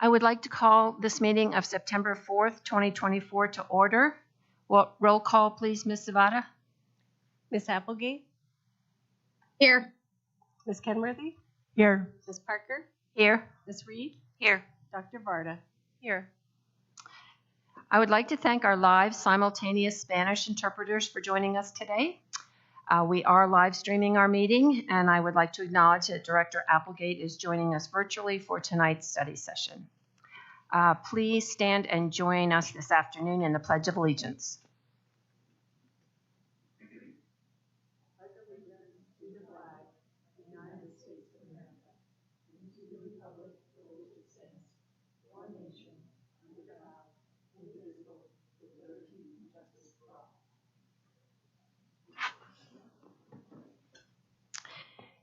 I would like to call this meeting of September 4th, 2024 to order. Well, roll call, please, Ms. Zavada. Ms. Applegate? Here. Ms. Kenworthy? Here. Ms. Parker? Here. Ms. Reed? Here. Dr. Varda? Here. I would like to thank our live simultaneous Spanish interpreters for joining us today. We are live streaming our meeting, and I would like to acknowledge that Director Applegate is joining us virtually for tonight's study session. Please stand and join us this afternoon in the Pledge of Allegiance.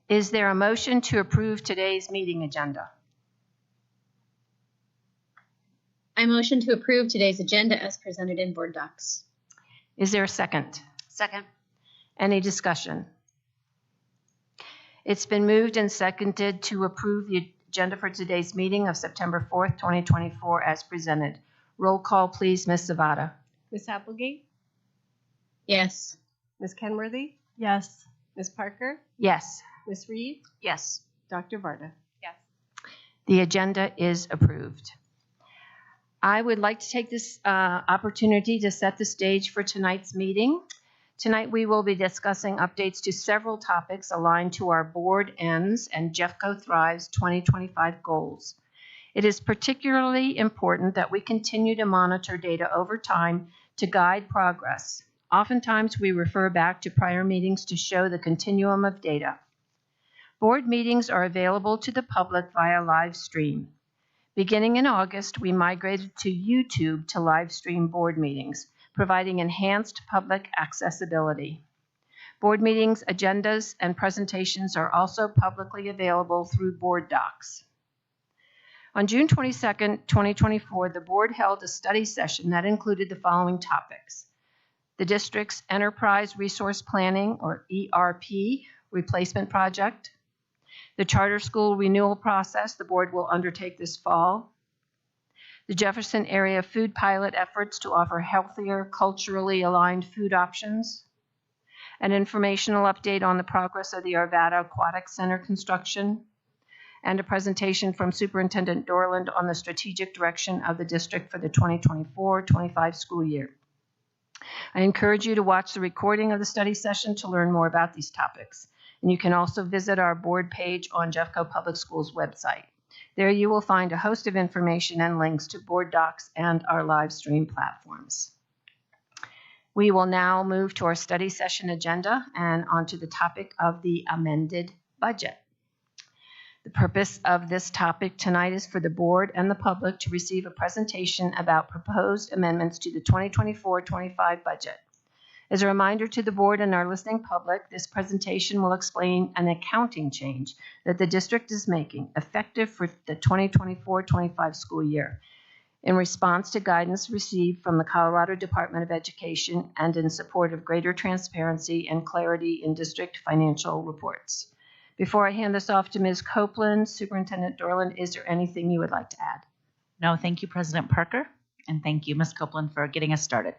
Is there a motion to approve today's meeting agenda? I motion to approve today's agenda as presented in board docs. Is there a second? Second. Any discussion? It's been moved and seconded to approve the agenda for today's meeting of September 4th, 2024 as presented. Roll call, please, Ms. Zavada. Ms. Applegate? Yes. Ms. Kenworthy? Yes. Ms. Parker? Yes. Ms. Reed? Yes. Dr. Varda? Yes. The agenda is approved. I would like to take this opportunity to set the stage for tonight's meeting. Tonight we will be discussing updates to several topics aligned to our Board Ends and Jeffco Thrives 2025 goals. It is particularly important that we continue to monitor data over time to guide progress. Oftentimes we refer back to prior meetings to show the continuum of data. Board meetings are available to the public via live stream. Beginning in August, we migrated to YouTube to live stream board meetings, providing enhanced public accessibility. Board meetings, agendas, and presentations are also publicly available through board docs. On June 22nd, 2024, the board held a study session that included the following topics: the district's Enterprise Resource Planning, or ERP, replacement project, the charter school renewal process the board will undertake this fall, the Jefferson area food pilot efforts to offer healthier, culturally aligned food options, an informational update on the progress of the Arvada Aquatic Center construction, and a presentation from Superintendent Dorland on the strategic direction of the district for the 2024-25 school year. I encourage you to watch the recording of the study session to learn more about these topics. And you can also visit our board page on Jeffco Public Schools website. There you will find a host of information and links to board docs and our live stream platforms. We will now move to our study session agenda and onto the topic of the amended budget. The purpose of this topic tonight is for the board and the public to receive a presentation about proposed amendments to the 2024-25 budget. As a reminder to the board and our listening public, this presentation will explain an accounting change that the district is making effective for the 2024-25 school year in response to guidance received from the Colorado Department of Education and in support of greater transparency and clarity in district financial reports. Before I hand this off to Ms. Copeland, Superintendent Dorland, is there anything you would like to add? No, thank you, President Parker, and thank you, Ms. Copeland, for getting us started.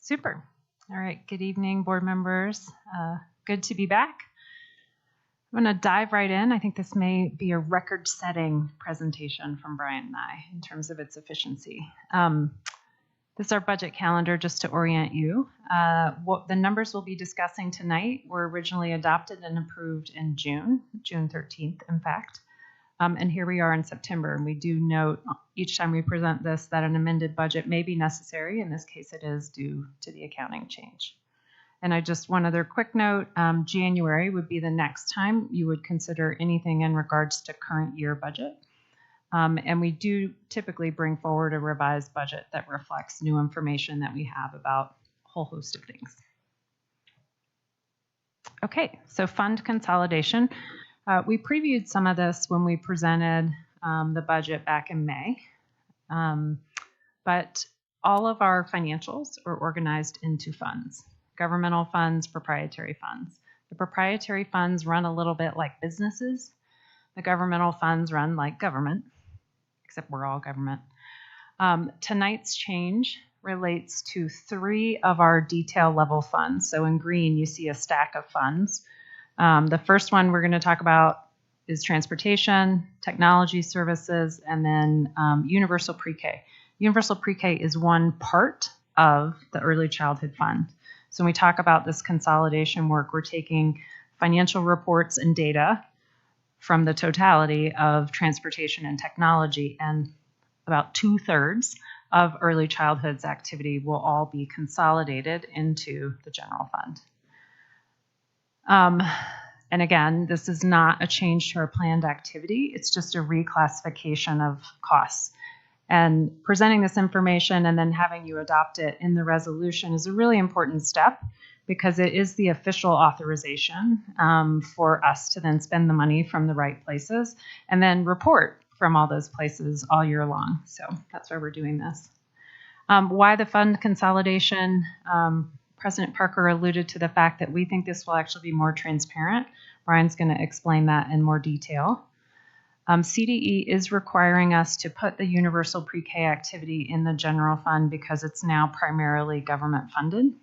Super. All right, good evening, board members. Good to be back. I'm going to dive right in. I think this may be a record-setting presentation from Brian and I in terms of its efficiency. This is our budget calendar, just to orient you. What the numbers we'll be discussing tonight were originally adopted and approved in June 13th, in fact. And here we are in September, and we do note each time we present this that an amended budget may be necessary. In this case, it is due to the accounting change. And I just, one other quick note, January would be the next time you would consider anything in regards to current year budget. And we do typically bring forward a revised budget that reflects new information that we have about a whole host of things. Okay, so fund consolidation. We previewed some of this when we presented the budget back in May, but all of our financials are organized into funds: governmental funds, proprietary funds. The proprietary funds run a little bit like businesses. The governmental funds run like government. except we're all government. Tonight's change relates to 3 of our detail level funds. So in green, you see a stack of funds. The first one we're going to talk about is transportation, technology services, and then universal pre-K. Universal pre-K is one part of the early childhood fund. So when we talk about this consolidation work, we're taking financial reports and data from the totality of transportation and technology, and about 2/3 of early childhood's activity will all be consolidated into the general fund. And again, this is not a change to our planned activity. It's just a reclassification of costs. And presenting this information and then having you adopt it in the resolution is a really important step, because it is the official authorization for us to then spend the money from the right places and then report from all those places all year long. So that's why we're doing this. Why the fund consolidation? President Parker alluded to the fact that we think this will actually be more transparent. Brian's going to explain that in more detail. CDE is requiring us to put the universal pre-K activity in the general fund because it's now primarily government funded.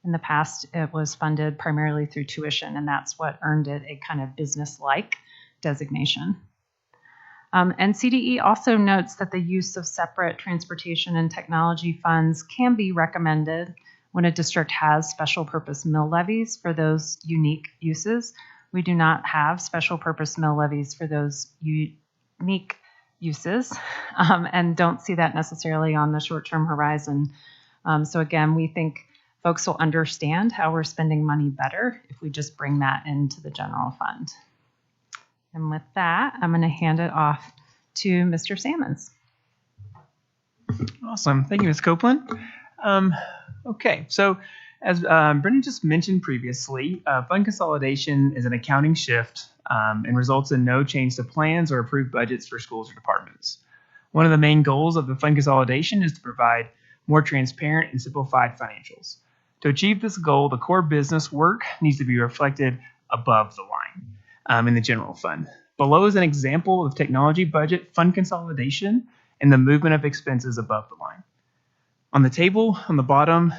In the past, it was funded primarily through tuition, and that's what earned it a kind of business-like designation. And CDE also notes that the use of separate transportation and technology funds can be recommended when a district has special purpose mill levies for those unique uses. We do not have special purpose mill levies for those unique uses and don't see that necessarily on the short-term horizon. So again, we think folks will understand how we're spending money better if we just bring that into the general fund. And with that, I'm going to hand it off to Mr. Sammons. Awesome. Thank you, Ms. Copeland. Okay, so as Brendan just mentioned previously, fund consolidation is an accounting shift and results in no change to plans or approved budgets for schools or departments. One of the main goals of the fund consolidation is to provide more transparent and simplified financials. To achieve this goal, the core business work needs to be reflected above the line in the general fund. Below is an example of technology budget fund consolidation and the movement of expenses above the line. On the table on the bottom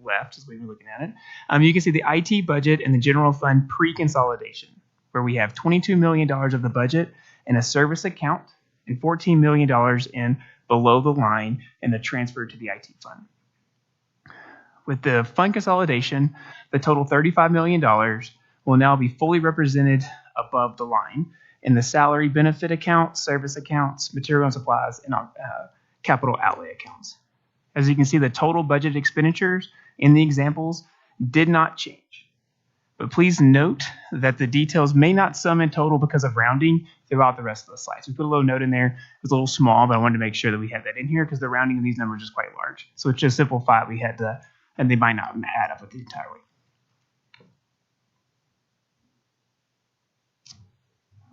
left, as we've been looking at it, you can see the IT budget and the general fund pre-consolidation, where we have $22 million of the budget in a service account and $14 million in below the line in the transfer to the IT fund. With the fund consolidation, the total $35 million will now be fully represented above the line in the salary benefit account, service accounts, material and supplies, and capital outlay accounts. As you can see, the total budget expenditures in the examples did not change. But please note that the details may not sum in total because of rounding throughout the rest of the slides. We put a little note in there. It was a little small, but I wanted to make sure that we had that in here because the rounding of these numbers is quite large. So it's just simplified. We had to, and they might not add up with the entire way.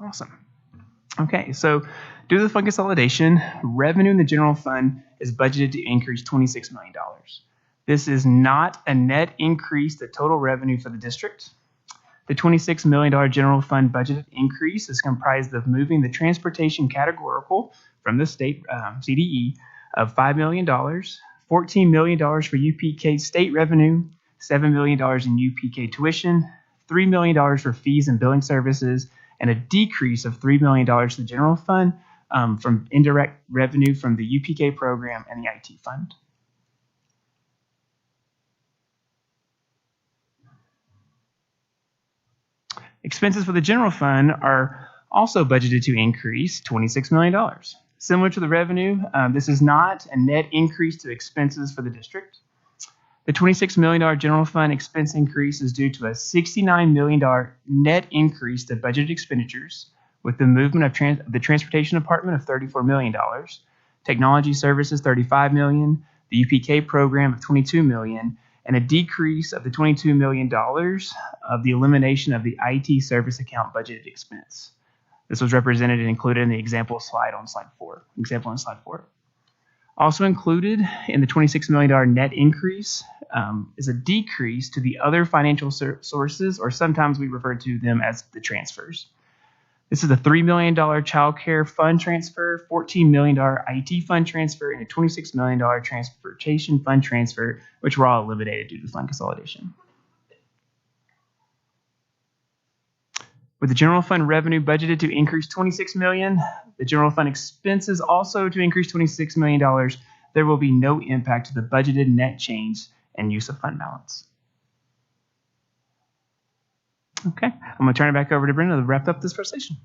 Awesome. Okay, so due to the fund consolidation, revenue in the general fund is budgeted to increase $26 million. This is not a net increase to total revenue for the district. The $26 million general fund budgeted increase is comprised of moving the transportation categorical from the state CDE of $5 million, $14 million for UPK state revenue, $7 million in UPK tuition, $3 million for fees and billing services, and a decrease of $3 million to the general fund from indirect revenue from the UPK program and the IT fund. Expenses for the general fund are also budgeted to increase $26 million. Similar to the revenue, this is not a net increase to expenses for the district. The $26 million general fund expense increase is due to a $69 million net increase to budgeted expenditures with the movement of the Transportation Department of $34 million, Technology Services $35 million, the UPK program of $22 million, and a decrease of the $22 million of the elimination of the IT service account budgeted expense. This was represented and included in the example slide on slide 4. Example on slide 4. Also included in the $26 million net increase is a decrease to the other financial sources, or sometimes we refer to them as the transfers. This is a $3 million child care fund transfer, $14 million IT fund transfer, and a $26 million transportation fund transfer, which were all eliminated due to fund consolidation. With the general fund revenue budgeted to increase $26 million, the general fund expenses also to increase $26 million, there will be no impact to the budgeted net change and use of fund balance. Okay, I'm going to turn it back over to Brenda to wrap up this presentation.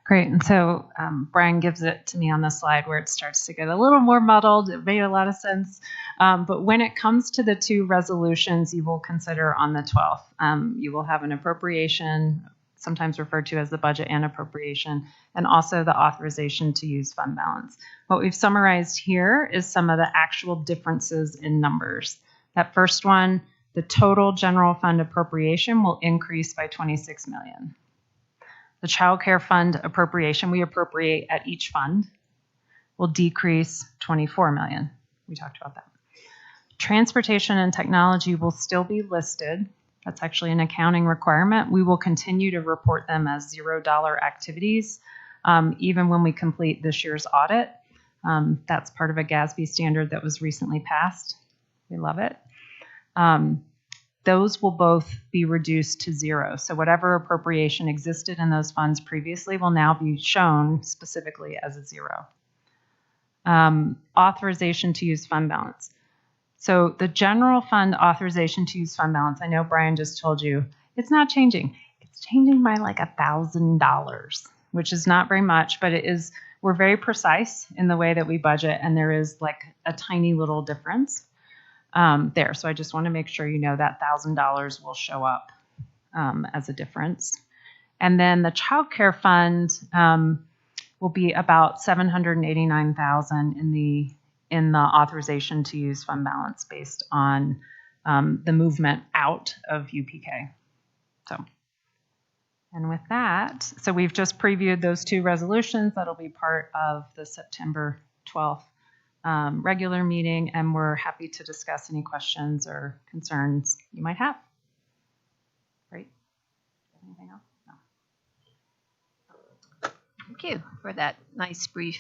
Great. And so Brian gives it to me on the slide where it starts to get a little more muddled. It made a lot of sense. But when it comes to the two resolutions you will consider on the 12th, you will have an appropriation, sometimes referred to as the budget and appropriation, and also the authorization to use fund balance. What we've summarized here is some of the actual differences in numbers. That first one, the total general fund appropriation will increase by $26 million. The child care fund appropriation we appropriate at each fund will decrease $24 million. We talked about that. Transportation and technology will still be listed. That's actually an accounting requirement. We will continue to report them as $0 activities, even when we complete this year's audit. That's part of a GASB standard that was recently passed. We love it. Those will both be reduced to zero. So whatever appropriation existed in those funds previously will now be shown specifically as a zero. Authorization to use fund balance. So the general fund authorization to use fund balance, I know Brian just told you, it's not changing. It's changing by like $1,000, which is not very much, but it is, we're very precise in the way that we budget, and there is like a tiny little difference there. So I just want to make sure you know that $1,000 will show up as a difference. And then the child care fund will be about $789,000 in the authorization to use fund balance based on the movement out of UPK. So, and with that, so we've just previewed those two resolutions. That'll be part of the September 12th regular meeting, and we're happy to discuss any questions or concerns you might have. Great. Anything else? No. Thank you for that nice, brief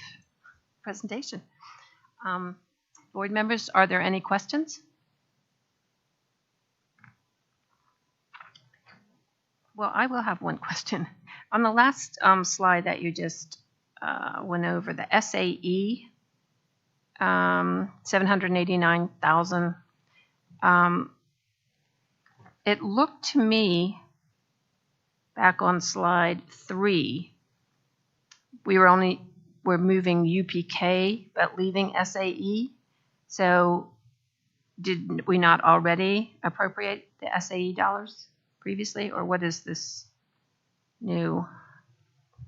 presentation. Board members, are there any questions? Well, I will have one question. On the last slide that you just went over, the SAE, 789,000. It looked to me back on slide 3, we're moving UPK but leaving SAE. So did we not already appropriate the SAE dollars previously, or what is this new,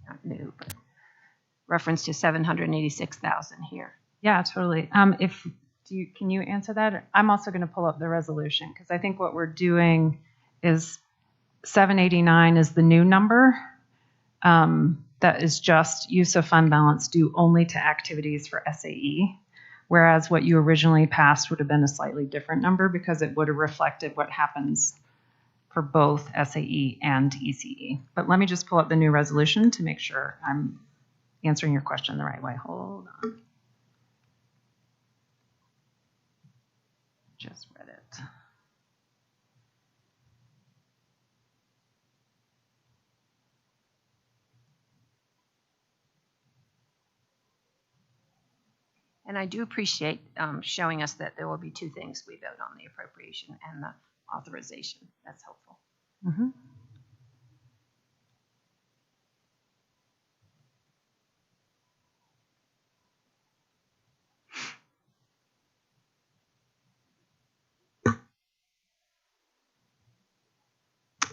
not new, but reference to 786,000 here? Yeah, totally. Can you answer that? I'm also going to pull up the resolution because I think what we're doing is 789 is the new number. That is just use of fund balance due only to activities for SAE, whereas what you originally passed would have been a slightly different number because it would have reflected what happens for both SAE and ECE. But let me just pull up the new resolution to make sure I'm answering your question the right way. Hold on. Just read it. And I do appreciate showing us that there will be two things we vote on, the appropriation and the authorization. That's helpful. Mm-hmm.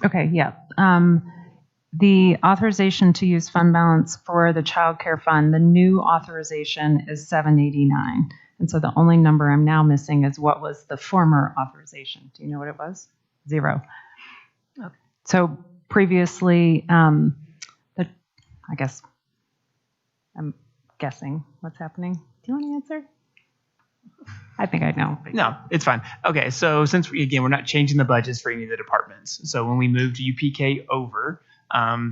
Okay, yeah. The authorization to use fund balance for the child care fund, the new authorization is 789. And so the only number I'm now missing is what was the former authorization. Do you know what it was? 0. Okay. So previously, I guess I'm guessing what's happening. Do you want to answer? I think I know. No, it's fine. Okay, so since we're not changing the budgets for any of the departments. So when we moved UPK over,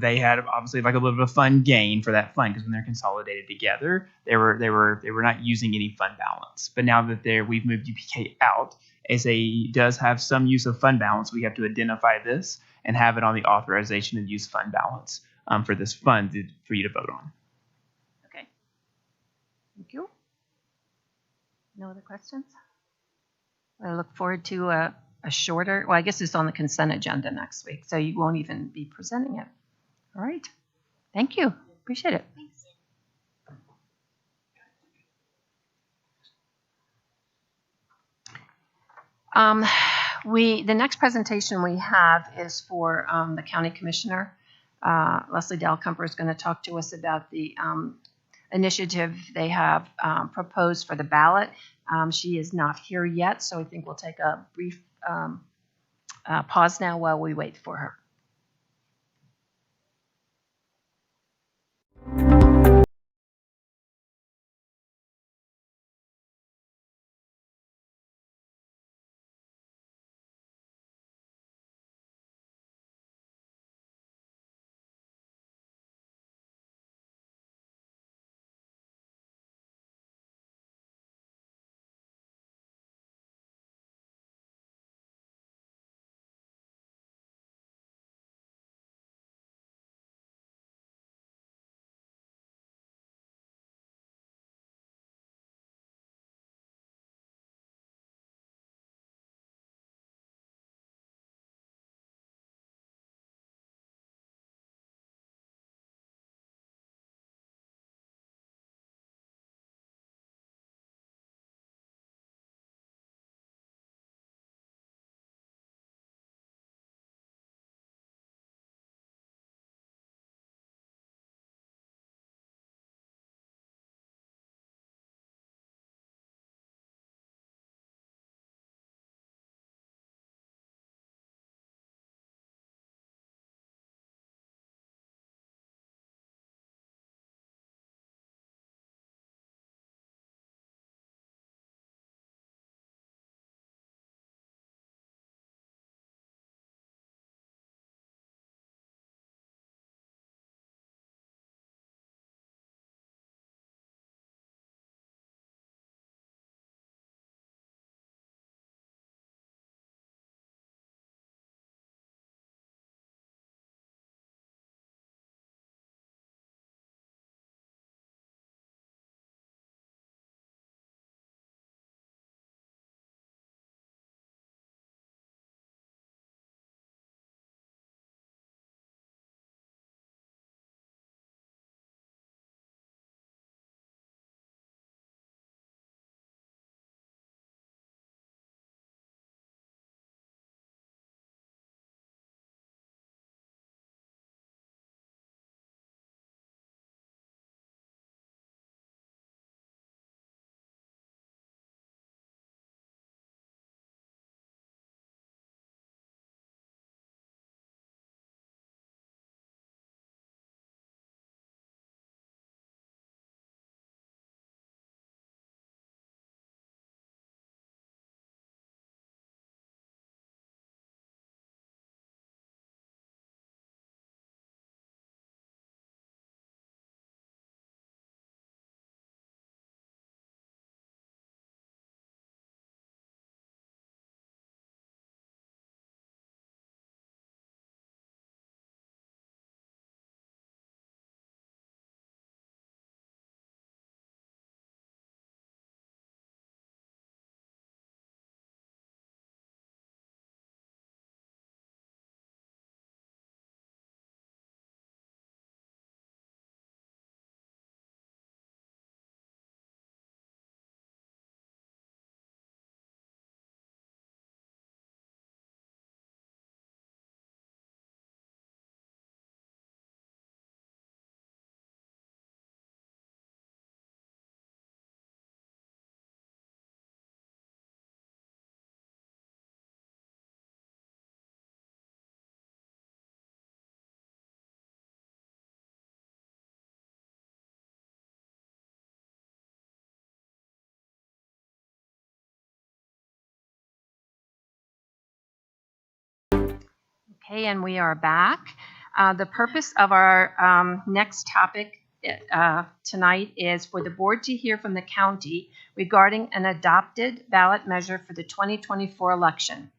they had obviously like a little bit of fund gain for that fund because when they're consolidated together, they were not using any fund balance. But now that we've moved UPK out, SAE does have some use of fund balance. We have to identify this and have it on the authorization of use fund balance for this fund for you to vote on. Okay. Thank you. No other questions? I look forward to a shorter, well, I guess it's on the consent agenda next week, so you won't even be presenting it. All right. Thank you. Appreciate it. Thanks. The next presentation we have is for the county commissioner. Leslie Dalcumper is going to talk to us about the initiative they have proposed for the ballot. She is not here yet, so I think we'll take a brief pause now while we wait for her. Okay, and we are back. The purpose of our next topic tonight is for the board to hear from the county regarding an adopted ballot measure for the 2024 election.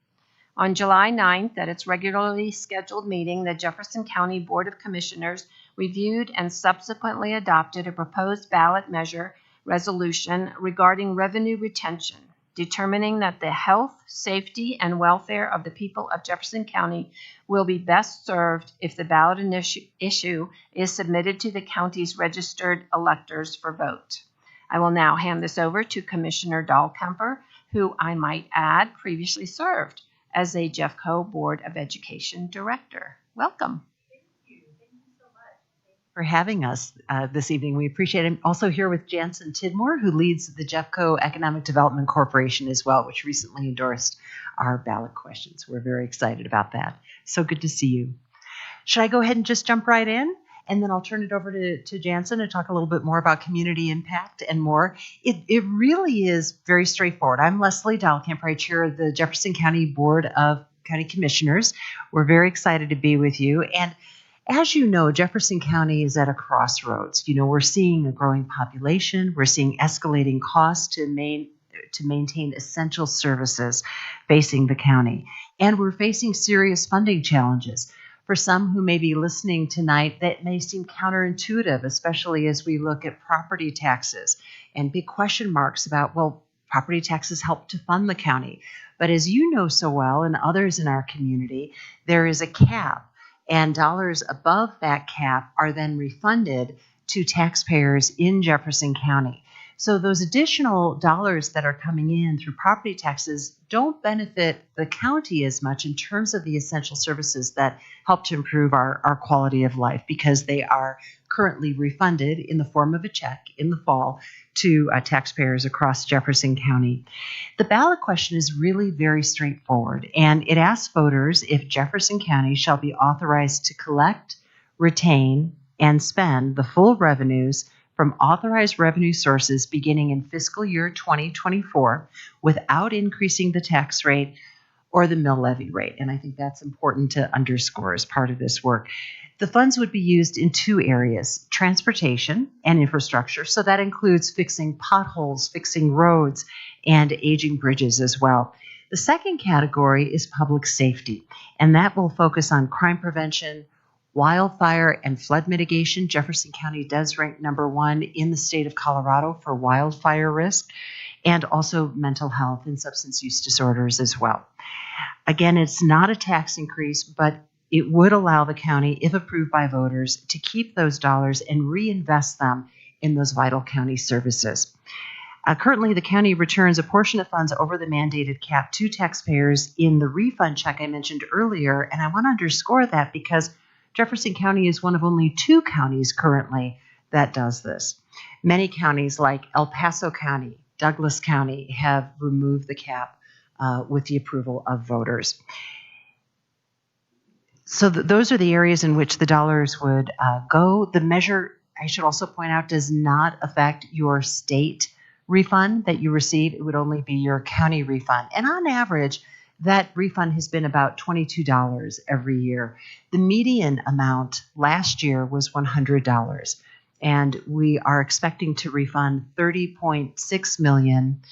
On July 9th, at its regularly scheduled meeting, the Jefferson County Board of Commissioners reviewed and subsequently adopted a proposed ballot measure resolution regarding revenue retention, determining that the health, safety, and welfare of the people of Jefferson County will be best served if the ballot issue is submitted to the county's registered electors for vote. I will now hand this over to Commissioner Dahlkemper, who I might add previously served as a Jeffco Board of Education Director. Welcome. For having us this evening. We appreciate it. I'm also here with Jansen Tidmore, who leads the Jeffco Economic Development Corporation as well, which recently endorsed our ballot questions. We're very excited about that. So good to see you. Should I go ahead and just jump right in? And then I'll turn it over to Jansen to talk a little bit more about community impact and more. It really is very straightforward. I'm Leslie Dahlkemper. I chair the Jefferson County Board of County Commissioners. We're very excited to be with you. And as you know, Jefferson County is at a crossroads. We're seeing a growing population. We're seeing escalating costs to maintain essential services facing the county. And we're facing serious funding challenges. For some who may be listening tonight, that may seem counterintuitive, especially as we look at property taxes and big question marks about, well, property taxes help to fund the county. But as you know so well, and others in our community, there is a cap. And dollars above that cap are then refunded to taxpayers in Jefferson County. So those additional dollars that are coming in through property taxes don't benefit the county as much in terms of the essential services that help to improve our quality of life, because they are currently refunded in the form of a check in the fall to taxpayers across Jefferson County. The ballot question is really very straightforward, and it asks voters if Jefferson County shall be authorized to collect, retain, and spend the full revenues from authorized revenue sources beginning in fiscal year 2024 without increasing the tax rate or the mill levy rate. And I think that's important to underscore as part of this work. The funds would be used in two areas: transportation and infrastructure. So that includes fixing potholes, fixing roads, and aging bridges as well. The second category is public safety, and that will focus on crime prevention, wildfire and flood mitigation. Jefferson County does rank #1 in the state of Colorado for wildfire risk, and also mental health and substance use disorders as well. Again, it's not a tax increase, but it would allow the county, if approved by voters, to keep those dollars and reinvest them in those vital county services. Currently, the county returns a portion of funds over the mandated cap to taxpayers in the refund check I mentioned earlier, and I want to underscore that because Jefferson County is one of only 2 counties currently that does this. Many counties like El Paso County, Douglas County have removed the cap with the approval of voters. So those are the areas in which the dollars would go. The measure, I should also point out, does not affect your state refund that you receive. It would only be your county refund. And on average, that refund has been about $22 every year. The median amount last year was $100, and we are expecting to refund $30.6 million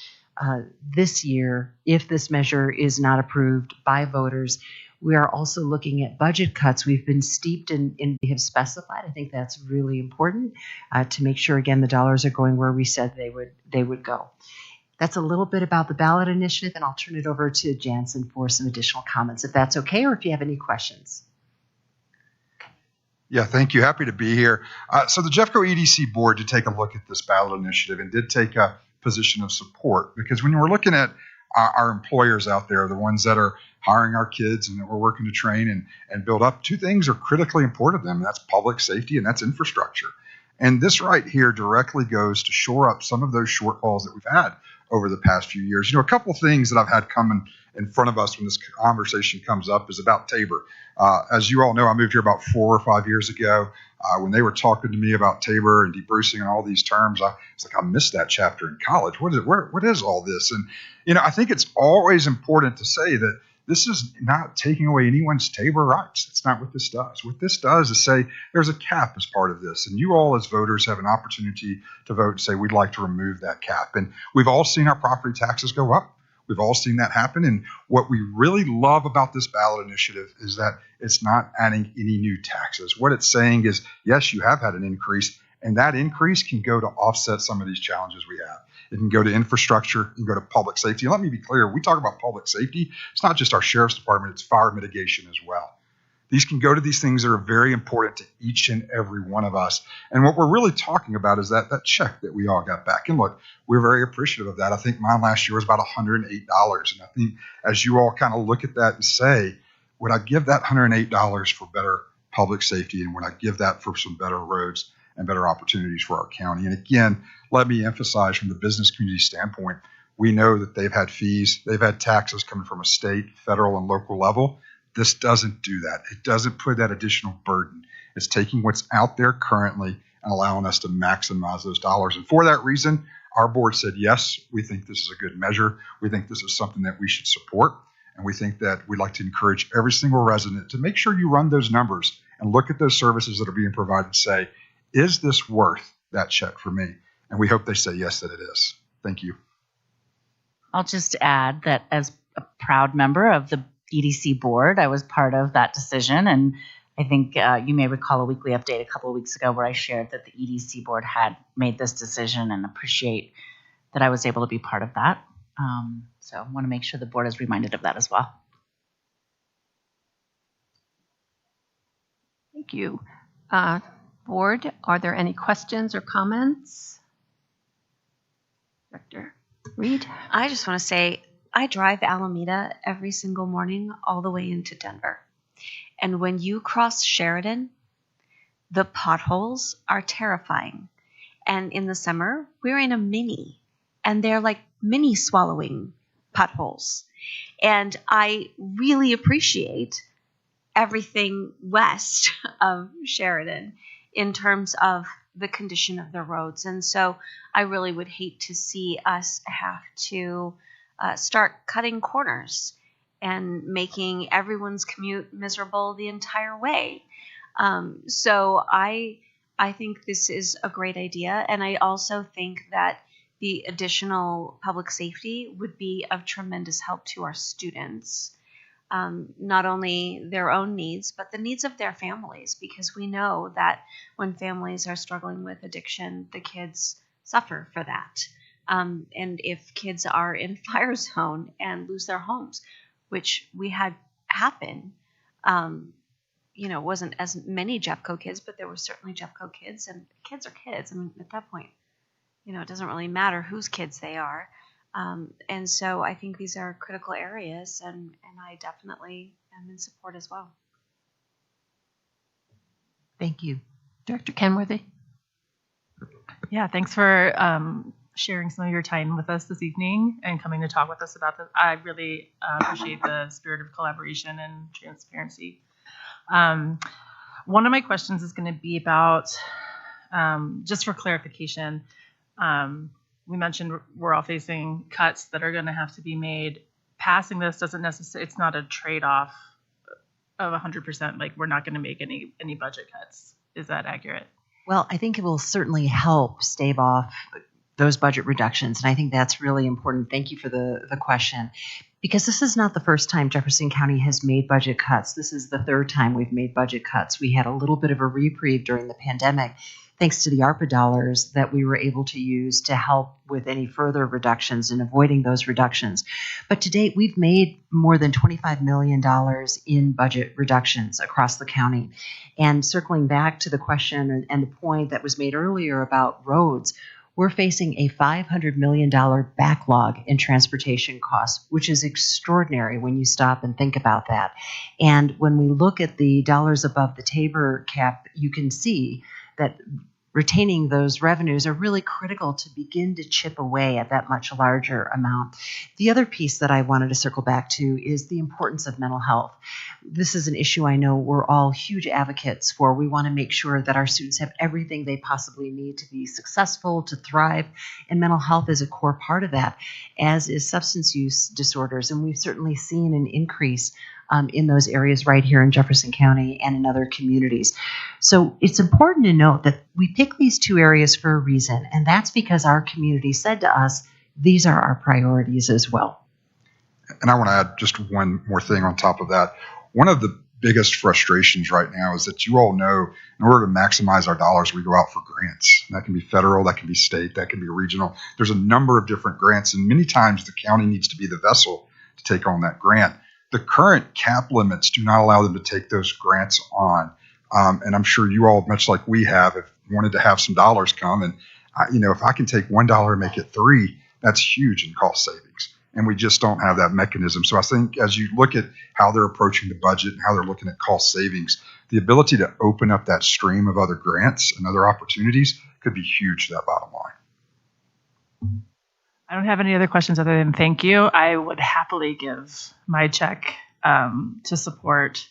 this year if this measure is not approved by voters. We are also looking at budget cuts. We've been steeped in we have specified. I think that's really important to make sure, again, the dollars are going where we said they would go. That's a little bit about the ballot initiative, and I'll turn it over to Jansen for some additional comments, if that's okay, or if you have any questions. Yeah, thank you. Happy to be here. So the Jeffco EDC board did take a look at this ballot initiative and did take a position of support, because when we're looking at our employers out there, the ones that are hiring our kids and that we're working to train and build up, 2 things are critically important to them, and that's public safety and that's infrastructure. And this right here directly goes to shore up some of those shortfalls that we've had over the past few years. A couple things that I've had coming in front of us when this conversation comes up is about Tabor. As you all know, I moved here about 4 or 5 years ago. When they were talking to me about Tabor and debrucing and all these terms, I was like, I missed that chapter in college. What is it? What is all this? And, I think it's always important to say that This is not taking away anyone's Tabor rights. That's not what this does. What this does is say there's a cap as part of this, and you all as voters have an opportunity to vote and say we'd like to remove that cap. And we've all seen our property taxes go up. We've all seen that happen. And what we really love about this ballot initiative is that it's not adding any new taxes. What it's saying is, yes, you have had an increase, and that increase can go to offset some of these challenges we have. It can go to infrastructure, it can go to public safety. And let me be clear, we talk about public safety, it's not just our sheriff's department, it's fire mitigation as well. These can go to these things that are very important to each and every one of us. And what we're really talking about is that check that we all got back. And look, we're very appreciative of that. I think mine last year was about $108. And I think as you all kind of look at that and say, would I give that $108 for better public safety, and would I give that for some better roads and better opportunities for our county? And again, let me emphasize from the business community standpoint, we know that they've had fees, they've had taxes coming from a state, federal, and local level. This doesn't do that. It doesn't put that additional burden. It's taking what's out there currently and allowing us to maximize those dollars. And for that reason, our board said, yes, we think this is a good measure. We think this is something that we should support. And we think that we'd like to encourage every single resident to make sure you run those numbers and look at those services that are being provided and say, is this worth that check for me? And we hope they say yes, that it is. Thank you. I'll just add that as a proud member of the EDC board, I was part of that decision. And I think you may recall a weekly update a couple of weeks ago where I shared that the EDC board had made this decision, and appreciate that I was able to be part of that. So I want to make sure the board is reminded of that as well. Thank you. Board, are there any questions or comments? Director Reed? I just want to say I drive Alameda every single morning all the way into Denver. And when you cross Sheridan, the potholes are terrifying. And in the summer, we're in a mini, and they're like mini swallowing potholes. And I really appreciate everything west of Sheridan in terms of the condition of the roads. And so I really would hate to see us have to start cutting corners and making everyone's commute miserable the entire way. So I think this is a great idea. And I also think that the additional public safety would be of tremendous help to our students. Not only their own needs, but the needs of their families, because we know that when families are struggling with addiction, the kids suffer for that. And if kids are in fire zone and lose their homes, which we had happen, wasn't as many Jeffco kids, but there were certainly Jeffco kids, and kids are kids. I mean, at that point, it doesn't really matter whose kids they are. And so I think these are critical areas, and I definitely am in support as well. Thank you. Director Kenworthy? Yeah, thanks for sharing some of your time with us this evening and coming to talk with us about this. I really appreciate the spirit of collaboration and transparency. One of my questions is going to be about, just for clarification, we mentioned we're all facing cuts that are going to have to be made. Passing this doesn't necessarily, it's not a trade-off of 100%, like we're not going to make any budget cuts. Is that accurate? Well, I think it will certainly help stave off those budget reductions. And I think that's really important. Thank you for the question, because this is not the first time Jefferson County has made budget cuts. This is the third time we've made budget cuts. We had a little bit of a reprieve during the pandemic, thanks to the ARPA dollars that we were able to use to help with any further reductions and avoiding those reductions. But to date, we've made more than $25 million in budget reductions across the county. And circling back to the question and the point that was made earlier about roads, we're facing a $500 million backlog in transportation costs, which is extraordinary when you stop and think about that. And when we look at the dollars above the Tabor cap, you can see that retaining those revenues are really critical to begin to chip away at that much larger amount. The other piece that I wanted to circle back to is the importance of mental health. This is an issue I know we're all huge advocates for. We want to make sure that our students have everything they possibly need to be successful, to thrive, and mental health is a core part of that, as is substance use disorders. And we've certainly seen an increase in those areas right here in Jefferson County and in other communities. So it's important to note that we pick these two areas for a reason, and that's because our community said to us, these are our priorities as well. And I want to add just one more thing on top of that. One of the biggest frustrations right now is that you all know in order to maximize our dollars, we go out for grants. That can be federal, that can be state, that can be regional. There's a number of different grants, and many times the county needs to be the vessel to take on that grant. The current cap limits do not allow them to take those grants on. And I'm sure you all, much like we have wanted to have some dollars come. And, if I can take $1 and make it $3, that's huge in cost savings. And we just don't have that mechanism. So I think as you look at how they're approaching the budget and how they're looking at cost savings, the ability to open up that stream of other grants and other opportunities could be huge to that bottom line. I don't have any other questions other than thank you. I would happily give my check to support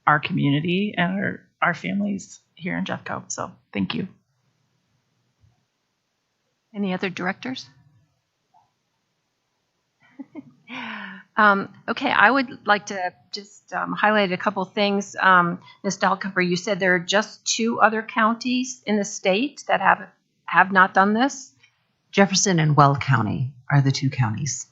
our community and our families here in Jeffco. So thank you. Any other directors? Okay, I would like to just highlight a couple things. Ms. Dahlkemper, you said there are just 2 other counties in the state that have not done this. Jefferson and Weld County are the 2 counties.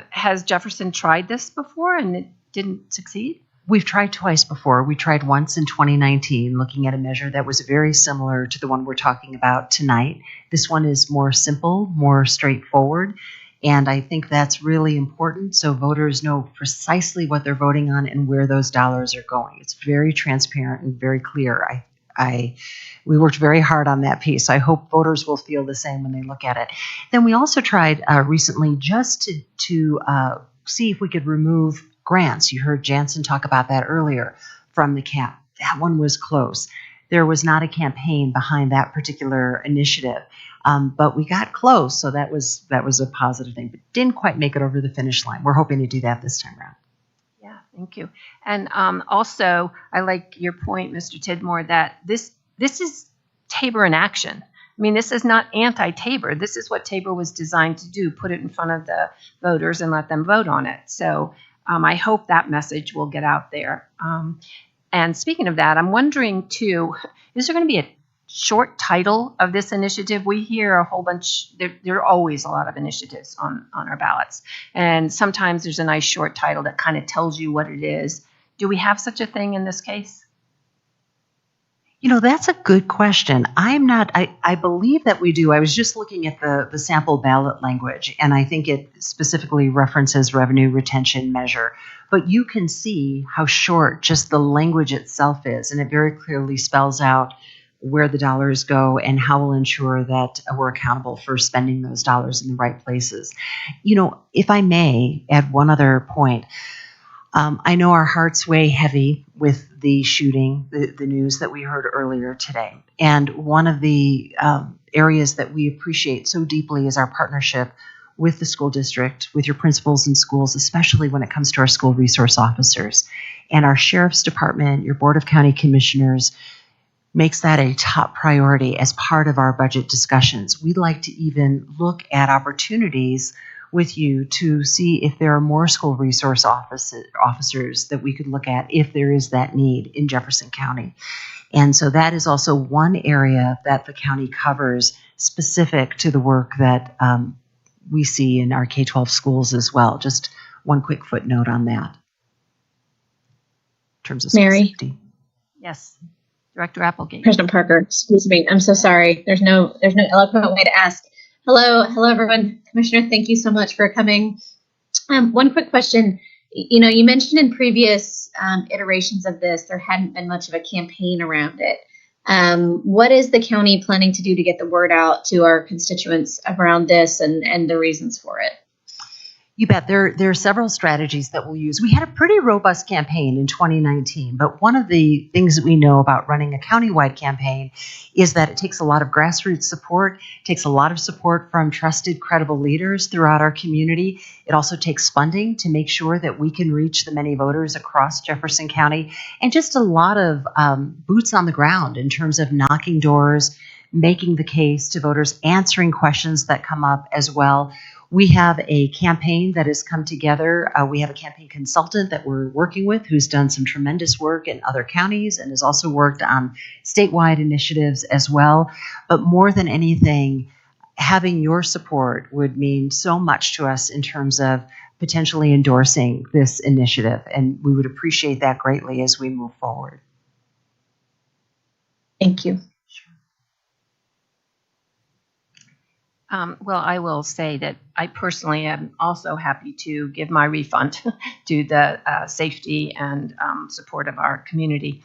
Has Jefferson tried this before and it didn't succeed? We've tried twice before. We tried once in 2019, looking at a measure that was very similar to the one we're talking about tonight. This one is more simple, more straightforward, and I think that's really important so voters know precisely what they're voting on and where those dollars are going. It's very transparent and very clear. We worked very hard on that piece. I hope voters will feel the same when they look at it. Then we also tried recently just to see if we could remove grants. You heard Jansen talk about that earlier from the cap. That one was close. There was not a campaign behind that particular initiative, but we got close, so that was a positive thing, but didn't quite make it over the finish line. We're hoping to do that this time around. Yeah, thank you. And also, I like your point, Mr. Tidmore, that this is Tabor in action. I mean, this is not anti-Tabor. This is what Tabor was designed to do, put it in front of the voters and let them vote on it. So I hope that message will get out there. And speaking of that, I'm wondering, too, is there going to be a short title of this initiative? We hear a whole bunch. There are always a lot of initiatives on our ballots. And sometimes there's a nice short title that kind of tells you what it is. Do we have such a thing in this case? That's a good question. I believe that we do. I was just looking at the sample ballot language, and I think it specifically references revenue retention measure. But you can see how short just the language itself is, and it very clearly spells out where the dollars go and how we'll ensure that we're accountable for spending those dollars in the right places. If I may add one other point, I know our hearts weigh heavy with the shooting, the news that we heard earlier today. And one of the areas that we appreciate so deeply is our partnership with the school district, with your principals and schools, especially when it comes to our school resource officers. And our sheriff's department, your board of county commissioners, makes that a top priority as part of our budget discussions. We'd like to even look at opportunities with you to see if there are more school resource officers that we could look at if there is that need in Jefferson County. And so that is also one area that the county covers specific to the work that we see in our K-12 schools as well. Just one quick footnote on that. In terms of school Mary? Safety. Yes, Director Applegate. President Parker, excuse me. I'm so sorry. There's no eloquent way to ask. Hello, everyone. Commissioner, thank you so much for coming. One quick question. You mentioned in previous iterations of this, there hadn't been much of a campaign around it. What is the county planning to do to get the word out to our constituents around this and the reasons for it? You bet. There are several strategies that we'll use. We had a pretty robust campaign in 2019, but one of the things that we know about running a countywide campaign is that it takes a lot of grassroots support, takes a lot of support from trusted, credible leaders throughout our community. It also takes funding to make sure that we can reach the many voters across Jefferson County, and just a lot of boots on the ground in terms of knocking doors, making the case to voters, answering questions that come up as well. We have a campaign that has come together. We have a campaign consultant that we're working with who's done some tremendous work in other counties and has also worked on statewide initiatives as well. But more than anything, having your support would mean so much to us in terms of potentially endorsing this initiative, and we would appreciate that greatly as we move forward. Thank you. Well, I will say that I personally am also happy to give my refund to the safety and support of our community.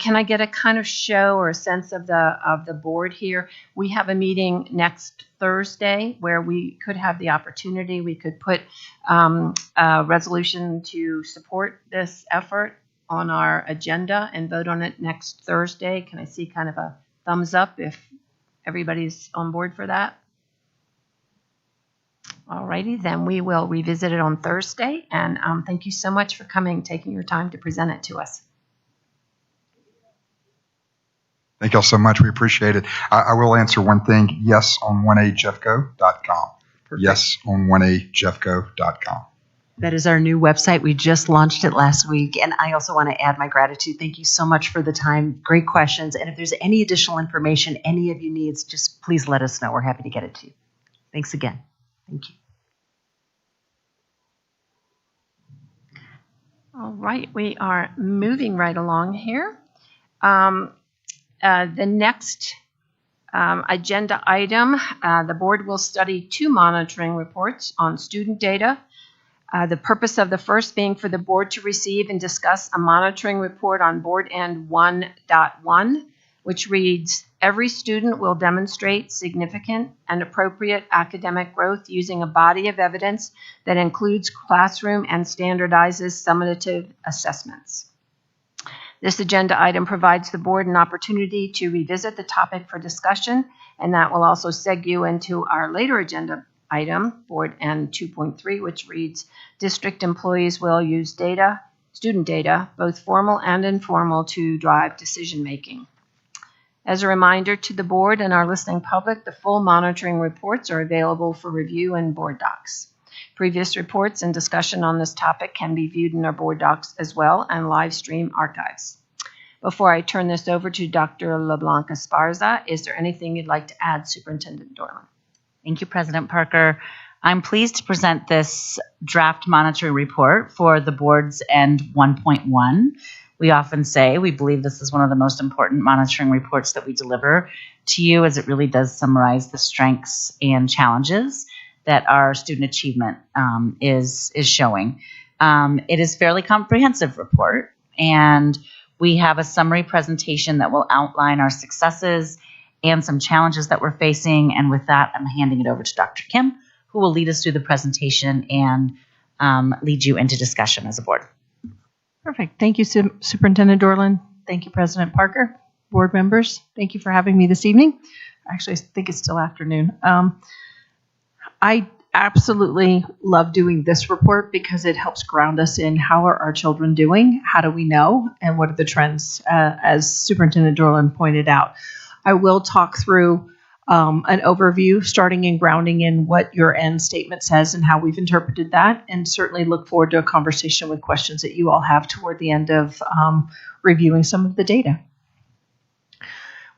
Can I get a kind of show or a sense of the board here? We have a meeting next Thursday where we could have the opportunity. We could put a resolution to support this effort on our agenda and vote on it next Thursday. Can I see kind of a thumbs up if everybody's on board for that? Alrighty, then we will revisit it on Thursday, and thank you so much for coming, taking your time to present it to us. Thank y'all so much. We appreciate it. I will answer one thing. Yes on 1ajeffco.com. Yes on 1ajeffco.com. That is our new website. We just launched it last week, and I also want to add my gratitude. Thank you so much for the time. Great questions, and if there's any additional information any of you needs, just please let us know. We're happy to get it to you. Thanks again. Thank you. All right, we are moving right along here. The next agenda item, the board will study 2 monitoring reports on student data. The purpose of the first being for the board to receive and discuss a monitoring report on Board End 1.1, which reads, every student will demonstrate significant and appropriate academic growth using a body of evidence that includes classroom and standardizes summative assessments. This agenda item provides the board an opportunity to revisit the topic for discussion, and that will also segue into our later agenda item, Board End 2.3, which reads, district employees will use data, student data, both formal and informal, to drive decision making. As a reminder to the board and our listening public, the full monitoring reports are available for review in board docs. Previous reports and discussion on this topic can be viewed in our board docs as well and live stream archives. Before I turn this over to Dr. LeBlanc Esparza, is there anything you'd like to add, Superintendent Dorland? Thank you, President Parker. I'm pleased to present this draft monitoring report for the board's End 1.1. We often say we believe this is one of the most important monitoring reports that we deliver to you, as it really does summarize the strengths and challenges that our student achievement is showing. It is a fairly comprehensive report, and we have a summary presentation that will outline our successes and some challenges that we're facing. And with that, I'm handing it over to Dr. Kim, who will lead us through the presentation and lead you into discussion as a board. Perfect. Thank you, Superintendent Dorland. Thank you, President Parker. Board members, thank you for having me this evening. Actually, I think it's still afternoon. I absolutely love doing this report because it helps ground us in how are our children doing, how do we know, and what are the trends, as Superintendent Dorland pointed out. I will talk through an overview, starting and grounding in what your end statement says and how we've interpreted that, and certainly look forward to a conversation with questions that you all have toward the end of reviewing some of the data.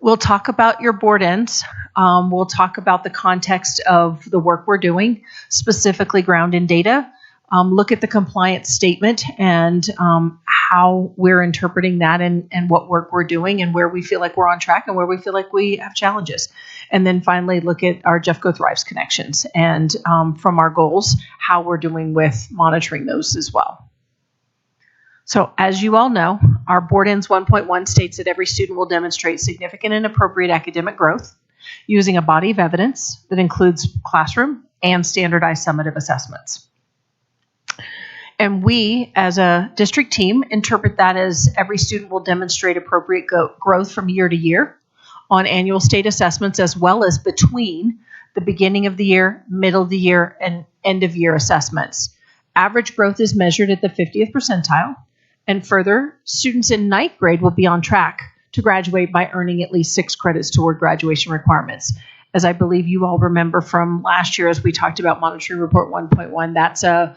We'll talk about your board ends. We'll talk about the context of the work we're doing, specifically ground in data. Look at the compliance statement and how we're interpreting that and what work we're doing and where we feel like we're on track and where we feel like we have challenges. And then finally, look at our Jeffco Thrives connections and from our goals, how we're doing with monitoring those as well. So as you all know, our Board Ends 1.1 states that every student will demonstrate significant and appropriate academic growth using a body of evidence that includes classroom and standardized summative assessments. And we, as a district team, interpret that as every student will demonstrate appropriate growth from year to year on annual state assessments, as well as between the beginning of the year, middle of the year, and end of year assessments. Average growth is measured at the 50th percentile. And further, students in ninth grade will be on track to graduate by earning at least 6 credits toward graduation requirements. As I believe you all remember from last year, as we talked about Monitoring Report 1.1, that's a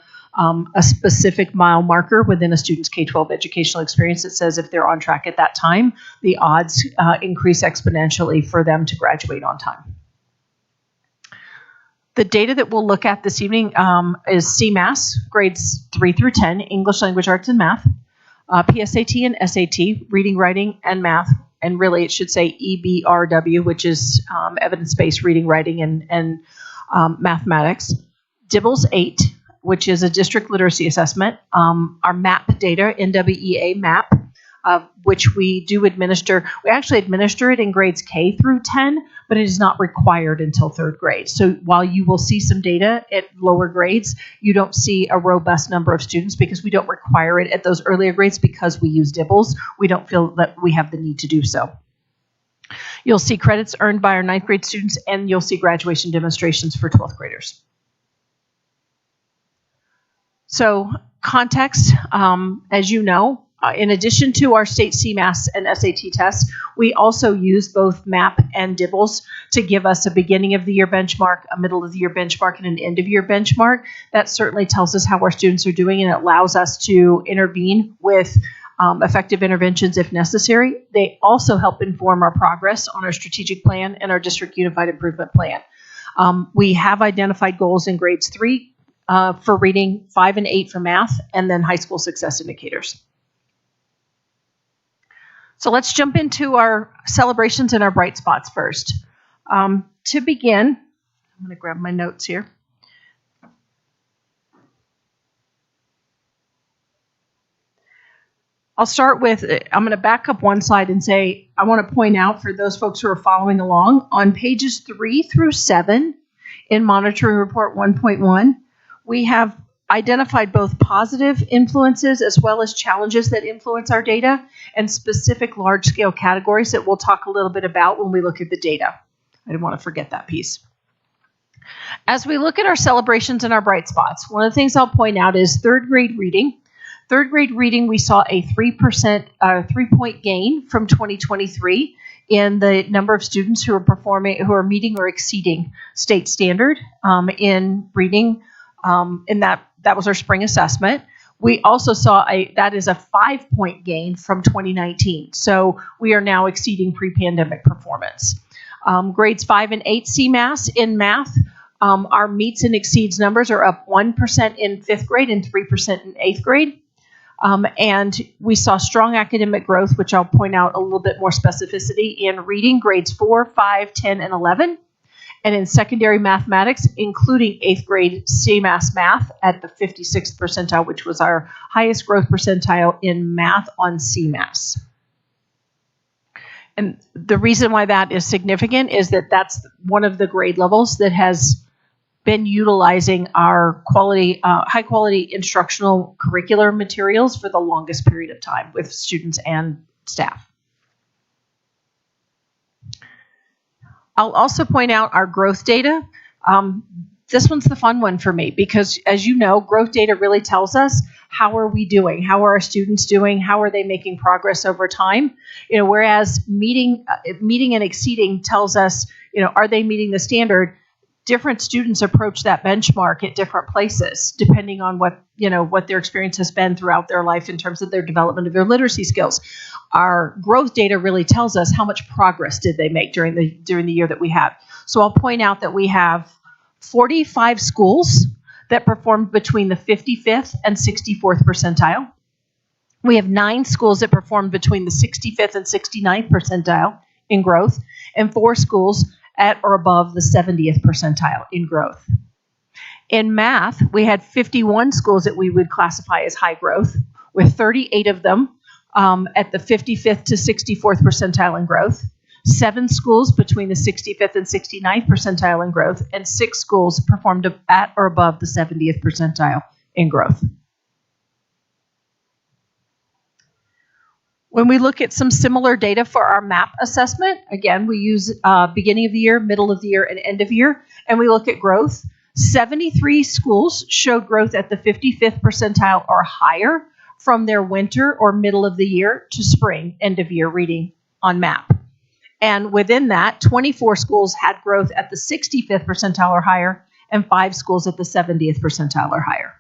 specific mile marker within a student's K-12 educational experience that says if they're on track at that time, the odds increase exponentially for them to graduate on time. The data that we'll look at this evening is CMAS, grades 3 through 10, English, Language, Arts, and Math, PSAT and SAT, reading, writing, and math, and really it should say EBRW, which is evidence-based reading, writing, and mathematics. DIBELS 8, which is a district literacy assessment. Our MAP data, NWEA MAP, which we do administer. We actually administer it in grades K through 10, but it is not required until 3rd grade. So while you will see some data at lower grades, you don't see a robust number of students because we don't require it at those earlier grades because we use DIBELS. We don't feel that we have the need to do so. You'll see credits earned by our 9th grade students, and you'll see graduation demonstrations for 12th graders. So context, as you know, in addition to our state CMAS and SAT tests, we also use both MAP and DIBELS to give us a beginning of the year benchmark, a middle of the year benchmark, and an end of year benchmark. That certainly tells us how our students are doing, and it allows us to intervene with effective interventions if necessary. They also help inform our progress on our strategic plan and our district unified improvement plan. We have identified goals in grades 3 for reading, 5 and 8 for math, and then high school success indicators. So let's jump into our celebrations and our bright spots first. To begin, I'm going to grab my notes here. I'll start with, I'm going to back up one slide and say, I want to point out for those folks who are following along, on pages 3 through 7 in Monitoring Report 1.1, we have identified both positive influences as well as challenges that influence our data and specific large-scale categories that we'll talk a little bit about when we look at the data. I didn't want to forget that piece. As we look at our celebrations and our bright spots, one of the things I'll point out is 3rd grade reading. 3rd grade reading, we saw a 3-point gain from 2023 in the number of students who are meeting or exceeding state standard in reading, and that was our spring assessment. We also saw that is a 5-point gain from 2019. So we are now exceeding pre-pandemic performance. Grades 5 and 8 CMAS in math, our meets and exceeds numbers are up 1% in 5th grade and 3% in 8th grade. And we saw strong academic growth, which I'll point out a little bit more specificity in reading, grades 4, 5, 10, and 11. And in secondary mathematics, including 8th grade CMAS math at the 56th percentile, which was our highest growth percentile in math on CMAS. And the reason why that is significant is that that's one of the grade levels that has been utilizing our high quality instructional curricular materials for the longest period of time with students and staff. I'll also point out our growth data. This one's the fun one for me because, as you know, growth data really tells us how are we doing, how are our students doing, how are they making progress over time. Whereas meeting and exceeding tells us, are they meeting the standard? Different students approach that benchmark at different places, depending on what their experience has been throughout their life in terms of their development of their literacy skills. Our growth data really tells us how much progress did they make during the year that we had. So I'll point out that we have 45 schools that performed between the 55th and 64th percentile. We have 9 schools that performed between the 65th and 69th percentile in growth, and 4 schools at or above the 70th percentile in growth. In math, we had 51 schools that we would classify as high growth, with 38 of them at the 55th to 64th percentile in growth, 7 schools between the 65th and 69th percentile in growth, and 6 schools performed at or above the 70th percentile in growth. When we look at some similar data for our MAP assessment, again, we use beginning of the year, middle of the year, and end of year, and we look at growth. 73 schools showed growth at the 55th percentile or higher from their winter or middle of the year to spring, end of year reading on MAP. And within that, 24 schools had growth at the 65th percentile or higher, and 5 schools at the 70th percentile or higher.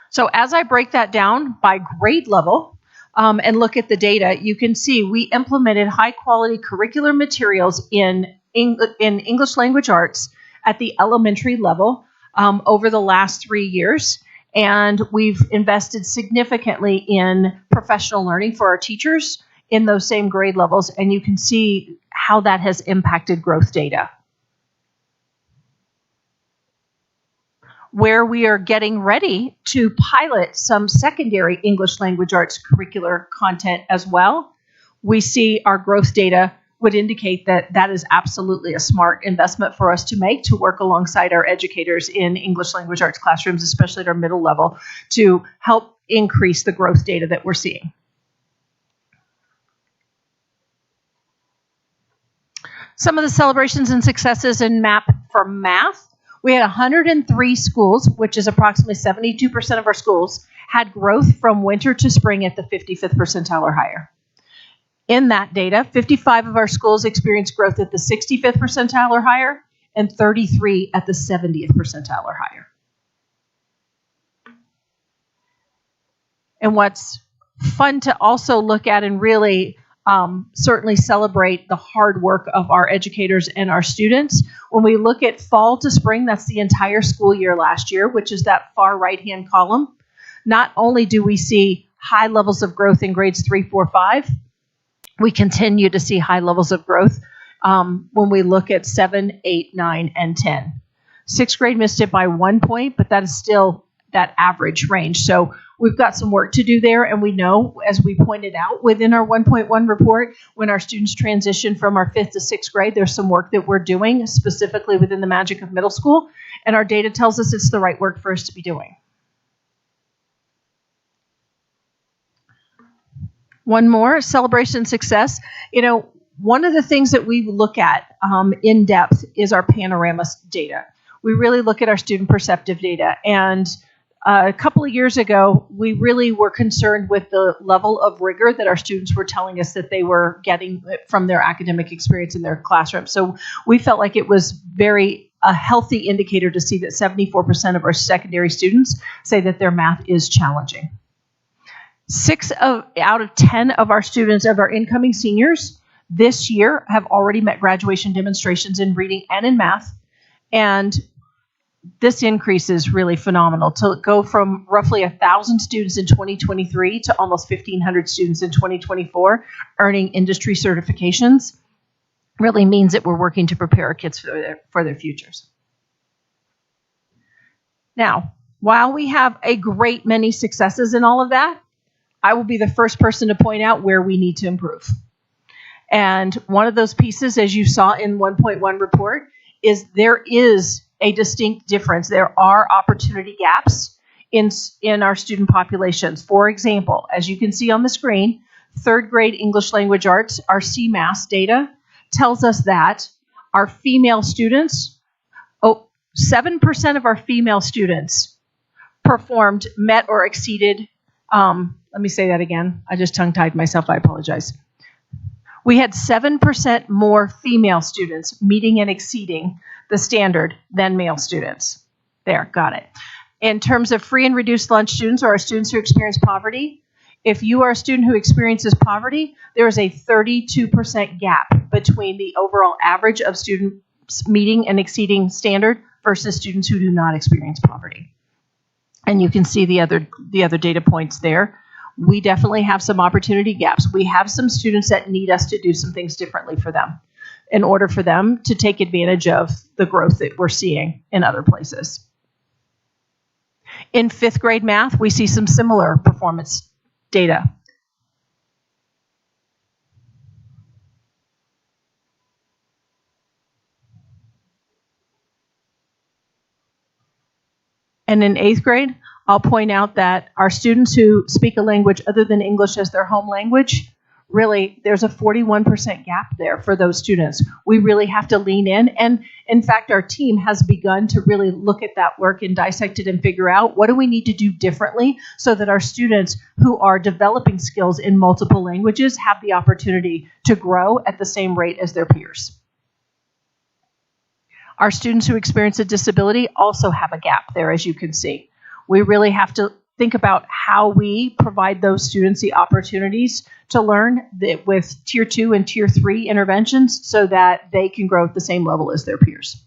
So as I break that down by grade level and look at the data, you can see we implemented high quality curricular materials in English language arts at the elementary level over the last 3 years. And we've invested significantly in professional learning for our teachers in those same grade levels. And you can see how that has impacted growth data. Where we are getting ready to pilot some secondary English language arts curricular content as well, we see our growth data would indicate that that is absolutely a smart investment for us to make to work alongside our educators in English language arts classrooms, especially at our middle level, to help increase the growth data that we're seeing. Some of the celebrations and successes in MAP for math. We had 103 schools, which is approximately 72% of our schools, had growth from winter to spring at the 55th percentile or higher. In that data, 55 of our schools experienced growth at the 65th percentile or higher, and 33 at the 70th percentile or higher. And what's fun to also look at and really certainly celebrate the hard work of our educators and our students. When we look at fall to spring, that's the entire school year last year, which is that far right-hand column. Not only do we see high levels of growth in grades 3, 4, 5, we continue to see high levels of growth when we look at 7, 8, 9, and 10. 6th grade missed it by 1 point, but that is still that average range. So we've got some work to do there, and we know, as we pointed out within our 1.1 report, when our students transition from our 5th to 6th grade, there's some work that we're doing specifically within the magic of middle school, and our data tells us it's the right work for us to be doing. One more, celebration success. You know, one of the things that we look at in depth is our panorama data. We really look at our student perceptive data, and a couple of years ago, we really were concerned with the level of rigor that our students were telling us that they were getting from their academic experience in their classroom. So we felt like it was a healthy indicator to see that 74% of our secondary students say that their math is challenging. 6 out of 10 of our students, of our incoming seniors this year, have already met graduation demonstrations in reading and in math. And this increase is really phenomenal. To go from roughly 1,000 students in 2023 to almost 1,500 students in 2024 earning industry certifications really means that we're working to prepare our kids for their futures. Now, while we have a great many successes in all of that, I will be the first person to point out where we need to improve. And one of those pieces, as you saw in 1.1 report, is there is a distinct difference. There are opportunity gaps in our student populations. For example, as you can see on the screen, 3rd grade English language arts, our CMAS data tells us that our female students, 7% of our female students met or exceeded, let me say that again. I just tongue-tied myself. I apologize. We had 7% more female students meeting and exceeding the standard than male students. There, got it. In terms of free and reduced lunch students, or our students who experience poverty, if you are a student who experiences poverty, there is a 32% gap between the overall average of students meeting and exceeding standard versus students who do not experience poverty. And you can see the other data points there. We definitely have some opportunity gaps. We have some students that need us to do some things differently for them in order for them to take advantage of the growth that we're seeing in other places. In 5th grade math, we see some similar performance data. And in 8th grade, I'll point out that our students who speak a language other than English as their home language, really, there's a 41% gap there for those students. We really have to lean in. And in fact, our team has begun to really look at that work and dissect it and figure out what do we need to do differently so that our students who are developing skills in multiple languages have the opportunity to grow at the same rate as their peers. Our students who experience a disability also have a gap there, as you can see. We really have to think about how we provide those students the opportunities to learn with Tier 2 and Tier 3 interventions so that they can grow at the same level as their peers.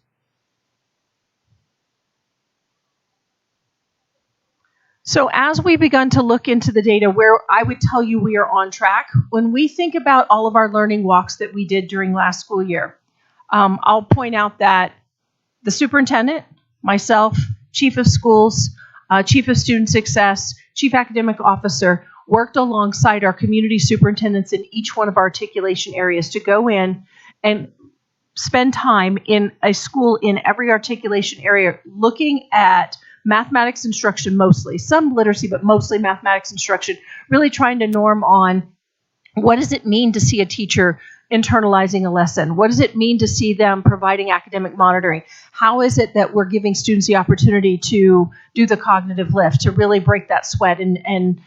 So as we begun to look into the data, where I would tell you we are on track, when we think about all of our learning walks that we did during last school year, I'll point out that the superintendent, myself, chief of schools, chief of student success, chief academic officer, worked alongside our community superintendents in each one of our articulation areas to go in and spend time in a school in every articulation area looking at mathematics instruction mostly, some literacy, but mostly mathematics instruction, really trying to norm on what does it mean to see a teacher internalizing a lesson? What does it mean to see them providing academic monitoring? How is it that we're giving students the opportunity to do the cognitive lift, to really break that sweat and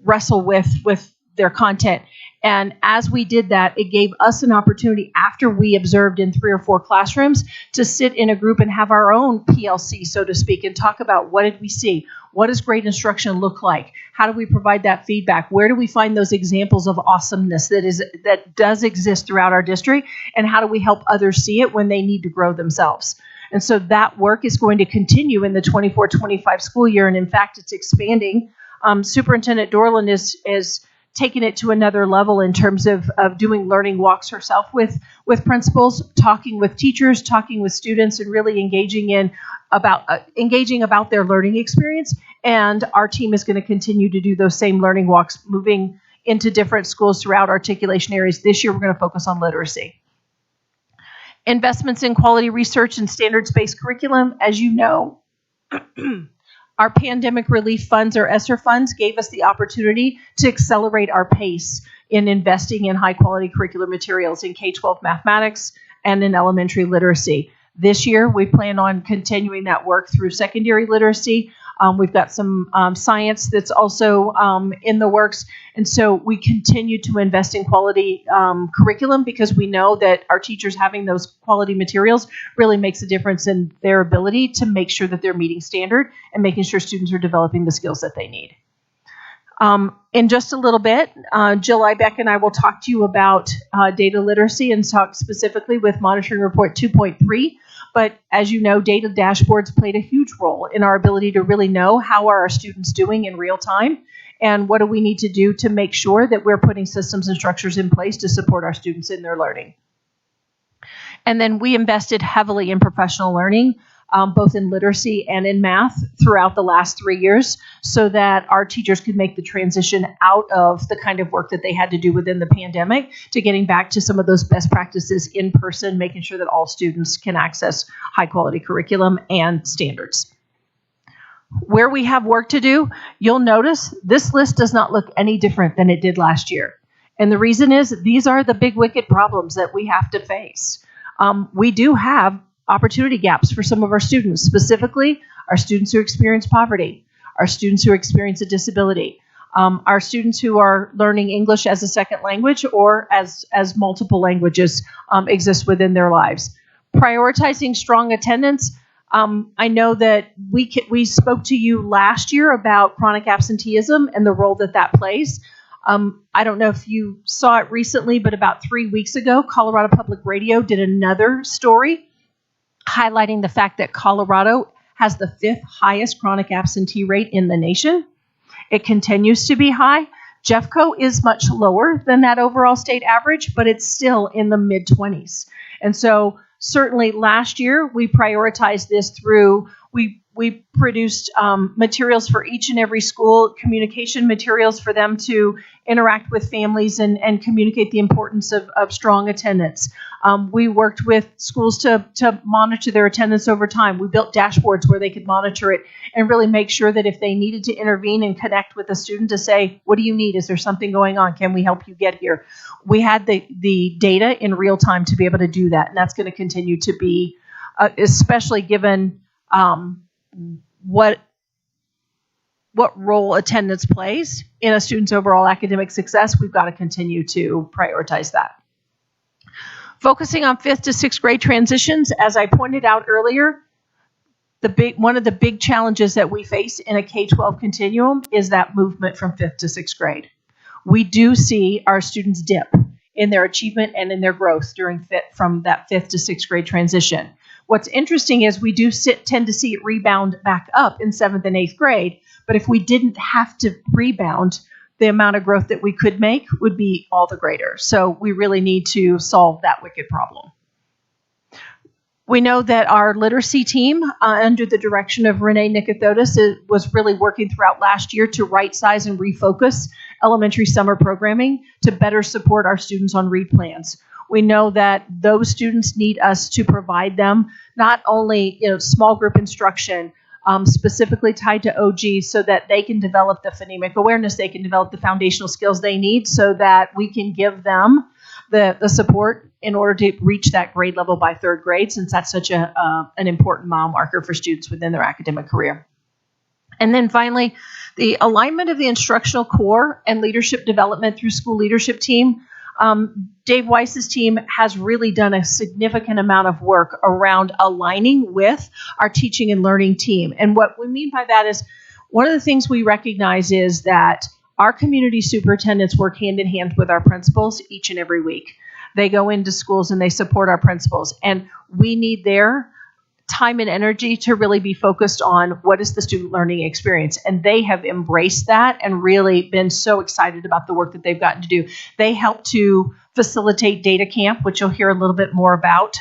wrestle with their content? And as we did that, it gave us an opportunity after we observed in 3 or 4 classrooms to sit in a group and have our own PLC, so to speak, and talk about what did we see? What does great instruction look like? How do we provide that feedback? Where do we find those examples of awesomeness that does exist throughout our district? And how do we help others see it when they need to grow themselves? And so that work is going to continue in the 24-25 school year. And in fact, it's expanding. Superintendent Dorland is taking it to another level in terms of doing learning walks herself with principals, talking with teachers, talking with students, and really engaging about their learning experience. And our team is going to continue to do those same learning walks, moving into different schools throughout articulation areas. This year, we're going to focus on literacy. Investments in quality research and standards-based curriculum. As you know, our pandemic relief funds, or ESSER funds, gave us the opportunity to accelerate our pace in investing in high-quality curricular materials in K-12 mathematics and in elementary literacy. This year, we plan on continuing that work through secondary literacy. We've got some science that's also in the works. And so we continue to invest in quality curriculum because we know that our teachers having those quality materials really makes a difference in their ability to make sure that they're meeting standard and making sure students are developing the skills that they need. In just a little bit, Jill Ibeck and I will talk to you about data literacy and talk specifically with Monitoring Report 2.3. But as you know, data dashboards played a huge role in our ability to really know how are our students doing in real time and what do we need to do to make sure that we're putting systems and structures in place to support our students in their learning. And then we invested heavily in professional learning, both in literacy and in math throughout the last 3 years so that our teachers could make the transition out of the kind of work that they had to do within the pandemic to getting back to some of those best practices in person, making sure that all students can access high quality curriculum and standards. Where we have work to do, you'll notice this list does not look any different than it did last year. And the reason is these are the big wicked problems that we have to face. We do have opportunity gaps for some of our students, specifically our students who experience poverty, our students who experience a disability, our students who are learning English as a second language or as multiple languages exist within their lives. Prioritizing strong attendance. I know that we spoke to you last year about chronic absenteeism and the role that plays. I don't know if you saw it recently, but about 3 weeks ago, Colorado Public Radio did another story highlighting the fact that Colorado has the 5th highest chronic absentee rate in the nation. It continues to be high. Jeffco is much lower than that overall state average, but it's still in the mid-20s. And so certainly last year we prioritized this through, we We produced materials for each and every school, communication materials for them to interact with families and communicate the importance of strong attendance. We worked with schools to monitor their attendance over time. We built dashboards where they could monitor it and really make sure that if they needed to intervene and connect with a student to say, what do you need? Is there something going on? Can we help you get here? We had the data in real time to be able to do that, and that's going to continue to be, especially given what role attendance plays in a student's overall academic success. We've got to continue to prioritize that. Focusing on 5th to 6th grade transitions, as I pointed out earlier, one of the big challenges that we face in a K-12 continuum is that movement from 5th to 6th grade. We do see our students dip in their achievement and in their growth from that 5th to 6th grade transition. What's interesting is we do tend to see it rebound back up in 7th and 8th grade, but if we didn't have to rebound, the amount of growth that we could make would be all the greater. So we really need to solve that wicked problem. We know that our literacy team, under the direction of Renee Nicothodis, was really working throughout last year to right-size and refocus elementary summer programming to better support our students on read plans. We know that those students need us to provide them not only small group instruction, specifically tied to OG, so that they can develop the phonemic awareness, they can develop the foundational skills they need so that we can give them the support in order to reach that grade level by 3rd grade, since that's such an important mile marker for students within their academic career. And then finally, the alignment of the instructional core and leadership development through school leadership team. Dave Weiss's team has really done a significant amount of work around aligning with our teaching and learning team. And what we mean by that is one of the things we recognize is that our community superintendents work hand in hand with our principals each and every week. They go into schools and they support our principals. And we need their time and energy to really be focused on what is the student learning experience. And they have embraced that and really been so excited about the work that they've gotten to do. They help to facilitate data camp, which you'll hear a little bit more about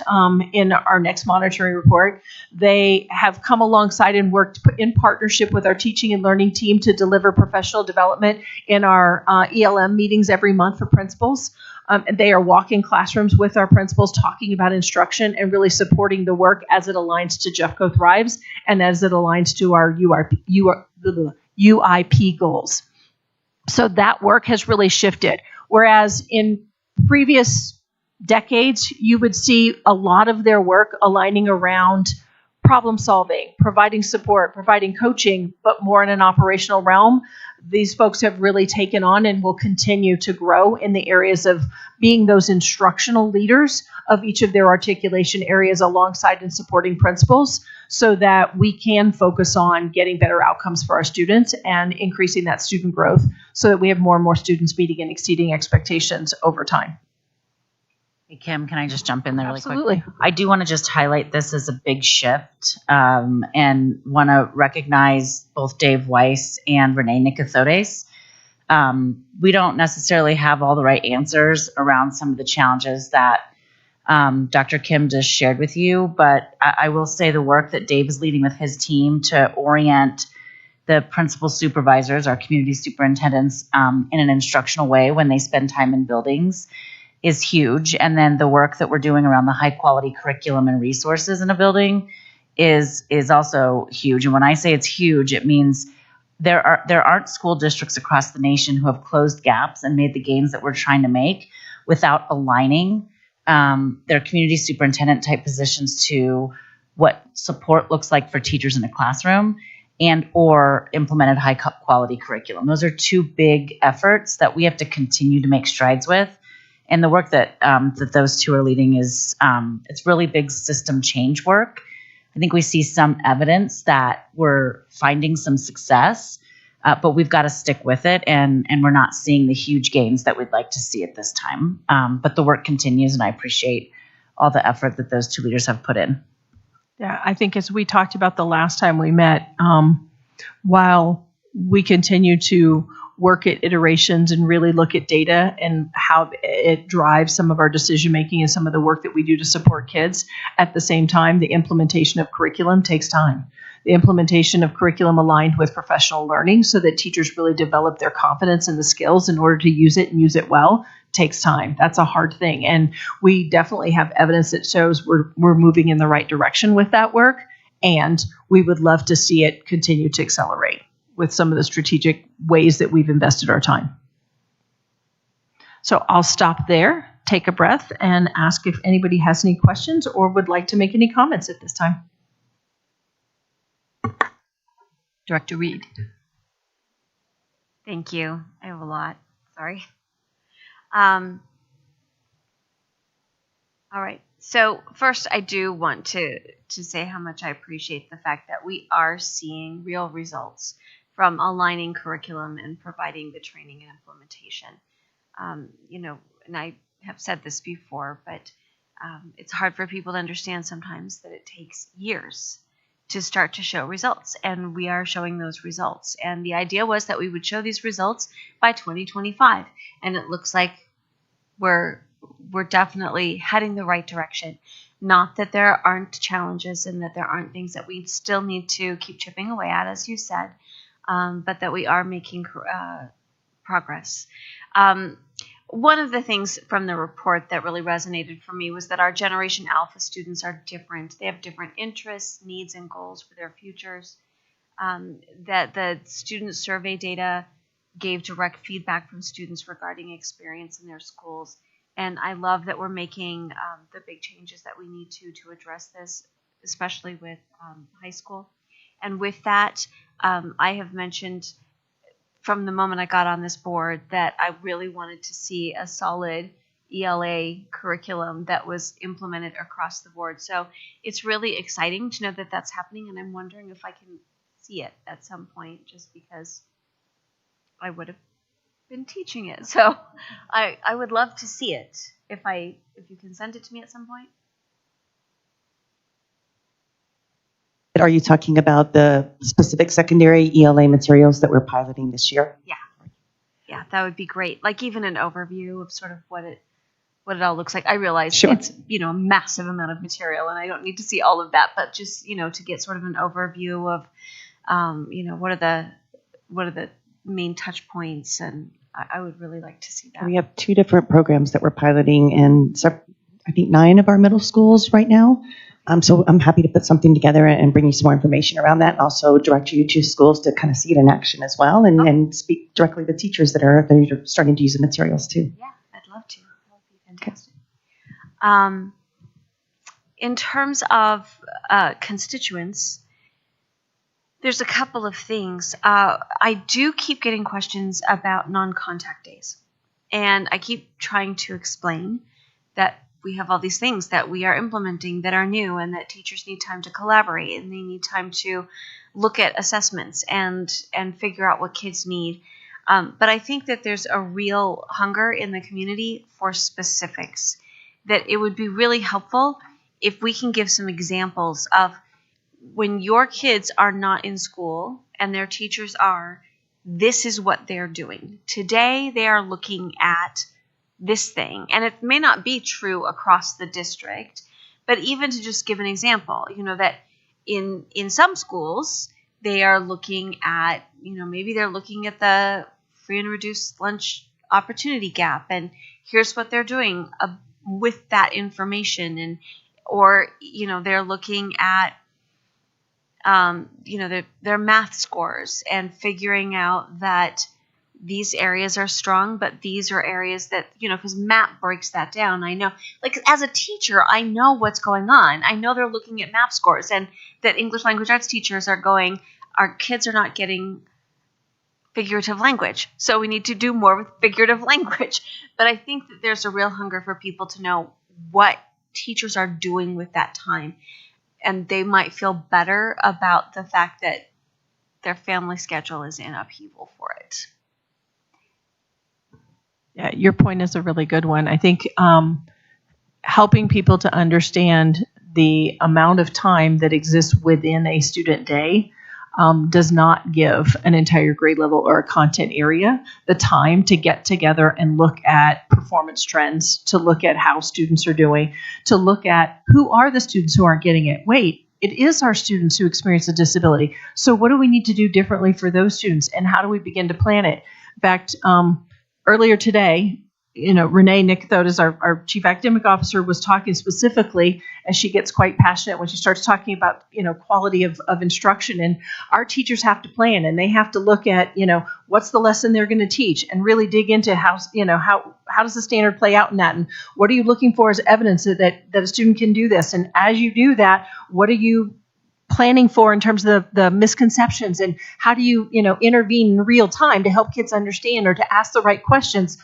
in our next monitoring report. They have come alongside and worked in partnership with our teaching and learning team to deliver professional development in our ELM meetings every month for principals. They are walking classrooms with our principals, talking about instruction and really supporting the work as it aligns to Jeffco Thrives and as it aligns to our UIP goals. So that work has really shifted. Whereas in previous decades, you would see a lot of their work aligning around problem solving, providing support, providing coaching, but more in an operational realm. These folks have really taken on and will continue to grow in the areas of being those instructional leaders of each of their articulation areas alongside and supporting principals so that we can focus on getting better outcomes for our students and increasing that student growth so that we have more and more students meeting and exceeding expectations over time. Hey, Kim, can I just jump in there really quick? Absolutely. I do want to just highlight this as a big shift and want to recognize both Dave Weiss and Renee Nicothodis. We don't necessarily have all the right answers around some of the challenges that Dr. Kim just shared with you, but I will say the work that Dave is leading with his team to orient the principal supervisors, our community superintendents, in an instructional way when they spend time in buildings is huge. And then the work that we're doing around the high quality curriculum and resources in a building is also huge. And when I say it's huge, it means there aren't school districts across the nation who have closed gaps and made the gains that we're trying to make without aligning their community superintendent type positions to what support looks like for teachers in a classroom and or implemented high quality curriculum. Those are two big efforts that we have to continue to make strides with. And the work that those two are leading is it's really big system change work. I think we see some evidence that we're finding some success, but we've got to stick with it, and we're not seeing the huge gains that we'd like to see at this time. But the work continues, and I appreciate all the effort that those two leaders have put in. Yeah, I think as we talked about the last time we met, while we continue to work at iterations and really look at data and how it drives some of our decision making and some of the work that we do to support kids. At the same time, the implementation of curriculum takes time. the implementation of curriculum aligned with professional learning so that teachers really develop their confidence and the skills in order to use it and use it well takes time. That's a hard thing. And we definitely have evidence that shows we're moving in the right direction with that work. And we would love to see it continue to accelerate with some of the strategic ways that we've invested our time. So I'll stop there, take a breath, and ask if anybody has any questions or would like to make any comments at this time. Director Reed. Thank you. I have a lot. Sorry. All right. So first, I do want to say how much I appreciate the fact that we are seeing real results from aligning curriculum and providing the training and implementation. You know, and I have said this before, but it's hard for people to understand sometimes that it takes years to start to show results, and we are showing those results. And the idea was that we would show these results by 2025, and it looks like we're definitely heading the right direction. Not that there aren't challenges and that there aren't things that we still need to keep chipping away at, as you said, but that we are making progress. One of the things from the report that really resonated for me was that our Generation Alpha students are different. They have different interests, needs, and goals for their futures. That the student survey data gave direct feedback from students regarding experience in their schools. And I love that we're making the big changes that we need to address this, especially with high school. And with that, I have mentioned from the moment I got on this board that I really wanted to see a solid ELA curriculum that was implemented across the board. So it's really exciting to know that that's happening, and I'm wondering if I can see it at some point, just because I would have been teaching it. So I would love to see it if you can send it to me at some point. Are you talking about the specific secondary ELA materials that we're piloting this year? Yeah, that would be great. Like even an overview of sort of what it all looks like. I realize Sure. It's, you know, a massive amount of material, and I don't need to see all of that, but just, you know, to get sort of an overview of, you know, what are the main touch points, and I would really like to see that. We have 2 different programs that we're piloting in, I think, 9 of our middle schools right now. So I'm happy to put something together and bring you some more information around that, and also direct you to schools to kind of see it in action as well, and speak directly with teachers that are starting to use the materials too. Yeah, I'd love to. That would be fantastic. Okay. In terms of constituents, there's a couple of things. I do keep getting questions about non-contact days, and I keep trying to explain that we have all these things that we are implementing that are new, and that teachers need time to collaborate, and they need time to look at assessments and figure out what kids need. But I think that there's a real hunger in the community for specifics, that it would be really helpful if we can give some examples of when your kids are not in school and their teachers are, this is what they're doing. Today they are looking at this thing, and it may not be true across the district, but even to just give an example, you know, that in some schools they are looking at, you know, maybe they're looking at the free and reduced lunch opportunity gap, and here's what they're doing with that information, and or, you know, they're looking at you know, their math scores and figuring out that these areas are strong, but these are areas that, you know, because MAP breaks that down. I know, like as a teacher, I know what's going on. I know they're looking at MAP scores, and that English language arts teachers are going, our kids are not getting figurative language, so we need to do more with figurative language. But I think that there's a real hunger for people to know what teachers are doing with that time, and they might feel better about the fact that their family schedule is in upheaval for it. Yeah, your point is a really good one. I think helping people to understand the amount of time that exists within a student day does not give an entire grade level or a content area the time to get together and look at performance trends, to look at how students are doing, to look at who are the students who aren't getting it. Wait, it is our students who experience a disability. So what do we need to do differently for those students, and how do we begin to plan it? In fact, earlier today, Renee Nickthode, as our chief academic officer, was talking specifically, as she gets quite passionate when she starts talking about, quality of instruction. And our teachers have to plan, and they have to look at, what's the lesson they're going to teach, and really dig into how does the standard play out in that, and what are you looking for as evidence that a student can do this? And as you do that, what are you planning for in terms of the misconceptions, and how do you, intervene in real time to help kids understand or to ask the right questions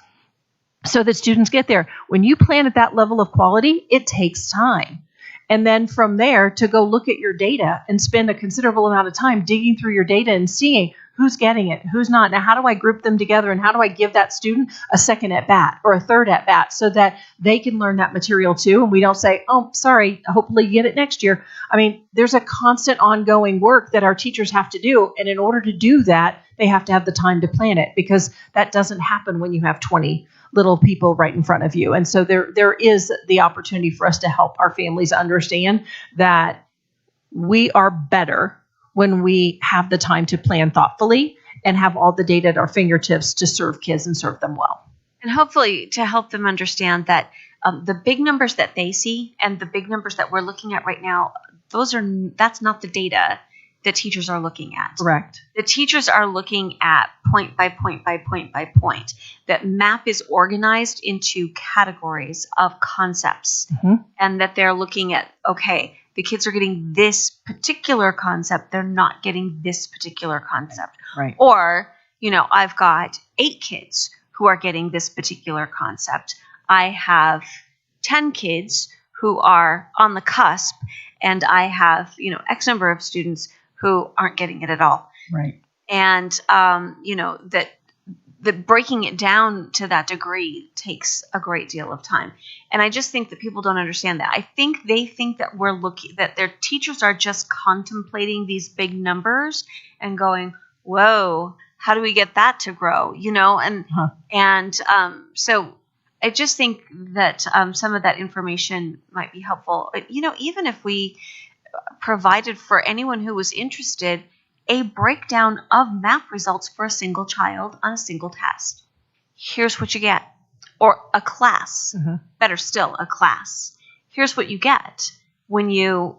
so that students get there? When you plan at that level of quality, it takes time. And then from there, to go look at your data and spend a considerable amount of time digging through your data and seeing who's getting it, who's not. Now, how do I group them together, and how do I give that student a second at bat or a third at bat so that they can learn that material too? And we don't say, oh, sorry, hopefully you get it next year. I mean, there's a constant ongoing work that our teachers have to do. And in order to do that, they have to have the time to plan it, because that doesn't happen when you have 20 little people right in front of you. And so there is the opportunity for us to help our families understand that we are better when we have the time to plan thoughtfully and have all the data at our fingertips to serve kids and serve them well. And hopefully to help them understand that the big numbers that they see and the big numbers that we're looking at right now, that's not the data that teachers are looking at. Correct. The teachers are looking at point by point by point by point. That map is organized into categories of concepts, and that they're looking at, okay, the kids are getting this particular concept, they're not getting this particular concept. Right. Or, I've got 8 kids who are getting this particular concept. I have 10 kids who are on the cusp, and I have, X number of students who aren't getting it at all. Right. And, that breaking it down to that degree takes a great deal of time. And I just think that people don't understand that. I think they think that that their teachers are just contemplating these big numbers and going, whoa, how do we get that to grow? So I just think that some of that information might be helpful. Even if we provided for anyone who was interested a breakdown of math results for a single child on a single test. Here's what you get. Or a class. Better still, a class. Here's what you get when you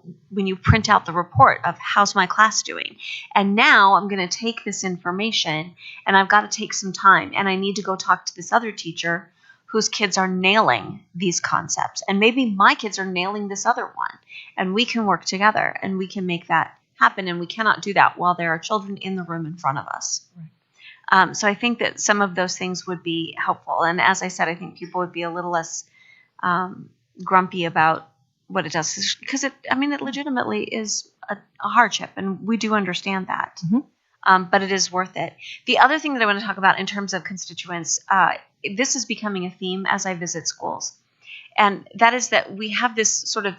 print out the report of how's my class doing. And now I'm going to take this information, and I've got to take some time, and I need to go talk to this other teacher whose kids are nailing these concepts. And maybe my kids are nailing this other one. And we can work together, and we can make that happen. And we cannot do that while there are children in the room in front of us. Right. So I think that some of those things would be helpful. And as I said, I think people would be a little less grumpy about what it does. Because it legitimately is a hardship. And we do understand that. But it is worth it. The other thing that I want to talk about in terms of constituents, this is becoming a theme as I visit schools. And that is that we have this sort of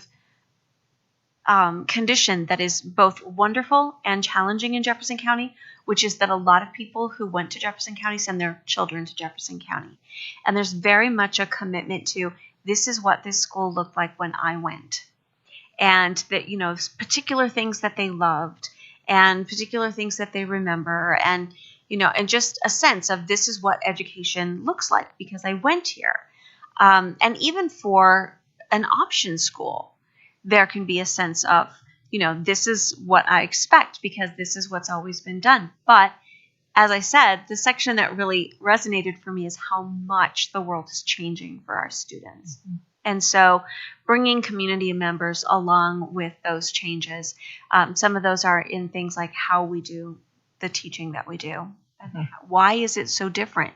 condition that is both wonderful and challenging in Jefferson County, which is that a lot of people who went to Jefferson County send their children to Jefferson County. And there's very much a commitment to, this is what this school looked like when I went. And that, particular things that they loved and particular things that they remember, and, and just a sense of, this is what education looks like because I went here. And even for an option school, there can be a sense of, this is what I expect because this is what's always been done. But as I said, the section that really resonated for me is how much the world is changing for our students. And so bringing community members along with those changes, some of those are in things like how we do the teaching that we do. Why is it so different?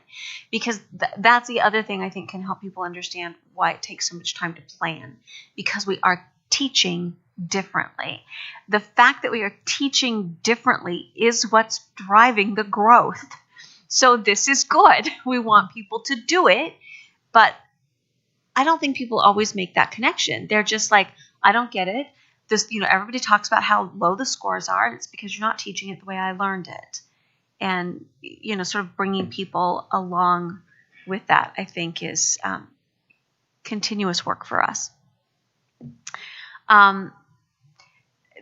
Because that's the other thing I think can help people understand why it takes so much time to plan, because we are teaching differently. The fact that we are teaching differently is what's driving the growth. So this is good. We want people to do it, but I don't think people always make that connection. They're just like, I don't get it. This, everybody talks about how low the scores are, and it's because you're not teaching it the way I learned it. And, sort of bringing people along with that, I think, is continuous work for us.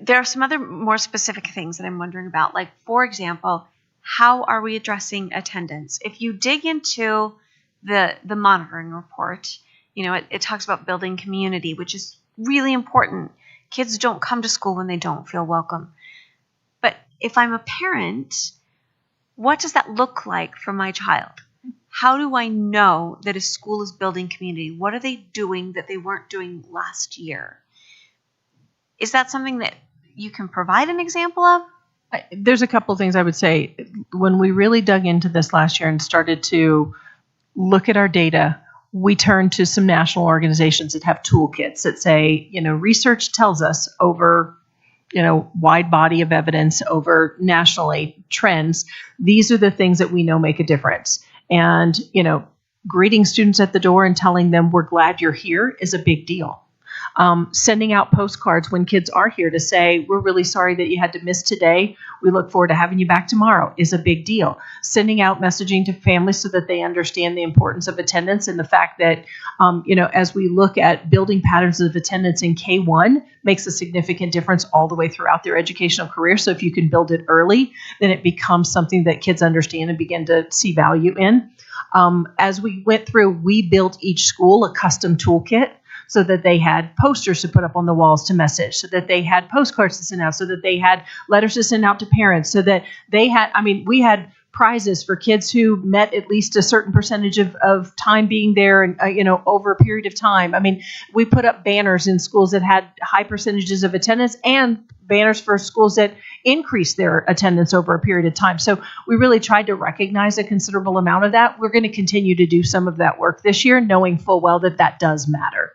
there are some other more specific things that I'm wondering about. Like, for example, how are we addressing attendance? If you dig into the monitoring report, it talks about building community, which is really important. Kids don't come to school when they don't feel welcome. But if I'm a parent, what does that look like for my child? How do I know that a school is building community? What are they doing that they weren't doing last year? Is that something that you can provide an example of? There's a couple of things I would say. When we really dug into this last year and started to look at our data, we turned to some national organizations that have toolkits that say, research tells us over, wide body of evidence over nationally trends. These are the things that we know make a difference. And, greeting students at the door and telling them we're glad you're here is a big deal. Sending out postcards when kids are here to say, we're really sorry that you had to miss today. We look forward to having you back tomorrow is a big deal. Sending out messaging to families so that they understand the importance of attendance and the fact that, as we look at building patterns of attendance in K-1 makes a significant difference all the way throughout their educational career. So if you can build it early, then it becomes something that kids understand and begin to see value in. As we went through, we built each school a custom toolkit, so that they had posters to put up on the walls to message, so that they had postcards to send out, so that they had letters to send out to parents, so that they had, we had prizes for kids who met at least a certain percentage of time being there and, over a period of time. We put up banners in schools that had high percentages of attendance and banners for schools that increased their attendance over a period of time. So we really tried to recognize a considerable amount of that. We're going to continue to do some of that work this year, knowing full well that that does matter.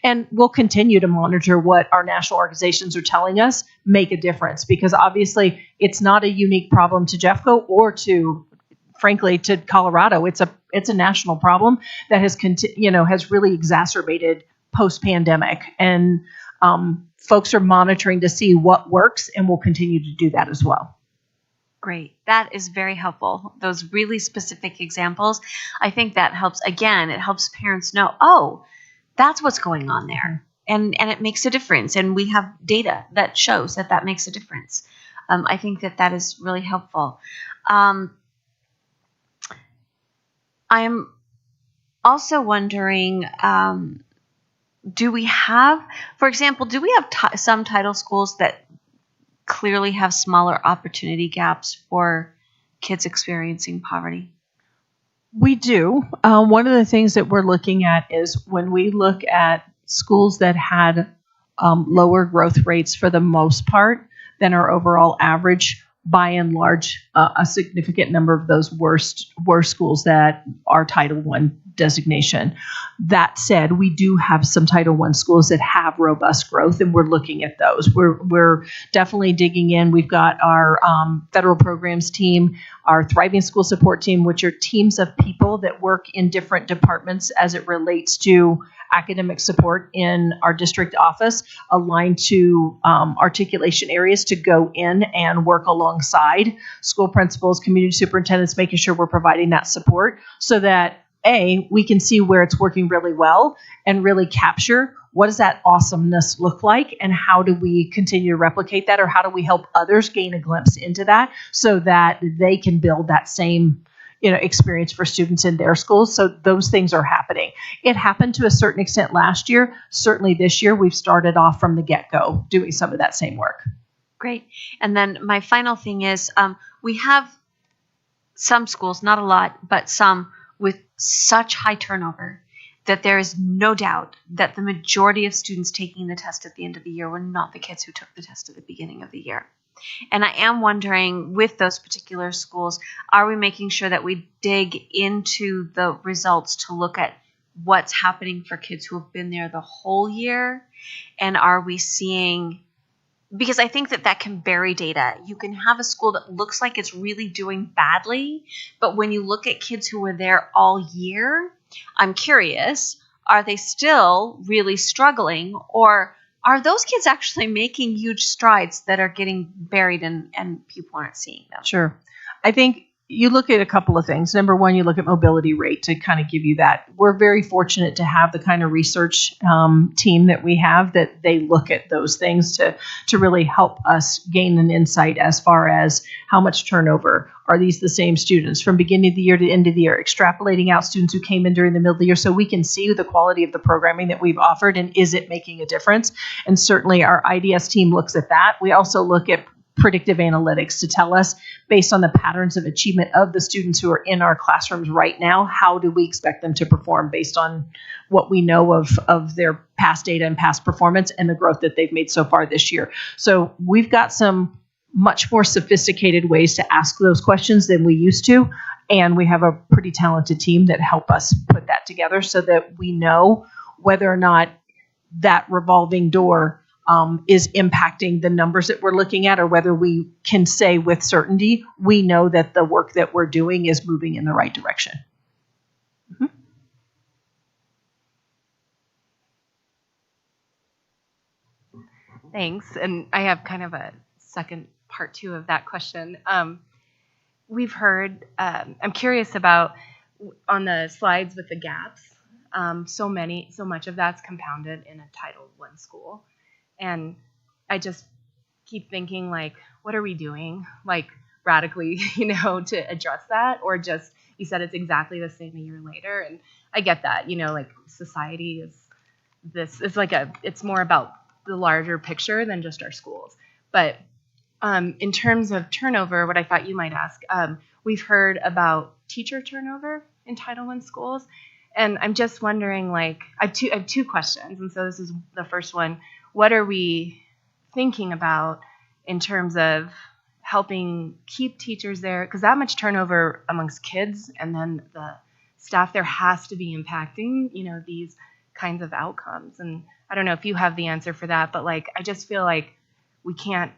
And we'll continue to monitor what our national organizations are telling us make a difference, because obviously it's not a unique problem to Jeffco or frankly, to Colorado. It's a national problem that has really exacerbated post-pandemic, and folks are monitoring to see what works, and we'll continue to do that as well. Great. That is very helpful. Those really specific examples. I think that helps. Again, it helps parents know, that's what's going on there. And it makes a difference. And we have data that shows that makes a difference. I think that is really helpful. I am also wondering, do we have some title schools that clearly have smaller opportunity gaps for kids experiencing poverty? We do. One of the things that we're looking at is when we look at schools that had lower growth rates for the most part than our overall average, by and large, a significant number of those were schools that are Title I designation. That said, we do have some Title I schools that have robust growth, and we're looking at those. We're definitely digging in. We've got our federal programs team, our Thriving School Support team, which are teams of people that work in different departments as it relates to academic support in our district office, aligned to articulation areas to go in and work alongside school principals, community superintendents, making sure we're providing that support so that we can see where it's working really well and really capture what does that awesomeness look like, and how do we continue to replicate that, or how do we help others gain a glimpse into that so that they can build that same experience for students in their schools. So those things are happening. It happened to a certain extent last year. Certainly this year, we've started off from the get-go doing some of that same work. Great. And then my final thing is we have some schools, not a lot, but some with such high turnover that there is no doubt that the majority of students taking the test at the end of the year were not the kids who took the test at the beginning of the year. And I am wondering, with those particular schools, are we making sure that we dig into the results to look at what's happening for kids who have been there the whole year? And are we seeing, because I think that can bury data. You can have a school that looks like it's really doing badly, but when you look at kids who were there all year, I'm curious, are they still really struggling, or are those kids actually making huge strides that are getting buried and people aren't seeing them? Sure. I think you look at a couple of things. Number one, you look at mobility rate to kind of give you that. We're very fortunate to have the kind of research team that we have, that they look at those things to really help us gain an insight as far as how much turnover. Are these the same students from beginning of the year to end of the year, extrapolating out students who came in during the middle of the year so we can see the quality of the programming that we've offered and is it making a difference? And certainly our IDS team looks at that. We also look at predictive analytics to tell us, based on the patterns of achievement of the students who are in our classrooms right now, how do we expect them to perform based on what we know of their past data and past performance and the growth that they've made so far this year. So we've got some much more sophisticated ways to ask those questions than we used to. And we have a pretty talented team that help us put that together so that we know whether or not that revolving door is impacting the numbers that we're looking at, or whether we can say with certainty, we know that the work that we're doing is moving in the right direction. Mm-hmm. Thanks. And I have kind of a second part two of that question. We've heard, I'm curious about on the slides with the gaps, so much of that's compounded in a Title I school. And I just keep thinking, like, what are we doing, like, radically, to address that? Or just, you said it's exactly the same a year later. And I get that, like, society is this, it's more about the larger picture than just our schools. But in terms of turnover, what I thought you might ask, we've heard about teacher turnover in Title I schools. And I'm just wondering, like, I have two questions. And so this is the first one. What are we thinking about in terms of helping keep teachers there? Because that much turnover amongst kids and then the staff there has to be impacting, these kinds of outcomes. And I don't know if you have the answer for that, but, like, I just feel like we can't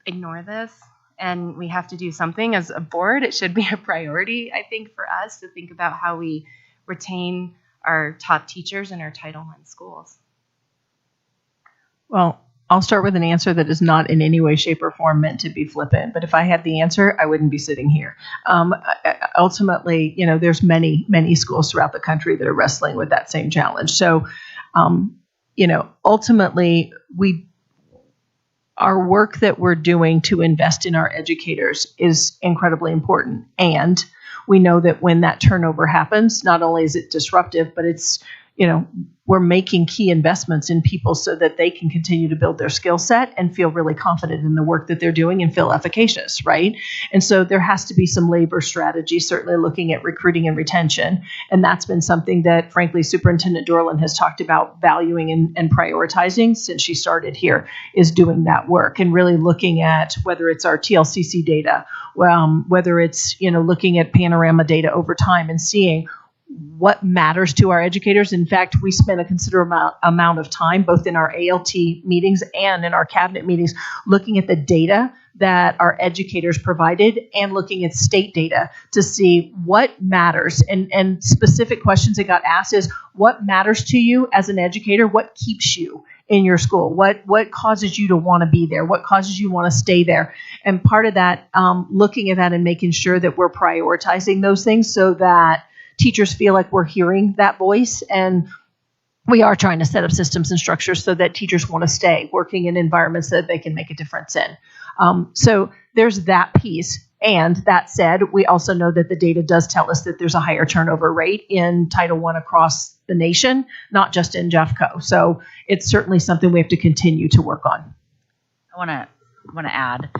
ignore this and we have to do something as a board. It should be a priority, I think, for us to think about how we retain our top teachers in our Title I schools. Well, I'll start with an answer that is not in any way, shape, or form meant to be flippant. But if I had the answer, I wouldn't be sitting here. Ultimately, there's many, many schools throughout the country that are wrestling with that same challenge. So, ultimately, our work that we're doing to invest in our educators is incredibly important. And we know that when that turnover happens, not only is it disruptive, but it's, we're making key investments in people so that they can continue to build their skill set and feel really confident in the work that they're doing and feel efficacious, right? And so there has to be some labor strategy, certainly looking at recruiting and retention. And that's been something that, frankly, Superintendent Dorland has talked about valuing and prioritizing since she started here, is doing that work and really looking at whether it's our TLCC data, whether it's, looking at panorama data over time and seeing what matters to our educators. In fact, we spent a considerable amount of time, both in our ALT meetings and in our cabinet meetings, looking at the data that our educators provided and looking at state data to see what matters. And specific questions that got asked is, what matters to you as an educator? What keeps you in your school? What causes you to want to be there? What causes you want to stay there? And part of that, looking at that and making sure that we're prioritizing those things so that teachers feel like we're hearing that voice, and we are trying to set up systems and structures so that teachers want to stay working in environments that they can make a difference in. So there's that piece. And that said, we also know that the data does tell us that there's a higher turnover rate in Title I across the nation, not just in Jeffco. So it's certainly something we have to continue to work on. I want to add,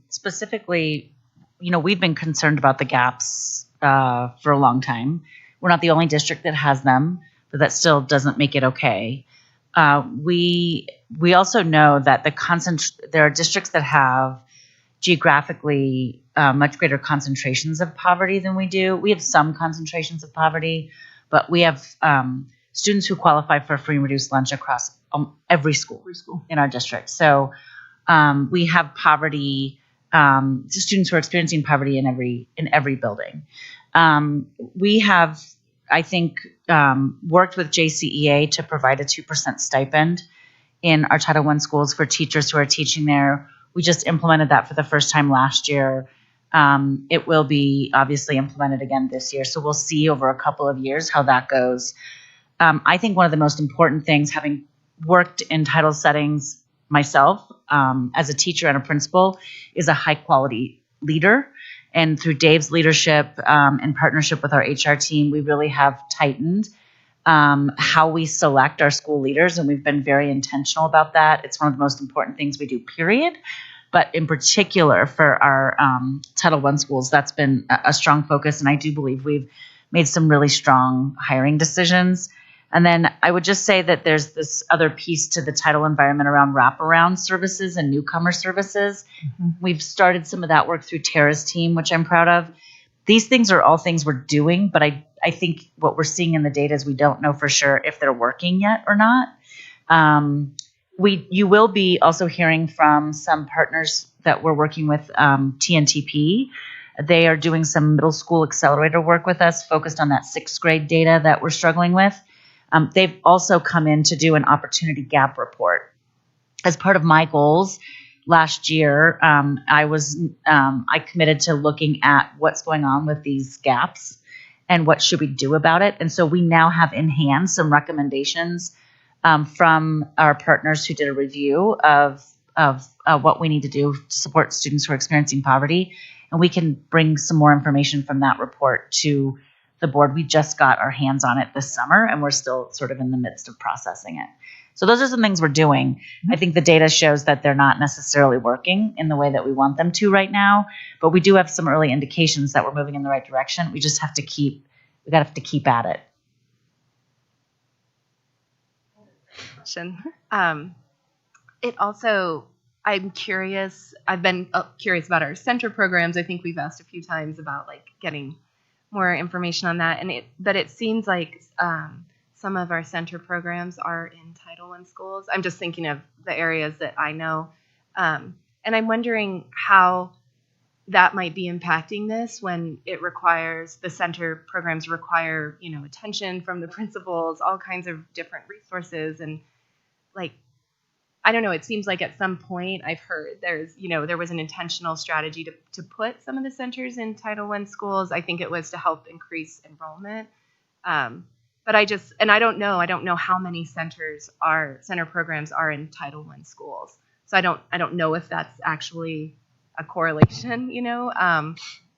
specifically, we've been concerned about the gaps for a long time. We're not the only district that has them, but that still doesn't make it okay. We also know that there are districts that have geographically much greater concentrations of poverty than we do. We have some concentrations of poverty, but we have students who qualify for free and reduced lunch across every school in our district. So we have poverty. Students who are experiencing poverty in every building. We have, I think, worked with JCEA to provide a 2% stipend in our Title I schools for teachers who are teaching there. We just implemented that for the first time last year. It will be obviously implemented again this year. So we'll see over a couple of years how that goes. I think one of the most important things, having worked in title settings myself as a teacher and a principal, is a high quality leader. And through Dave's leadership in partnership with our HR team, we really have tightened how we select our school leaders. And we've been very intentional about that. It's one of the most important things we do, period. But in particular for our Title I schools, that's been a strong focus. And I do believe we've made some really strong hiring decisions. And then I would just say that there's this other piece to the title environment around wraparound services and newcomer services. We've started some of that work through Tara's team, which I'm proud of. These things are all things we're doing, but I think what we're seeing in the data is we don't know for sure if they're working yet or not. You will be also hearing from some partners that we're working with, TNTP. They are doing some middle school accelerator work with us, focused on that 6th grade data that we're struggling with. They've also come in to do an opportunity gap report. As part of my goals last year, I committed to looking at what's going on with these gaps and what should we do about it. And so we now have in hand some recommendations from our partners who did a review of what we need to do to support students who are experiencing poverty. And we can bring some more information from that report to the board. We just got our hands on it this summer, and we're still sort of in the midst of processing it. So those are some things we're doing. I think the data shows that they're not necessarily working in the way that we want them to right now, but we do have some early indications that we're moving in the right direction. We just have to keep at it. It also, I'm curious, I've been curious about our center programs. I think we've asked a few times about like getting more information on that, but it seems like some of our center programs are in Title I schools. I'm just thinking of the areas that I know, and I'm wondering how that might be impacting this when it requires, the center programs require, attention from the principals, all kinds of different resources, and like, I don't know, it seems like at some point I've heard there was an intentional strategy to put some of the centers in Title I schools. I think it was to help increase enrollment. But I don't know how many center programs are in Title I schools. So I don't know if that's actually a correlation,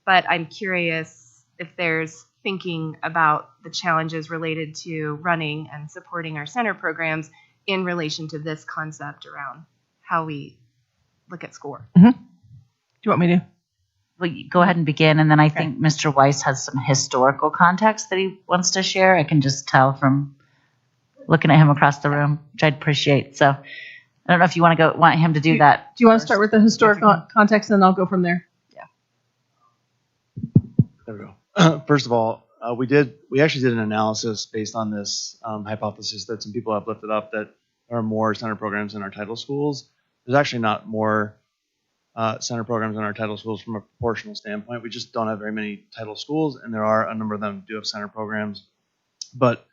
but I'm curious if there's thinking about the challenges related to running and supporting our center programs in relation to this concept around how we look at score. Do you want me to? Well, go ahead and begin, and then I think Mr. Weiss has some historical context that he wants to share. I can just tell from looking at him across the room, which I'd appreciate. So I don't know if you want him to do that. Do you want to start with the historical context, and then I'll go from there? Yeah. There we go. First of all, we actually did an analysis based on this hypothesis that some people have lifted up, that there are more center programs in our title schools. There's actually not more center programs in our title schools from a proportional standpoint. We just don't have very many title schools, and there are a number of them do have center programs. But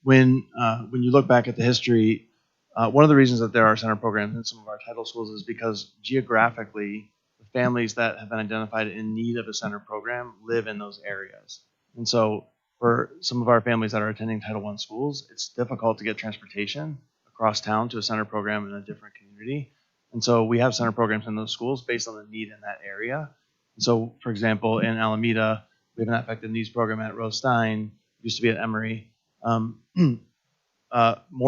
when you look back at the history, one of the reasons that there are center programs in some of our title schools is because geographically, the families that have been identified in need of a center program live in those areas. And so for some of our families that are attending Title I schools, it's difficult to get transportation across town to a center program in a different community. And so we have center programs in those schools based on the need in that area. And so, for example, in Alameda, we have an affective needs program at Rose Stein, used to be at Emory. More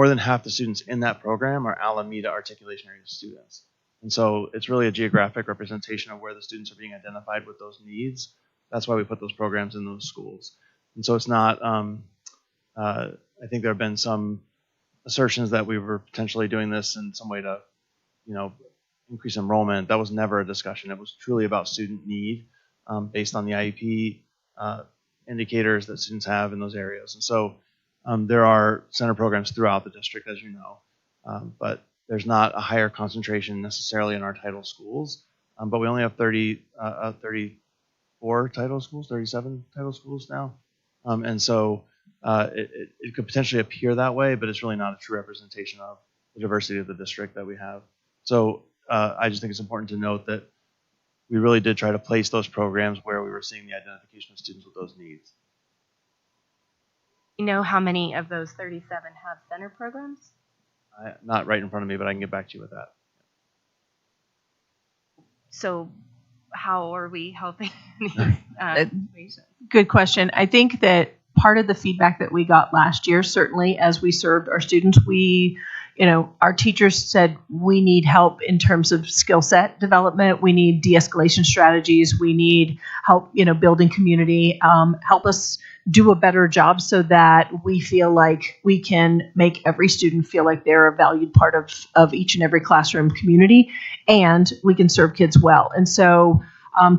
than half the students in that program are Alameda articulation area students. And so it's really a geographic representation of where the students are being identified with those needs. That's why we put those programs in those schools. And so it's not, I think there have been some assertions that we were potentially doing this in some way to, increase enrollment. That was never a discussion. It was truly about student need based on the IEP indicators that students have in those areas. And so there are center programs throughout the district, as you know, but there's not a higher concentration necessarily in our title schools. But we only have 34 title schools, 37 title schools now. And so it could potentially appear that way, but it's really not a true representation of the diversity of the district that we have. So I just think it's important to note that we really did try to place those programs where we were seeing the identification of students with those needs. You know how many of those 37 have center programs? Not right in front of me, but I can get back to you with that. So how are we helping these situations? Good question. I think that part of the feedback that we got last year, certainly as we served our students, our teachers said we need help in terms of skill set development. We need de-escalation strategies. We need help, building community, help us do a better job so that we feel like we can make every student feel like they're a valued part of each and every classroom community, and we can serve kids well. And so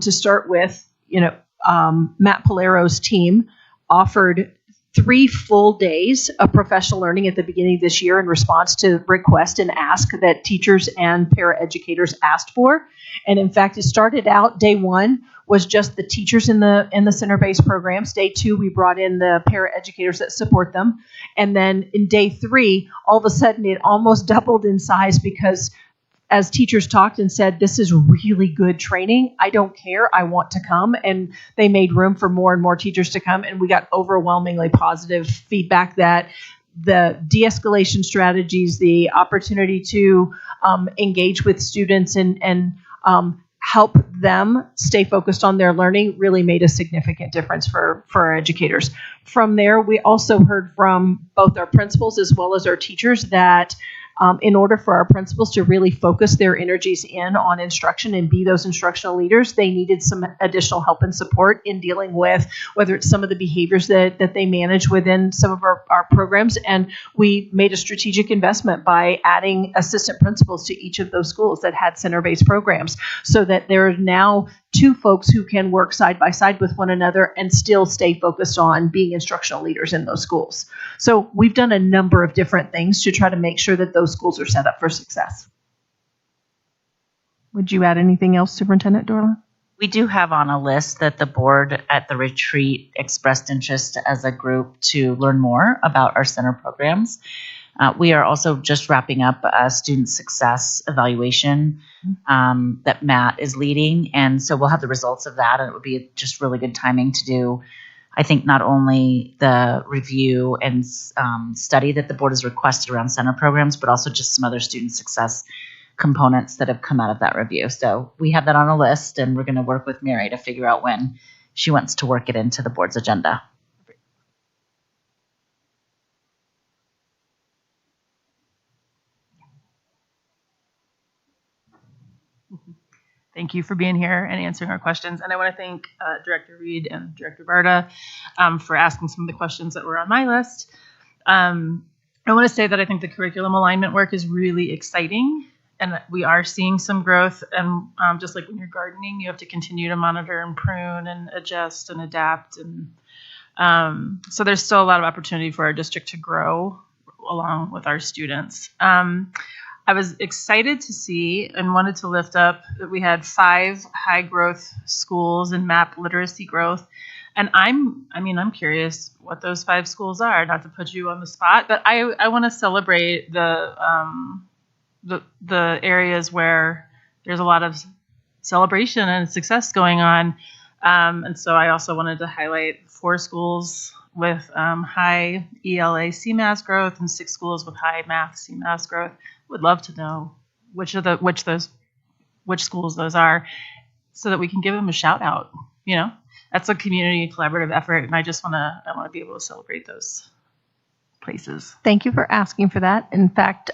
to start with, Matt Palero's team offered 3 full days of professional learning at the beginning of this year in response to request and ask that teachers and paraeducators asked for. And in fact, it started out, day 1 was just the teachers in the center-based programs. Day 2, we brought in the paraeducators that support them. And then in day 3, all of a sudden it almost doubled in size because as teachers talked and said, this is really good training. I don't care. I want to come. And they made room for more and more teachers to come. And we got overwhelmingly positive feedback that the de-escalation strategies, the opportunity to engage with students and help them stay focused on their learning really made a significant difference for our educators. From there, we also heard from both our principals as well as our teachers that in order for our principals to really focus their energies in on instruction and be those instructional leaders, they needed some additional help and support in dealing with whether it's some of the behaviors that they manage within some of our programs. And we made a strategic investment by adding assistant principals to each of those schools that had center-based programs so that there are now 2 folks who can work side by side with one another and still stay focused on being instructional leaders in those schools. So we've done a number of different things to try to make sure that those schools are set up for success. Would you add anything else, Superintendent Dorland? We do have on a list that the board at the retreat expressed interest as a group to learn more about our center programs. We are also just wrapping up a student success evaluation that Matt is leading. And so we'll have the results of that. And it would be just really good timing to do, I think, not only the review and study that the board has requested around center programs, but also just some other student success components that have come out of that review. So we have that on a list, and we're going to work with Mary to figure out when she wants to work it into the board's agenda. Thank you for being here and answering our questions. And I want to thank Director Reed and Director Barta for asking some of the questions that were on my list. I want to say that I think the curriculum alignment work is really exciting, and we are seeing some growth. And just like when you're gardening, you have to continue to monitor and prune and adjust and adapt. And so there's still a lot of opportunity for our district to grow along with our students. I was excited to see and wanted to lift up that we had 5 high growth schools in MAP literacy growth. And I'm curious what those 5 schools are, not to put you on the spot, but I want to celebrate the areas where there's a lot of celebration and success going on. And so I also wanted to highlight 4 schools with high ELA CMAS growth and 6 schools with high math CMAS growth. Would love to know which schools those are, so that we can give them a shout out. That's a community collaborative effort, and I want to be able to celebrate those places. Thank you for asking for that. In fact,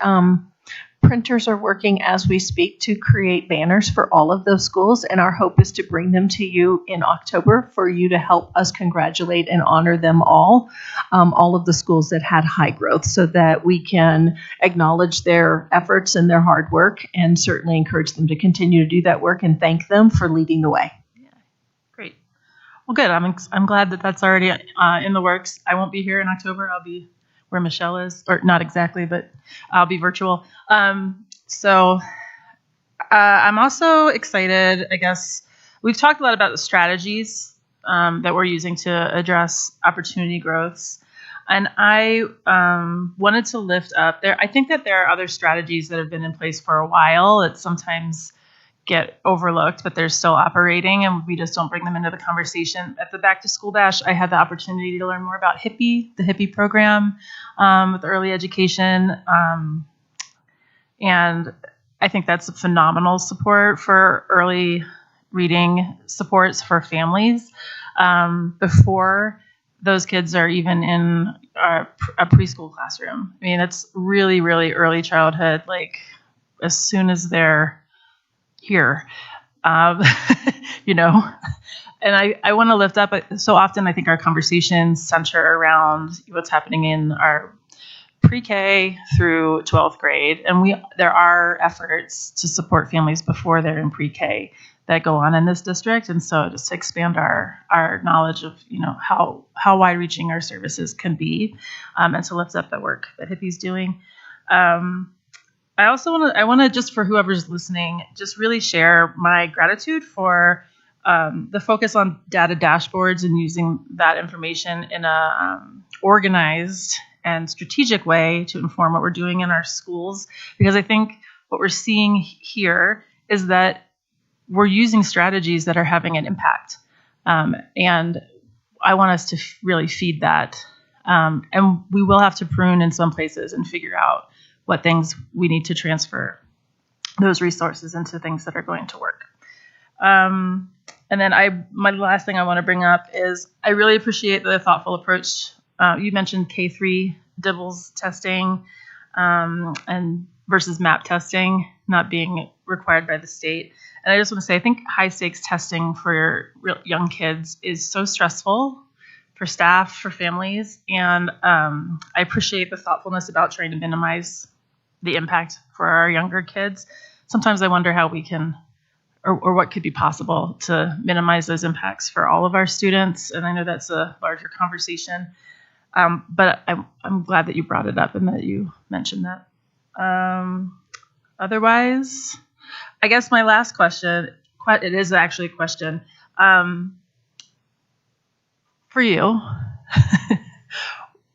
printers are working as we speak to create banners for all of those schools, and our hope is to bring them to you in October for you to help us congratulate and honor them all of the schools that had high growth, so that we can acknowledge their efforts and their hard work, and certainly encourage them to continue to do that work and thank them for leading the way. Yeah, great. Well, good. I'm glad that that's already in the works. I won't be here in October. I'll be where Michelle is, or not exactly, but I'll be virtual. So I'm also excited, I guess. We've talked a lot about the strategies that we're using to address opportunity growths. And I wanted to lift up there. I think that there are other strategies that have been in place for a while that sometimes get overlooked, but they're still operating, and we just don't bring them into the conversation. At the Back to School Dash, I had the opportunity to learn more about HIPPY, the HIPPY program with early education, and I think that's a phenomenal support for early reading supports for families before those kids are even in a preschool classroom. I mean, it's really, really early childhood, like as soon as they're here, you know. And I want to lift up, so often I think our conversations center around what's happening in our pre-K through 12th grade. And there are efforts to support families before they're in pre-K that go on in this district. And so just to expand our knowledge of, you know, how wide-reaching our services can be, and to lift up the work that HIPPY's doing. I also want to just, for whoever's listening, just really share my gratitude for the focus on data dashboards and using that information in a organized and strategic way to inform what we're doing in our schools. Because I think what we're seeing here is that we're using strategies that are having an impact. And I want us to really feed that. And we will have to prune in some places and figure out what things we need to transfer those resources into things that are going to work. And then my last thing I want to bring up is I really appreciate the thoughtful approach. You mentioned K3 DIBELS testing and versus MAP testing not being required by the state. And I just want to say, I think high stakes testing for young kids is so stressful for staff, for families. And I appreciate the thoughtfulness about trying to minimize the impact for our younger kids. Sometimes I wonder how we can, or what could be possible to minimize those impacts for all of our students. And I know that's a larger conversation, but I'm glad that you brought it up and that you mentioned that. Otherwise, I guess my last question, it is actually a question for you.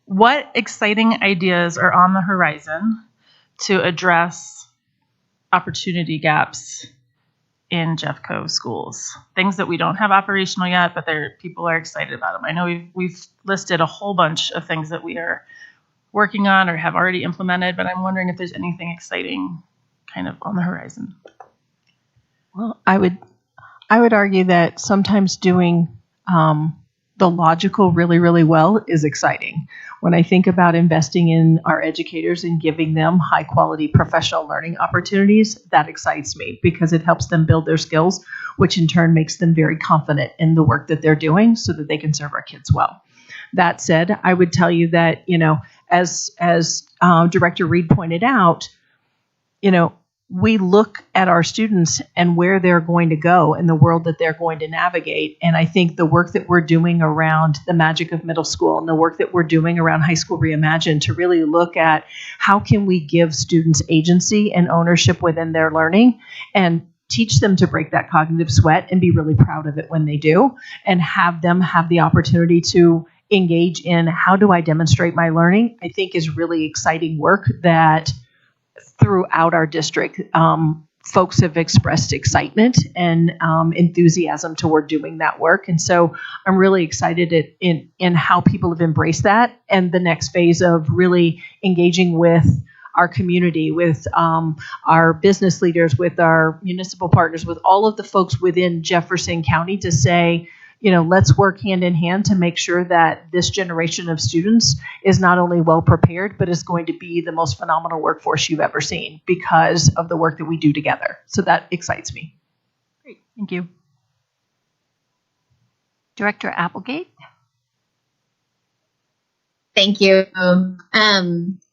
What exciting ideas are on the horizon to address opportunity gaps in Jeffco schools? Things that we don't have operational yet, but people are excited about them. I know we've listed a whole bunch of things that we are working on or have already implemented, but I'm wondering if there's anything exciting kind of on the horizon. Well, I would argue that sometimes doing the logical really, really well is exciting. When I think about investing in our educators and giving them high quality professional learning opportunities, that excites me because it helps them build their skills, which in turn makes them very confident in the work that they're doing so that they can serve our kids well. That said, I would tell you that, you know, as Director Reed pointed out, you know, we look at our students and where they're going to go and the world that they're going to navigate. And I think the work that we're doing around the magic of middle school and the work that we're doing around High School Reimagined to really look at how can we give students agency and ownership within their learning and teach them to break that cognitive sweat and be really proud of it when they do, and have them have the opportunity to engage in how do I demonstrate my learning, I think is really exciting work that throughout our district, folks have expressed excitement and enthusiasm toward doing that work. And so I'm really excited in how people have embraced that, and the next phase of really engaging with our community, with our business leaders, with our municipal partners, with all of the folks within Jefferson County to say, you know, let's work hand in hand to make sure that this generation of students is not only well prepared, but is going to be the most phenomenal workforce you've ever seen because of the work that we do together. So that excites me. Great, thank you. Director Applegate. Thank you.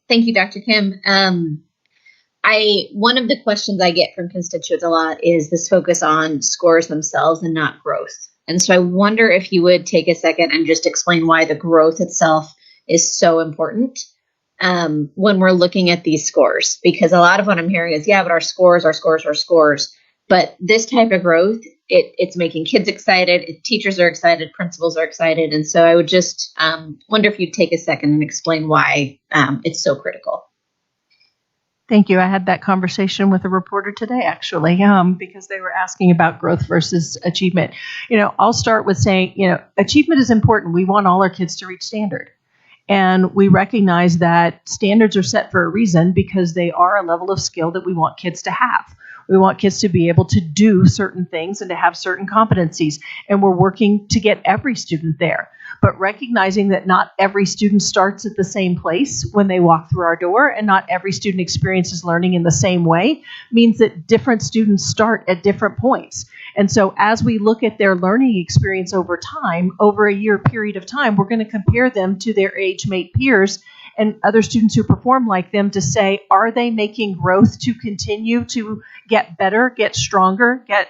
Thank you, Dr. Kim. One of the questions I get from constituents a lot is this focus on scores themselves and not growth. And so I wonder if you would take a second and just explain why the growth itself is so important when we're looking at these scores. Because a lot of what I'm hearing is, yeah, but our scores. But this type of growth, it's making kids excited, teachers are excited, principals are excited. And so I would just wonder if you'd take a second and explain why it's so critical. Thank you. I had that conversation with a reporter today, actually, because they were asking about growth versus achievement. I'll start with saying, achievement is important. We want all our kids to reach standard. And we recognize that standards are set for a reason because they are a level of skill that we want kids to have. We want kids to be able to do certain things and to have certain competencies. And we're working to get every student there. But recognizing that not every student starts at the same place when they walk through our door, and not every student experiences learning in the same way, means that different students start at different points. And so as we look at their learning experience over time, over a year period of time, we're going to compare them to their age-mate peers and other students who perform like them to say, are they making growth to continue to get better, get stronger, get,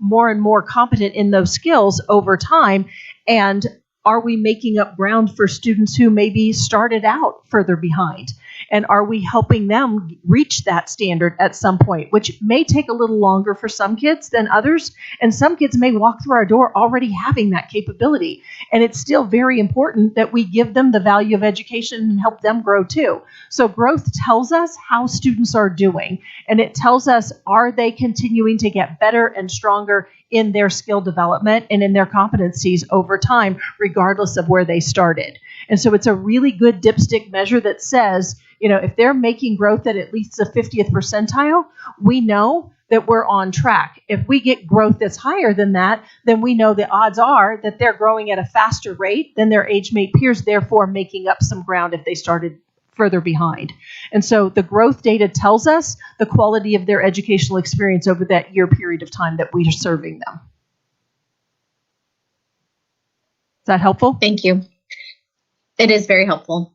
more and more competent in those skills over time? And are we making up ground for students who maybe started out further behind? And are we helping them reach that standard at some point, which may take a little longer for some kids than others? And some kids may walk through our door already having that capability. And it's still very important that we give them the value of education and help them grow too. So growth tells us how students are doing. And it tells us, are they continuing to get better and stronger in their skill development and in their competencies over time, regardless of where they started. And so it's a really good dipstick measure that says, if they're making growth at least the 50th percentile, we know that we're on track. If we get growth that's higher than that, then we know the odds are that they're growing at a faster rate than their age-mate peers, therefore making up some ground if they started further behind. And so the growth data tells us the quality of their educational experience over that year period of time that we are serving them. Is that helpful? Thank you. It is very helpful.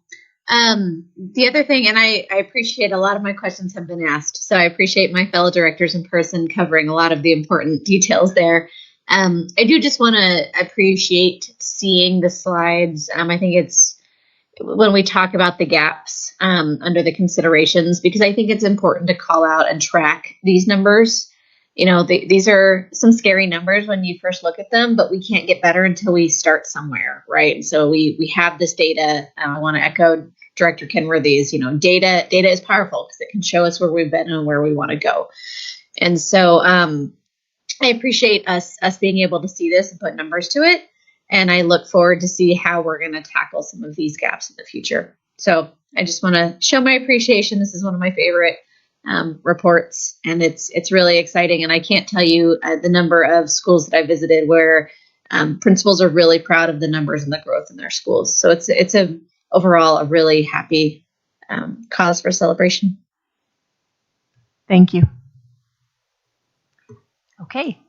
The other thing, and I appreciate a lot of my questions have been asked, so I appreciate my fellow directors in person covering a lot of the important details there. I do just want to appreciate seeing the slides. I think it's when we talk about the gaps under the considerations, because I think it's important to call out and track these numbers. These are some scary numbers when you first look at them, but we can't get better until we start somewhere, right? And so we have this data. I want to echo Director Kenworthy's, data is powerful because it can show us where we've been and where we want to go. And so I appreciate us being able to see this and put numbers to it. And I look forward to see how we're going to tackle some of these gaps in the future. So I just want to show my appreciation. This is one of my favorite reports, and it's really exciting. And I can't tell you the number of schools that I visited where principals are really proud of the numbers and the growth in their schools. So it's overall a really happy cause for celebration. Thank you. Okay.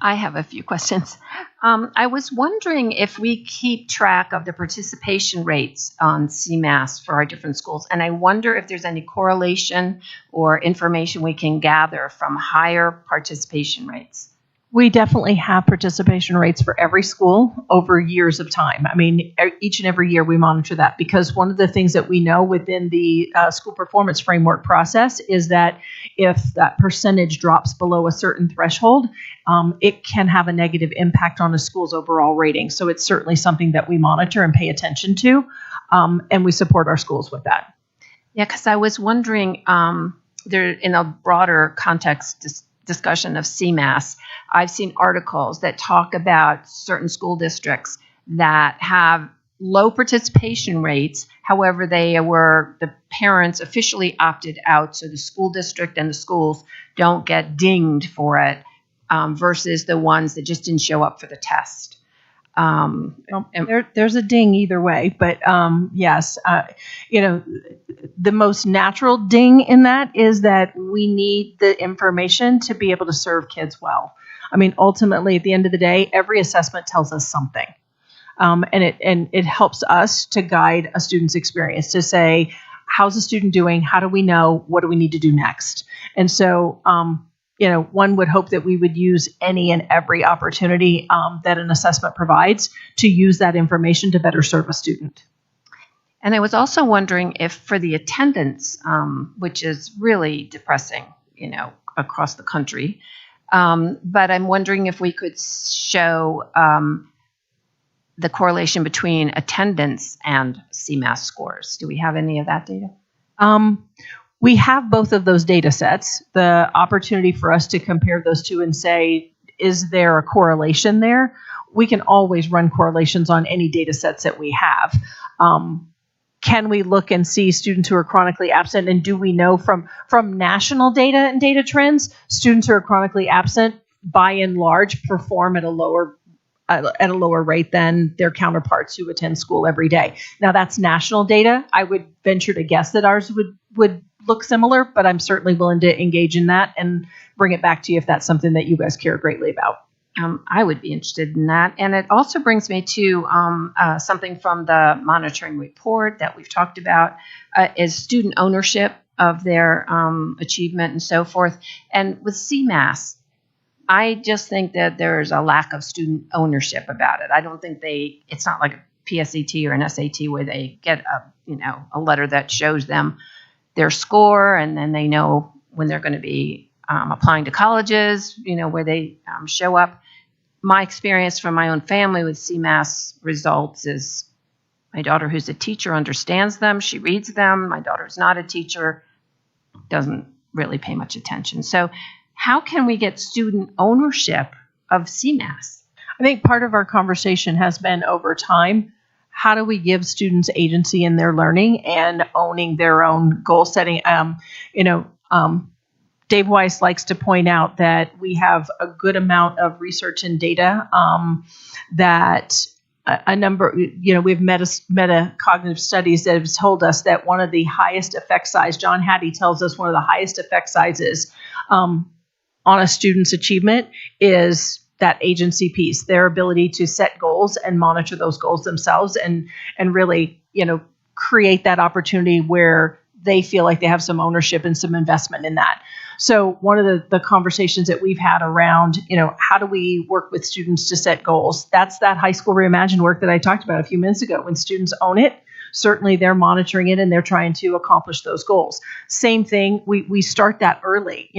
I have a few questions. I was wondering if we keep track of the participation rates on CMAS for our different schools, and I wonder if there's any correlation or information we can gather from higher participation rates. We definitely have participation rates for every school over years of time. I mean, each and every year we monitor that, because one of the things that we know within the school performance framework process is that if that percentage drops below a certain threshold, it can have a negative impact on a school's overall rating. So it's certainly something that we monitor and pay attention to, and we support our schools with that. Yeah, because I was wondering, there in a broader context discussion of CMAS, I've seen articles that talk about certain school districts that have low participation rates. However, the parents officially opted out, so the school district and the schools don't get dinged for it, versus the ones that just didn't show up for the test. There's a ding either way, but yes, the most natural ding in that is that we need the information to be able to serve kids well. I mean, ultimately, at the end of the day, every assessment tells us something, and it helps us to guide a student's experience to say, how's the student doing? How do we know? What do we need to do next? And so, one would hope that we would use any and every opportunity that an assessment provides to use that information to better serve a student. And I was also wondering if for the attendance, which is really depressing, across the country, but I'm wondering if we could show the correlation between attendance and CMAS scores. Do we have any of that data? we have both of those data sets, the opportunity for us to compare those two and say, is there a correlation there? We can always run correlations on any data sets that we have. Can we look and see students who are chronically absent? And do we know from national data and data trends, students who are chronically absent, by and large, perform at a lower rate than their counterparts who attend school every day? Now, that's national data. I would venture to guess that ours would look similar, but I'm certainly willing to engage in that and bring it back to you if that's something that you guys care greatly about. I would be interested in that. And it also brings me to something from the monitoring report that we've talked about, is student ownership of their achievement and so forth. And with CMAS, I just think that there's a lack of student ownership about it. I don't think it's not like a PSAT or an SAT where they get a letter that shows them their score, and then they know when they're going to be applying to colleges, where they show up. My experience from my own family with CMAS results is my daughter, who's a teacher, understands them. She reads them. My daughter who's not a teacher doesn't really pay much attention. So how can we get student ownership of CMAS? I think part of our conversation has been over time, how do we give students agency in their learning and owning their own goal setting? Dave Weiss likes to point out that we have a good amount of research and data that a number, we have metacognitive studies that have told us that one of the highest effect size, John Hattie tells us one of the highest effect sizes on a student's achievement is that agency piece, their ability to set goals and monitor those goals themselves and really, create that opportunity where they feel like they have some ownership and some investment in that. So one of the conversations that we've had around, how do we work with students to set goals? That's that high school reimagined work that I talked about a few minutes ago. When students own it, certainly they're monitoring it and they're trying to accomplish those goals. Same thing, we start that early,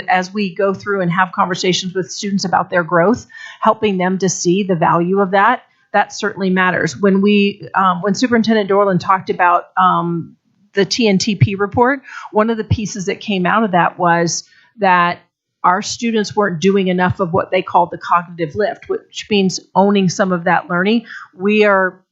as we go through and have conversations with students about their growth, helping them to see the value of that certainly matters. When Superintendent Dorland talked about the TNTP report, one of the pieces that came out of that was that our students weren't doing enough of what they called the cognitive lift, which means owning some of that learning. We're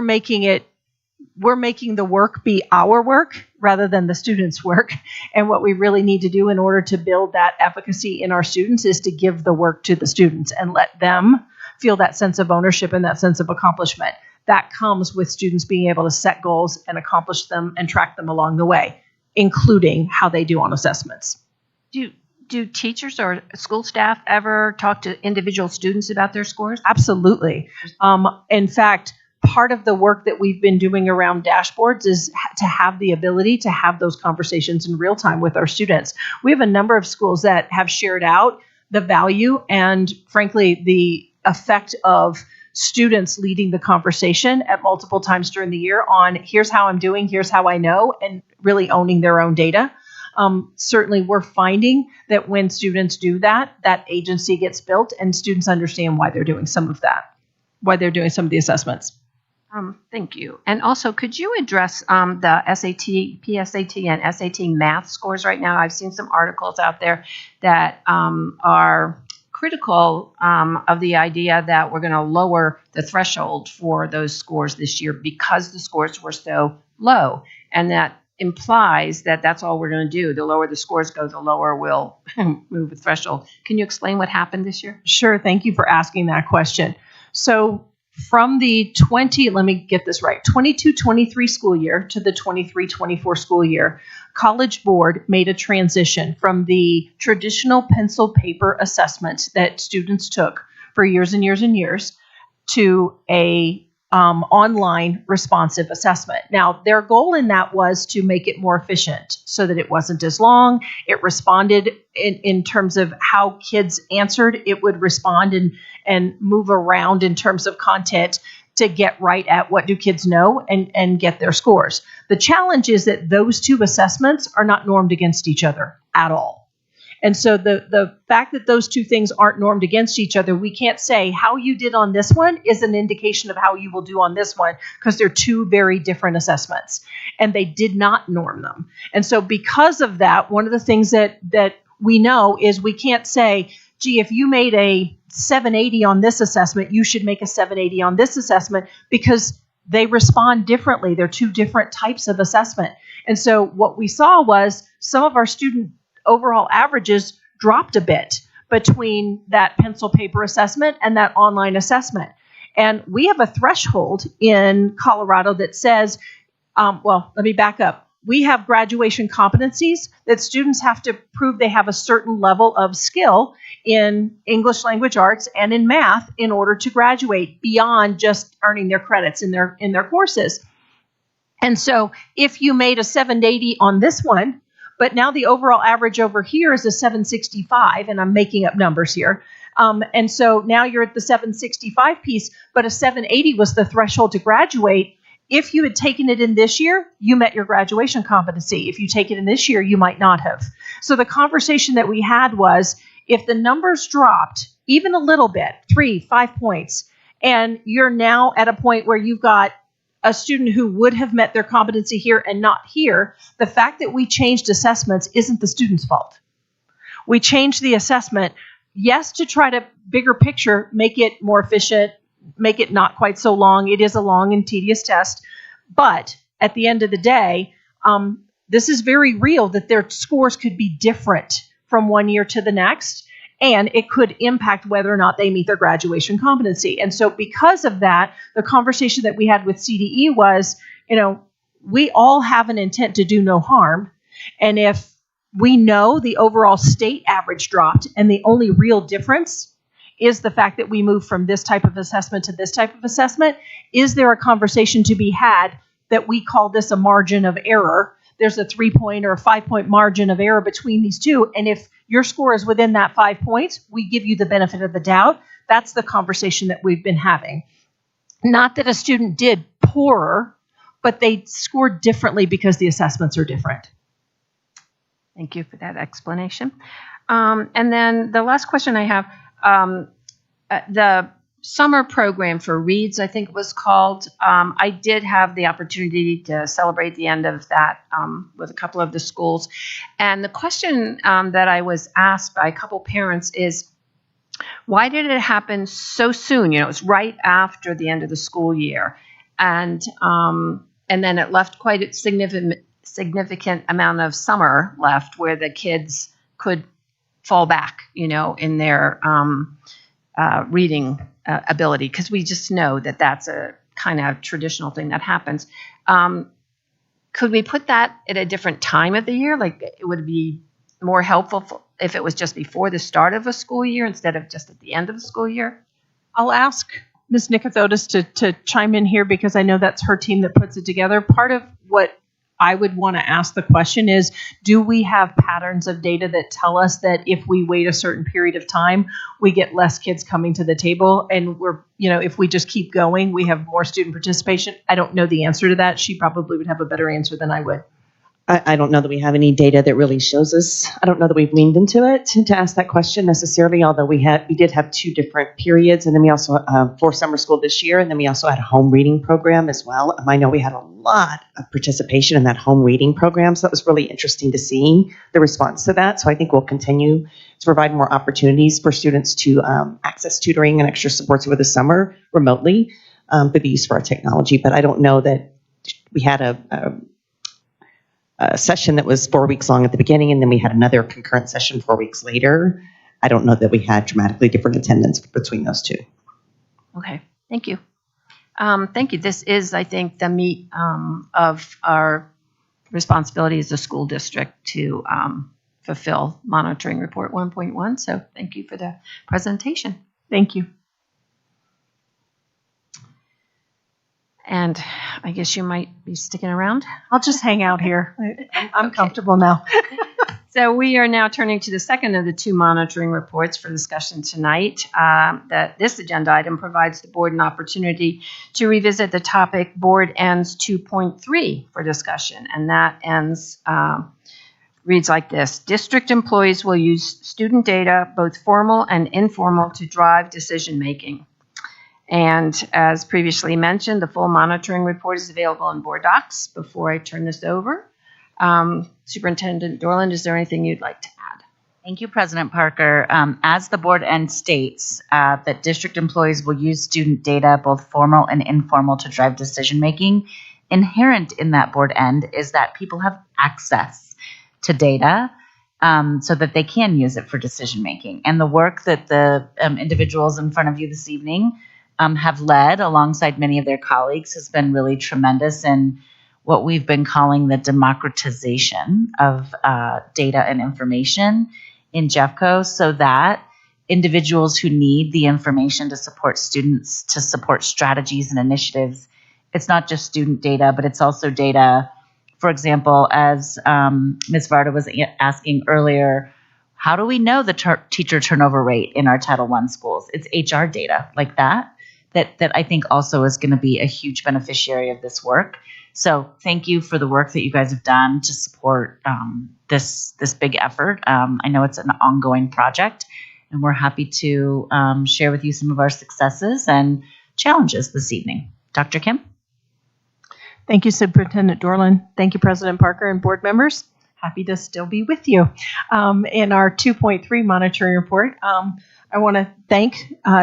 making the work be our work rather than the students' work. And what we really need to do in order to build that efficacy in our students is to give the work to the students and let them feel that sense of ownership and that sense of accomplishment. That comes with students being able to set goals and accomplish them and track them along the way, including how they do on assessments. Do teachers or school staff ever talk to individual students about their scores? Absolutely. In fact, part of the work that we've been doing around dashboards is to have the ability to have those conversations in real time with our students. We have a number of schools that have shared out the value and, frankly, the effect of students leading the conversation at multiple times during the year on here's how I'm doing, here's how I know, and really owning their own data. Certainly we're finding that when students do that, that agency gets built and students understand why they're doing some of that, why they're doing some of the assessments. Thank you. And also, could you address the SAT, PSAT, and SAT math scores right now? I've seen some articles out there that are critical of the idea that we're going to lower the threshold for those scores this year because the scores were so low. And that implies that that's all we're going to do. The lower the scores go, the lower we'll move the threshold. Can you explain what happened this year? Sure. Thank you for asking that question. So from the 22-23 school year to the 23-24 school year, College Board made a transition from the traditional pencil paper assessment that students took for years and years and years to a online responsive assessment. Now, their goal in that was to make it more efficient so that it wasn't as long. It responded in terms of how kids answered. It would respond and move around in terms of content to get right at what do kids know and get their scores. The challenge is that those two assessments are not normed against each other at all. And so the fact that those two things aren't normed against each other, we can't say how you did on this one is an indication of how you will do on this one, because they're two very different assessments and they did not norm them. And so because of that, one of the things that we know is we can't say, gee, if you made a 780 on this assessment, you should make a 780 on this assessment, because they respond differently. They're two different types of assessment. And so what we saw was some of our student overall averages dropped a bit between that pencil paper assessment and that online assessment. And we have a threshold in Colorado that says, well, let me back up. We have graduation competencies that students have to prove they have a certain level of skill in English language arts and in math in order to graduate beyond just earning their credits in their courses. And so if you made a 780 on this one, but now the overall average over here is a 765, and I'm making up numbers here. And so now you're at the 765 piece, but a 780 was the threshold to graduate. If you had taken it in this year, you met your graduation competency. If you take it in this year, you might not have. So the conversation that we had was, if the numbers dropped even a little bit, 3-5 points, and you're now at a point where you've got a student who would have met their competency here and not here, the fact that we changed assessments isn't the student's fault. We changed the assessment, yes, to try to bigger picture, make it more efficient, make it not quite so long. It is a long and tedious test. But at the end of the day, this is very real that their scores could be different from one year to the next, and it could impact whether or not they meet their graduation competency. And so because of that, the conversation that we had with CDE was, we all have an intent to do no harm. And if we know the overall state average dropped and the only real difference is the fact that we move from this type of assessment to this type of assessment, is there a conversation to be had that we call this a margin of error? There's a 3-point or a 5-point margin of error between these two. And if your score is within that 5 points, we give you the benefit of the doubt. That's the conversation that we've been having. Not that a student did poorer, but they scored differently because the assessments are different. Thank you for that explanation. And then the last question I have, the summer program for Reads, I think it was called. I did have the opportunity to celebrate the end of that with a couple of the schools. And the question that I was asked by a couple parents is, why did it happen so soon? It was right after the end of the school year. And then it left quite a significant amount of summer left where the kids could fall back, in their reading ability, because we just know that that's a kind of traditional thing that happens. Could we put that at a different time of the year? Like, it would be more helpful if it was just before the start of a school year instead of just at the end of the school year? I'll ask Ms. Nicothodis to chime in here, because I know that's her team that puts it together. Part of what I would want to ask the question is, do we have patterns of data that tell us that if we wait a certain period of time, we get less kids coming to the table? And if we just keep going, we have more student participation? I don't know the answer to that. She probably would have a better answer than I would. I don't know that we have any data that really shows us. I don't know that we've leaned into it to ask that question necessarily, although we did have 2 different periods, and then we also for summer school this year, and then we also had a home reading program as well. I know we had a lot of participation in that home reading program, so that was really interesting to see the response to that. So I think we'll continue to provide more opportunities for students to access tutoring and extra supports over the summer remotely for the use of our technology. But I don't know that we had a session that was 4 weeks long at the beginning, and then we had another concurrent session 4 weeks later. I don't know that we had dramatically different attendance between those two. Okay, thank you. Thank you. This is, I think, the meat of our responsibility as a school district to fulfill monitoring report 1.1. So thank you for the presentation. Thank you. And I guess you might be sticking around. I'll just hang out here. I'm comfortable now. So we are now turning to the second of the 2 monitoring reports for discussion tonight. This agenda item provides the board an opportunity to revisit the topic Board Ends 2.3 for discussion, and that ends reads like this. District employees will use student data, both formal and informal, to drive decision-making. And as previously mentioned, the full monitoring report is available in board docs. Before I turn this over, Superintendent Dorland, is there anything you'd like to add? Thank you, President Parker. As the board end states, that district employees will use student data, both formal and informal, to drive decision-making. Inherent in that board end is that people have access to data so that they can use it for decision-making. And the work that the individuals in front of you this evening have led alongside many of their colleagues has been really tremendous in what we've been calling the democratization of data and information in Jeffco, so that individuals who need the information to support students, to support strategies and initiatives, it's not just student data, but it's also data, for example, as Ms. Varda was asking earlier, how do we know the teacher turnover rate in our Title I schools? It's HR data like that I think also is going to be a huge beneficiary of this work. So thank you for the work that you guys have done to support this big effort. I know it's an ongoing project, and we're happy to share with you some of our successes and challenges this evening. Dr. Kim? Thank you, Superintendent Dorland. Thank you, President Parker and board members. Happy to still be with you. In our 2.3 monitoring report, I want to thank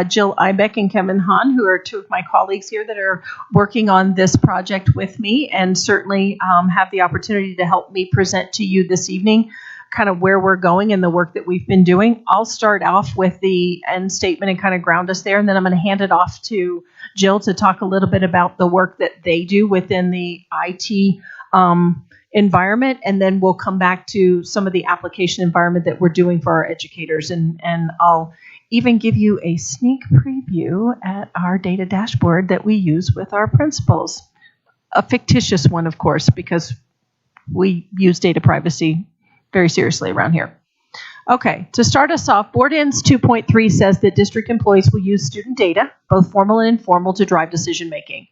Jill Ibeck and Kevin Hahn, who are two of my colleagues here that are working on this project with me, and certainly have the opportunity to help me present to you this evening kind of where we're going and the work that we've been doing. I'll start off with the end statement and kind of ground us there, and then I'm going to hand it off to Jill to talk a little bit about the work that they do within the IT environment, and then we'll come back to some of the application environment that we're doing for our educators, and I'll even give you a sneak preview at our data dashboard that we use with our principals. A fictitious one, of course, because we use data privacy very seriously around here. Okay, to start us off, Board Ends 2.3 says that district employees will use student data, both formal and informal, to drive decision making.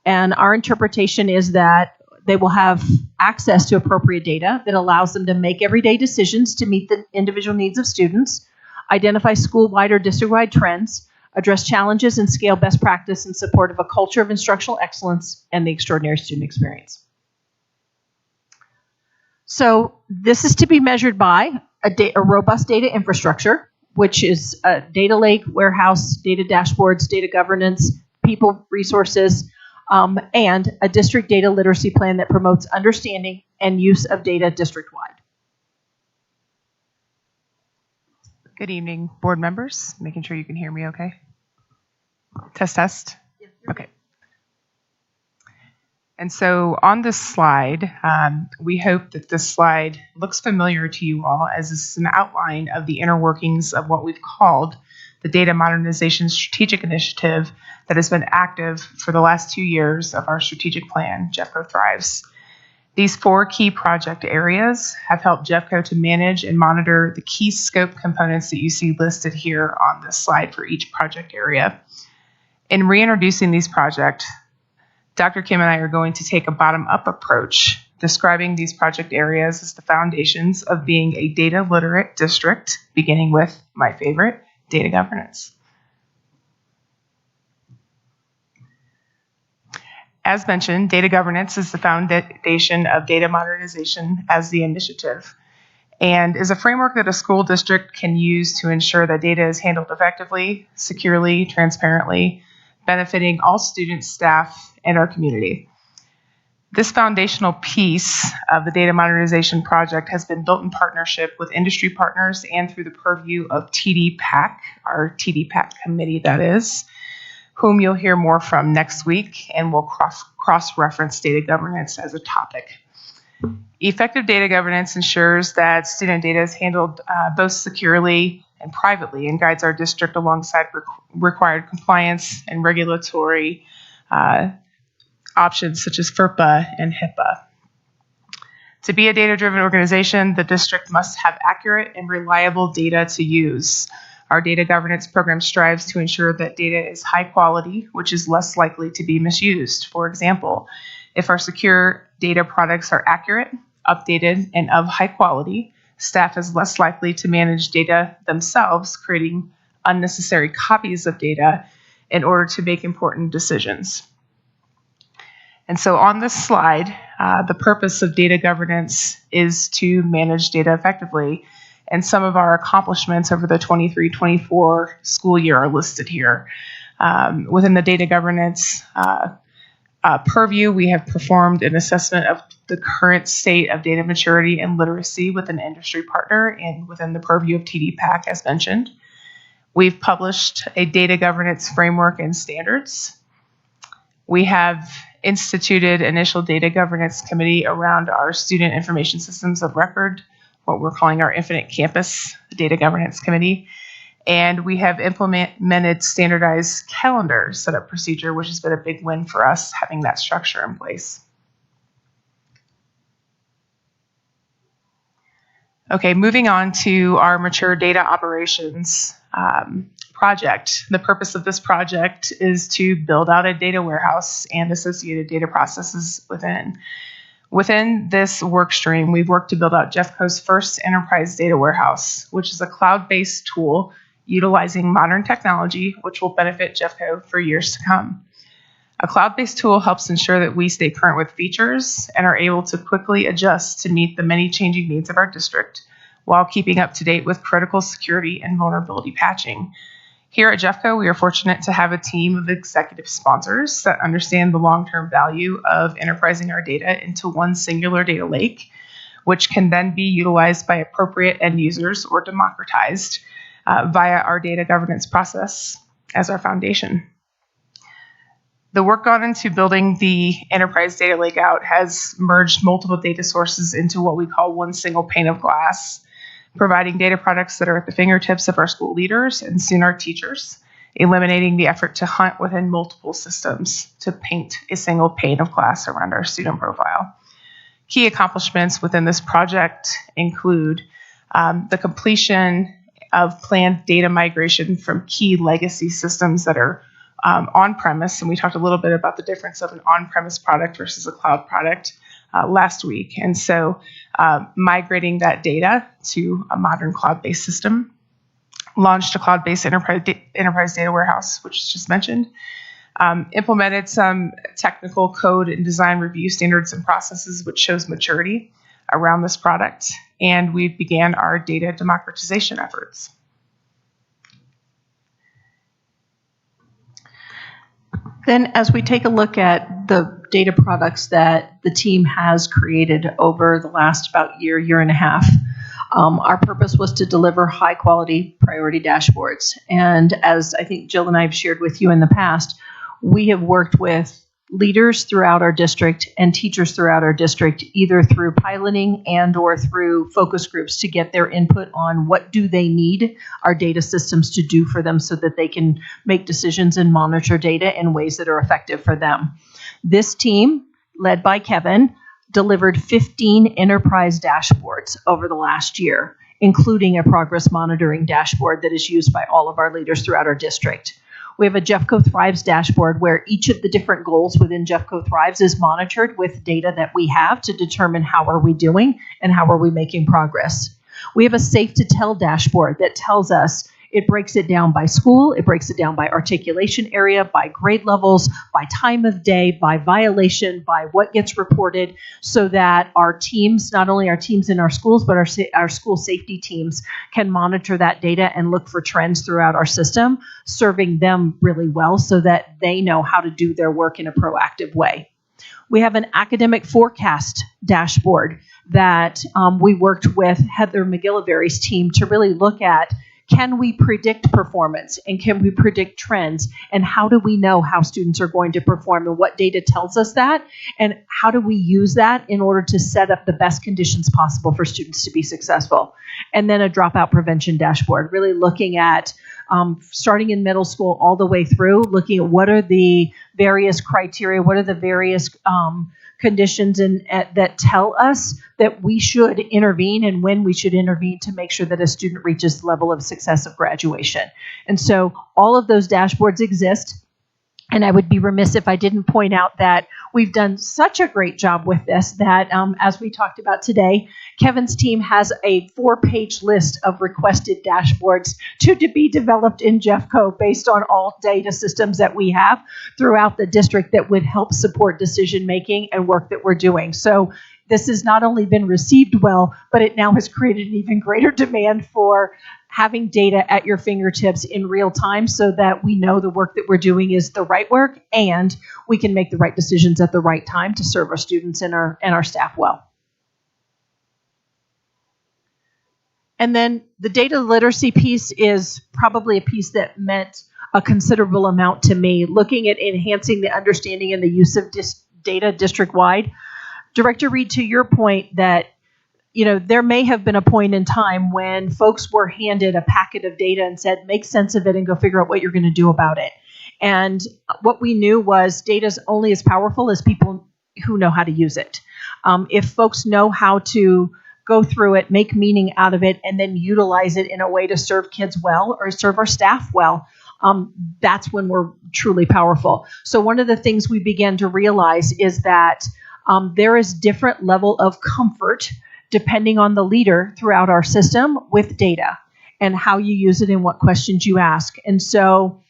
And our interpretation is that they will have access to appropriate data that allows them to make everyday decisions to meet the individual needs of students, identify school-wide or district-wide trends, address challenges, and scale best practice in support of a culture of instructional excellence and the extraordinary student experience. So this is to be measured by a robust data infrastructure, which is a data lake, warehouse, data dashboards, data governance, people resources, and a district data literacy plan that promotes understanding and use of data district-wide. Good evening, board members. Making sure you can hear me okay. Test, test. Okay. And so on this slide, we hope that this slide looks familiar to you all, as this is an outline of the inner workings of what we've called the Data Modernization Strategic Initiative that has been active for the last 2 years of our strategic plan, Jeffco Thrives. These 4 key project areas have helped Jeffco to manage and monitor the key scope components that you see listed here on this slide for each project area. In reintroducing these projects, Dr. Kim and I are going to take a bottom-up approach, describing these project areas as the foundations of being a data literate district, beginning with my favorite, data governance. As mentioned, data governance is the foundation of data modernization as the initiative, and is a framework that a school district can use to ensure that data is handled effectively, securely, transparently, benefiting all students, staff, and our community. This foundational piece of the data modernization project has been built in partnership with industry partners and through the purview of TDPAC, our TDPAC committee that is, whom you'll hear more from next week, and we'll cross-reference data governance as a topic. Effective data governance ensures that student data is handled both securely and privately, and guides our district alongside required compliance and regulatory options such as FERPA and HIPAA. To be a data-driven organization, the district must have accurate and reliable data to use. Our data governance program strives to ensure that data is high quality, which is less likely to be misused. For example, if our secure data products are accurate, updated, and of high quality, staff is less likely to manage data themselves, creating unnecessary copies of data in order to make important decisions. And so on this slide, the purpose of data governance is to manage data effectively. And some of our accomplishments over the 23-24 school year are listed here. Within the data governance purview, we have performed an assessment of the current state of data maturity and literacy with an industry partner and within the purview of TDPAC, as mentioned. We've published a data governance framework and standards. We have instituted initial data governance committee around our student information systems of record, what we're calling our Infinite Campus Data Governance Committee. And we have implemented standardized calendar setup procedure, which has been a big win for us, having that structure in place. Okay, moving on to our mature data operations project. The purpose of this project is to build out a data warehouse and associated data processes within. Within this work stream, we've worked to build out Jeffco's first enterprise data warehouse, which is a cloud-based tool utilizing modern technology, which will benefit Jeffco for years to come. A cloud-based tool helps ensure that we stay current with features and are able to quickly adjust to meet the many changing needs of our district while keeping up to date with critical security and vulnerability patching. Here at Jeffco, we are fortunate to have a team of executive sponsors that understand the long-term value of enterprising our data into one singular data lake, which can then be utilized by appropriate end users or democratized via our data governance process as our foundation. The work gone into building the enterprise data lake out has merged multiple data sources into what we call one single pane of glass, providing data products that are at the fingertips of our school leaders and soon our teachers, eliminating the effort to hunt within multiple systems to paint a single pane of glass around our student profile. Key accomplishments within this project include the completion of planned data migration from key legacy systems that are on-premise, and we talked a little bit about the difference of an on-premise product versus a cloud product last week. And so migrating that data to a modern cloud-based system, launched a cloud-based enterprise data warehouse, which is just mentioned, implemented some technical code and design review standards and processes, which shows maturity around this product, and we began our data democratization efforts. Then as we take a look at the data products that the team has created over the last about year and a half, our purpose was to deliver high quality priority dashboards. And as I think Jill and I have shared with you in the past, we have worked with leaders throughout our district and teachers throughout our district, either through piloting and or through focus groups to get their input on what do they need our data systems to do for them so that they can make decisions and monitor data in ways that are effective for them. This team, led by Kevin, delivered 15 enterprise dashboards over the last year, including a progress monitoring dashboard that is used by all of our leaders throughout our district. We have a Jeffco Thrives dashboard where each of the different goals within Jeffco Thrives is monitored with data that we have to determine how are we doing and how are we making progress. We have a Safe to Tell dashboard that tells us, it breaks it down by school, it breaks it down by articulation area, by grade levels, by time of day, by violation, by what gets reported, so that our teams, not only our teams in our schools, but our school safety teams can monitor that data and look for trends throughout our system, serving them really well so that they know how to do their work in a proactive way. We have an academic forecast dashboard that we worked with Heather McGillivary's team to really look at, can we predict performance and can we predict trends, and how do we know how students are going to perform and what data tells us that, and how do we use that in order to set up the best conditions possible for students to be successful. And then a dropout prevention dashboard, really looking at starting in middle school all the way through, looking at what are the various criteria, what are the various conditions that tell us that we should intervene and when we should intervene to make sure that a student reaches the level of success of graduation. And so all of those dashboards exist. And I would be remiss if I didn't point out that we've done such a great job with this that, as we talked about today, Kevin's team has a 4-page list of requested dashboards to be developed in Jeffco based on all data systems that we have throughout the district that would help support decision making and work that we're doing. So this has not only been received well, but it now has created an even greater demand for having data at your fingertips in real time so that we know the work that we're doing is the right work and we can make the right decisions at the right time to serve our students and our staff well. And then the data literacy piece is probably a piece that meant a considerable amount to me, looking at enhancing the understanding and the use of data district-wide. Director Reed, to your point that there may have been a point in time when folks were handed a packet of data and said, make sense of it and go figure out what you're going to do about it. And what we knew was data is only as powerful as people who know how to use it. If folks know how to go through it, make meaning out of it, and then utilize it in a way to serve kids well or serve our staff well, that's when we're truly powerful. So one of the things we began to realize is that there is different level of comfort depending on the leader throughout our system with data and how you use it and what questions you ask. And so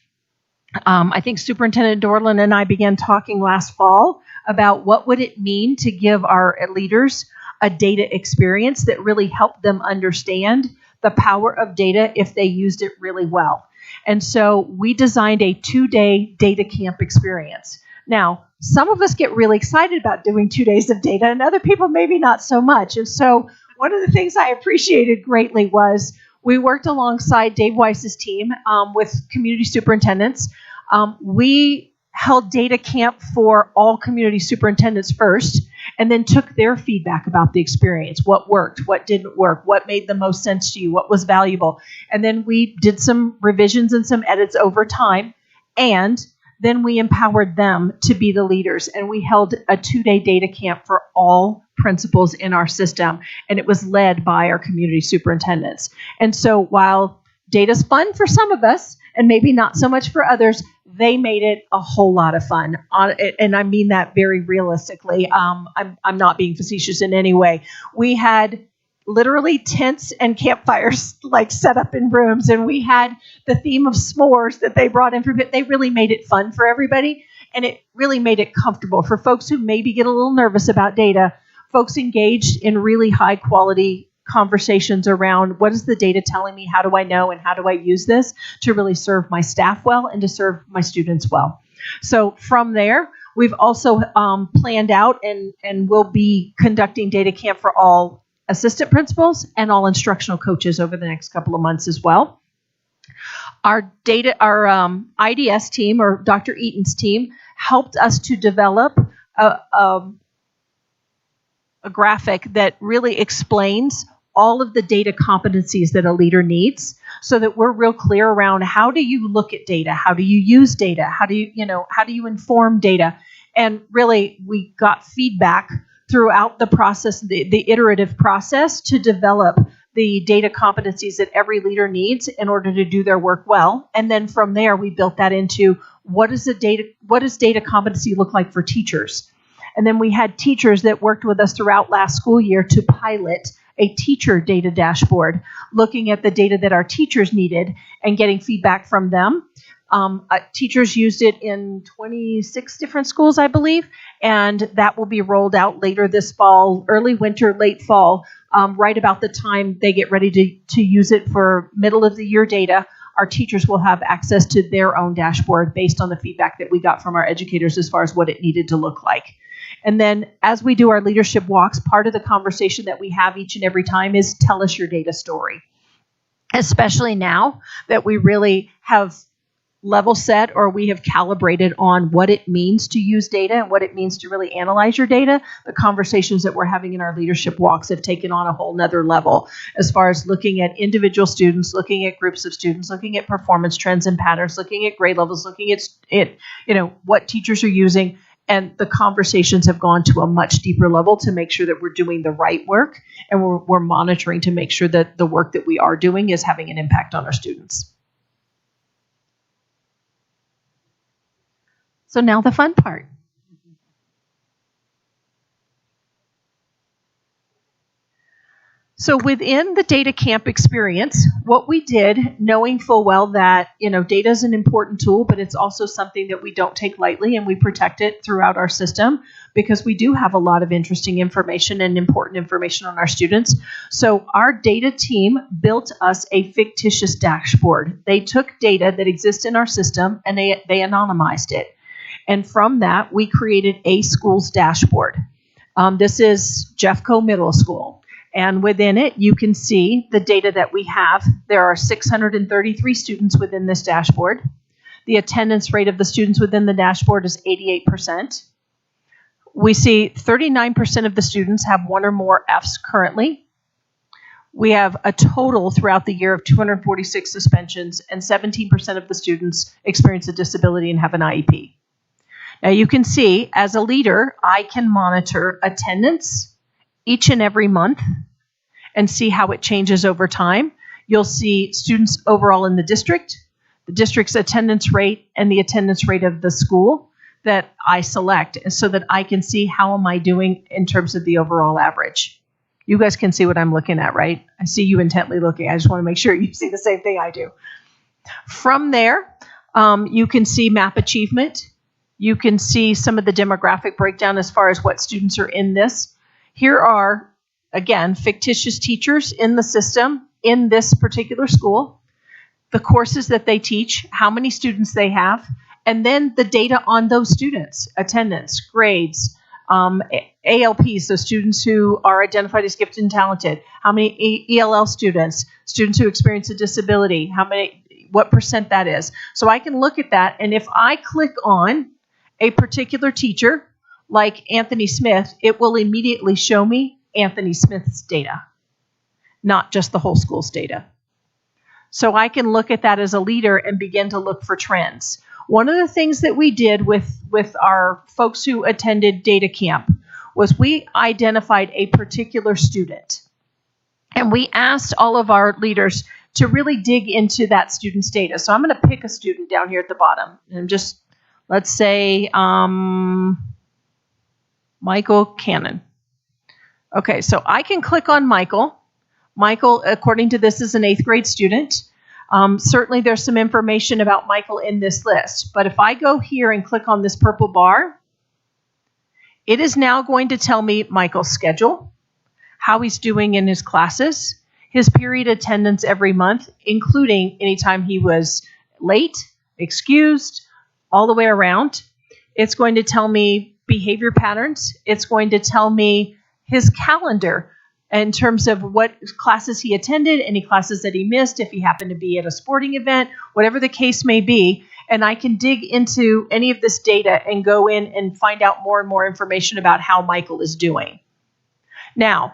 I think Superintendent Dorland and I began talking last fall about what would it mean to give our leaders a data experience that really helped them understand the power of data if they used it really well. And so we designed a 2-day data camp experience. Now, some of us get really excited about doing 2 days of data, and other people maybe not so much. And so one of the things I appreciated greatly was we worked alongside Dave Weiss's team with community superintendents. We held data camp for all community superintendents first, and then took their feedback about the experience, what worked, what didn't work, what made the most sense to you, what was valuable. And then we did some revisions and some edits over time, and then we empowered them to be the leaders, and we held a 2-day data camp for all principals in our system, and it was led by our community superintendents. And so while data's fun for some of us, and maybe not so much for others, they made it a whole lot of fun. And I mean that very realistically. I'm not being facetious in any way. We had literally tents and campfires set up in rooms, and we had the theme of s'mores that they brought in for it. They really made it fun for everybody, and it really made it comfortable for folks who maybe get a little nervous about data. Folks engaged in really high quality conversations around what is the data telling me, how do I know, and how do I use this to really serve my staff well and to serve my students well. So from there, we've also planned out and will be conducting data camp for all assistant principals and all instructional coaches over the next couple of months as well. Our IDS team, or Dr. Eaton's team, helped us to develop a graphic that really explains all of the data competencies that a leader needs, so that we're real clear around how do you look at data, how do you use data, how do you inform data. And really, we got feedback throughout the process, the iterative process, to develop the data competencies that every leader needs in order to do their work well. And then from there, we built that into what does data competency look like for teachers? And then we had teachers that worked with us throughout last school year to pilot a teacher data dashboard, looking at the data that our teachers needed and getting feedback from them. Teachers used it in 26 different schools, I believe, and that will be rolled out later this fall, early winter, late fall, right about the time they get ready to use it for middle of the year data. Our teachers will have access to their own dashboard based on the feedback that we got from our educators as far as what it needed to look like. And then as we do our leadership walks, part of the conversation that we have each and every time is tell us your data story, especially now that we really have level set, or we have calibrated on what it means to use data and what it means to really analyze your data. The conversations that we're having in our leadership walks have taken on a whole nother level as far as looking at individual students, looking at groups of students, looking at performance trends and patterns, looking at grade levels, looking at what teachers are using. And the conversations have gone to a much deeper level to make sure that we're doing the right work, and we're monitoring to make sure that the work that we are doing is having an impact on our students. So now the fun part. So within the data camp experience, what we did, knowing full well that, data is an important tool, but it's also something that we don't take lightly, and we protect it throughout our system because we do have a lot of interesting information and important information on our students. So our data team built us a fictitious dashboard. They took data that exists in our system and they anonymized it. And from that, we created a school's dashboard. This is Jeffco Middle School. And within it, you can see the data that we have. There are 633 students within this dashboard. The attendance rate of the students within the dashboard is 88%. We see 39% of the students have one or more Fs currently. We have a total throughout the year of 246 suspensions, and 17% of the students experience a disability and have an IEP. Now you can see, as a leader, I can monitor attendance each and every month and see how it changes over time. You'll see students overall in the district's attendance rate, and the attendance rate of the school that I select, so that I can see how am I doing in terms of the overall average. You guys can see what I'm looking at, right? I see you intently looking. I just want to make sure you see the same thing I do. From there, you can see map achievement. You can see some of the demographic breakdown as far as what students are in this. Here are, again, fictitious teachers in the system in this particular school, the courses that they teach, how many students they have, and then the data on those students, attendance, grades, ALPs, so students who are identified as gifted and talented, how many ELL students, students who experience a disability, what percent that is. So I can look at that, and if I click on a particular teacher, like Anthony Smith, it will immediately show me Anthony Smith's data, not just the whole school's data. So I can look at that as a leader and begin to look for trends. One of the things that we did with our folks who attended data camp was we identified a particular student. And we asked all of our leaders to really dig into that student's data. So I'm going to pick a student down here at the bottom. And just, let's say, Michael Cannon. Okay, so I can click on Michael. Michael, according to this, is an 8th grade student. Certainly there's some information about Michael in this list, but if I go here and click on this purple bar, it is now going to tell me Michael's schedule, how he's doing in his classes, his period attendance every month, including anytime he was late, excused, all the way around. It's going to tell me behavior patterns. It's going to tell me his calendar in terms of what classes he attended, any classes that he missed, if he happened to be at a sporting event, whatever the case may be. And I can dig into any of this data and go in and find out more and more information about how Michael is doing. Now,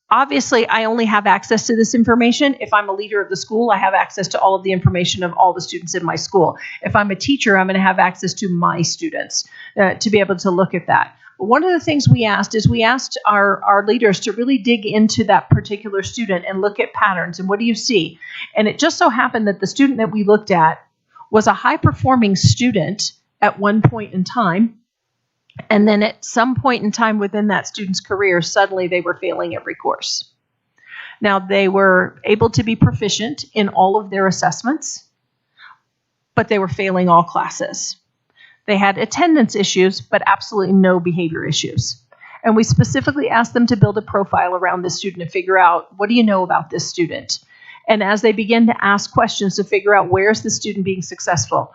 obviously, I only have access to this information. If I'm a leader of the school, I have access to all of the information of all the students in my school. If I'm a teacher, I'm going to have access to my students to be able to look at that. But one of the things we asked is we asked our leaders to really dig into that particular student and look at patterns and what do you see? And it just so happened that the student that we looked at was a high-performing student at one point in time. And then at some point in time within that student's career, suddenly they were failing every course. Now, they were able to be proficient in all of their assessments, but they were failing all classes. They had attendance issues, but absolutely no behavior issues. And we specifically asked them to build a profile around this student and figure out, what do you know about this student? And as they begin to ask questions to figure out, where's the student being successful?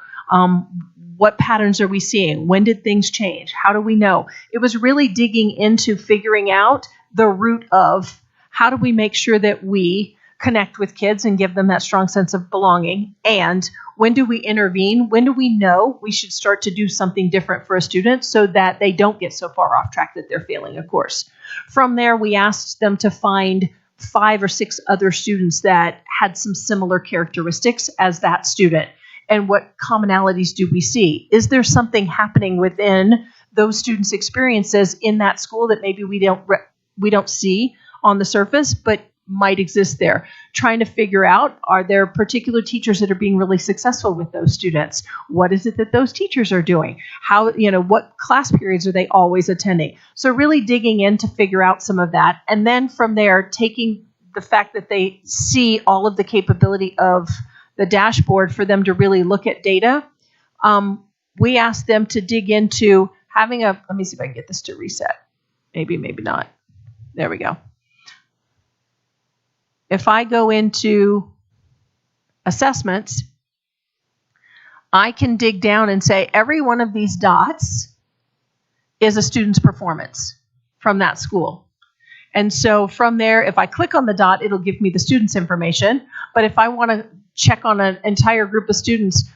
What patterns are we seeing? When did things change? How do we know? It was really digging into figuring out the root of how do we make sure that we connect with kids and give them that strong sense of belonging, and when do we intervene? When do we know we should start to do something different for a student so that they don't get so far off track that they're failing a course? From there, we asked them to find 5 or 6 other students that had some similar characteristics as that student. And what commonalities do we see? Is there something happening within those students' experiences in that school that maybe we don't see on the surface, but might exist there. Trying to figure out, are there particular teachers that are being really successful with those students? What is it that those teachers are doing? How, what class periods are they always attending? So really digging in to figure out some of that. And then from there, taking the fact that they see all of the capability of the dashboard for them to really look at data. We asked them to dig into having let me see if I can get this to reset. Maybe not. There we go. If I go into assessments, I can dig down and say every one of these dots is a student's performance from that school. And so from there, if I click on the dot, it'll give me the student's information. But if I want to check on an entire group of students,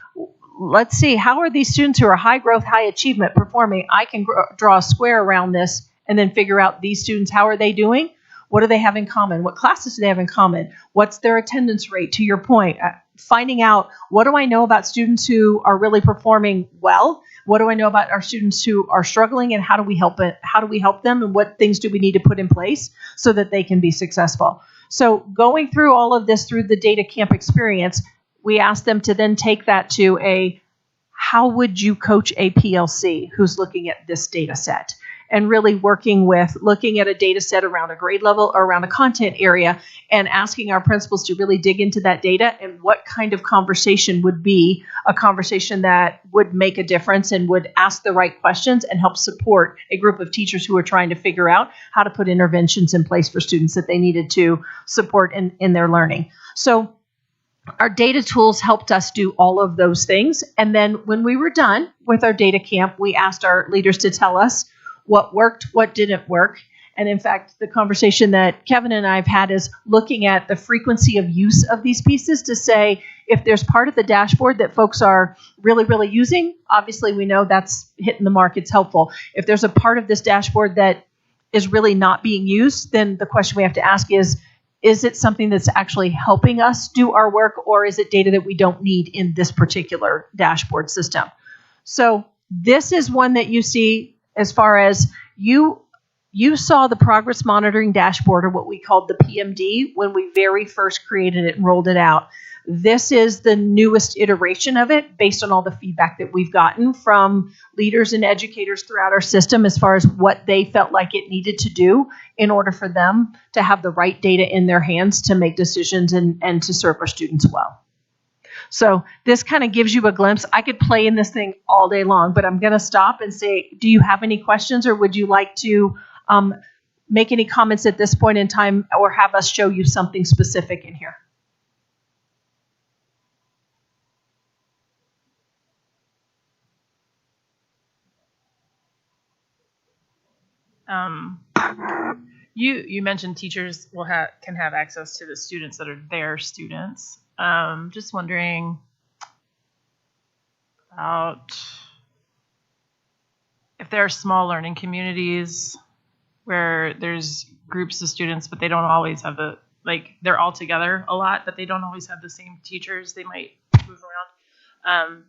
let's see, how are these students who are high growth, high achievement performing? I can draw a square around this and then figure out these students, how are they doing? What do they have in common? What classes do they have in common? What's their attendance rate, to your point? Finding out, what do I know about students who are really performing well? What do I know about our students who are struggling, and how do we help them, and what things do we need to put in place so that they can be successful? So going through all of this through the data camp experience, we asked them to then take that to how would you coach a PLC who's looking at this data set? And really looking at a data set around a grade level or around a content area, and asking our principals to really dig into that data and what kind of conversation would be a conversation that would make a difference and would ask the right questions and help support a group of teachers who are trying to figure out how to put interventions in place for students that they needed to support in their learning. So our data tools helped us do all of those things. And then when we were done with our data camp, we asked our leaders to tell us what worked, what didn't work. And in fact, the conversation that Kevin and I have had is looking at the frequency of use of these pieces to say, if there's part of the dashboard that folks are really, really using, obviously we know that's hitting the mark, it's helpful. If there's a part of this dashboard that is really not being used, then the question we have to ask is it something that's actually helping us do our work, or is it data that we don't need in this particular dashboard system? So this is one that you see as far as you saw the progress monitoring dashboard, or what we called the PMD, when we very first created it and rolled it out. This is the newest iteration of it based on all the feedback that we've gotten from leaders and educators throughout our system as far as what they felt like it needed to do in order for them to have the right data in their hands to make decisions and to serve our students well. So this kind of gives you a glimpse. I could play in this thing all day long, but I'm going to stop and say, do you have any questions, or would you like to make any comments at this point in time, or have us show you something specific in here? You mentioned teachers can have access to the students that are their students. Just wondering about if there are small learning communities where there's groups of students, but they don't always have they're all together a lot, but they don't always have the same teachers. They might move around.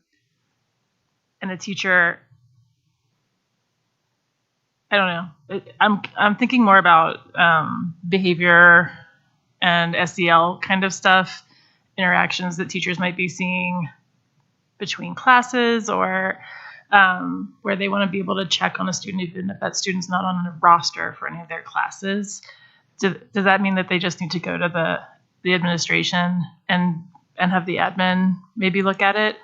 And a teacher, I don't know. I'm thinking more about behavior and SEL kind of stuff, interactions that teachers might be seeing between classes, or where they want to be able to check on a student even if that student's not on a roster for any of their classes. Does that mean that they just need to go to the administration and have the admin maybe look at it?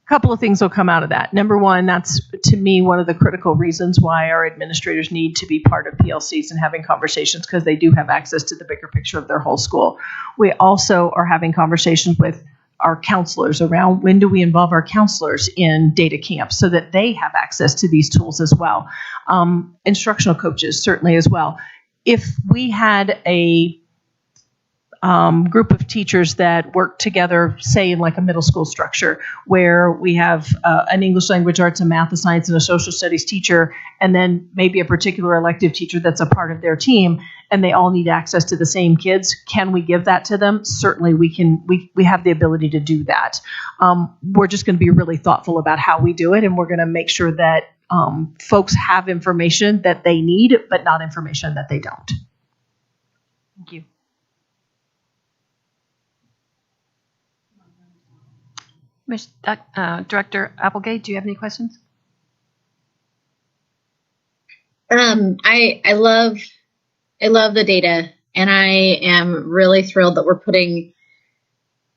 A couple of things will come out of that. Number one, that's, to me, one of the critical reasons why our administrators need to be part of PLCs and having conversations, because they do have access to the bigger picture of their whole school. We also are having conversations with our counselors around when do we involve our counselors in data camps so that they have access to these tools as well. Instructional coaches certainly as well. If we had a group of teachers that work together, say in like a middle school structure, where we have an English language arts and math, a science, and a social studies teacher, and then maybe a particular elective teacher that's a part of their team, and they all need access to the same kids, can we give that to them? Certainly we can. We have the ability to do that. We're just going to be really thoughtful about how we do it, and we're going to make sure that folks have information that they need, but not information that they don't. Thank you. Director Applegate, do you have any questions? I love the data, and I am really thrilled that we're putting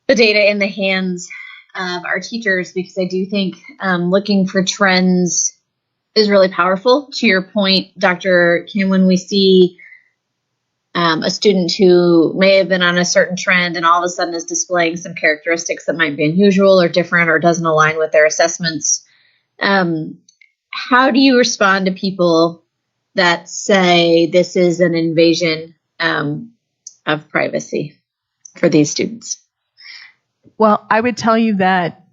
the data in the hands of our teachers, because I do think looking for trends is really powerful. To your point, Dr. Kim, when we see a student who may have been on a certain trend and all of a sudden is displaying some characteristics that might be unusual or different or doesn't align with their assessments, how do you respond to people that say this is an invasion of privacy for these students? Well, I would tell you that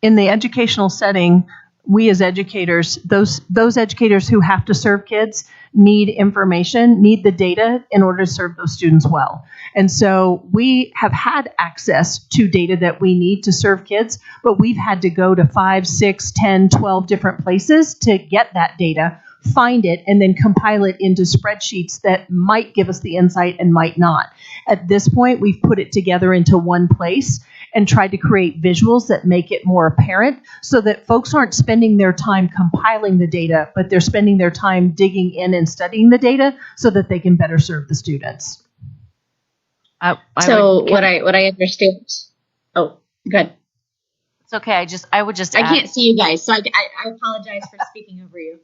in the educational setting, we as educators, those educators who have to serve kids need information, need the data in order to serve those students well. And so we have had access to data that we need to serve kids, but we've had to go to 5, 6, 10, 12 different places to get that data, find it, and then compile it into spreadsheets that might give us the insight and might not. At this point, we've put it together into one place and tried to create visuals that make it more apparent so that folks aren't spending their time compiling the data, but they're spending their time digging in and studying the data so that they can better serve the students. What I understand. Oh, good. It's okay. I would just add, I can't see you guys, so I apologize for speaking over you.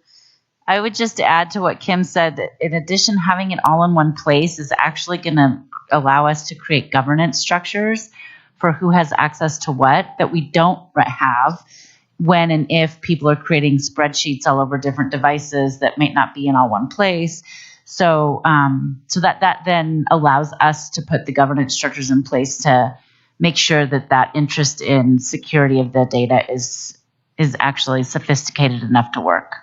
I would just add to what Kim said that in addition, having it all in one place is actually going to allow us to create governance structures for who has access to what that we don't have when and if people are creating spreadsheets all over different devices that may not be in all one place. So that then allows us to put the governance structures in place to make sure that interest in security of the data is actually sophisticated enough to work.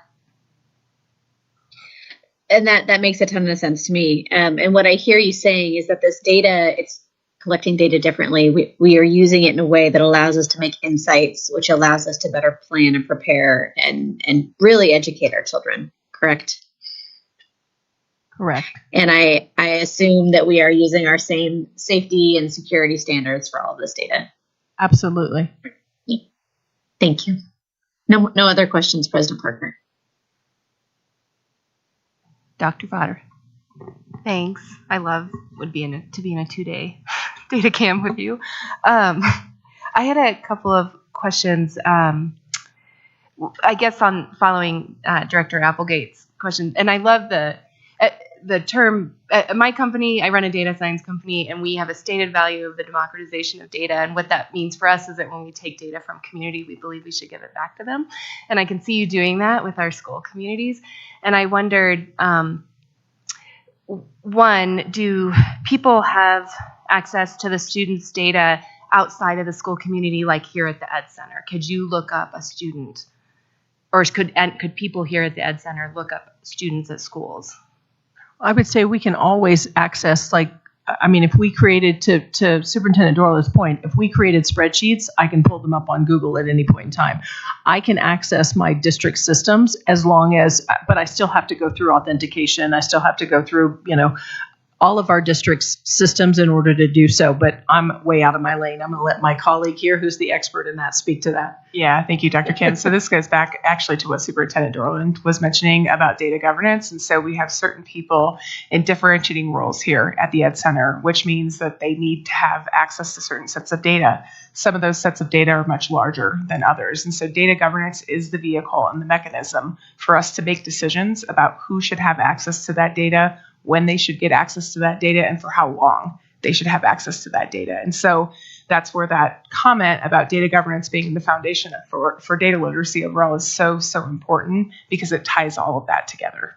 And that makes a ton of sense to me. And what I hear you saying is that this data, it's collecting data differently. We are using it in a way that allows us to make insights, which allows us to better plan and prepare and really educate our children, correct? Correct. And I assume that we are using our same safety and security standards for all of this data. Absolutely. Thank you. No other questions, President Parker. Dr. Potter. Thanks. I love to be in a 2-day data camp with you. I had a couple of questions. I guess on following Director Applegate's question, and I love the term. My company, I run a data science company, and we have a stated value of the democratization of data. And what that means for us is that when we take data from community, we believe we should give it back to them. And I can see you doing that with our school communities. And I wondered, one, do people have access to the students' data outside of the school community, like here at the Ed Center? Could you look up a student, or could people here at the Ed Center look up students at schools? I would say we can always access, if we created, to Superintendent Dorla's point, if we created spreadsheets, I can pull them up on Google at any point in time. I can access my district systems but I still have to go through authentication. I still have to go through, all of our district's systems in order to do so, but I'm way out of my lane. I'm going to let my colleague here, who's the expert in that, speak to that. Yeah, thank you, Dr. Kim. So this goes back actually to what Superintendent Dorland was mentioning about data governance. And so we have certain people in differentiating roles here at the Ed Center, which means that they need to have access to certain sets of data. Some of those sets of data are much larger than others. And so data governance is the vehicle and the mechanism for us to make decisions about who should have access to that data, when they should get access to that data, and for how long they should have access to that data. And so that's where that comment about data governance being the foundation for data literacy overall is so important, because it ties all of that together.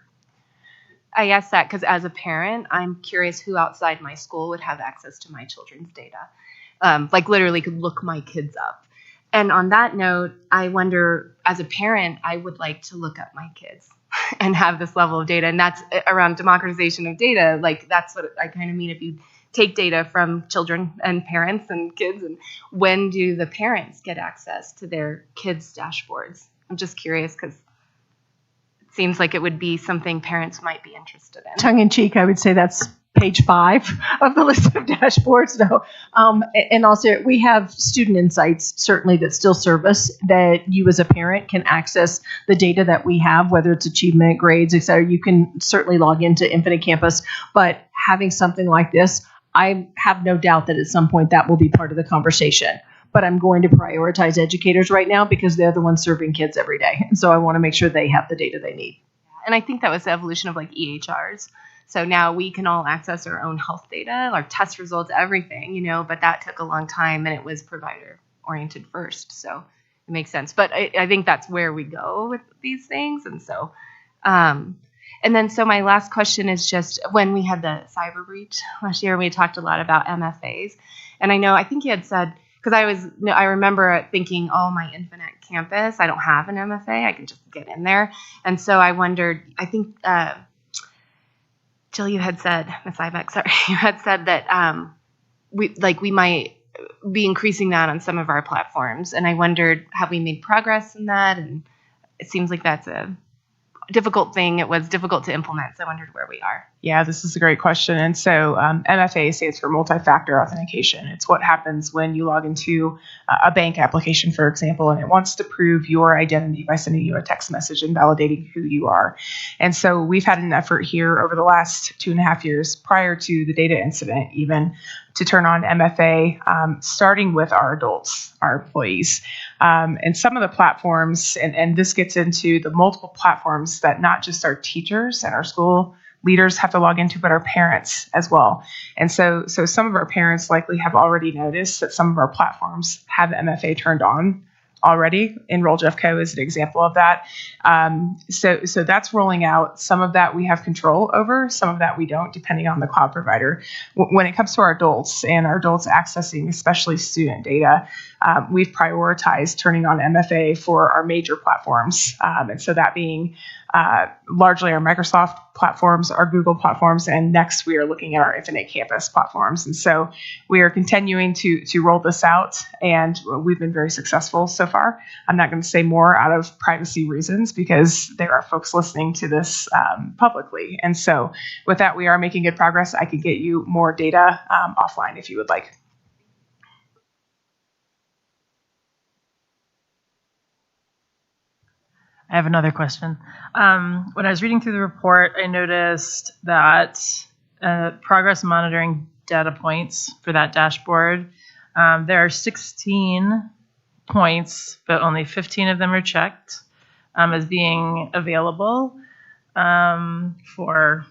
I asked that because as a parent, I'm curious who outside my school would have access to my children's data. Literally could look my kids up. And on that note, I wonder, as a parent, I would like to look up my kids and have this level of data. And that's around democratization of data. That's what I kind of mean. If you take data from children and parents and kids, and when do the parents get access to their kids' dashboards? I'm just curious because it seems like it would be something parents might be interested in. Tongue in cheek, I would say that's page 5 of the list of dashboards. No, and also we have student insights certainly that still serve us, that you as a parent can access the data that we have, whether it's achievement, grades, et cetera. You can certainly log into Infinite Campus, but having something like this, I have no doubt that at some point that will be part of the conversation. But I'm going to prioritize educators right now because they're the ones serving kids every day. And so I want to make sure they have the data they need. And I think that was the evolution of like EHRs. So now we can all access our own health data, our test results, everything, you know, but that took a long time and it was provider oriented first. So it makes sense. But I think that's where we go with these things. And so, and then so my last question is just when we had the cyber breach last year, we talked a lot about MFAs. And I think you had said, because I remember thinking, oh, my Infinite Campus, I don't have an MFA, I can just get in there. And so I wondered, I think, Jill, you had said, Ms. Ibeck, sorry, you had said that we might be increasing that on some of our platforms. And I wondered, have we made progress in that? And it seems like that's a difficult thing. It was difficult to implement. So I wondered where we are. Yeah, this is a great question. And so MFA stands for multi-factor authentication. It's what happens when you log into a bank application, for example, and it wants to prove your identity by sending you a text message and validating who you are. And so we've had an effort here over the last 2.5 years prior to the data incident even to turn on MFA, starting with our adults, our employees. And some of the platforms, and this gets into the multiple platforms that not just our teachers and our school leaders have to log into, but our parents as well. And so some of our parents likely have already noticed that some of our platforms have MFA turned on already. Enroll Jeffco is an example of that. So that's rolling out. Some of that we have control over, some of that we don't, depending on the cloud provider. When it comes to our adults and our adults accessing especially student data, we've prioritized turning on MFA for our major platforms. And so that being largely our Microsoft platforms, our Google platforms, and next we are looking at our Infinite Campus platforms. And so we are continuing to roll this out, and we've been very successful so far. I'm not going to say more out of privacy reasons because there are folks listening to this publicly. And so with that, we are making good progress. I could get you more data offline if you would like. I have another question. When I was reading through the report, I noticed that progress monitoring data points for that dashboard, there are 16 points, but only 15 of them are checked as being available for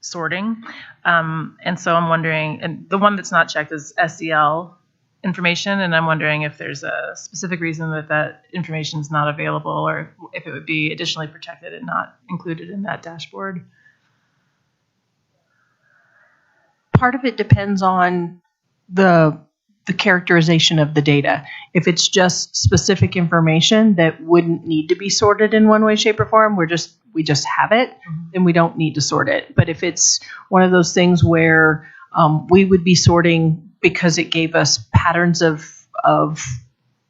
sorting. And so I'm wondering, and the one that's not checked is SEL information, and I'm wondering if there's a specific reason that information is not available, or if it would be additionally protected and not included in that dashboard. Part of it depends on the characterization of the data. If it's just specific information that wouldn't need to be sorted in one way, shape, or form, we just have it, then we don't need to sort it. But if it's one of those things where we would be sorting because it gave us patterns of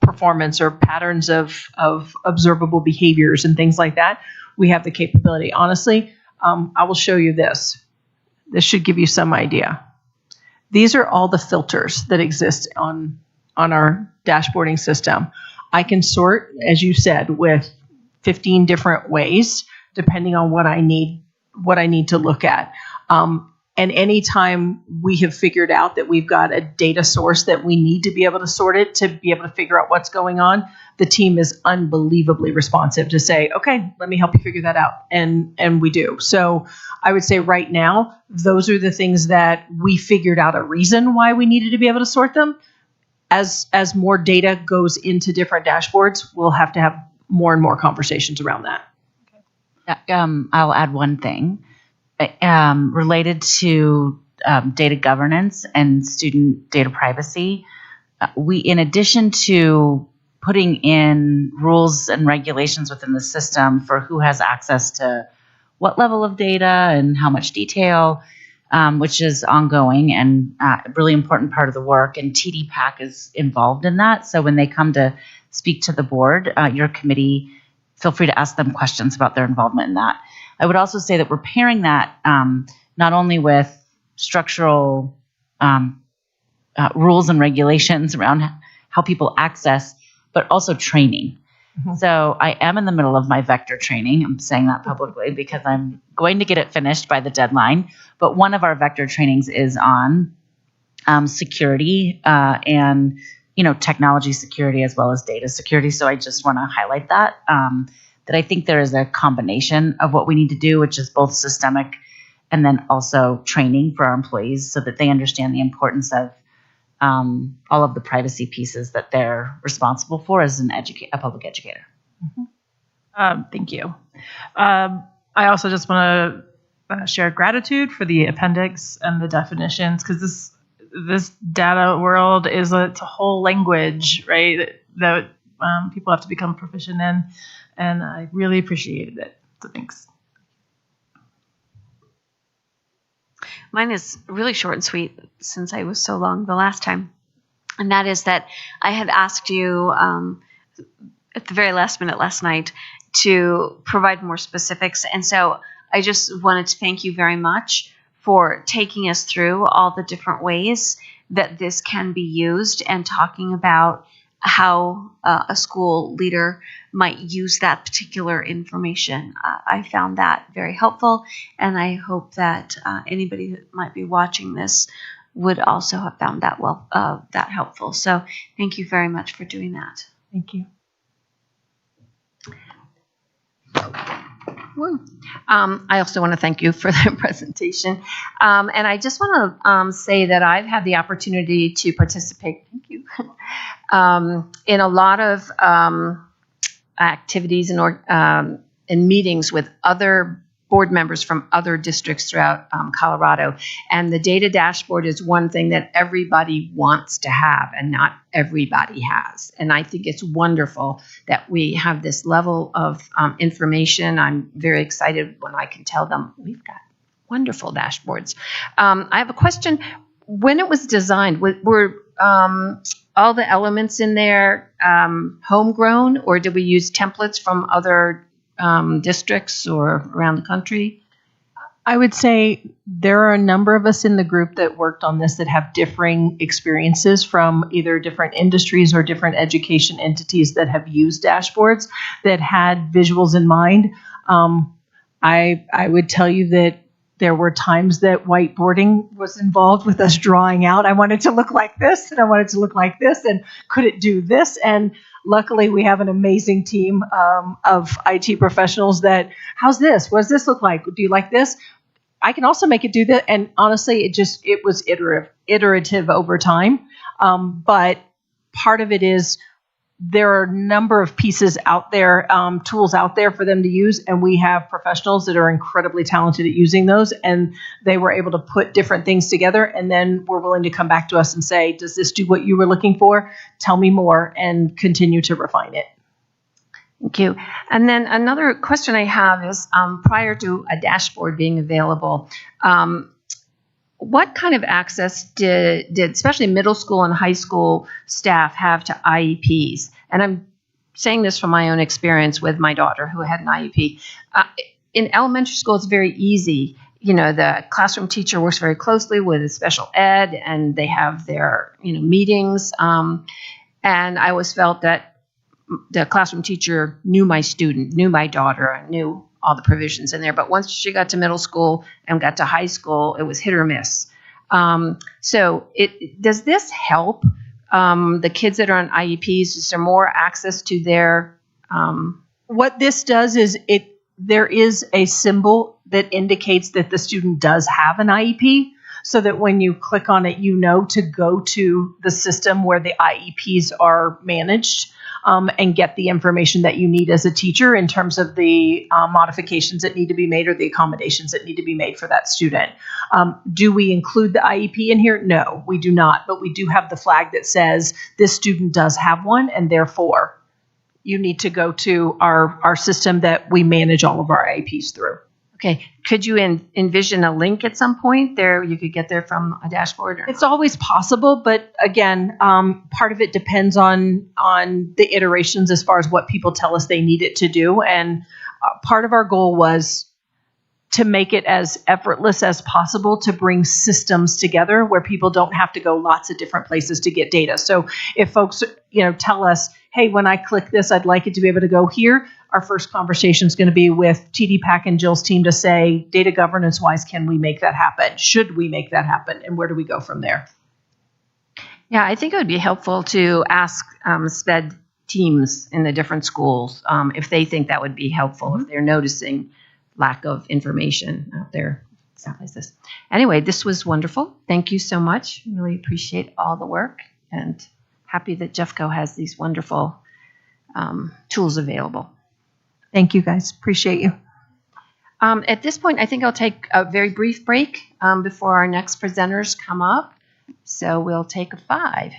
performance or patterns of observable behaviors and things like that, we have the capability. Honestly, I will show you this. This should give you some idea. These are all the filters that exist on our dashboarding system. I can sort, as you said, with 15 different ways, depending on what I need to look at. And anytime we have figured out that we've got a data source that we need to be able to sort it, to be able to figure out what's going on, the team is unbelievably responsive to say, okay, let me help you figure that out. And we do. So I would say right now, those are the things that we figured out a reason why we needed to be able to sort them. As more data goes into different dashboards, we'll have to have more and more conversations around that. I'll add one thing. Related to data governance and student data privacy, we, in addition to putting in rules and regulations within the system for who has access to what level of data and how much detail, which is ongoing and a really important part of the work, and TDPAC is involved in that. So when they come to speak to the board, your committee feel free to ask them questions about their involvement in that. I would also say that we're pairing that not only with structural rules and regulations around how people access, but also training. So I am in the middle of my vector training. I'm saying that publicly because I'm going to get it finished by the deadline. But one of our vector trainings is on security and technology security as well as data security. So I just want to highlight that I think there is a combination of what we need to do, which is both systemic and then also training for our employees so that they understand the importance of all of the privacy pieces that they're responsible for as a public educator. Thank you. I also just want to share gratitude for the appendix and the definitions, because this data world it's a whole language, right, that people have to become proficient in, and I really appreciated it. So thanks. Mine is really short and sweet since I was so long the last time. And that is that I had asked you at the very last minute last night to provide more specifics. And so I just wanted to thank you very much for taking us through all the different ways that this can be used and talking about how a school leader might use that particular information. I found that very helpful, and I hope that anybody that might be watching this would also have found that that helpful. So thank you very much for doing that. Thank you. I also want to thank you for the presentation. And I just want to say that I've had the opportunity to participate, thank you, in a lot of activities and meetings with other board members from other districts throughout Colorado. And the data dashboard is one thing that everybody wants to have and not everybody has. And I think it's wonderful that we have this level of information. I'm very excited when I can tell them we've got wonderful dashboards. I have a question. When it was designed, were all the elements in there homegrown, or did we use templates from other districts or around the country? I would say there are a number of us in the group that worked on this that have differing experiences from either different industries or different education entities that have used dashboards that had visuals in mind. I would tell you that there were times that whiteboarding was involved with us drawing out. I wanted to look like this, and I wanted to look like this, and could it do this? And luckily, we have an amazing team of IT professionals that, how's this? What does this look like? Do you like this? I can also make it do that. And honestly, it was iterative over time. But part of it is there are a number of pieces out there, tools out there for them to use. And we have professionals that are incredibly talented at using those. And they were able to put different things together and then were willing to come back to us and say, does this do what you were looking for? Tell me more, and continue to refine it. Thank you. And then another question I have is, prior to a dashboard being available, what kind of access did especially middle school and high school staff have to IEPs? And I'm saying this from my own experience with my daughter who had an IEP. In elementary school, it's very easy. The classroom teacher works very closely with a special ed, and they have their, meetings. And I always felt that the classroom teacher knew my student, knew my daughter, and knew all the provisions in there. But once she got to middle school and got to high school, it was hit or miss. So does this help the kids that are on IEPs? Is there more access to their... What this does is there is a symbol that indicates that the student does have an IEP, so that when you click on it, you know to go to the system where the IEPs are managed. And get the information that you need as a teacher in terms of the modifications that need to be made or the accommodations that need to be made for that student. Do we include the IEP in here? No, we do not. But we do have the flag that says this student does have one, and therefore you need to go to our system that we manage all of our IEPs through. Okay, could you envision a link at some point there? You could get there from a dashboard? Or It's always possible, but again, part of it depends on the iterations as far as what people tell us they need it to do. And part of our goal was to make it as effortless as possible to bring systems together where people don't have to go lots of different places to get data. So if folks, tell us, hey, when I click this, I'd like it to be able to go here. Our first conversation is going to be with TD Pack and Jill's team to say, data governance wise, can we make that happen? Should we make that happen? And where do we go from there? Yeah, I think it would be helpful to ask SPED teams in the different schools if they think that would be helpful, if they're noticing lack of information out there. Stuff like this. Anyway, this was wonderful. Thank you so much. Really appreciate all the work and happy that Jeffco has these wonderful tools available. Thank you, guys. Appreciate you. At this point, I think I'll take a very brief break before our next presenters come up. So we'll take a 5.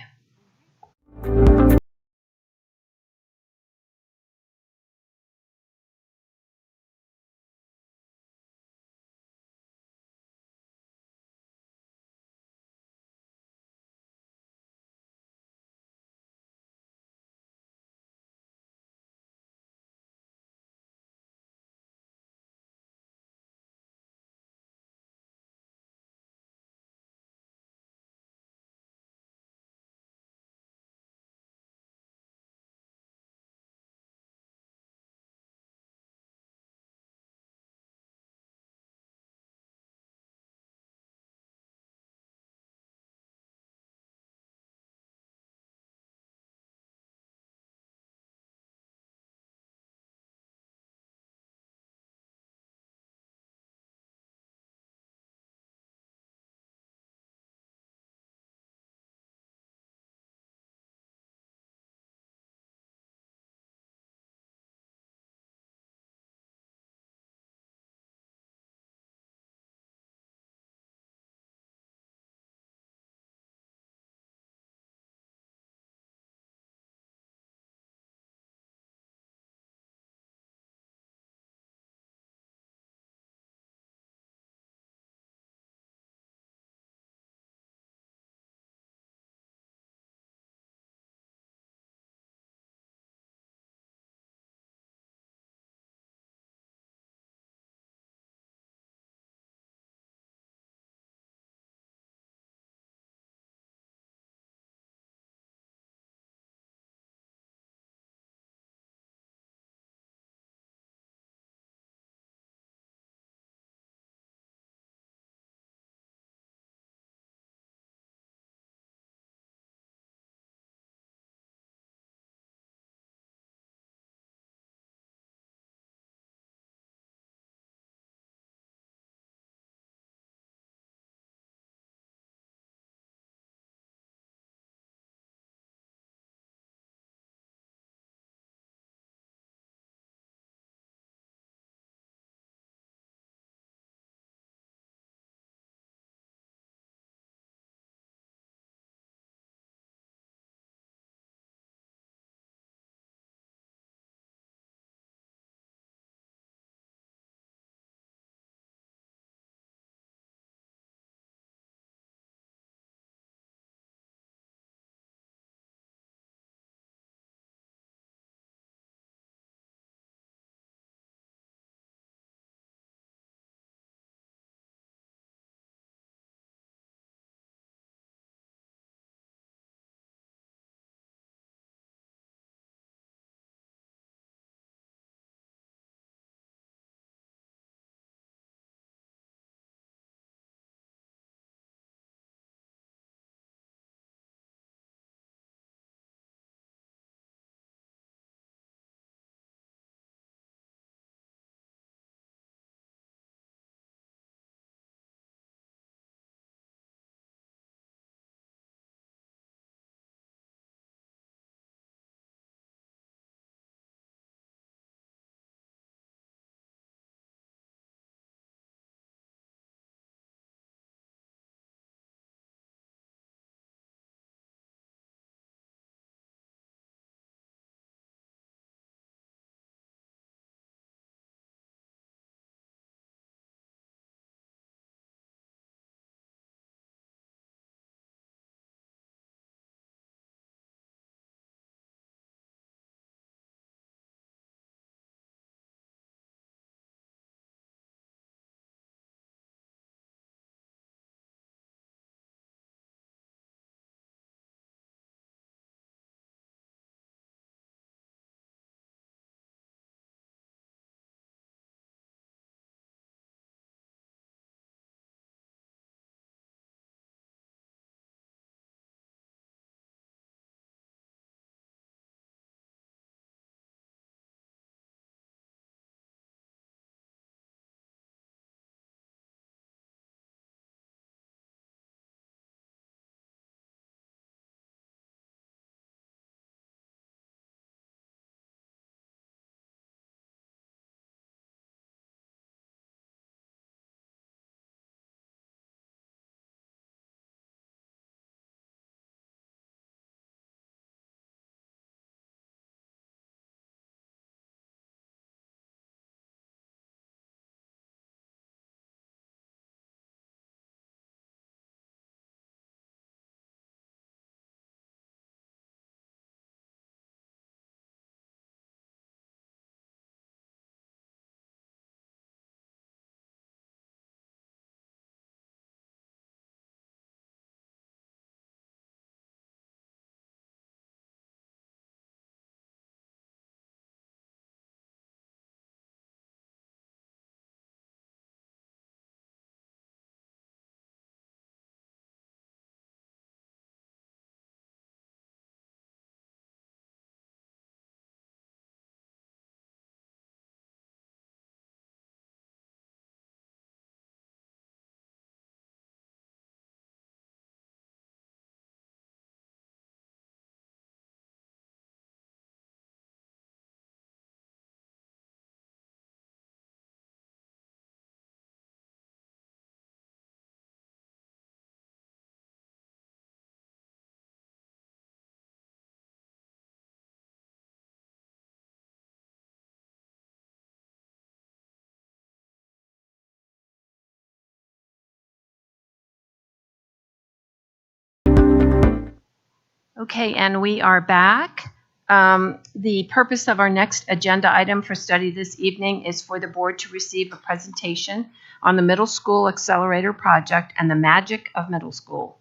Okay, and we are back. The purpose of our next agenda item for study this evening is for the board to receive a presentation on the Middle School Accelerator project and the magic of middle school.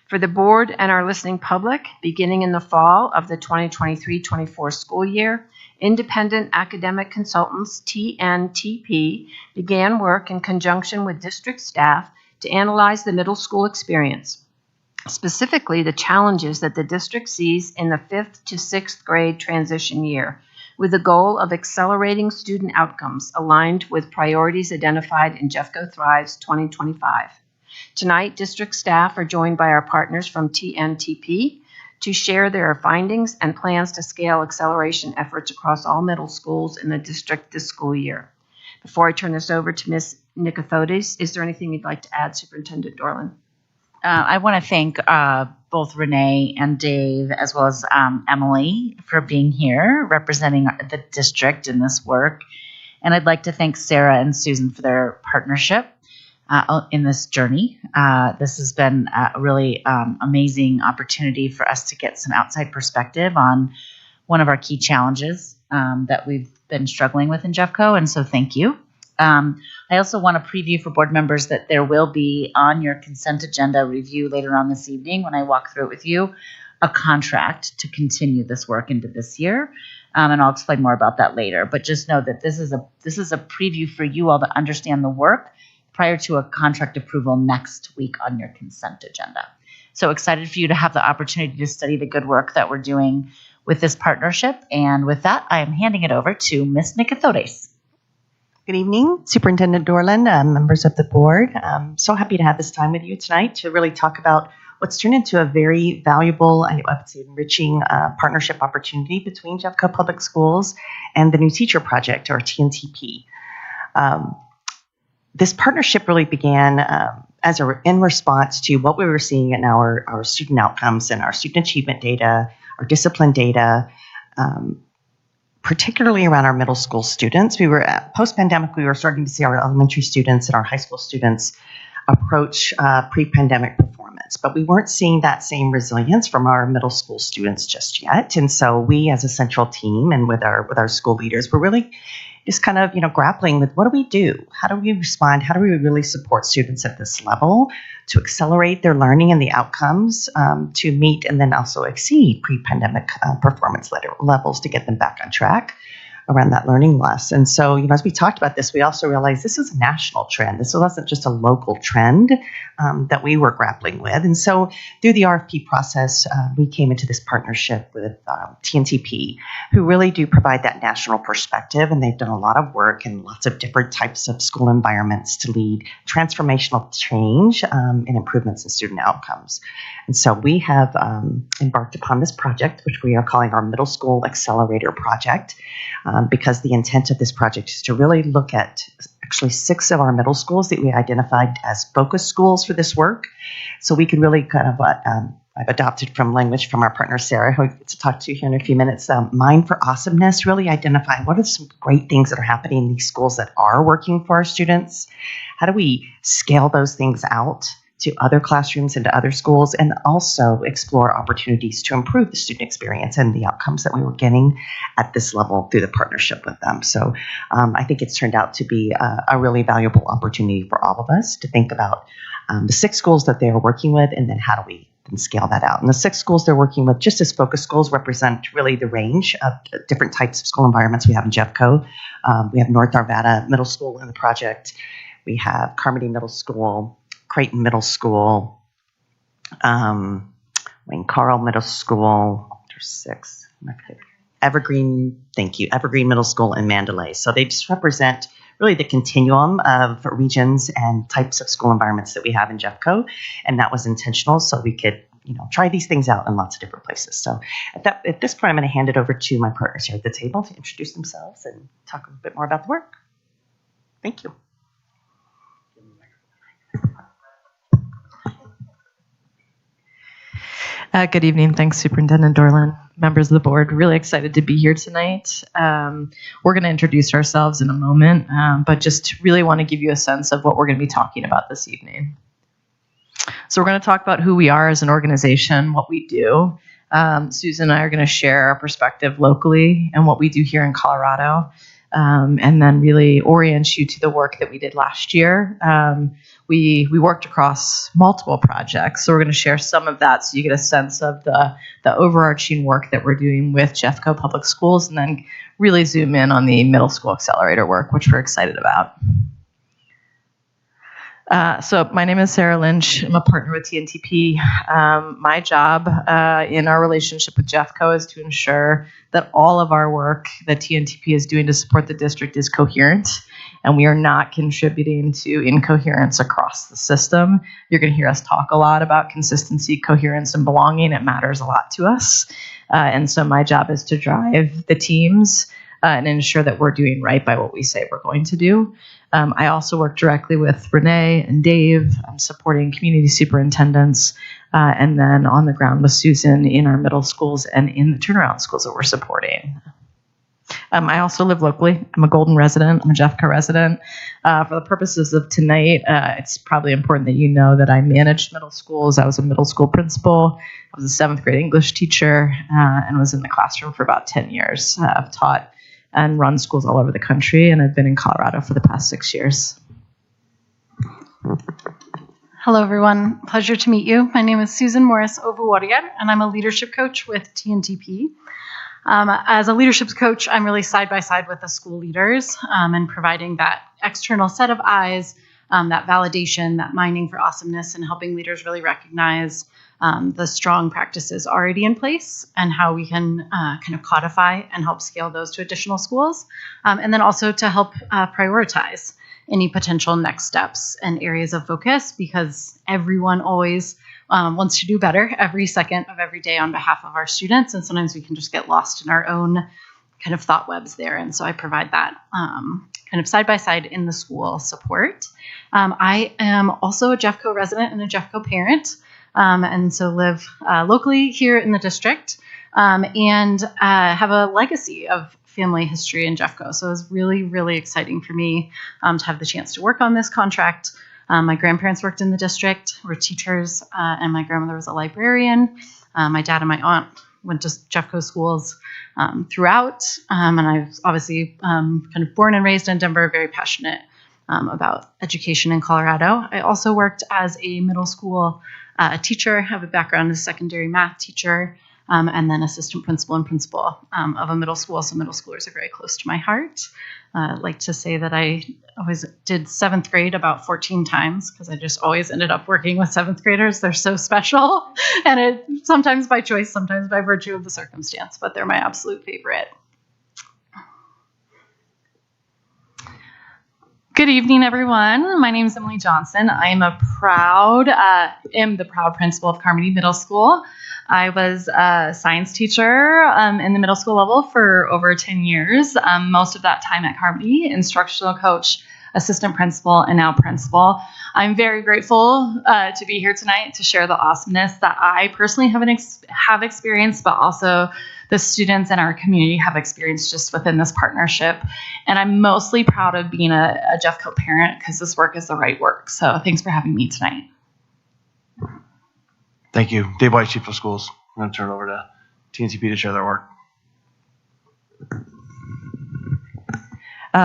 For the board and our listening public, beginning in the fall of the 2023-24 school year, independent academic consultants, TNTP, began work in conjunction with district staff to analyze the middle school experience, specifically the challenges that the district sees in the 5th to 6th grade transition year, with the goal of accelerating student outcomes aligned with priorities identified in Jeffco Thrives 2025. Tonight, district staff are joined by our partners from TNTP to share their findings and plans to scale acceleration efforts across all middle schools in the district this school year. Before I turn this over to Ms. Nicothodes, is there anything you'd like to add, Superintendent Dorland? I want to thank both Renee and Dave, as well as Emily, for being here representing the district in this work. And I'd like to thank Sarah and Susan for their partnership in this journey. This has been a really amazing opportunity for us to get some outside perspective on one of our key challenges that we've been struggling with in Jeffco, and so thank you. I also want to preview for board members that there will be on your consent agenda review later on this evening when I walk through it with you, a contract to continue this work into this year. And I'll explain more about that later. But just know that this is a preview for you all to understand the work prior to a contract approval next week on your consent agenda. So excited for you to have the opportunity to study the good work that we're doing with this partnership. And with that, I am handing it over to Ms. Nicothodes. Good evening, Superintendent Dorland, members of the board. I'm so happy to have this time with you tonight to really talk about what's turned into a very valuable, I would say enriching partnership opportunity between Jeffco Public Schools and the New Teacher Project, or TNTP. This partnership really began in response to what we were seeing in our student outcomes and our student achievement data, our discipline data, particularly around our middle school students. We were post-pandemic, we were starting to see our elementary students and our high school students approach pre-pandemic performance, but we weren't seeing that same resilience from our middle school students just yet. And so we, as a central team and with our school leaders, were really just kind of, grappling with what do we do? How do we respond? How do we really support students at this level to accelerate their learning and the outcomes to meet and then also exceed pre-pandemic performance levels to get them back on track around that learning loss? And so, as we talked about this, we also realized this is a national trend. This wasn't just a local trend that we were grappling with. And so through the RFP process, we came into this partnership with TNTP, who really do provide that national perspective. And they've done a lot of work in lots of different types of school environments to lead transformational change and improvements in student outcomes. And so we have embarked upon this project, which we are calling our Middle School Accelerator project, because the intent of this project is to really look at actually 6 of our middle schools that we identified as focus schools for this work. So we can really kind of, I've adopted from language from our partner, Sarah, who I get to talk to here in a few minutes, Mine for Awesomeness, really identify what are some great things that are happening in these schools that are working for our students. How do we scale those things out to other classrooms and to other schools, and also explore opportunities to improve the student experience and the outcomes that we were getting at this level through the partnership with them. So I think it's turned out to be a really valuable opportunity for all of us to think about the 6 schools that they are working with, and then how do we then scale that out. And the 6 schools they're working with, just as focus schools, represent really the range of different types of school environments we have in Jeffco. We have North Arvada Middle School in the project. We have Carmody Middle School, Creighton Middle School, Wayne Carl Middle School, there's 6. Evergreen, thank you, Evergreen Middle School and Mandalay. So they just represent really the continuum of regions and types of school environments that we have in Jeffco. And that was intentional so we could, try these things out in lots of different places. So at this point, I'm going to hand it over to my partners here at the table to introduce themselves and talk a bit more about the work. Thank you. Good evening. Thanks, Superintendent Dorland, members of the board. Really excited to be here tonight. We're going to introduce ourselves in a moment, but just really want to give you a sense of what we're going to be talking about this evening. So we're going to talk about who we are as an organization, what we do, Susan and I are going to share our perspective locally and what we do here in Colorado, and then really orient you to the work that we did last year. We worked across multiple projects, so we're going to share some of that so you get a sense of the overarching work that we're doing with Jeffco Public Schools, and then really zoom in on the middle school accelerator work, which we're excited about. So my name is Sarah Lynch. I'm a partner with TNTP. My job in our relationship with Jeffco is to ensure that all of our work that TNTP is doing to support the district is coherent, and we are not contributing to incoherence across the system. You're going to hear us talk a lot about consistency, coherence, and belonging. It matters a lot to us. And so my job is to drive the teams and ensure that we're doing right by what we say we're going to do. I also work directly with Renee and Dave. I'm supporting community superintendents, and then on the ground with Susan in our middle schools and in the turnaround schools that we're supporting. I also live locally. I'm a Golden resident. I'm a Jeffco resident. For the purposes of tonight, it's probably important that you know that I managed middle schools. I was a middle school principal. I was a 7th grade English teacher and was in the classroom for about 10 years. I've taught and run schools all over the country, and I've been in Colorado for the past 6 years. Hello, everyone. Pleasure to meet you. My name is Susan Morris Ovuwarrier, and I'm a leadership coach with TNTP. As a leadership coach, I'm really side by side with the school leaders and providing that external set of eyes, that validation, that mining for awesomeness, and helping leaders really recognize the strong practices already in place and how we can kind of codify and help scale those to additional schools. And then also to help prioritize any potential next steps and areas of focus, because everyone always wants to do better every second of every day on behalf of our students. And sometimes we can just get lost in our own kind of thought webs there. And so I provide that kind of side by side in the school support. I am also a Jeffco resident and a Jeffco parent. And so live locally here in the district and have a legacy of family history in Jeffco. So it was really, really exciting for me to have the chance to work on this contract. My grandparents worked in the district, were teachers, and my grandmother was a librarian. My dad and my aunt went to Jeffco schools throughout, and I was obviously kind of born and raised in Denver, very passionate about education in Colorado. I also worked as a middle school teacher, have a background as a secondary math teacher, and then assistant principal and principal of a middle school. So middle schoolers are very close to my heart. I'd like to say that I always did 7th grade about 14 times because I just always ended up working with 7th graders. They're so special, and it sometimes by choice, sometimes by virtue of the circumstance, but they're my absolute favorite. Good evening, everyone. My name is Emily Johnson. I am the proud principal of Carmody Middle School. I was a science teacher in the middle school level for over 10 years, most of that time at Carmody, instructional coach, assistant principal, and now principal. I'm very grateful to be here tonight to share the awesomeness that I personally have experienced, but also the students in our community have experienced just within this partnership. And I'm mostly proud of being a Jeffco parent because this work is the right work. So thanks for having me tonight. Thank you. Dave White, Chief of Schools. I'm going to turn it over to TNTP to share their work.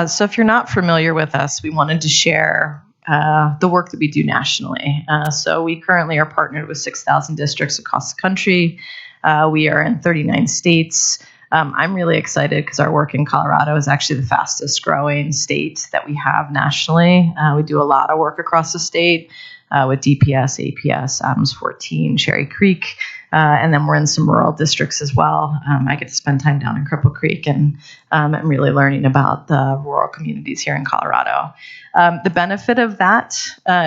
So if you're not familiar with us, we wanted to share the work that we do nationally. So we currently are partnered with 6,000 districts across the country. We are in 39 states. I'm really excited because our work in Colorado is actually the fastest growing state that we have nationally. We do a lot of work across the state with DPS, APS, Adams 14, Cherry Creek, and then we're in some rural districts as well. I get to spend time down in Cripple Creek, and I'm really learning about the rural communities here in Colorado. The benefit of that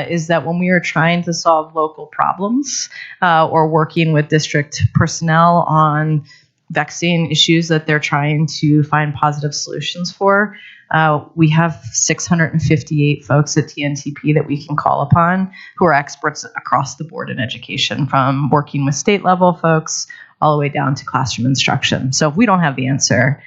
is that when we are trying to solve local problems or working with district personnel on vexing issues that they're trying to find positive solutions for, we have 658 folks at TNTP that we can call upon who are experts across the board in education, from working with state level folks all the way down to classroom instruction. So if we don't have the answer,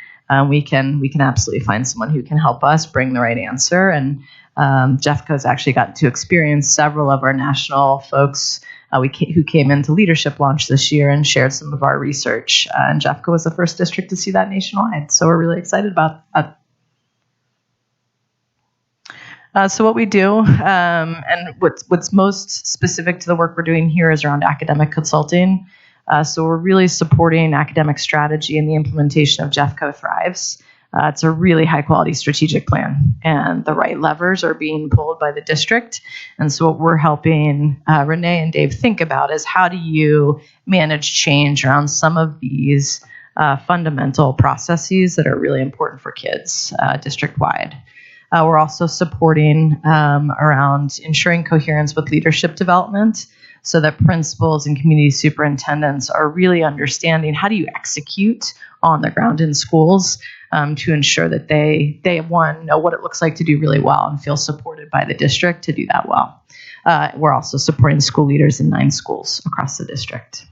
we can absolutely find someone who can help us bring the right answer. And Jeffco's actually gotten to experience several of our national folks who came into leadership launch this year and shared some of our research. And Jeffco was the first district to see that nationwide. So we're really excited about that. So what we do, and what's most specific to the work we're doing here is around academic consulting. So we're really supporting academic strategy and the implementation of Jeffco Thrives. It's a really high quality strategic plan, and the right levers are being pulled by the district. And so what we're helping Renee and Dave think about is how do you manage change around some of these fundamental processes that are really important for kids district-wide. We're also supporting around ensuring coherence with leadership development so that principals and community superintendents are really understanding how do you execute on the ground in schools to ensure that they one, know what it looks like to do really well and feel supported by the district to do that well. We're also supporting school leaders in 9 schools across the district.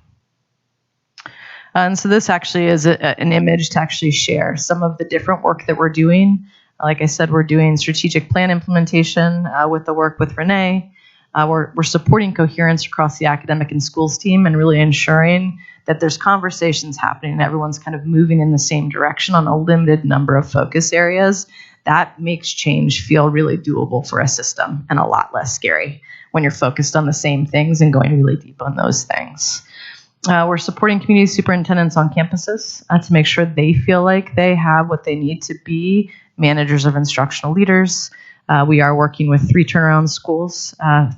And so this actually is an image to actually share some of the different work that we're doing. Like I said, we're doing strategic plan implementation with the work with Renee. We're supporting coherence across the academic and schools team and really ensuring that there's conversations happening and everyone's kind of moving in the same direction on a limited number of focus areas. That makes change feel really doable for a system and a lot less scary when you're focused on the same things and going really deep on those things. We're supporting community superintendents on campuses to make sure they feel like they have what they need to be managers of instructional leaders. We are working with 3 turnaround schools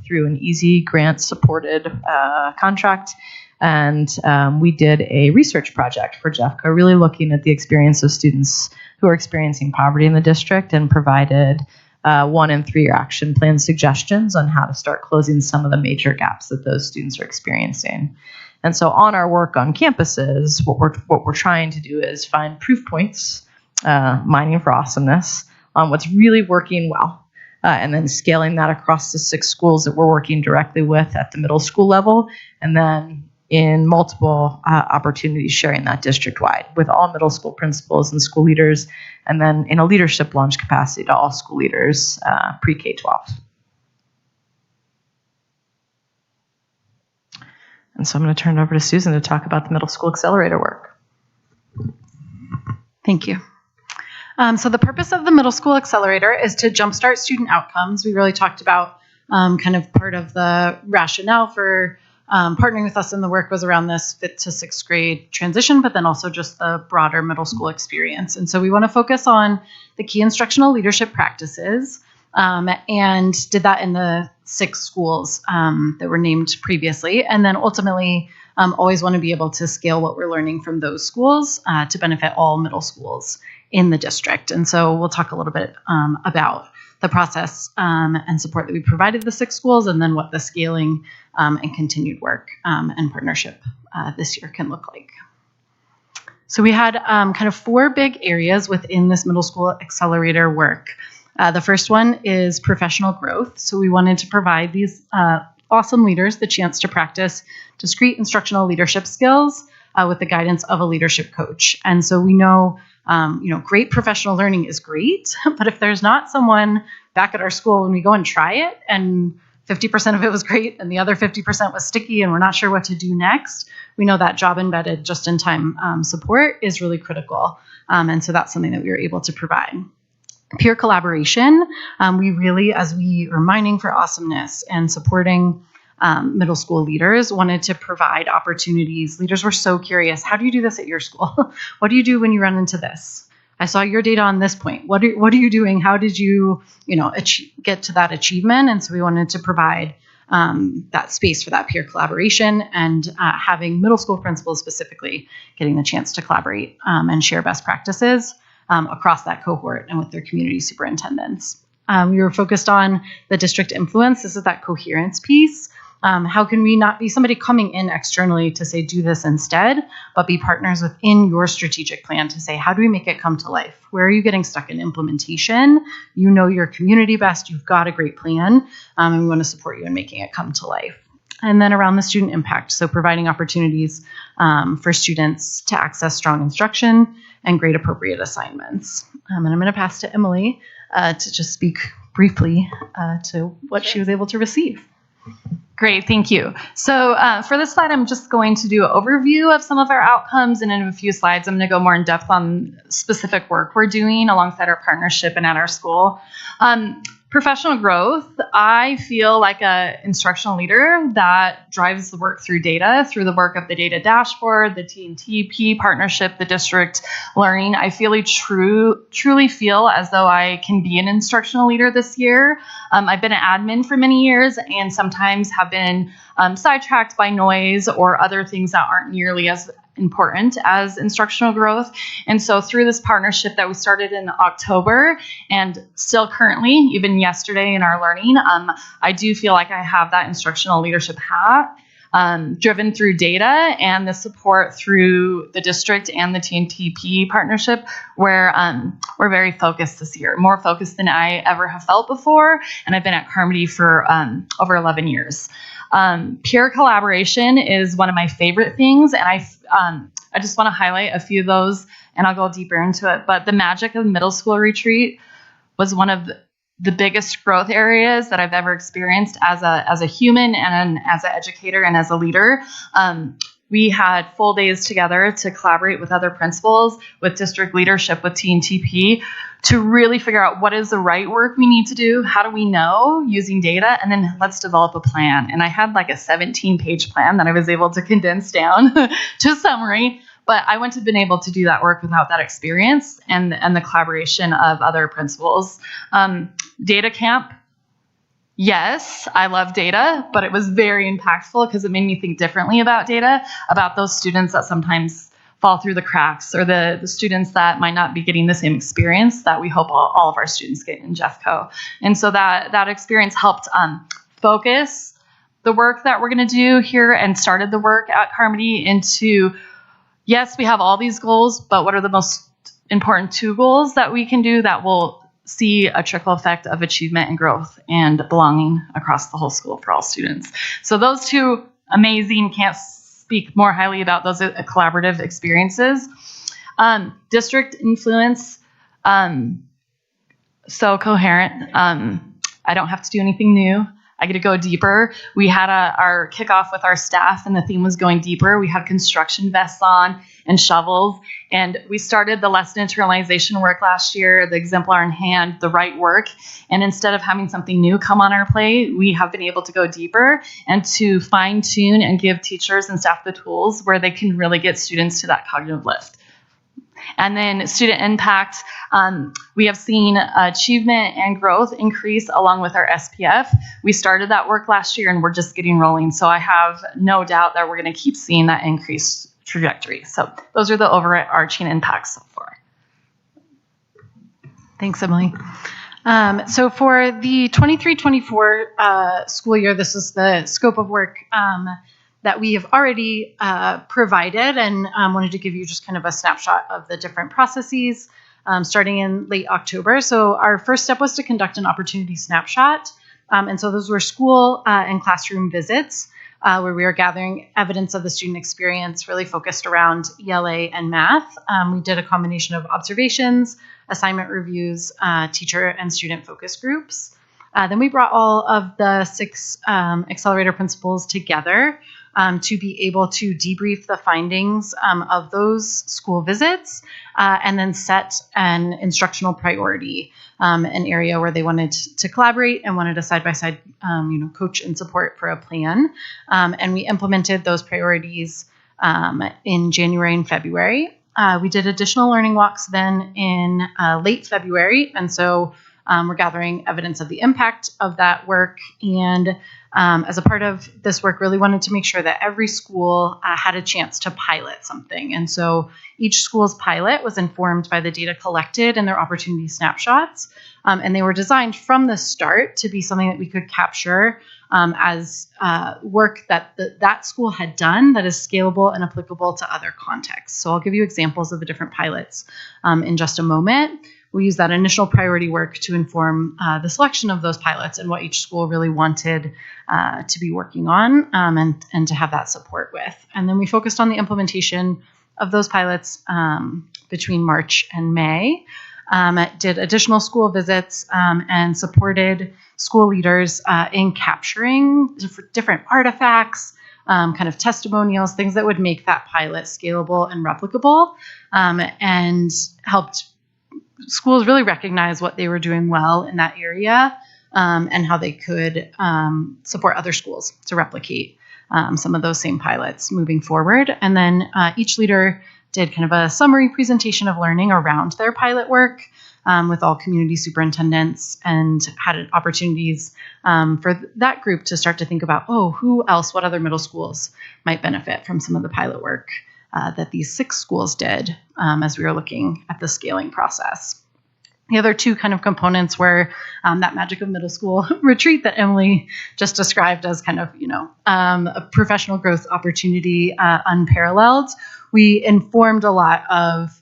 through an EASY grant-supported contract. And we did a research project for Jeffco, really looking at the experience of students who are experiencing poverty in the district and provided 1- and 3-year action plan suggestions on how to start closing some of the major gaps that those students are experiencing. And so on our work on campuses, what we're trying to do is find proof points, mining for awesomeness, on what's really working well, and then scaling that across the 6 schools that we're working directly with at the middle school level, and then in multiple opportunities sharing that district-wide with all middle school principals and school leaders, and then in a leadership launch capacity to all school leaders pre-K-12. And so I'm going to turn it over to Susan to talk about the middle school accelerator work. Thank you. So the purpose of the Middle School Accelerator is to jumpstart student outcomes. We really talked about kind of part of the rationale for partnering with us in the work was around this 5th to 6th grade transition, but then also just the broader middle school experience. And so we want to focus on the key instructional leadership practices and did that in the 6 schools that were named previously. And then ultimately always want to be able to scale what we're learning from those schools to benefit all middle schools in the district. And so we'll talk a little bit about the process and support that we provided the 6 schools, and then what the scaling and continued work and partnership this year can look like. So we had kind of 4 big areas within this middle school accelerator work. The first one is professional growth. So we wanted to provide these awesome leaders the chance to practice discrete instructional leadership skills with the guidance of a leadership coach. And so we know great professional learning is great, but if there's not someone back at our school when we go and try it and 50% of it was great and the other 50% was sticky and we're not sure what to do next, we know that job embedded just-in-time support is really critical. And so that's something that we were able to provide. Peer collaboration, we really, as we are mining for awesomeness and supporting middle school leaders, wanted to provide opportunities. Leaders were so curious. How do you do this at your school? What do you do when you run into this? I saw your data on this point. What are you doing? How did you, get to that achievement? And so we wanted to provide that space for that peer collaboration and having middle school principals specifically getting the chance to collaborate and share best practices across that cohort and with their community superintendents. We were focused on the district influence. This is that coherence piece. How can we not be somebody coming in externally to say, do this instead, but be partners within your strategic plan to say, how do we make it come to life? Where are you getting stuck in implementation? You know your community best. You've got a great plan, and we want to support you in making it come to life. And then around the student impact, so providing opportunities for students to access strong instruction and grade appropriate assignments. And I'm going to pass to Emily to just speak briefly to what she was able to receive. Great, thank you. So for this slide, I'm just going to do an overview of some of our outcomes, and in a few slides, I'm going to go more in depth on specific work we're doing alongside our partnership and at our school. Professional growth, I feel like an instructional leader that drives the work through data, through the work of the data dashboard, the TNTP partnership, the district learning. I truly feel as though I can be an instructional leader this year. I've been an admin for many years and sometimes have been sidetracked by noise or other things that aren't nearly as important as instructional growth. And so through this partnership that we started in October and still currently, even yesterday in our learning, I do feel like I have that instructional leadership hat, driven through data and the support through the district and the TNTP partnership, where we're very focused this year, more focused than I ever have felt before. And I've been at Carmody for over 11 years. Peer collaboration is one of my favorite things, and I just want to highlight a few of those, and I'll go deeper into it. But the magic of middle school retreat was one of the biggest growth areas that I've ever experienced as a human and as an educator and as a leader. We had full days together to collaborate with other principals, with district leadership, with TNTP, to really figure out what is the right work we need to do, how do we know using data, and then let's develop a plan. And I had like a 17-page plan that I was able to condense down to a summary, but I wouldn't have been able to do that work without that experience and the collaboration of other principals. Data camp. Yes, I love data, but it was very impactful because it made me think differently about data, about those students that sometimes fall through the cracks, or the students that might not be getting the same experience that we hope all of our students get in Jeffco. And so that experience helped focus the work that we're going to do here and started the work at Carmody into, yes, we have all these goals, but what are the most important 2 goals that we can do that will see a trickle effect of achievement and growth and belonging across the whole school for all students. So those 2 amazing, can't speak more highly about those collaborative experiences. District influence, so coherent. I don't have to do anything new. I get to go deeper. We had our kickoff with our staff, and the theme was going deeper. We had construction vests on and shovels, and we started the lesson internalization work last year, the exemplar in hand, the right work. And instead of having something new come on our plate, we have been able to go deeper and to fine tune and give teachers and staff the tools where they can really get students to that cognitive lift. And then student impact, we have seen achievement and growth increase along with our SPF. We started that work last year and we're just getting rolling. So I have no doubt that we're going to keep seeing that increased trajectory. So those are the overarching impacts so far. Thanks, Emily. So for the 23-24 school year, this is the scope of work that we have already provided, and wanted to give you just kind of a snapshot of the different processes starting in late October. So our first step was to conduct an opportunity snapshot. And so those were school and classroom visits where we were gathering evidence of the student experience really focused around ELA and math. We did a combination of observations, assignment reviews, teacher and student focus groups. Then we brought all of the 6 Accelerator principals together to be able to debrief the findings of those school visits and then set an instructional priority, an area where they wanted to collaborate and wanted a side-by-side coach and support for a plan. And we implemented those priorities in January and February. We did additional learning walks then in late February, and so we're gathering evidence of the impact of that work, and as a part of this work, really wanted to make sure that every school had a chance to pilot something. And so each school's pilot was informed by the data collected in their opportunity snapshots, and they were designed from the start to be something that we could capture as work that that school had done that is scalable and applicable to other contexts. So I'll give you examples of the different pilots in just a moment. We use that initial priority work to inform the selection of those pilots and what each school really wanted to be working on and to have that support with. And then we focused on the implementation of those pilots between March and May. did additional school visits and supported school leaders in capturing different artifacts, kind of testimonials, things that would make that pilot scalable and replicable, and helped schools really recognize what they were doing well in that area, and how they could support other schools to replicate some of those same pilots moving forward. And then each leader did kind of a summary presentation of learning around their pilot work with all community superintendents, and had opportunities for that group to start to think about, who else, what other middle schools might benefit from some of the pilot work that these 6 schools did as we were looking at the scaling process. The other 2 kind of components were that Magic of Middle School retreat that Emily just described as kind of, a professional growth opportunity unparalleled. We informed a lot of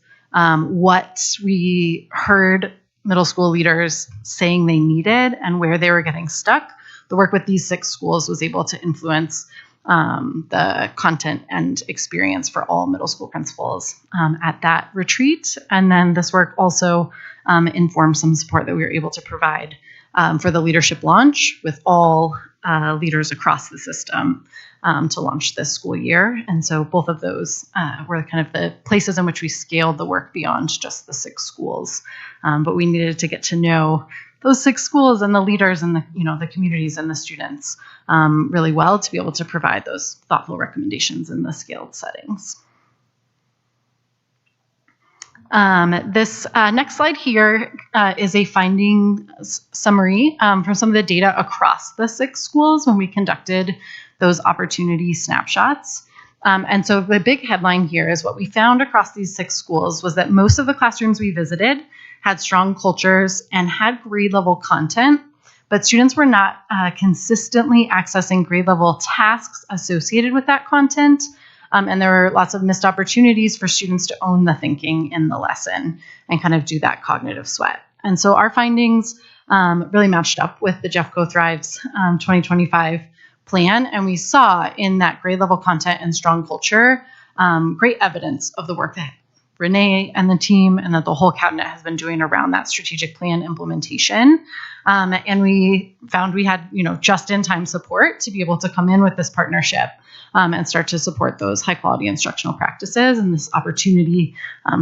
what we heard middle school leaders saying they needed and where they were getting stuck. The work with these 6 schools was able to influence the content and experience for all middle school principals at that retreat. And then this work also informed some support that we were able to provide for the leadership launch with all leaders across the system to launch this school year. And so both of those were kind of the places in which we scaled the work beyond just the 6 schools. But we needed to get to know those 6 schools and the leaders and the communities and the students really well to be able to provide those thoughtful recommendations in the scaled settings. This next slide here is a findings summary from some of the data across the 6 schools when we conducted those opportunity snapshots. And so the big headline here is what we found across these 6 schools was that most of the classrooms we visited had strong cultures and had grade level content, but students were not consistently accessing grade level tasks associated with that content. And there were lots of missed opportunities for students to own the thinking in the lesson and kind of do that cognitive sweat. And so our findings really matched up with the Jeffco Thrives 2025 plan. And we saw in that grade level content and strong culture, great evidence of the work that Renee and the team and that the whole cabinet has been doing around that strategic plan implementation. And we found we had, just-in-time support to be able to come in with this partnership and start to support those high-quality instructional practices and this opportunity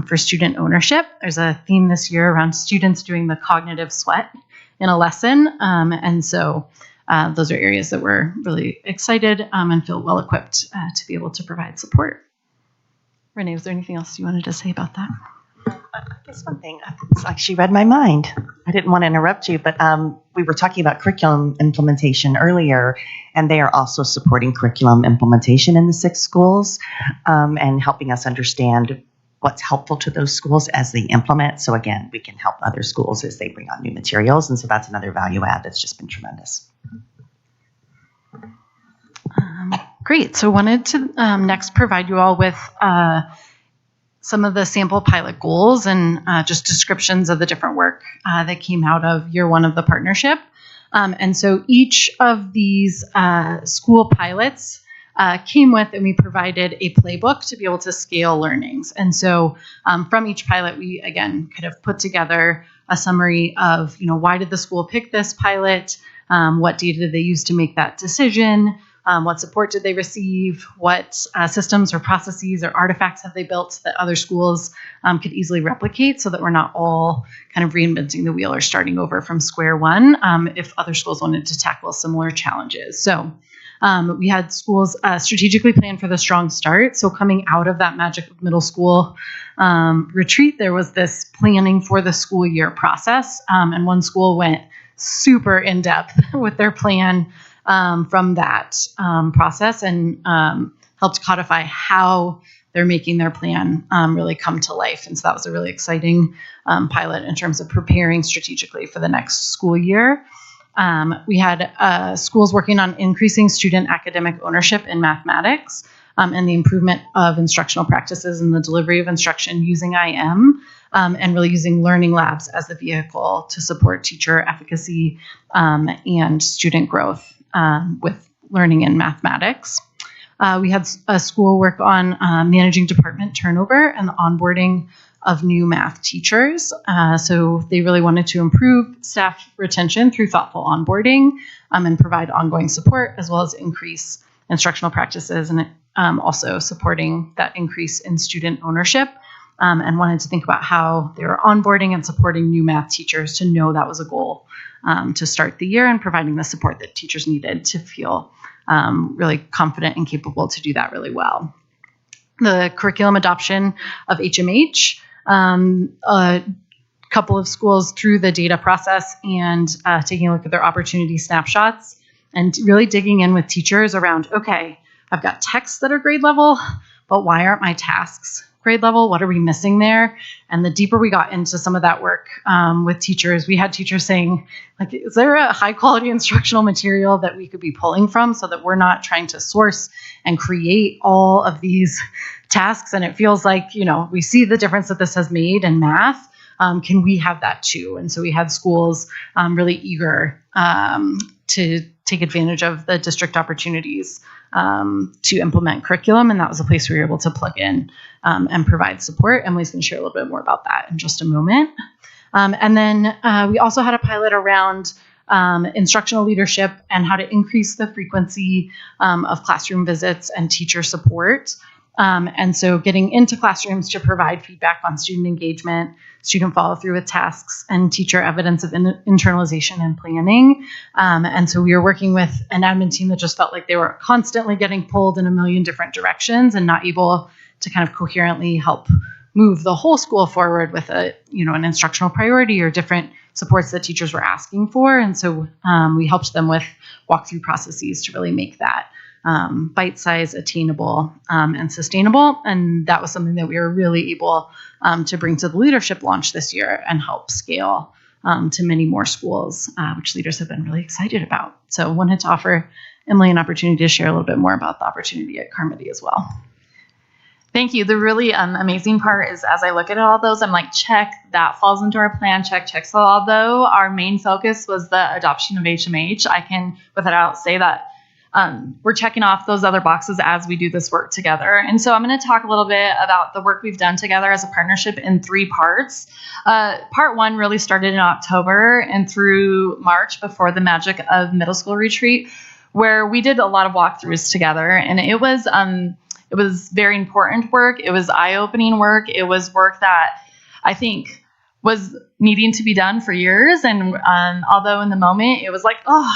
for student ownership. There's a theme this year around students doing the cognitive sweat in a lesson. And so those are areas that we're really excited and feel well-equipped to be able to provide support. Renee, was there anything else you wanted to say about that? I guess one thing, it's like she read my mind. I didn't want to interrupt you, but we were talking about curriculum implementation earlier, and they are also supporting curriculum implementation in the 6 schools and helping us understand what's helpful to those schools as they implement. So again, we can help other schools as they bring on new materials, and so that's another value add that's just been tremendous. Great. So wanted to next provide you all with some of the sample pilot goals and just descriptions of the different work that came out of year 1 of the partnership. And so each of these school pilots came with, and we provided a playbook to be able to scale learnings. And so from each pilot, we, again, kind of put together a summary of, why did the school pick this pilot? What data did they use to make that decision? What support did they receive? What systems or processes or artifacts have they built that other schools could easily replicate so that we're not all kind of reinventing the wheel or starting over from square one if other schools wanted to tackle similar challenges. So we had schools strategically plan for the strong start. So coming out of that Magic of Middle School retreat, there was this planning for the school year process. And one school went super in depth with their plan from that process and helped codify how they're making their plan really come to life. And so that was a really exciting pilot in terms of preparing strategically for the next school year. We had schools working on increasing student academic ownership in mathematics and the improvement of instructional practices and the delivery of instruction using IM. And really using learning labs as the vehicle to support teacher efficacy and student growth with learning in mathematics. We had a school work on managing department turnover and the onboarding of new math teachers. So they really wanted to improve staff retention through thoughtful onboarding and provide ongoing support, as well as increase instructional practices and also supporting that increase in student ownership, and wanted to think about how they were onboarding and supporting new math teachers to know that was a goal to start the year, and providing the support that teachers needed to feel really confident and capable to do that really well. The curriculum adoption of HMH, a couple of schools through the data process and taking a look at their opportunity snapshots and really digging in with teachers around, okay, I've got texts that are grade level, but why aren't my tasks grade level? What are we missing there? And the deeper we got into some of that work with teachers, we had teachers saying, like, is there a high quality instructional material that we could be pulling from so that we're not trying to source and create all of these tasks? And it feels like, you know, we see the difference that this has made in math. Can we have that too? And so we had schools really eager to take advantage of the district opportunities to implement curriculum. And that was a place we were able to plug in and provide support. Emily's going to share a little bit more about that in just a moment. And then we also had a pilot around instructional leadership and how to increase the frequency of classroom visits and teacher support. And so getting into classrooms to provide feedback on student engagement, student follow through with tasks, and teacher evidence of internalization and planning. And so we were working with an admin team that just felt like they were constantly getting pulled in a million different directions and not able to kind of coherently help move the whole school forward with a, you know, an instructional priority or different supports that teachers were asking for. And so we helped them with walkthrough processes to really make that bite-sized, attainable, and sustainable. And that was something that we were really able to bring to the leadership launch this year and help scale to many more schools, which leaders have been really excited about. So I wanted to offer Emily an opportunity to share a little bit more about the opportunity at Carmody as well. Thank you. The really amazing part is, as I look at all those, I'm like, check, that falls into our plan, check. So although our main focus was the adoption of HMH, I can, without say that we're checking off those other boxes as we do this work together. And so I'm going to talk a little bit about the work we've done together as a partnership in 3 parts. Part 1 really started in October and through March before the Magic of Middle School retreat, where we did a lot of walkthroughs together. And it was very important work. It was eye-opening work. It was work that I think was needing to be done for years. And although in the moment it was like, oh,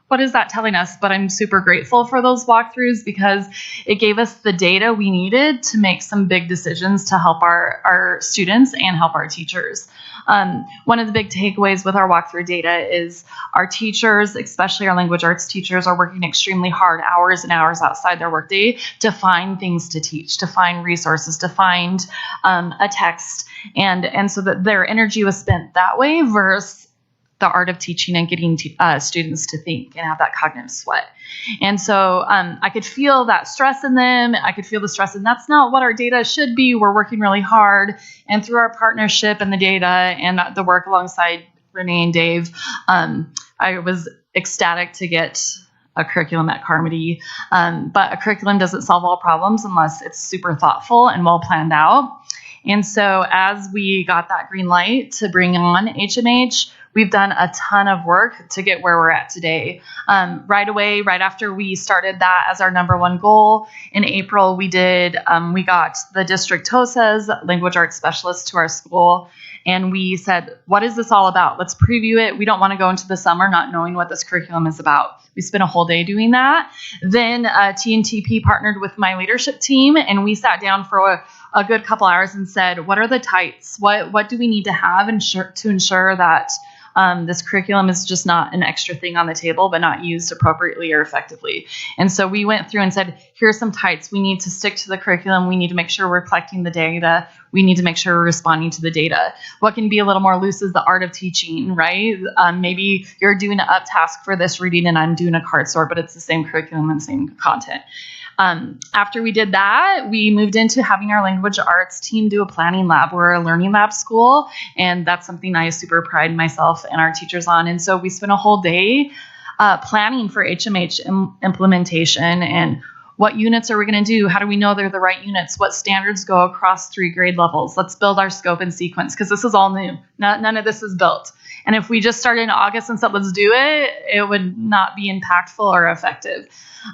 what is that telling us? But I'm super grateful for those walkthroughs because it gave us the data we needed to make some big decisions to help our students and help our teachers. One of the big takeaways with our walkthrough data is our teachers, especially our language arts teachers, are working extremely hard, hours and hours outside their workday, to find things to teach, to find resources, to find a text, and so that their energy was spent that way versus the art of teaching and getting students to think and have that cognitive sweat. And so I could feel that stress in them. I could feel the stress, and that's not what our data should be. We're working really hard. And through our partnership and the data and the work alongside Renee and Dave, I was ecstatic to get a curriculum at Carmody. But a curriculum doesn't solve all problems unless it's super thoughtful and well planned out. And so as we got that green light to bring on HMH, we've done a ton of work to get where we're at today. Right away, right after we started that as our number 1 goal, in April, we got the district TOSA's language arts specialist to our school. And we said, what is this all about? Let's preview it. We don't want to go into the summer not knowing what this curriculum is about. We spent a whole day doing that. Then TNTP partnered with my leadership team, and we sat down for a good couple hours and said, what are the tights? What do we need to have to ensure that this curriculum is just not an extra thing on the table, but not used appropriately or effectively? And so we went through and said, here's some tights. We need to stick to the curriculum. We need to make sure we're collecting the data. We need to make sure we're responding to the data. What can be a little more loose is the art of teaching, right? Maybe you're doing an up task for this reading and I'm doing a card sort, but it's the same curriculum and same content. After we did that, we moved into having our language arts team do a planning lab. We're a learning lab school, and that's something I super pride myself and our teachers on. And so we spent a whole day planning for HMH implementation and What units are we going to do? How do we know they're the right units? What standards go across 3 grade levels? Let's build our scope and sequence, because this is all new. None of this is built. And if we just started in August and said, let's do it, it would not be impactful or effective.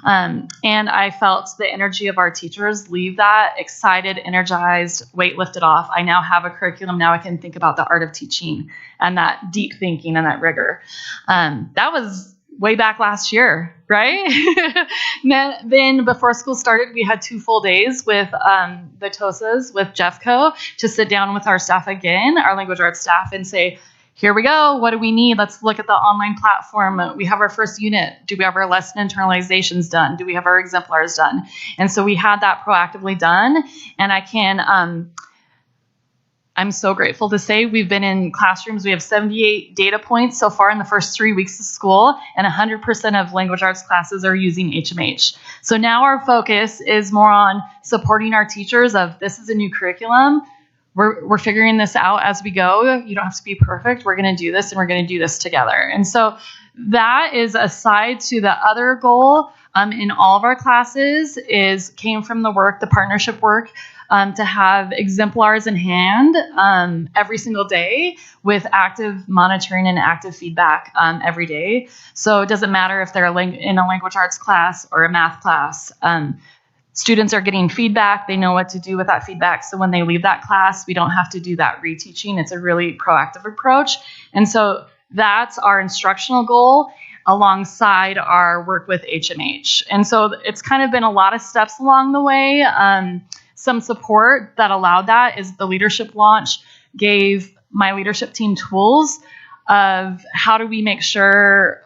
And I felt the energy of our teachers leave that excited, energized, weight lifted off. I now have a curriculum. Now I can think about the art of teaching and that deep thinking and that rigor. That was way back last year, right? Then before school started, we had 2 full days with the TOSAs, with Jeffco, to sit down with our staff again, our language arts staff, and say, here we go. What do we need? Let's look at the online platform. We have our first unit. Do we have our lesson internalizations done? Do we have our exemplars done? And so we had that proactively done. And I can, I'm so grateful to say we've been in classrooms. We have 78 data points so far in the first 3 weeks of school, and 100% of language arts classes are using HMH. So now our focus is more on supporting our teachers of, this is a new curriculum. We're figuring this out as we go. You don't have to be perfect. We're going to do this, and we're going to do this together. And so that is aside to the other goal in all of our classes came from the work, the partnership work, to have exemplars in hand every single day with active monitoring and active feedback every day. So it doesn't matter if they're in a language arts class or a math class. Students are getting feedback. They know what to do with that feedback. So when they leave that class, we don't have to do that reteaching. It's a really proactive approach. And so that's our instructional goal alongside our work with HMH. And so it's kind of been a lot of steps along the way. Some support that allowed that is the leadership launch gave my leadership team tools of how do we make sure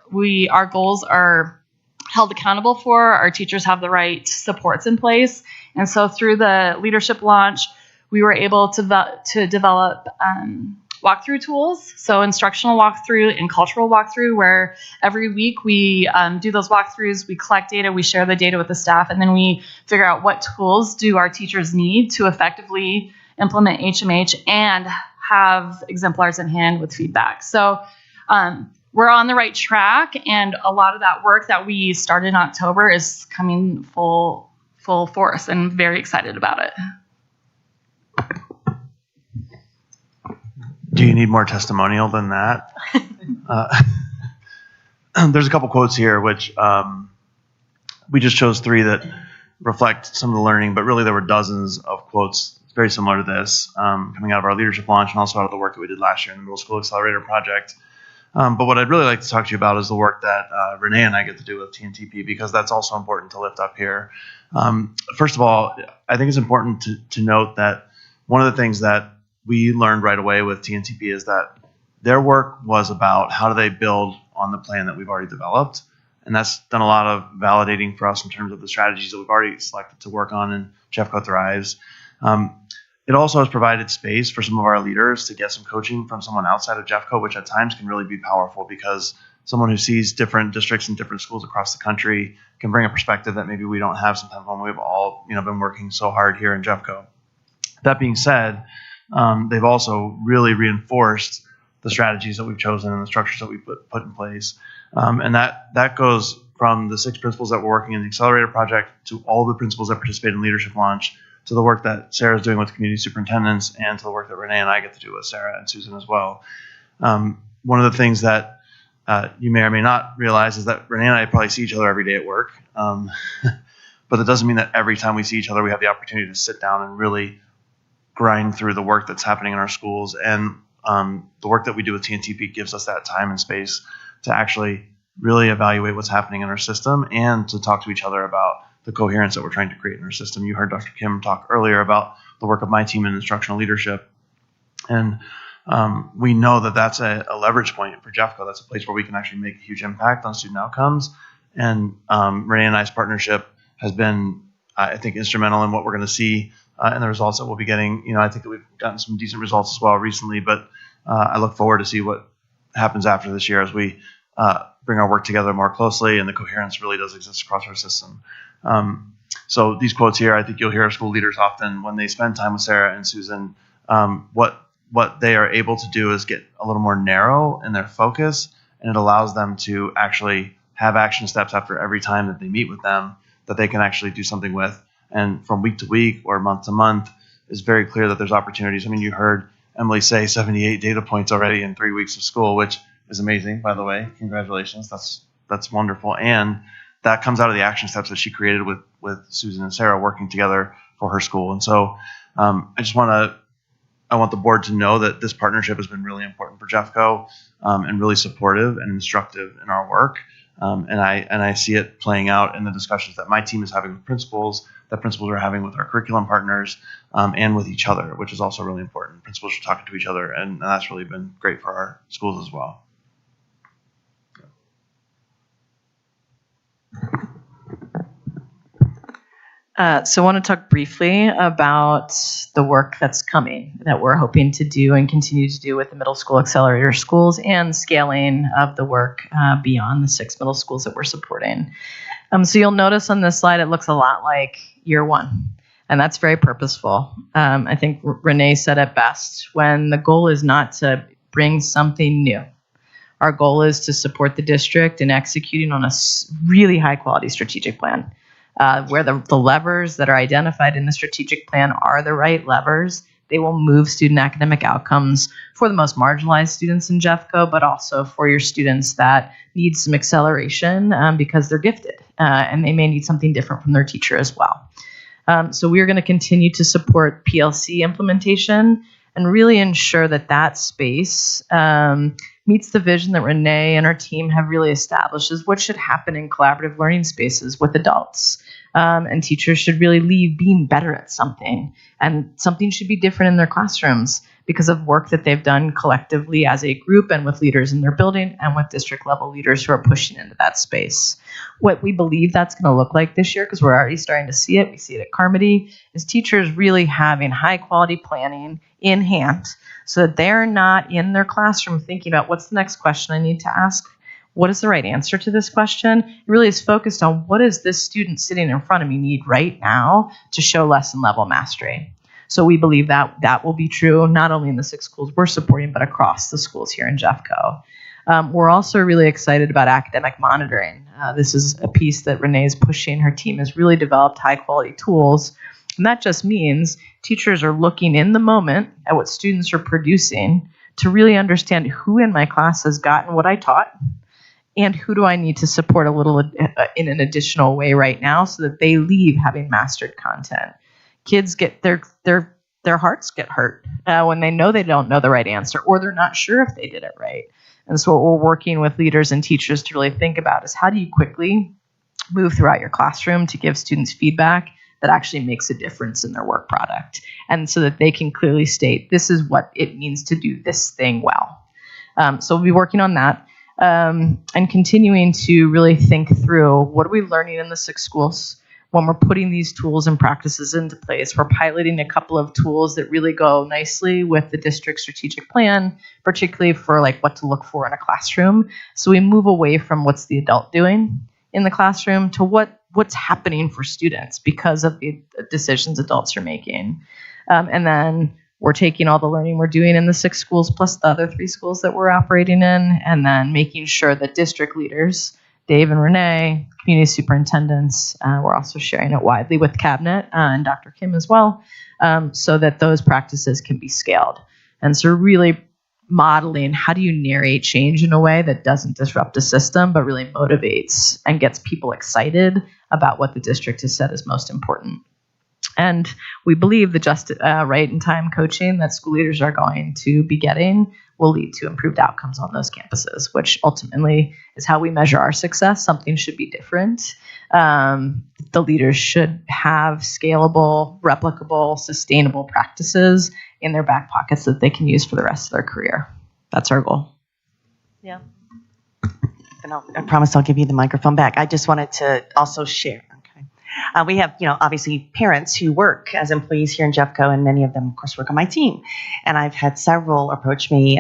our goals are held accountable for, our teachers have the right supports in place. And so through the leadership launch, we were able to develop walkthrough tools. So instructional walkthrough and cultural walkthrough, where every week we do those walkthroughs, we collect data, we share the data with the staff, and then we figure out what tools do our teachers need to effectively implement HMH and have exemplars in hand with feedback. So we're on the right track, and a lot of that work that we started in October is coming full force, and very excited about it. Do you need more testimonial than that? There's a couple quotes here, which we just chose 3 that reflect some of the learning, but really there were dozens of quotes very similar to this coming out of our leadership launch and also out of the work that we did last year in the Middle School Accelerator project. But what I'd really like to talk to you about is the work that Renee and I get to do with TNTP, because that's also important to lift up here. First of all, I think it's important to note that one of the things that we learned right away with TNTP is that their work was about how do they build on the plan that we've already developed. And that's done a lot of validating for us in terms of the strategies that we've already selected to work on in Jeffco Thrives. It also has provided space for some of our leaders to get some coaching from someone outside of Jeffco, which at times can really be powerful, because someone who sees different districts and different schools across the country can bring a perspective that maybe we don't have sometimes when we've all been working so hard here in Jeffco. That being said, they've also really reinforced the strategies that we've chosen and the structures that we put in place. And that goes from the 6 principles that we're working in the Accelerator project to all the principals that participate in Leadership Launch, to the work that Sarah's doing with community superintendents, and to the work that Renee and I get to do with Sarah and Susan as well. One of the things that you may or may not realize is that Renee and I probably see each other every day at work. But it doesn't mean that every time we see each other, we have the opportunity to sit down and really grind through the work that's happening in our schools. And the work that we do with TNTP gives us that time and space to actually really evaluate what's happening in our system and to talk to each other about the coherence that we're trying to create in our system. You heard Dr. Kim talk earlier about the work of my team in instructional leadership. And we know that that's a leverage point for Jeffco. That's a place where we can actually make a huge impact on student outcomes. And Renee and I's partnership has been, I think, instrumental in what we're going to see and the results that we'll be getting. I think that we've gotten some decent results as well recently, but I look forward to see what happens after this year as we bring our work together more closely and the coherence really does exist across our system. So these quotes here, I think you'll hear our school leaders often when they spend time with Sarah and Susan, what they are able to do is get a little more narrow in their focus, and it allows them to actually have action steps after every time that they meet with them that they can actually do something with. And from week to week or month to month, it's very clear that there's opportunities. I mean, you heard Emily say 78 data points already in 3 weeks of school, which is amazing, by the way. Congratulations. That's wonderful. And that comes out of the action steps that she created with Susan and Sarah working together for her school. And so I want the board to know that this partnership has been really important for Jeffco, and really supportive and instructive in our work. And I see it playing out in the discussions that my team is having with principals, that principals are having with our curriculum partners, and with each other, which is also really important. Principals are talking to each other, and that's really been great for our schools as well. So I want to talk briefly about the work that's coming that we're hoping to do and continue to do with the middle school accelerator schools and scaling of the work beyond the 6 middle schools that we're supporting. So you'll notice on this slide, it looks a lot like year 1, and that's very purposeful. I think Renee said it best, when the goal is not to bring something new. Our goal is to support the district in executing on a really high quality strategic plan. Where the levers that are identified in the strategic plan are the right levers. They will move student academic outcomes for the most marginalized students in Jeffco, but also for your students that need some acceleration because they're gifted and they may need something different from their teacher as well. So we're going to continue to support PLC implementation and really ensure that that space meets the vision that Renee and our team have really established is what should happen in collaborative learning spaces with adults. And teachers should really leave being better at something. And something should be different in their classrooms because of work that they've done collectively as a group and with leaders in their building and with district level leaders who are pushing into that space. What we believe that's going to look like this year, because we're already starting to see it, we see it at Carmody, is teachers really having high quality planning in hand so that they're not in their classroom thinking about what's the next question I need to ask. What is the right answer to this question? It really is focused on what does this student sitting in front of me need right now to show lesson level mastery. So we believe that that will be true not only in the 6 schools we're supporting, but across the schools here in Jeffco. We're also really excited about academic monitoring. This is a piece that Renee is pushing. Her team has really developed high quality tools. And that just means teachers are looking in the moment at what students are producing to really understand who in my class has gotten what I taught and who do I need to support a little in an additional way right now so that they leave having mastered content. Kids get their hearts get hurt when they know they don't know the right answer or they're not sure if they did it right. And so what we're working with leaders and teachers to really think about is how do you quickly move throughout your classroom to give students feedback that actually makes a difference in their work product, and so that they can clearly state this is what it means to do this thing well. So we'll be working on that. And continuing to really think through what are we learning in the 6 schools when we're putting these tools and practices into place. We're piloting a couple of tools that really go nicely with the district strategic plan, particularly for like what to look for in a classroom. So we move away from what's the adult doing in the classroom to what's happening for students because of the decisions adults are making. And then we're taking all the learning we're doing in the 6 schools plus the other 3 schools that we're operating in, and then making sure that district leaders, Dave and Renee, community superintendents, we're also sharing it widely with Cabinet and Dr. Kim as well, so that those practices can be scaled. And so really modeling how do you narrate change in a way that doesn't disrupt the system, but really motivates and gets people excited about what the district has said is most important. And we believe the just right in time coaching that school leaders are going to be getting will lead to improved outcomes on those campuses, which ultimately is how we measure our success. Something should be different. The leaders should have scalable, replicable, sustainable practices in their back pockets that they can use for the rest of their career. That's our goal. Yeah. And I promise I'll give you the microphone back. I just wanted to also share. We have, obviously parents who work as employees here in Jeffco, and many of them, of course, work on my team. And I've had several approach me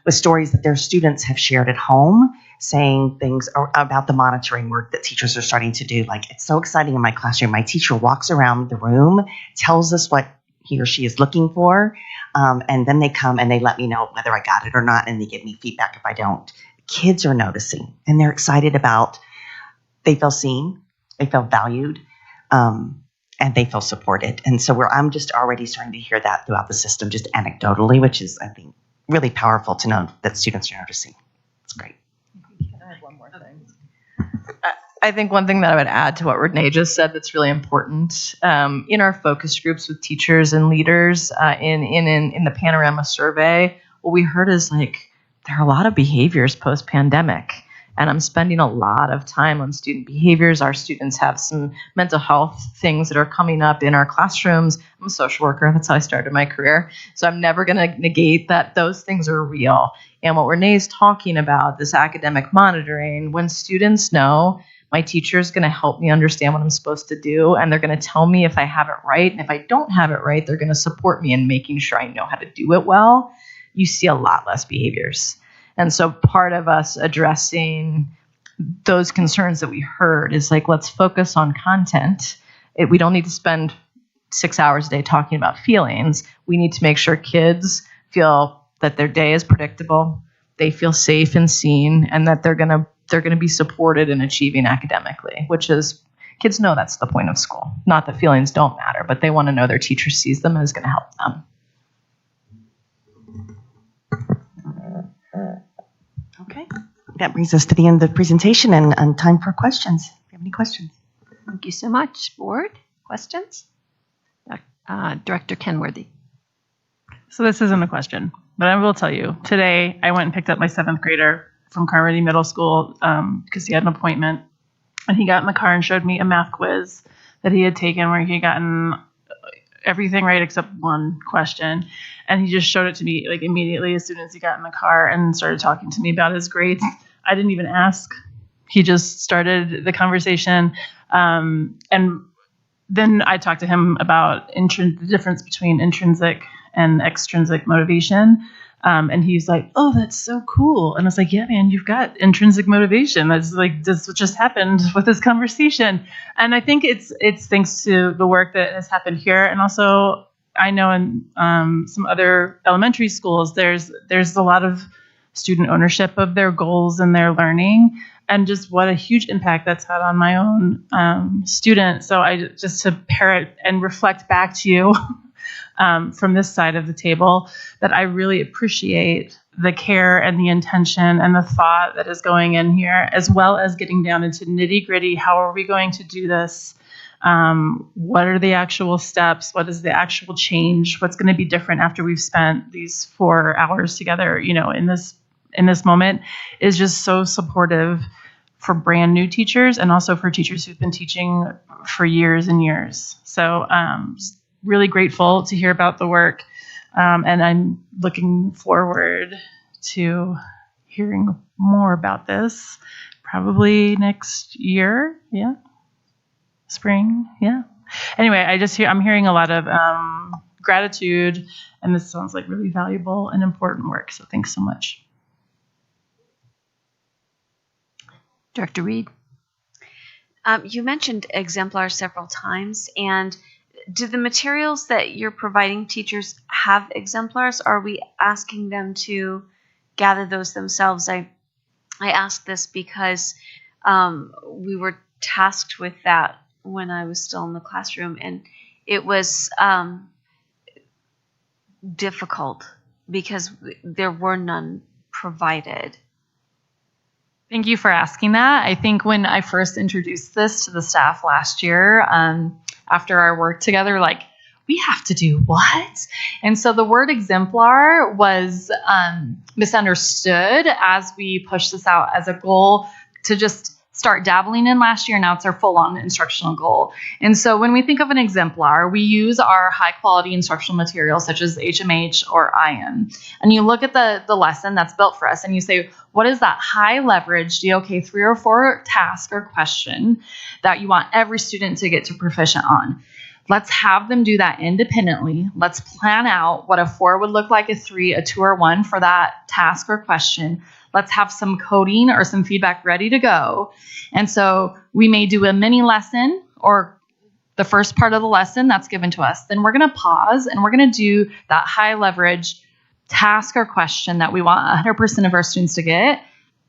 with stories that their students have shared at home, saying things about the monitoring work that teachers are starting to do. Like, it's so exciting in my classroom. My teacher walks around the room, tells us what he or she is looking for, and then they come and they let me know whether I got it or not, and they give me feedback if I don't. Kids are noticing, and they're excited about, they feel seen. they feel valued, and they feel supported. And so I'm just already starting to hear that throughout the system, just anecdotally, which is, I think, really powerful to know that students are noticing. It's great. I have one more thing. I think one thing that I would add to what Renee just said that's really important, in our focus groups with teachers and leaders, in the Panorama survey, what we heard is like there are a lot of behaviors post-pandemic, and I'm spending a lot of time on student behaviors. Our students have some mental health things that are coming up in our classrooms. I'm a social worker. That's how I started my career. So I'm never going to negate that those things are real. And what Renee's talking about, this academic monitoring, when students know my teacher is going to help me understand what I'm supposed to do, and they're going to tell me if I have it right. And if I don't have it right, they're going to support me in making sure I know how to do it well. You see a lot less behaviors. And so part of us addressing those concerns that we heard is like, let's focus on content. We don't need to spend 6 hours a day talking about feelings. We need to make sure kids feel that their day is predictable, they feel safe and seen, and that they're going to be supported in achieving academically, which is, kids know that's the point of school. Not that feelings don't matter, but they want to know their teacher sees them and is going to help them. Okay. That brings us to the end of the presentation and time for questions. Do you have any questions? Thank you so much. Board, questions? Director Kenworthy. So this isn't a question, but I will tell you, today I went and picked up my 7th grader from Carmody Middle School because he had an appointment, and he got in the car and showed me a math quiz that he had taken where he had gotten everything right except one question, and he just showed it to me like immediately as soon as he got in the car and started talking to me about his grades. I didn't even ask. He just started the conversation, and then I talked to him about the difference between intrinsic and extrinsic motivation. And he's like, "Oh, that's so cool." And I was like, "Yeah, man, you've got intrinsic motivation. That's like, this what just happened with this conversation." And I think it's thanks to the work that has happened here. And also I know in some other elementary schools, there's a lot of student ownership of their goals and their learning, and just what a huge impact that's had on my own student. So I just to parrot and reflect back to you from this side of the table, that I really appreciate the care and the intention and the thought that is going in here, as well as getting down into nitty gritty. How are we going to do this? What are the actual steps? What is the actual change? What's going to be different after we've spent these 4 hours together, in this moment, is just so supportive for brand new teachers and also for teachers who've been teaching for years and years. So really grateful to hear about the work, and I'm looking forward to hearing more about this probably next year. Yeah. Spring. Yeah. Anyway, I'm hearing a lot of gratitude, and this sounds like really valuable and important work. So thanks so much. Director Reed. You mentioned exemplars several times, and do the materials that you're providing teachers have exemplars? Or are we asking them to gather those themselves? I asked this because we were tasked with that when I was still in the classroom, and it was difficult because there were none provided. Thank you for asking that. I think when I first introduced this to the staff last year, after our work together, we have to do what? And so the word exemplar was misunderstood as we pushed this out as a goal to just start dabbling in last year. Now it's our full-on instructional goal. And so when we think of an exemplar, we use our high-quality instructional materials such as HMH or IM. And you look at the lesson that's built for us and you say, what is that high-leverage DOK 3 or 4 task or question that you want every student to get to proficient on? Let's have them do that independently. Let's plan out what a 4 would look like, a 3, a 2, or 1 for that task or question. Let's have some coding or some feedback ready to go. And so we may do a mini lesson or the first part of the lesson that's given to us. Then we're going to pause and we're going to do that high leverage task or question that we want 100% of our students to get.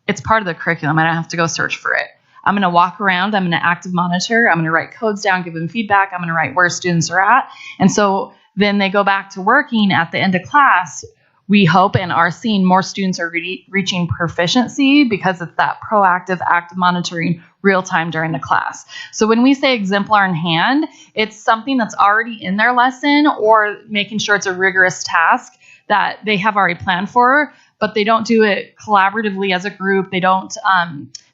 It's part of the curriculum. I don't have to go search for it. I'm going to walk around, I'm going to active monitor, I'm going to write codes down, give them feedback, I'm going to write where students are at. And so then they go back to working at the end of class. We hope and are seeing more students are reaching proficiency because it's that proactive, active monitoring real time during the class. So when we say exemplar in hand, it's something that's already in their lesson or making sure it's a rigorous task that they have already planned for, but they don't do it collaboratively as a group. They don't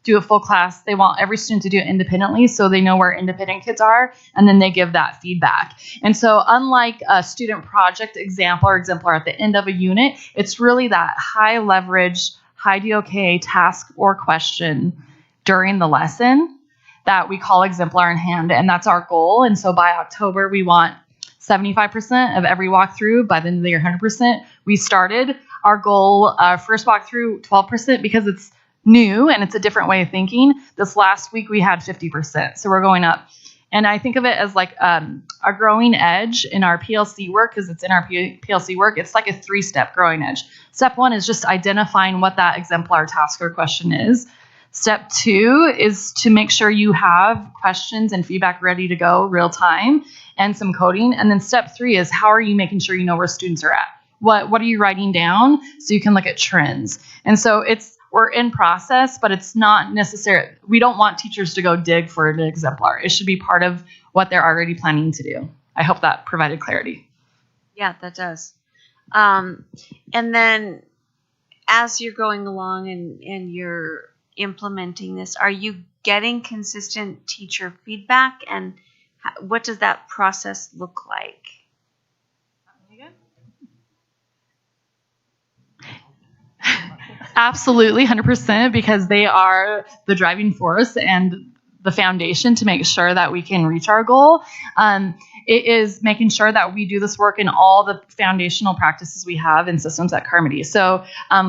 do a full class. They want every student to do it independently so they know where independent kids are, and then they give that feedback. And so unlike a student project example or exemplar at the end of a unit, it's really that high leverage, high DOK task or question during the lesson that we call exemplar in hand, and that's our goal. And so by October, we want 75% of every walkthrough. By the end of the year, 100%. We started our goal first walkthrough 12% because it's new and it's a different way of thinking. This last week we had 50%, so we're going up. And I think of it as like a growing edge in our PLC work, because it's in our PLC work. It's like a 3-step growing edge. Step 1 is just identifying what that exemplar task or question is. Step 2 is to make sure you have questions and feedback ready to go real time and some coding. And then step 3 is how are you making sure you know where students are at? What are you writing down so you can look at trends? And so we're in process, but it's not necessary. We don't want teachers to go dig for an exemplar. It should be part of what they're already planning to do. I hope that provided clarity. Yeah, that does. And then as you're going along and you're implementing this, are you getting consistent teacher feedback? And what does that process look like? Absolutely, 100%, because they are the driving force and the foundation to make sure that we can reach our goal. It is making sure that we do this work in all the foundational practices we have in systems at Carmody. So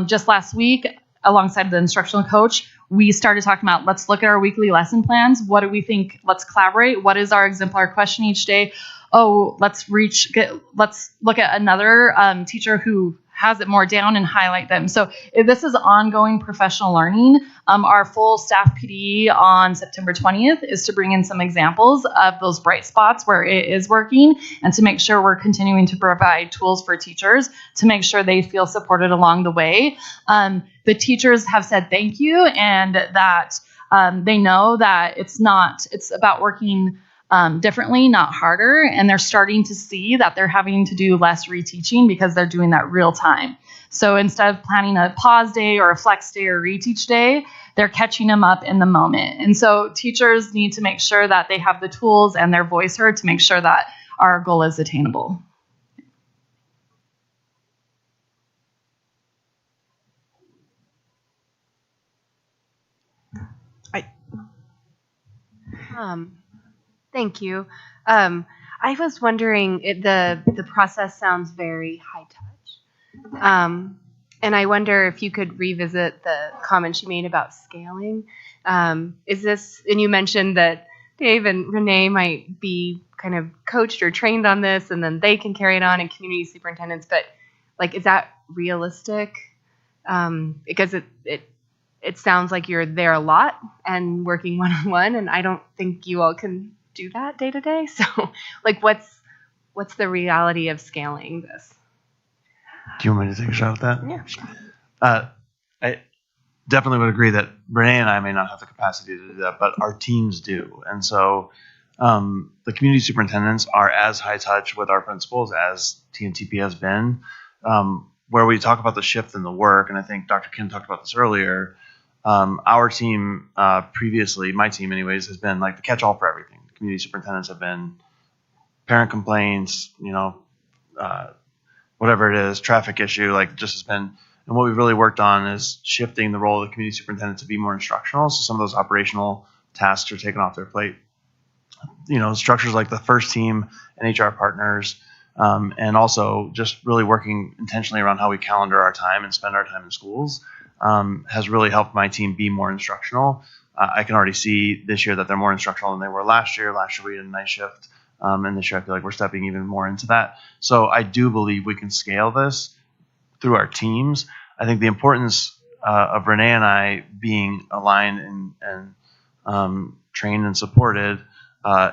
just last week, alongside the instructional coach, we started talking about, let's look at our weekly lesson plans. What do we think? Let's collaborate. What is our exemplar question each day? Oh, let's look at another teacher who has it more down and highlight them. So this is ongoing professional learning. Our full staff PD on September 20th is to bring in some examples of those bright spots where it is working and to make sure we're continuing to provide tools for teachers to make sure they feel supported along the way. The teachers have said thank you and that they know that it's about working differently, not harder. And they're starting to see that they're having to do less reteaching because they're doing that real time. So instead of planning a pause day or a flex day or reteach day, they're catching them up in the moment. And so teachers need to make sure that they have the tools and their voice heard to make sure that our goal is attainable. Thank you. I was wondering, the process sounds very high touch. And I wonder if you could revisit the comments you made about scaling. Is this, and you mentioned that Dave and Renee might be kind of coached or trained on this, and then they can carry it on in community superintendents, but like, is that realistic? Because it sounds like you're there a lot and working one-on-one, and I don't think you all can do that day to day. So like, what's the reality of scaling this? Do you want me to take a shot at that? Yeah, sure. I definitely would agree that Renee and I may not have the capacity to do that, but our teams do. And so the community superintendents are as high touch with our principals as TNTP has been, where we talk about the shift in the work. And I think Dr. Kim talked about this earlier. Our team previously, my team anyways, has been like the catch-all for everything. Community superintendents have been parent complaints, whatever it is, traffic issue, like just has been. And what we've really worked on is shifting the role of the community superintendent to be more instructional. So some of those operational tasks are taken off their plate. Structures like the first team and HR partners, and also just really working intentionally around how we calendar our time and spend our time in schools has really helped my team be more instructional. I can already see this year that they're more instructional than they were last year. Last year we had a night shift, and this year I feel like we're stepping even more into that. So I do believe we can scale this through our teams. I think the importance of Renee and I being aligned and trained and supported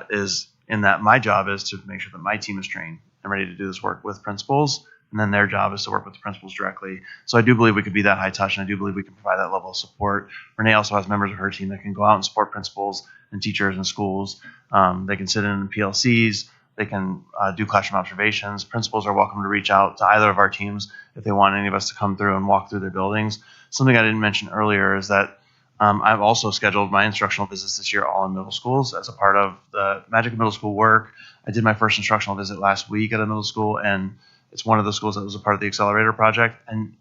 is in that my job is to make sure that my team is trained and ready to do this work with principals, and then their job is to work with the principals directly. So I do believe we could be that high touch, and I do believe we can provide that level of support. Renee also has members of her team that can go out and support principals and teachers and schools. They can sit in PLCs. They can do classroom observations. Principals are welcome to reach out to either of our teams if they want any of us to come through and walk through their buildings. Something I didn't mention earlier is that I've also scheduled my instructional visits this year all in middle schools as a part of the Magic Middle School work. I did my first instructional visit last week at a middle school, and it's one of the schools that was a part of the Accelerator project. And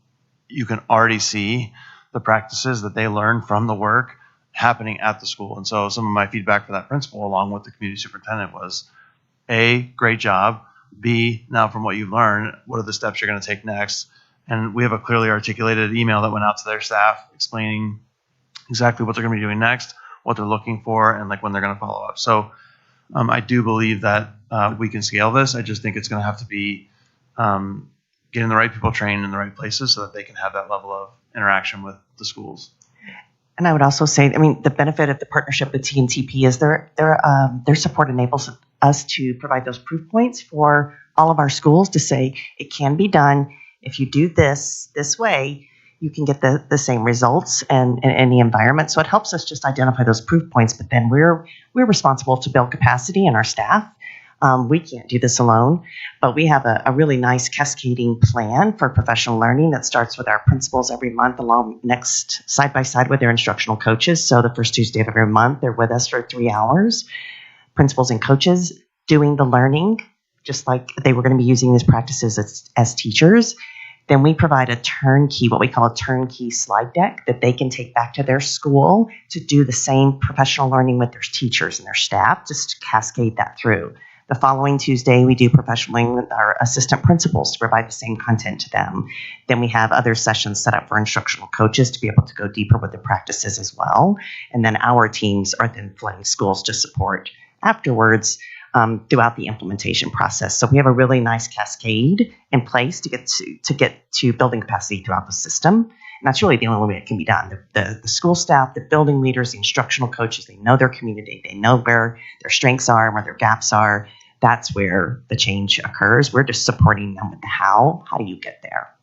you can already see the practices that they learn from the work happening at the school. And so some of my feedback for that principal, along with the community superintendent, was A, great job. B, now from what you've learned, what are the steps you're going to take next? And we have a clearly articulated email that went out to their staff explaining exactly what they're going to be doing next, what they're looking for, and like when they're going to follow up. So I do believe that we can scale this. I just think it's going to have to be getting the right people trained in the right places so that they can have that level of interaction with the schools. And I would also say, I mean, the benefit of the partnership with TNTP is their support enables us to provide those proof points for all of our schools to say it can be done. If you do this way, you can get the same results and in any environment. So it helps us just identify those proof points. But then we're responsible to build capacity in our staff. We can't do this alone, but we have a really nice cascading plan for professional learning that starts with our principals every month, along next side by side with their instructional coaches. So the first Tuesday of every month, they're with us for 3 hours. Principals and coaches doing the learning, just like they were going to be using these practices as teachers. Then we provide a turnkey, what we call a turnkey slide deck that they can take back to their school to do the same professional learning with their teachers and their staff, just to cascade that through. The following Tuesday, we do professional learning with our assistant principals to provide the same content to them. Then we have other sessions set up for instructional coaches to be able to go deeper with the practices as well. And then our teams are then flooding schools to support afterwards throughout the implementation process. So we have a really nice cascade in place to get to building capacity throughout the system. And that's really the only way it can be done. The school staff, the building leaders, the instructional coaches, they know their community. They know where their strengths are and where their gaps are. That's where the change occurs. We're just supporting them with the how. How do you get there?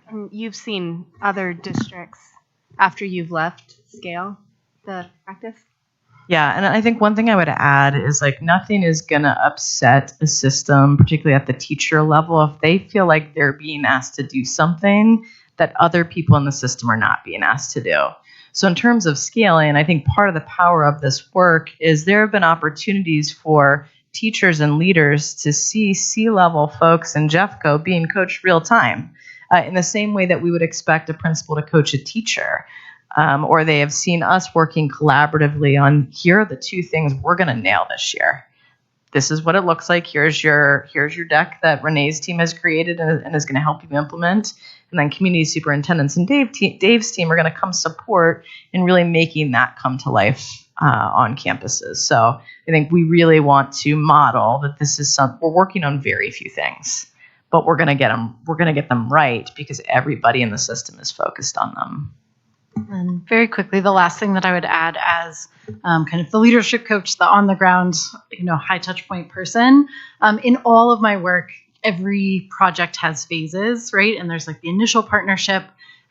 And you've seen other districts, after you've left, scale the practice? Yeah, and I think one thing I would add is like nothing is going to upset a system, particularly at the teacher level, if they feel like they're being asked to do something that other people in the system are not being asked to do. So in terms of scaling, I think part of the power of this work is there have been opportunities for teachers and leaders to see C-level folks in Jeffco being coached real time in the same way that we would expect a principal to coach a teacher. Or they have seen us working collaboratively on here are the 2 things we're going to nail this year. This is what it looks like. Here's your deck that Renee's team has created and is going to help you implement. And then community superintendents and Dave's team are going to come support in really making that come to life on campuses. So I think we really want to model that this is we're working on very few things, but we're going to get them. We're going to get them right because everybody in the system is focused on them. And very quickly, the last thing that I would add as kind of the leadership coach, the on the ground, high touch point person, in all of my work, every project has phases, right? And there's like the initial partnership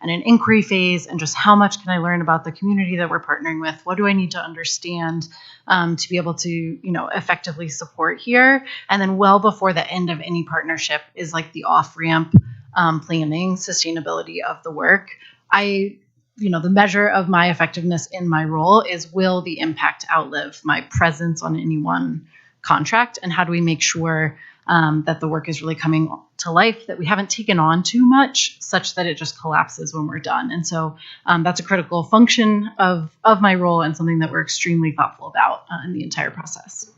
and an inquiry phase, and just how much can I learn about the community that we're partnering with? What do I need to understand to be able to, effectively support here? And then well before the end of any partnership is like the off ramp planning, sustainability of the work. The measure of my effectiveness in my role is, will the impact outlive my presence on any one contract? And how do we make sure that the work is really coming to life, that we haven't taken on too much such that it just collapses when we're done? And so that's a critical function of my role and something that we're extremely thoughtful about in the entire process.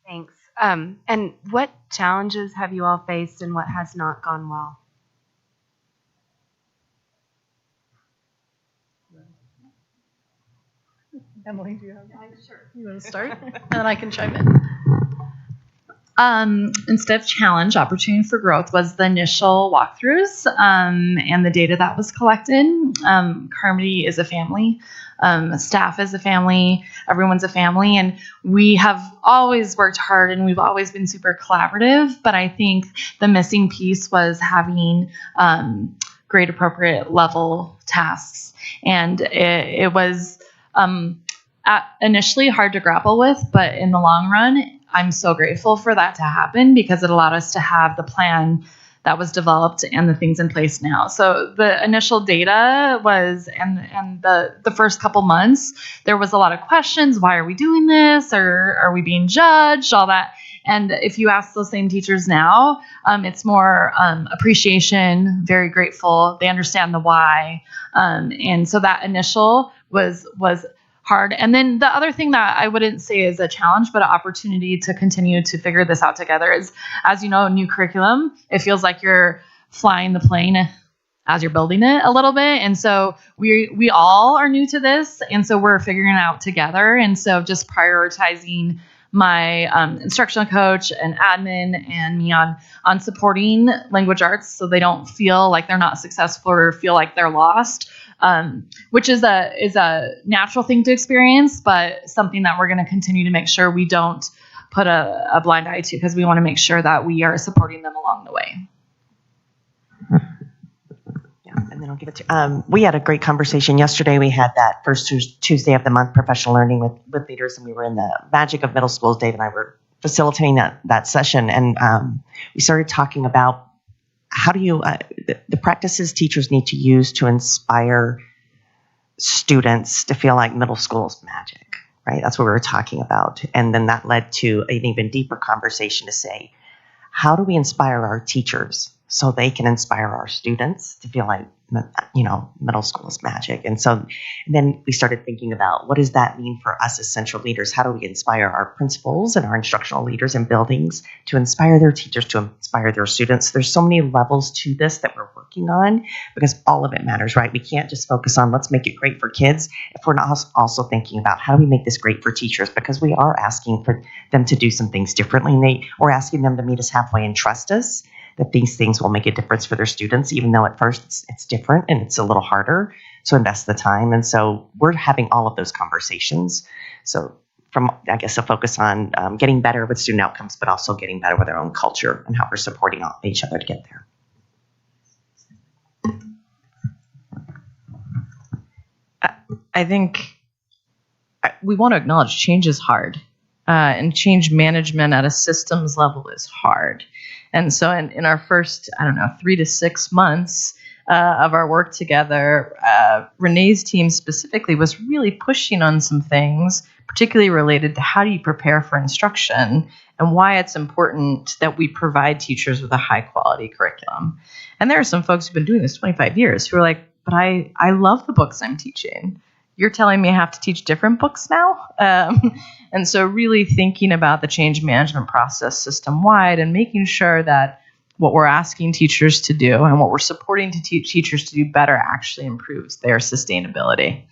Thanks. And what challenges have you all faced and what has not gone well? Emily, do you have? Sure. You want to start? And then I can chime in. Instead of challenge, opportunity for growth was the initial walkthroughs and the data that was collected. Carmody is a family. Staff is a family. Everyone's a family. And we have always worked hard and we've always been super collaborative. But I think the missing piece was having grade appropriate level tasks. And it was initially hard to grapple with, but in the long run, I'm so grateful for that to happen because it allowed us to have the plan that was developed and the things in place now. So the initial data was, and the first couple months, there was a lot of questions. Why are we doing this? Or are we being judged? All that. And if you ask those same teachers now, it's more appreciation, very grateful. They understand the why. And so that initial was hard. And then the other thing that I wouldn't say is a challenge, but an opportunity to continue to figure this out together is, as you know, new curriculum, it feels like you're flying the plane as you're building it a little bit. And so we all are new to this. And so we're figuring it out together. And so just prioritizing my instructional coach and admin and me on supporting language arts so they don't feel like they're not successful or feel like they're lost. Which is a natural thing to experience, but something that we're going to continue to make sure we don't put a blind eye to because we want to make sure that we are supporting them along the way. Yeah, and then I'll give it to. We had a great conversation yesterday. We had that first Tuesday of the month professional learning with leaders, and we were in the magic of middle schools. Dave and I were facilitating that session, and we started talking about how do you the practices teachers need to use to inspire students to feel like middle school is magic, right? That's what we were talking about. And then that led to an even deeper conversation to say, how do we inspire our teachers so they can inspire our students to feel like, middle school is magic? And so then we started thinking about what does that mean for us as central leaders? How do we inspire our principals and our instructional leaders in buildings to inspire their teachers, to inspire their students? There's so many levels to this that we're working on because all of it matters, right? We can't just focus on let's make it great for kids if we're not also thinking about how do we make this great for teachers, because we are asking for them to do some things differently. And we're asking them to meet us halfway and trust us that these things will make a difference for their students, even though at first it's different and it's a little harder to invest the time. And so we're having all of those conversations. So from, I guess, a focus on getting better with student outcomes, but also getting better with our own culture and how we're supporting each other to get there. I think we want to acknowledge change is hard, and change management at a systems level is hard. And so in our first, 3 to 6 months of our work together, Renee's team specifically was really pushing on some things, particularly related to how do you prepare for instruction and why it's important that we provide teachers with a high quality curriculum. And there are some folks who've been doing this 25 years who are like, but I love the books I'm teaching. You're telling me I have to teach different books now? And so really thinking about the change management process system-wide and making sure that what we're asking teachers to do and what we're supporting to teach teachers to do better actually improves their sustainability.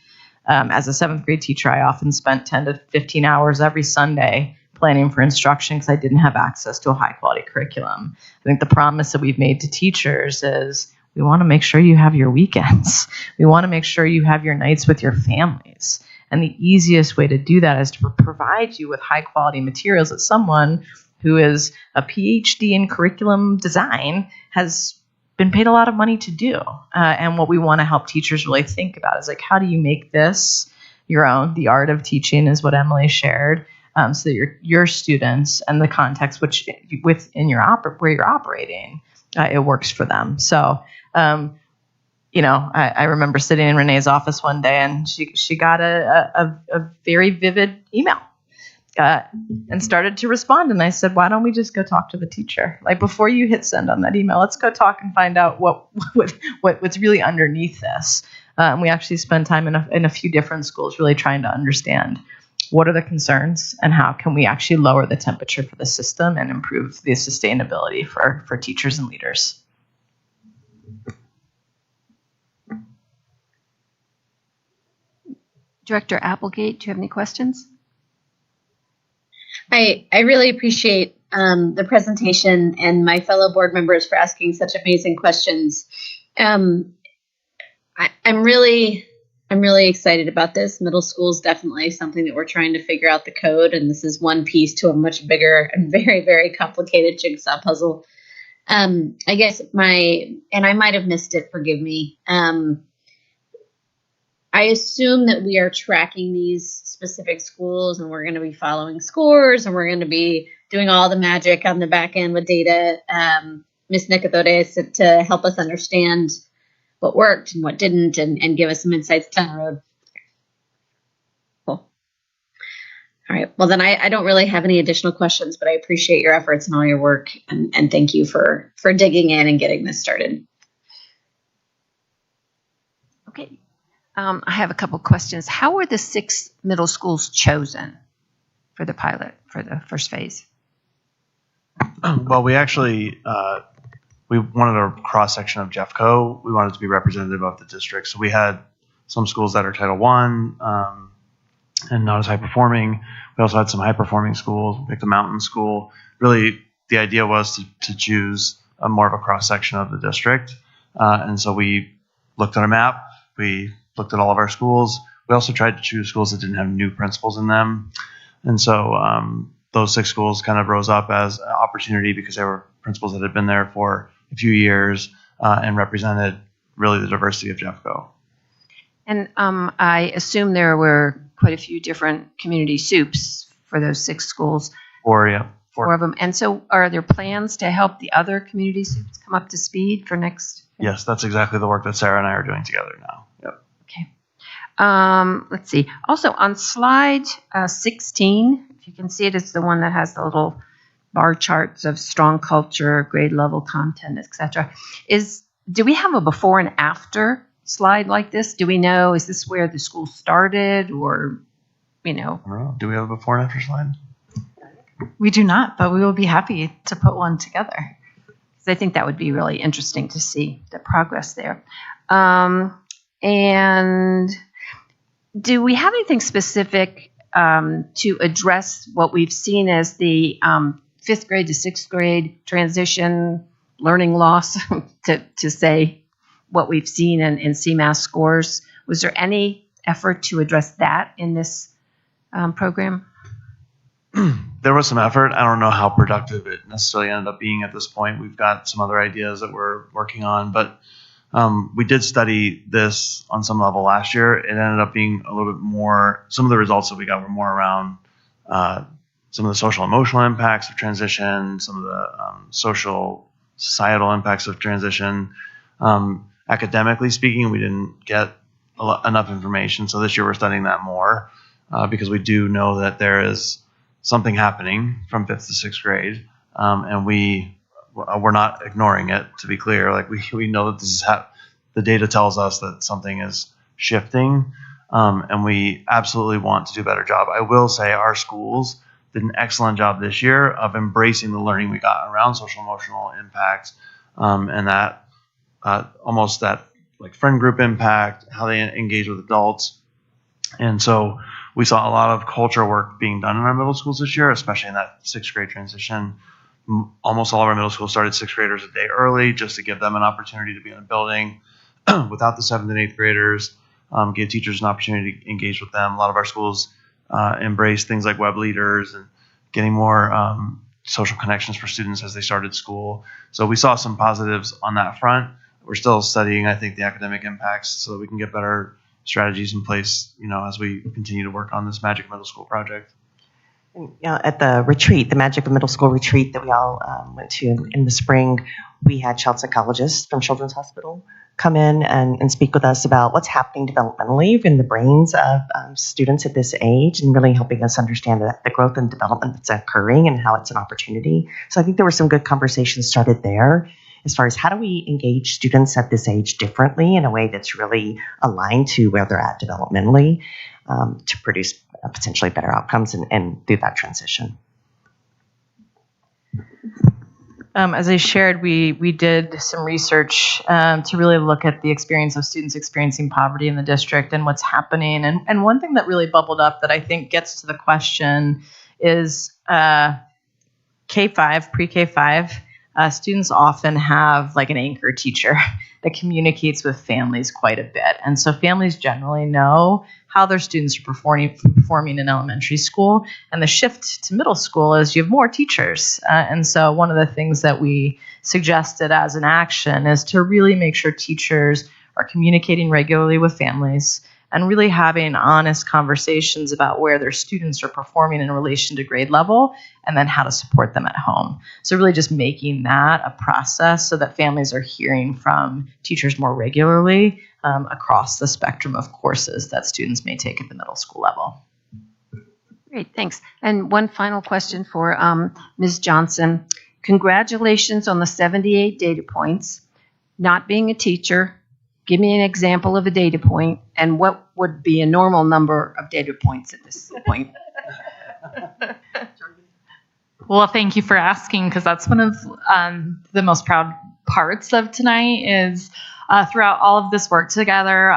As a 7th grade teacher, I often spent 10 to 15 hours every Sunday planning for instruction because I didn't have access to a high-quality curriculum. I think the promise that we've made to teachers is we want to make sure you have your weekends. We want to make sure you have your nights with your families. And the easiest way to do that is to provide you with high quality materials that someone who is a PhD in curriculum design has been paid a lot of money to do. And what we want to help teachers really think about is like, how do you make this your own? The art of teaching is what Emily shared, so that your students and the context which within where you're operating, it works for them. So, I remember sitting in Renee's office one day and she got a very vivid email and started to respond. And I said, why don't we just go talk to the teacher? Like before you hit send on that email, let's go talk and find out what's really underneath this. We actually spent time in a few different schools really trying to understand what are the concerns and how can we actually lower the temperature for the system and improve the sustainability for teachers and leaders. Director Applegate, do you have any questions? I really appreciate the presentation and my fellow board members for asking such amazing questions. I'm really excited about this. Middle school is definitely something that we're trying to figure out the code, and this is one piece to a much bigger and very, very complicated jigsaw puzzle. I guess and I might have missed it, forgive me. I assume that we are tracking these specific schools and we're going to be following scores and we're going to be doing all the magic on the back end with data, Ms. Nicodores, to help us understand what worked and what didn't and give us some insights down the road. Cool. All right. Well, then I don't really have any additional questions, but I appreciate your efforts and all your work. And thank you for digging in and getting this started. Okay. I have a couple questions. How were the 6 middle schools chosen for the pilot, for the first phase? Well, we actually, we wanted a cross-section of Jeffco. We wanted to be representative of the district. So we had some schools that are Title I and not as high-performing. We also had some high-performing schools, like the Mountain School. Really, the idea was to choose more of a cross-section of the district. And so we looked at a map. We looked at all of our schools. We also tried to choose schools that didn't have new principals in them. And so those 6 schools kind of rose up as an opportunity because they were principals that had been there for a few years and represented really the diversity of Jeffco. And I assume there were quite a few different community soups for those 6 schools. 4 of them. And so are there plans to help the other community soups come up to speed for next? Yes, that's exactly the work that Sarah and I are doing together now. Yep. Let's see. Also on slide 16, if you can see it, it's the one that has the little bar charts of strong culture, grade level content, etc. Do we have a before and after slide like this? Do we know, is this where the school started or, I don't know. Do we have a before and after slide? We do not, but we will be happy to put one together. I think that would be really interesting to see the progress there. And do we have anything specific to address what we've seen as the 5th grade to 6th grade transition learning loss, to say what we've seen in CMAS scores? Was there any effort to address that in this program? There was some effort. I don't know how productive it necessarily ended up being at this point. We've got some other ideas that we're working on, but we did study this on some level last year. It ended up being a little bit more, some of the results that we got were more around some of the social emotional impacts of transition, some of the social societal impacts of transition. Academically speaking, we didn't get enough information. So this year we're studying that more because we do know that there is something happening from 5th to 6th grade, and we're not ignoring it. To be clear, like we know that this is the data tells us that something is shifting, and we absolutely want to do a better job. I will say our schools did an excellent job this year of embracing the learning we got around social emotional impacts, and that almost that like friend group impact, how they engage with adults, and so. We saw a lot of culture work being done in our middle schools this year, especially in that 6th grade transition. Almost all of our middle schools started 6th graders a day early just to give them an opportunity to be in the building without the 7th and 8th graders, give teachers an opportunity to engage with them. A lot of our schools embrace things like web leaders and getting more social connections for students as they started school. So we saw some positives on that front. We're still studying, I think, the academic impacts so that we can get better strategies in place, as we continue to work on this Magic Middle School project. At the retreat, the Magic Middle School retreat that we all went to in the spring, we had child psychologists from Children's Hospital come in and speak with us about what's happening developmentally in the brains of students at this age and really helping us understand the growth and development that's occurring and how it's an opportunity. So I think there were some good conversations started there as far as how do we engage students at this age differently in a way that's really aligned to where they're at developmentally to produce potentially better outcomes and do that transition. As I shared, we did some research to really look at the experience of students experiencing poverty in the district and what's happening. And one thing that really bubbled up that I think gets to the question is K-5, pre-K-5, students often have like an anchor teacher that communicates with families quite a bit. And so families generally know how their students are performing in elementary school. And the shift to middle school is you have more teachers. And so one of the things that we suggested as an action is to really make sure teachers are communicating regularly with families and really having honest conversations about where their students are performing in relation to grade level and then how to support them at home. So really just making that a process so that families are hearing from teachers more regularly across the spectrum of courses that students may take at the middle school level. Great, thanks. And one final question for Ms. Johnson. Congratulations on the 78 data points. Not being a teacher, give me an example of a data point, and what would be a normal number of data points at this point? Well, thank you for asking, because that's one of the most proud parts of tonight is throughout all of this work together,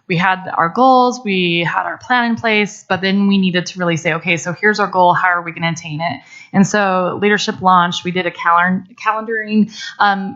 we had our goals, we had our plan in place, but then we needed to really say, okay, so here's our goal, how are we going to attain it? And so leadership launched, we did a calendaring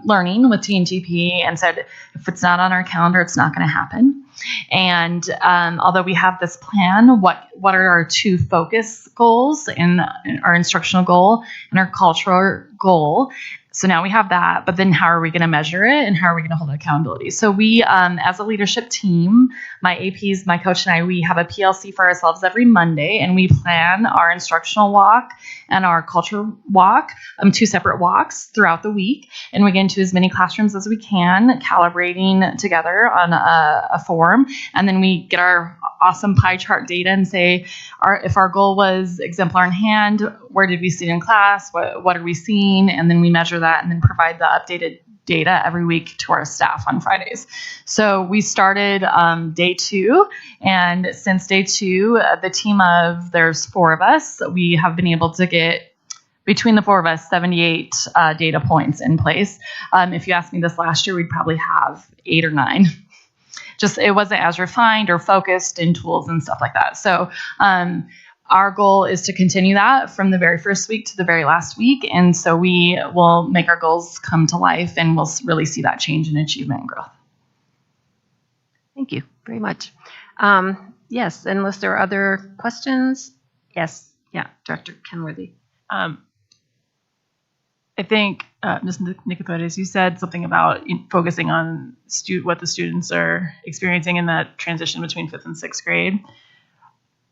learning with TNTP and said, if it's not on our calendar, it's not going to happen. And although we have this plan, what are our two focus goals in our instructional goal and our cultural goal? So now we have that, but then how are we going to measure it and how are we going to hold accountability? So we, as a leadership team, my APs, my coach and I, we have a PLC for ourselves every Monday, and we plan our instructional walk and our culture walk, 2 separate walks throughout the week. And we get into as many classrooms as we can, calibrating together on a form. And then we get our awesome pie chart data and say, if our goal was exemplar in hand, where did we see it in class? What are we seeing? And then we measure that and then provide the updated data every week to our staff on Fridays. So we started day 2, and since day 2, the team of, there's 4 of us, we have been able to get, between the 4 of us, 78 data points in place. If you asked me this last year, we'd probably have 8 or 9. Just it wasn't as refined or focused in tools and stuff like that. So our goal is to continue that from the very first week to the very last week. And so we will make our goals come to life, and we'll really see that change in achievement and growth. Thank you very much. Yes, unless there are other questions. Yes, yeah, Director Kenworthy. I think, Ms. Nicopotis, you said something about focusing on what the students are experiencing in that transition between 5th and 6th grade.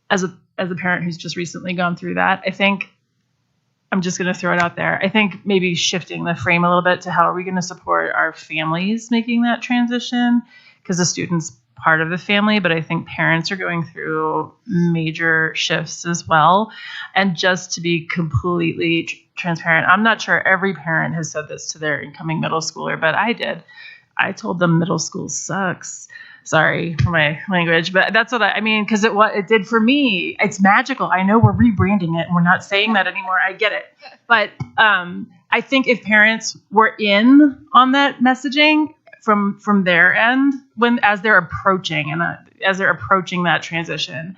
As a parent who's just recently gone through that, I think I'm just going to throw it out there. I think maybe shifting the frame a little bit to how are we going to support our families making that transition, because the student's part of the family, but I think parents are going through major shifts as well. And just to be completely transparent, I'm not sure every parent has said this to their incoming middle schooler, but I did. I told them middle school sucks. Sorry for my language, but that's what I mean, because it did for me. It's magical. I know we're rebranding it and we're not saying that anymore. I get it. But I think if parents were in on that messaging from their end, as they're approaching that transition,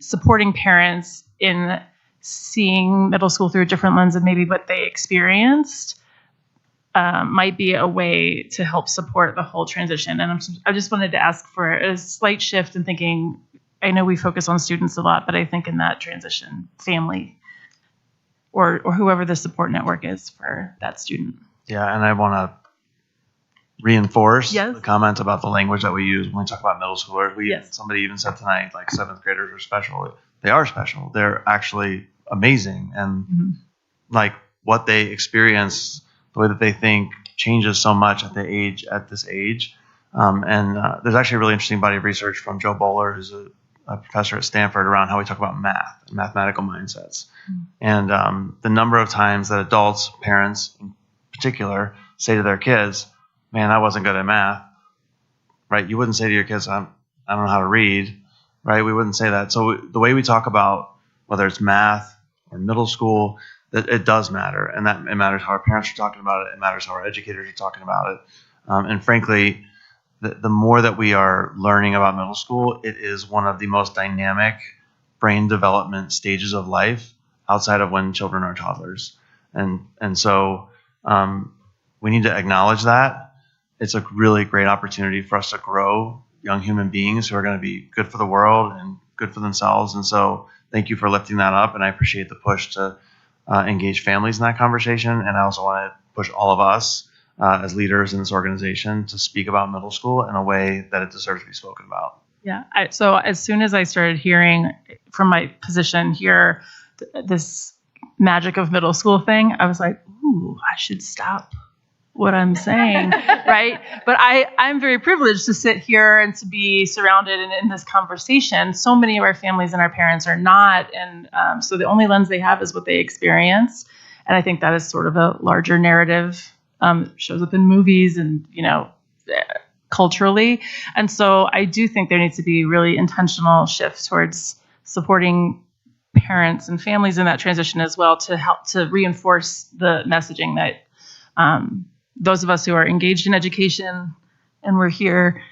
supporting parents in seeing middle school through a different lens and maybe what they experienced might be a way to help support the whole transition. And I just wanted to ask for a slight shift in thinking. I know we focus on students a lot, but I think in that transition, family or whoever the support network is for that student. Yeah, and I want to reinforce the comment about the language that we use when we talk about middle schoolers. Somebody even said tonight, like 7th graders are special. They are special. They're actually amazing. And like what they experience, the way that they think changes so much at this age. There's actually a really interesting body of research from Joe Bowler, who's a professor at Stanford, around how we talk about math and mathematical mindsets. And the number of times that adults, parents in particular, say to their kids, man, I wasn't good at math, right? You wouldn't say to your kids, I don't know how to read, right? We wouldn't say that. So the way we talk about whether it's math or middle school, it does matter. And that it matters how our parents are talking about it. It matters how our educators are talking about it. And frankly, the more that we are learning about middle school, it is one of the most dynamic brain development stages of life outside of when children are toddlers. And so we need to acknowledge that. It's a really great opportunity for us to grow young human beings who are going to be good for the world and good for themselves. And so thank you for lifting that up. And I appreciate the push to engage families in that conversation. And I also want to push all of us as leaders in this organization to speak about middle school in a way that it deserves to be spoken about. Yeah. So as soon as I started hearing from my position here, this magic of middle school thing, I was like, ooh, I should stop what I'm saying, right? But I'm very privileged to sit here and to be surrounded in this conversation. So many of our families and our parents are not, and so the only lens they have is what they experience. And I think that is sort of a larger narrative, shows up in movies and, culturally. And so I do think there needs to be really intentional shifts towards supporting parents and families in that transition as well, to help to reinforce the messaging that those of us who are engaged in education and we're here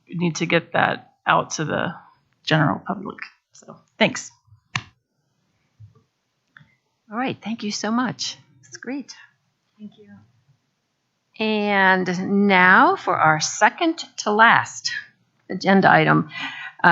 need to get that out to the general public. So thanks. All right, thank you so much. It's great. Thank you. And now for our second to last agenda item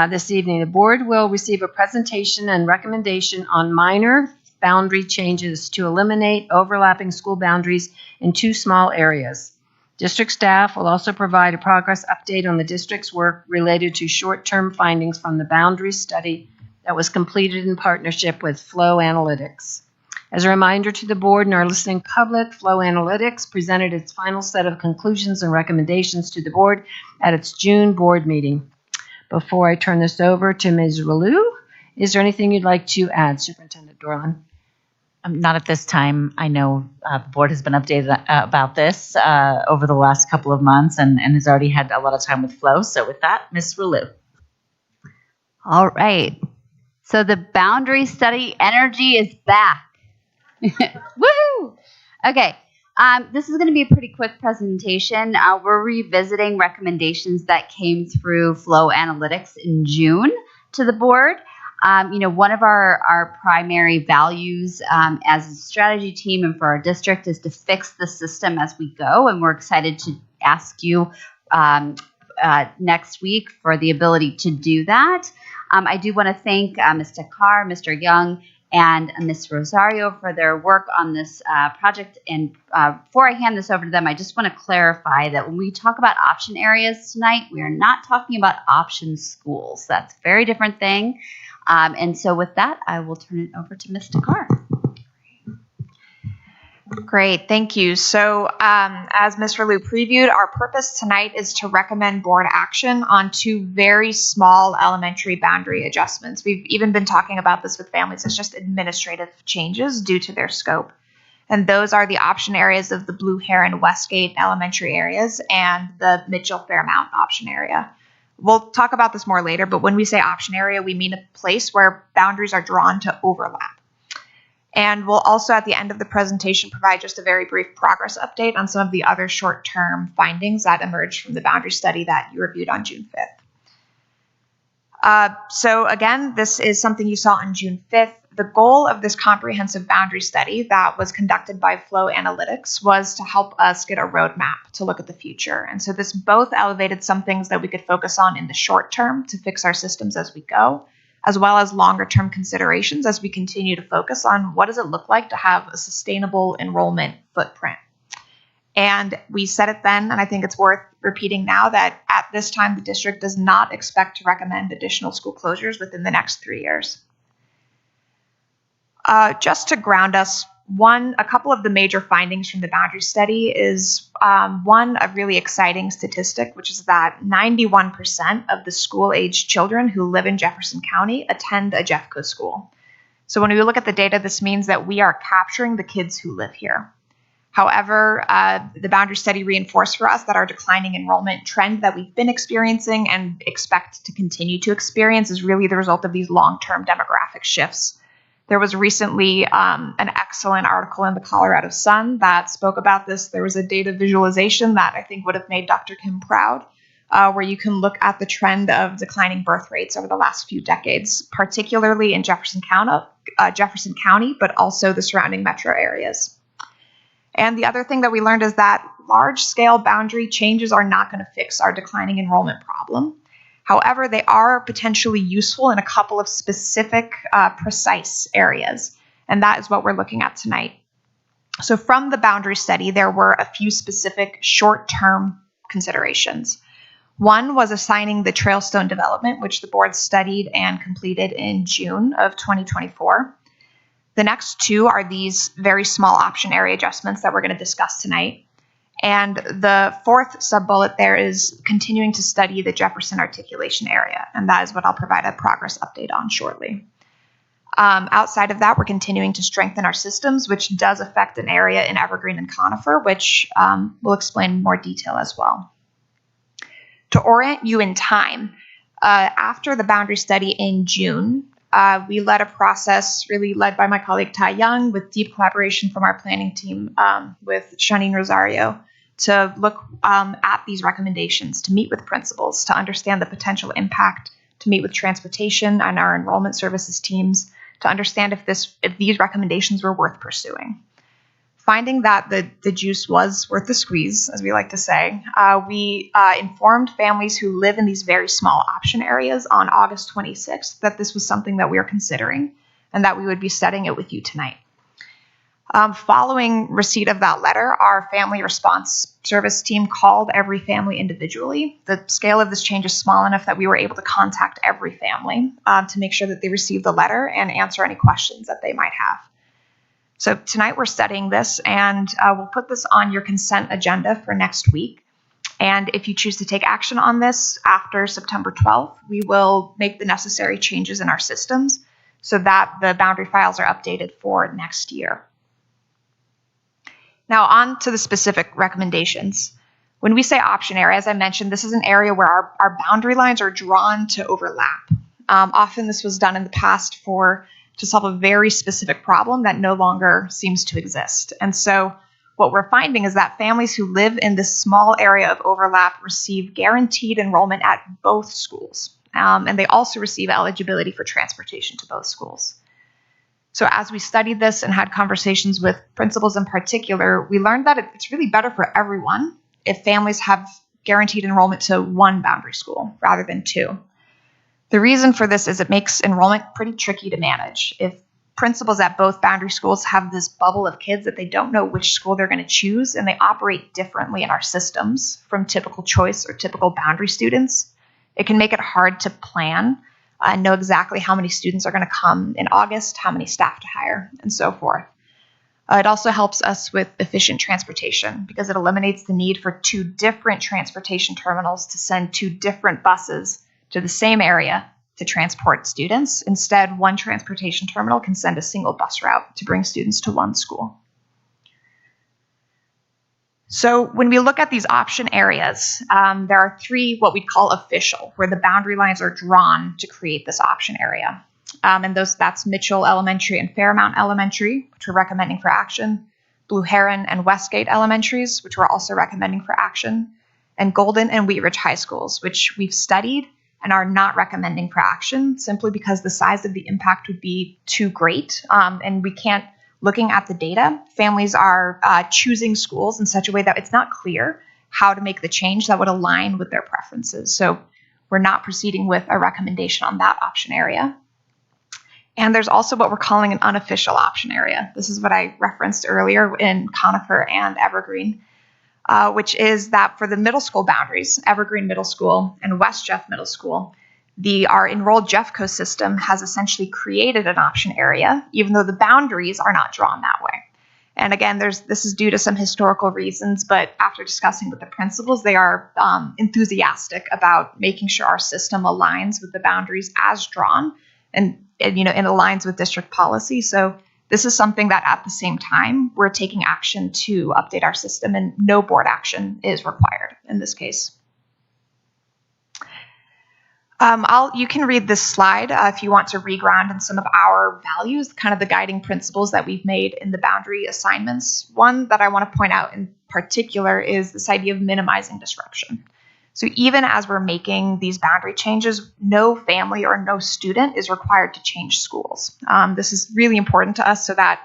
this evening. The board will receive a presentation and recommendation on minor boundary changes to eliminate overlapping school boundaries in 2 small areas. District staff will also provide a progress update on the district's work related to short-term findings from the boundary study that was completed in partnership with Flow Analytics. As a reminder to the board and our listening public, Flow Analytics presented its final set of conclusions and recommendations to the board at its June board meeting. Before I turn this over to Ms. Ralou, is there anything you'd like to add, Superintendent Dorland? Not at this time. I know the board has been updated about this over the last couple of months and has already had a lot of time with Flow. So with that, Ms. Ralou. All right. So the boundary study energy is back. Woo! Okay. This is going to be a pretty quick presentation. We're revisiting recommendations that came through Flow Analytics in June to the board. One of our primary values as a strategy team and for our district is to fix the system as we go. And we're excited to ask you next week for the ability to do that. I do want to thank Mr. Carr, Mr. Young, and Ms. Rosario for their work on this project. And before I hand this over to them, I just want to clarify that when we talk about option areas tonight, we are not talking about option schools. That's a very different thing. And so with that, I will turn it over to Mr. Carr. Great, thank you. So as Ms. Ralou previewed, our purpose tonight is to recommend board action on 2 very small elementary boundary adjustments. We've even been talking about this with families as just administrative changes due to their scope. And those are the option areas of the Blue Heron Westgate elementary areas and the Mitchell Fairmount option area. We'll talk about this more later, but when we say option area, we mean a place where boundaries are drawn to overlap. And we'll also, at the end of the presentation, provide just a very brief progress update on some of the other short-term findings that emerged from the boundary study that you reviewed on June 5th. So again, this is something you saw on June 5th. The goal of this comprehensive boundary study that was conducted by Flow Analytics was to help us get a roadmap to look at the future. And so this both elevated some things that we could focus on in the short term to fix our systems as we go, as well as longer term considerations as we continue to focus on what does it look like to have a sustainable enrollment footprint. And we said it then, and I think it's worth repeating now, that at this time, the district does not expect to recommend additional school closures within the next 3 years. Just to ground us, a couple of the major findings from the boundary study is a really exciting statistic, which is that 91% of the school-aged children who live in Jefferson County attend a Jeffco school. So when we look at the data, this means that we are capturing the kids who live here. However, the boundary study reinforced for us that our declining enrollment trend that we've been experiencing and expect to continue to experience is really the result of these long-term demographic shifts. There was recently an excellent article in the Colorado Sun that spoke about this. There was a data visualization that I think would have made Dr. Kim proud, where you can look at the trend of declining birth rates over the last few decades, particularly in Jefferson County, but also the surrounding metro areas. And the other thing that we learned is that large-scale boundary changes are not going to fix our declining enrollment problem. However, they are potentially useful in a couple of specific, precise areas, and that is what we're looking at tonight. So from the boundary study, there were a few specific short-term considerations. One was assigning the Trailstone development, which the board studied and completed in June of 2024. The next two are these very small option area adjustments that we're going to discuss tonight. And the fourth sub-bullet there is continuing to study the Jefferson articulation area, and that is what I'll provide a progress update on shortly. Outside of that, we're continuing to strengthen our systems, which does affect an area in Evergreen and Conifer, which we'll explain in more detail as well. To orient you in time, after the boundary study in June, we led a process really led by my colleague Ty Young with deep collaboration from our planning team with Shanine Rosario to look at these recommendations, to meet with principals, to understand the potential impact, to meet with transportation and our enrollment services teams, to understand if these recommendations were worth pursuing. Finding that the juice was worth the squeeze, as we like to say, we informed families who live in these very small option areas on August 26th that this was something that we are considering and that we would be setting it with you tonight. Following receipt of that letter, our family response service team called every family individually. The scale of this change is small enough that we were able to contact every family to make sure that they received the letter and answer any questions that they might have. So tonight we're studying this, and we'll put this on your consent agenda for next week. And if you choose to take action on this after September 12th, we will make the necessary changes in our systems so that the boundary files are updated for next year. Now on to the specific recommendations. When we say option area, as I mentioned, this is an area where our boundary lines are drawn to overlap. Often this was done in the past to solve a very specific problem that no longer seems to exist. And so what we're finding is that families who live in this small area of overlap receive guaranteed enrollment at both schools. And they also receive eligibility for transportation to both schools. So as we studied this and had conversations with principals in particular, we learned that it's really better for everyone if families have guaranteed enrollment to one boundary school rather than two. The reason for this is it makes enrollment pretty tricky to manage. If principals at both boundary schools have this bubble of kids that they don't know which school they're going to choose, and they operate differently in our systems from typical choice or typical boundary students, it can make it hard to plan and know exactly how many students are going to come in August, how many staff to hire, and so forth. It also helps us with efficient transportation because it eliminates the need for two different transportation terminals to send two different buses to the same area to transport students. Instead, one transportation terminal can send a single bus route to bring students to one school. So when we look at these option areas, there are three what we'd call official, where the boundary lines are drawn to create this option area. And that's Mitchell Elementary and Fairmount Elementary, which we're recommending for action, Blue Heron and Westgate Elementaries, which we're also recommending for action, and Golden and Wheat Ridge High Schools, which we've studied and are not recommending for action simply because the size of the impact would be too great. And we can't, looking at the data, families are choosing schools in such a way that it's not clear how to make the change that would align with their preferences. So we're not proceeding with a recommendation on that option area. And there's also what we're calling an unofficial option area. This is what I referenced earlier in Conifer and Evergreen, which is that for the middle school boundaries, Evergreen Middle School and West Jeff Middle School, our enrolled Jeffco system has essentially created an option area, even though the boundaries are not drawn that way. And again, this is due to some historical reasons, but after discussing with the principals, they are enthusiastic about making sure our system aligns with the boundaries as drawn and aligns with district policy. So this is something that at the same time, we're taking action to update our system, and no board action is required in this case. You can read this slide if you want to reground in some of our values, kind of the guiding principles that we've made in the boundary assignments. One that I want to point out in particular is this idea of minimizing disruption. So even as we're making these boundary changes, no family or no student is required to change schools. This is really important to us so that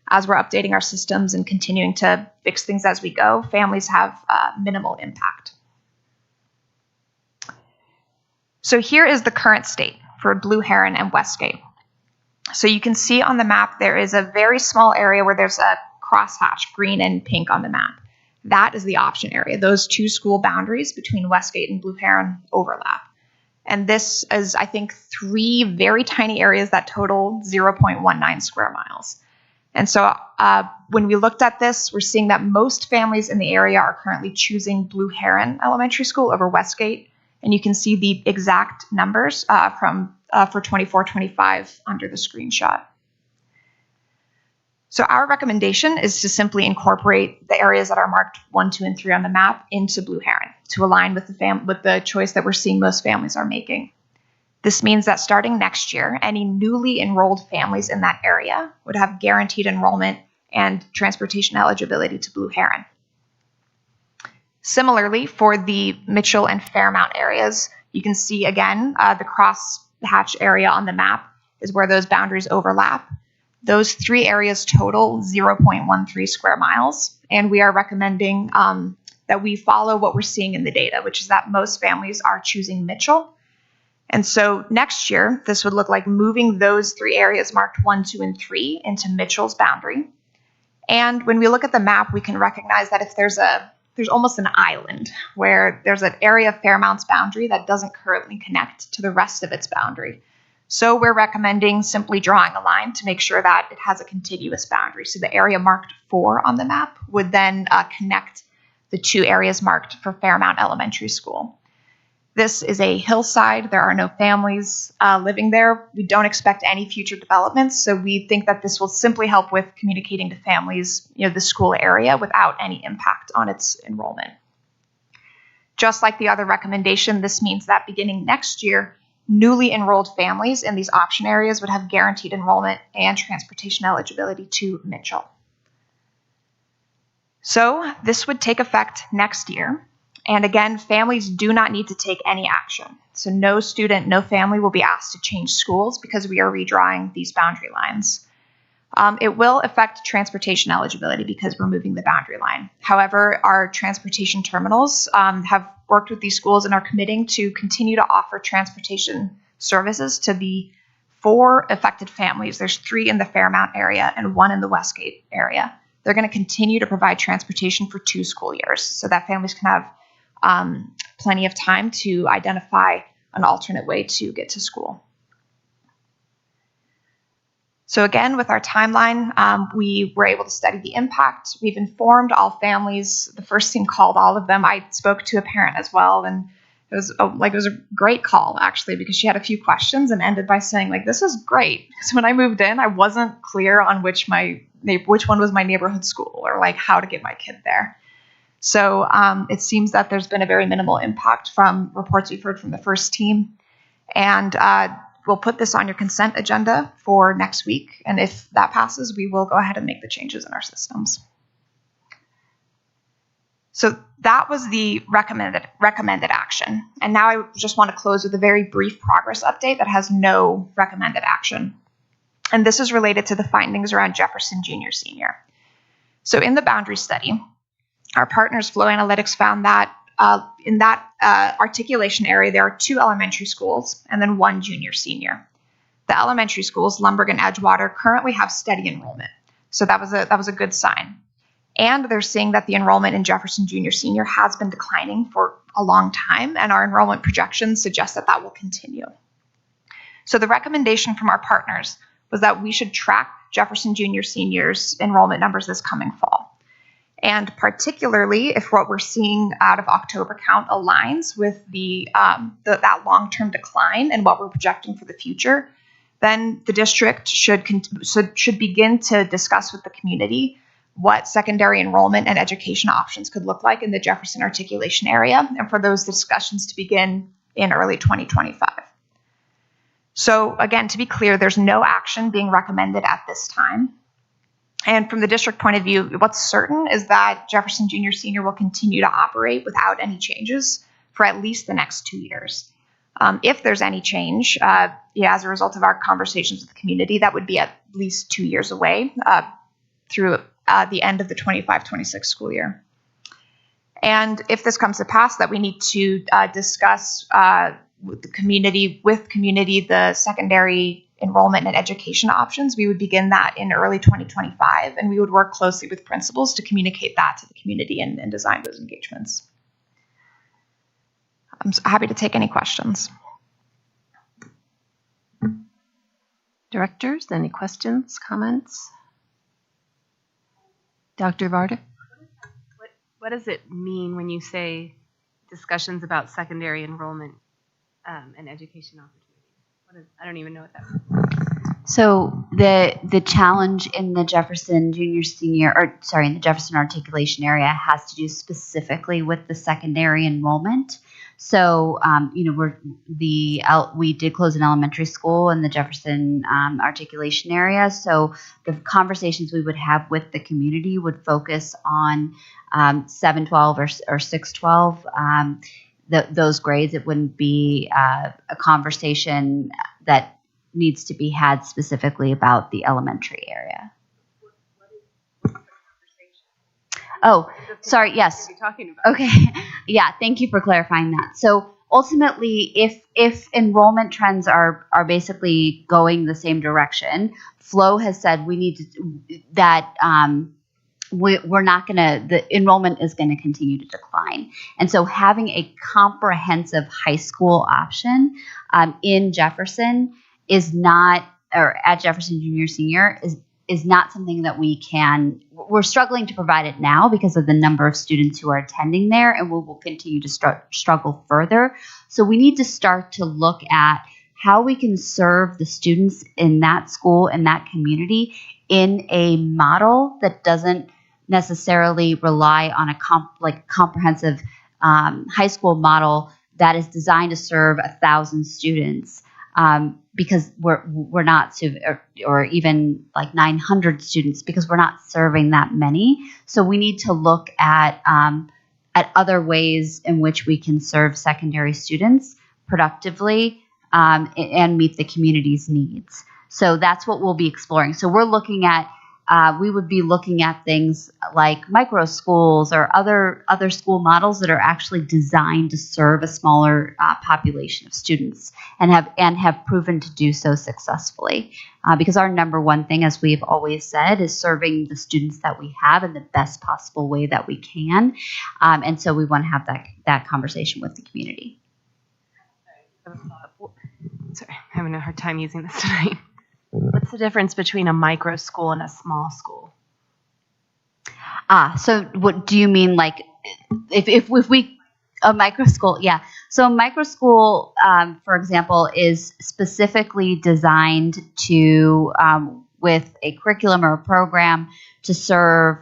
as we're updating our systems and continuing to fix things as we go, families have minimal impact. So here is the current state for Blue Heron and Westgate. So you can see on the map there is a very small area where there's a crosshatch, green and pink on the map. That is the option area. Those two school boundaries between Westgate and Blue Heron overlap. And this is, I think, 3 very tiny areas that total 0.19 square miles. And so when we looked at this, we're seeing that most families in the area are currently choosing Blue Heron Elementary School over Westgate. And you can see the exact numbers for 24-25 under the screenshot. So our recommendation is to simply incorporate the areas that are marked 1, 2, and 3 on the map into Blue Heron to align with the choice that we're seeing most families are making. This means that starting next year, any newly enrolled families in that area would have guaranteed enrollment and transportation eligibility to Blue Heron. Similarly, for the Mitchell and Fairmount areas, you can see again the crosshatch area on the map is where those boundaries overlap. Those 3 areas total 0.13 square miles, and we are recommending that we follow what we're seeing in the data, which is that most families are choosing Mitchell. And so next year, this would look like moving those 3 areas marked 1, 2, and 3 into Mitchell's boundary. And when we look at the map, we can recognize that if there's almost an island where there's an area of Fairmount's boundary that doesn't currently connect to the rest of its boundary. So we're recommending simply drawing a line to make sure that it has a contiguous boundary. So the area marked 4 on the map would then connect the 2 areas marked for Fairmount Elementary School. This is a hillside. There are no families living there. We don't expect any future developments. So we think that this will simply help with communicating to families, the school area without any impact on its enrollment. Just like the other recommendation, this means that beginning next year, newly enrolled families in these option areas would have guaranteed enrollment and transportation eligibility to Mitchell. So this would take effect next year. And again, families do not need to take any action. So no student, no family will be asked to change schools because we are redrawing these boundary lines. It will affect transportation eligibility because we're moving the boundary line. However, our transportation terminals have worked with these schools and are committing to continue to offer transportation services to the 4 affected families. There's 3 in the Fairmount area and 1 in the Westgate area. They're going to continue to provide transportation for 2 school years so that families can have plenty of time to identify an alternate way to get to school. So again, with our timeline, we were able to study the impact. We've informed all families. The first team called all of them. I spoke to a parent as well, and it was a great call actually because she had a few questions and ended by saying this is great. So when I moved in, I wasn't clear on which one was my neighborhood school or how to get my kid there. So it seems that there's been a very minimal impact from reports we've heard from the first team. And we'll put this on your consent agenda for next week. And if that passes, we will go ahead and make the changes in our systems. So that was the recommended action. And now I just want to close with a very brief progress update that has no recommended action. And this is related to the findings around Jefferson Junior Senior. So in the boundary study, our partners Flow Analytics found that in that articulation area, there are 2 elementary schools and then 1 junior senior. The elementary schools, Lumberg and Edgewater, currently have steady enrollment. So that was a good sign. And they're seeing that the enrollment in Jefferson Junior Senior has been declining for a long time, and our enrollment projections suggest that that will continue. So the recommendation from our partners was that we should track Jefferson Junior Senior's enrollment numbers this coming fall. And particularly if what we're seeing out of October count aligns with that long-term decline and what we're projecting for the future, then the district should begin to discuss with the community what secondary enrollment and education options could look like in the Jefferson articulation area, and for those discussions to begin in early 2025. So again, to be clear, there's no action being recommended at this time. And from the district point of view, what's certain is that Jefferson Junior Senior will continue to operate without any changes for at least the next 2 years. If there's any change, as a result of our conversations with the community, that would be at least 2 years away through the end of the 25-26 school year. And if this comes to pass, that we need to discuss with the community the secondary enrollment and education options. We would begin that in early 2025, and we would work closely with principals to communicate that to the community and design those engagements. I'm happy to take any questions. Directors, any questions, comments? Dr. Varda? What does it mean when you say discussions about secondary enrollment and education opportunities? I don't even know what that means. So the challenge in the Jefferson in the Jefferson articulation area has to do specifically with the secondary enrollment. So we did close an elementary school in the Jefferson articulation area. So the conversations we would have with the community would focus on 712 or 612. Those grades. It wouldn't be a conversation that needs to be had specifically about the elementary area. Oh, sorry. Yes. What are you talking about? Okay. Yeah. Thank you for clarifying that. So ultimately, if enrollment trends are basically going the same direction, Flo has said we need to we're not going to, the enrollment is going to continue to decline. And so having a comprehensive high school option in Jefferson is not, or at Jefferson Junior Senior is not something that we're struggling to provide it now because of the number of students who are attending there, and we will continue to struggle further. So we need to start to look at how we can serve the students in that school, in that community, in a model that doesn't necessarily rely on a comprehensive high school model that is designed to serve 1,000 students, because we're not, or even like 900 students, because we're not serving that many. So we need to look at other ways in which we can serve secondary students productively and meet the community's needs. So that's what we'll be exploring. So we're looking at we would be looking at things like micro schools or other school models that are actually designed to serve a smaller population of students and have proven to do so successfully. Because our number one thing, as we've always said, is serving the students that we have in the best possible way that we can. And so we want to have that conversation with the community. Sorry, I'm having a hard time using this tonight. What's the difference between a micro school and a small school? So what do you mean, like, if we, a micro school? Yeah. So a micro school, for example, is specifically designed to, with a curriculum or a program, to serve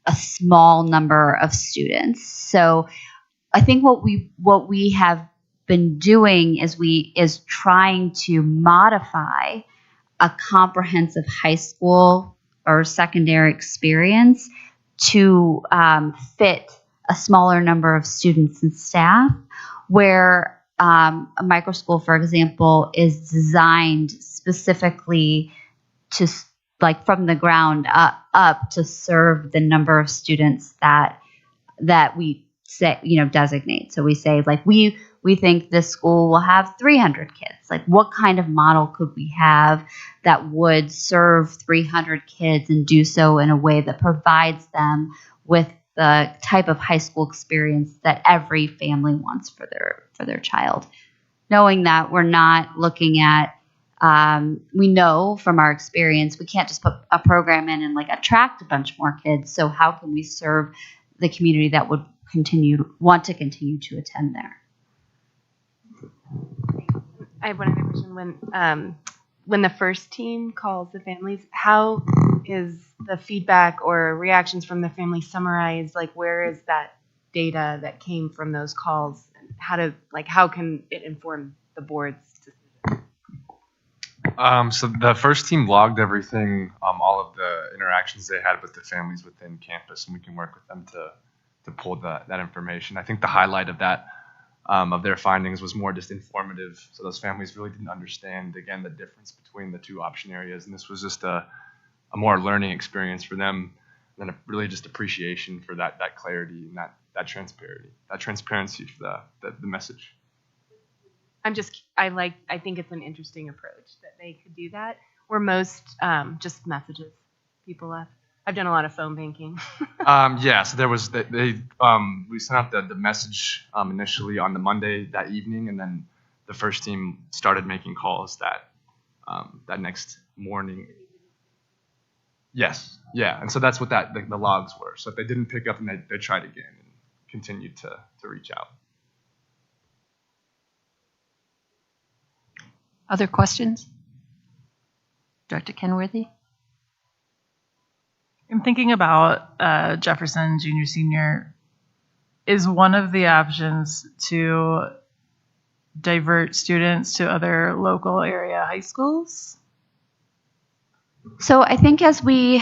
a small number of students. So I think what we have been doing is trying to modify a comprehensive high school or secondary experience to fit a smaller number of students and staff, where a micro school, for example, is designed specifically to, like, from the ground up to serve the number of students that we say, designate. So we say, like, we think this school will have 300 kids. Like, what kind of model could we have that would serve 300 kids and do so in a way that provides them with the type of high school experience that every family wants for their child? Knowing that we're not looking at, we know from our experience, we can't just put a program in and, like, attract a bunch more kids. So how can we serve the community that would want to continue to attend there? I have one other question. When the first team calls the families, how is the feedback or reactions from the family summarized? Like, where is that data that came from those calls? How can it inform the board's decision? So the first team logged everything, all of the interactions they had with the families within campus, and we can work with them to pull that information. I think the highlight of that of their findings was more just informative. So those families really didn't understand, again, the difference between the two option areas. And this was just a more learning experience for them than really just appreciation for that clarity and that transparency for the message. I think it's an interesting approach that they could do that. Where most just messages people left. I've done a lot of phone banking. Yeah, so there was we sent out the message initially on the Monday that evening, and then the first team started making calls that next morning. Yes, yeah, and so that's what the logs were. So if they didn't pick up, and they tried again and continued to reach out. Other questions? Director Kenworthy? I'm thinking about Jefferson Junior Senior. Is one of the options to divert students to other local area high schools? So I think as we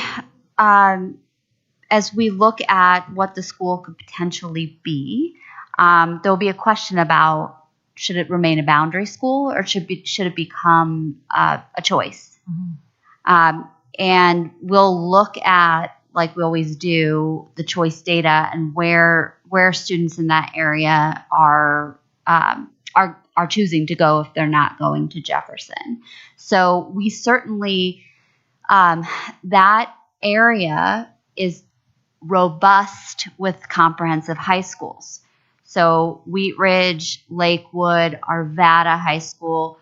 look at what the school could potentially be, there'll be a question about should it remain a boundary school or should it become a choice? Mm-hmm. And we'll look at, like we always do, the choice data and where students in that area are choosing to go if they're not going to Jefferson. So we certainly, that area is robust with comprehensive high schools. So Wheat Ridge, Lakewood, Arvada High School,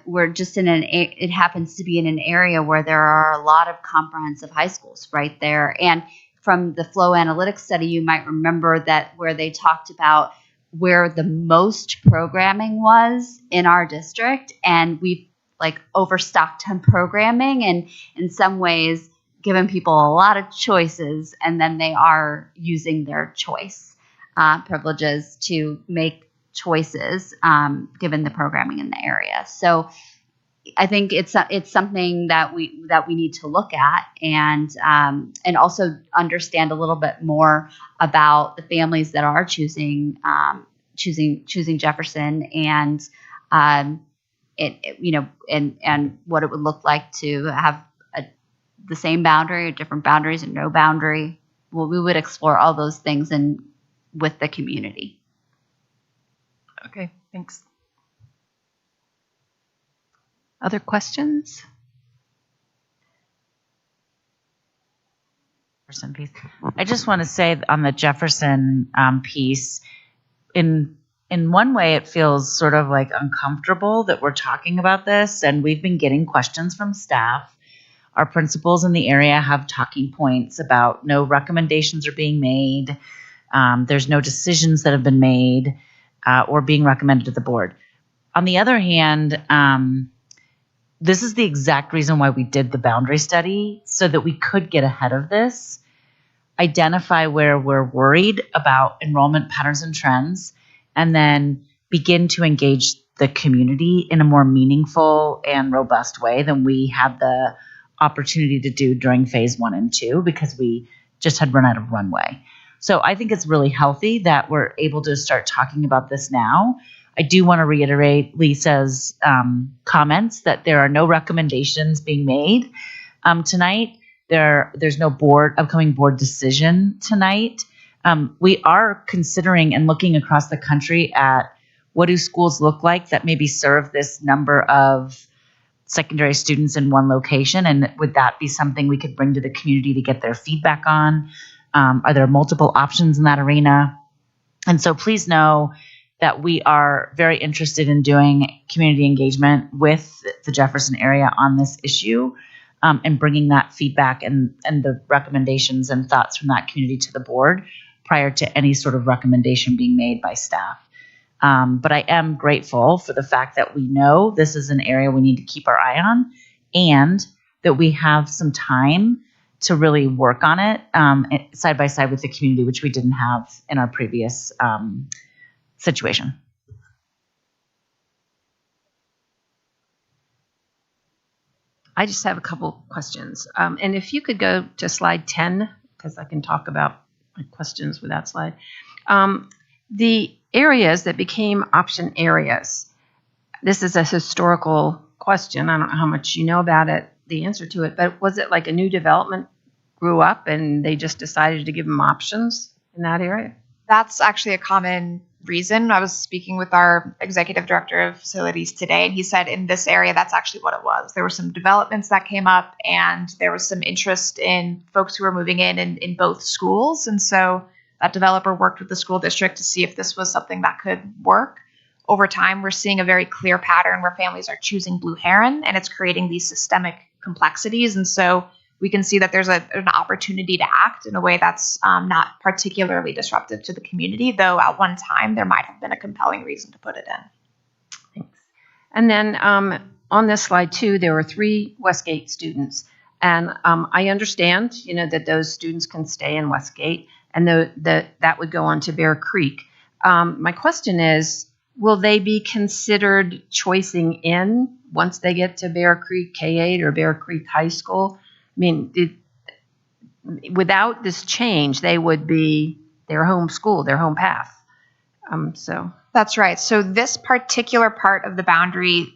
we're just it happens to be in an area where there are a lot of comprehensive high schools right there. And from the flow analytics study, you might remember that where they talked about where the most programming was in our district, and we've overstocked on programming and in some ways given people a lot of choices, and then they are using their choice privileges to make choices given the programming in the area. So I think it's something that we need to look at and also understand a little bit more about the families that are choosing Jefferson and and what it would look like to have the same boundary or different boundaries and no boundary. Well, we would explore all those things with the community. Okay, thanks. Other questions? I just want to say on the Jefferson piece, in one way, it feels sort of like uncomfortable that we're talking about this, and we've been getting questions from staff. Our principals in the area have talking points about no recommendations are being made. There's no decisions that have been made or being recommended to the board. On the other hand, this is the exact reason why we did the boundary study, so that we could get ahead of this, identify where we're worried about enrollment patterns and trends, and then begin to engage the community in a more meaningful and robust way than we had the opportunity to do during phase 1 and 2 because we just had run out of runway. So I think it's really healthy that we're able to start talking about this now. I do want to reiterate Lisa's comments that there are no recommendations being made tonight. There's no upcoming board decision tonight. We are considering and looking across the country at what do schools look like that maybe serve this number of secondary students in one location, and would that be something we could bring to the community to get their feedback on? Are there multiple options in that arena? And so please know that we are very interested in doing community engagement with the Jefferson area on this issue and bringing that feedback and the recommendations and thoughts from that community to the board prior to any sort of recommendation being made by staff. But I am grateful for the fact that we know this is an area we need to keep our eye on and that we have some time to really work on it side by side with the community, which we didn't have in our previous situation. I just have a couple questions. And if you could go to slide 10, because I can talk about my questions with that slide. The areas that became option areas, this is a historical question. I don't know how much you know about it, the answer to it, but was it like a new development grew up and they just decided to give them options in that area? That's actually a common reason. I was speaking with our executive director of facilities today, and he said in this area, that's actually what it was. There were some developments that came up, and there was some interest in folks who were moving in both schools. And so that developer worked with the school district to see if this was something that could work. Over time, we're seeing a very clear pattern where families are choosing Blue Heron, and it's creating these systemic complexities. And so we can see that there's an opportunity to act in a way that's not particularly disruptive to the community, though at one time there might have been a compelling reason to put it in. Thanks. And then on this slide too, there were 3 Westgate students. And I understand, that those students can stay in Westgate and that would go on to Bear Creek. My question is, will they be considered choicing in once they get to Bear Creek K-8 or Bear Creek High School? I mean, without this change, they would be their home school, their home path. So that's right. So this particular part of the boundary,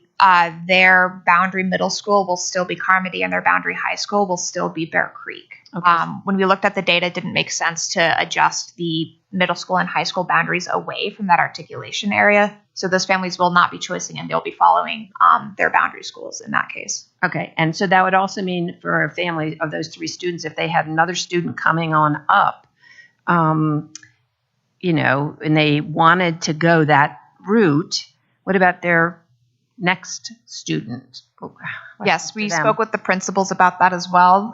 their boundary middle school will still be Carmody, and their boundary high school will still be Bear Creek. Okay. When we looked at the data, it didn't make sense to adjust the middle school and high school boundaries away from that articulation area. So those families will not be choicing, and they'll be following their boundary schools in that case. Okay, and so that would also mean for a family of those 3 students, if they had another student coming on up, and they wanted to go that route, what about their next student? Yes, we spoke with the principals about that as well.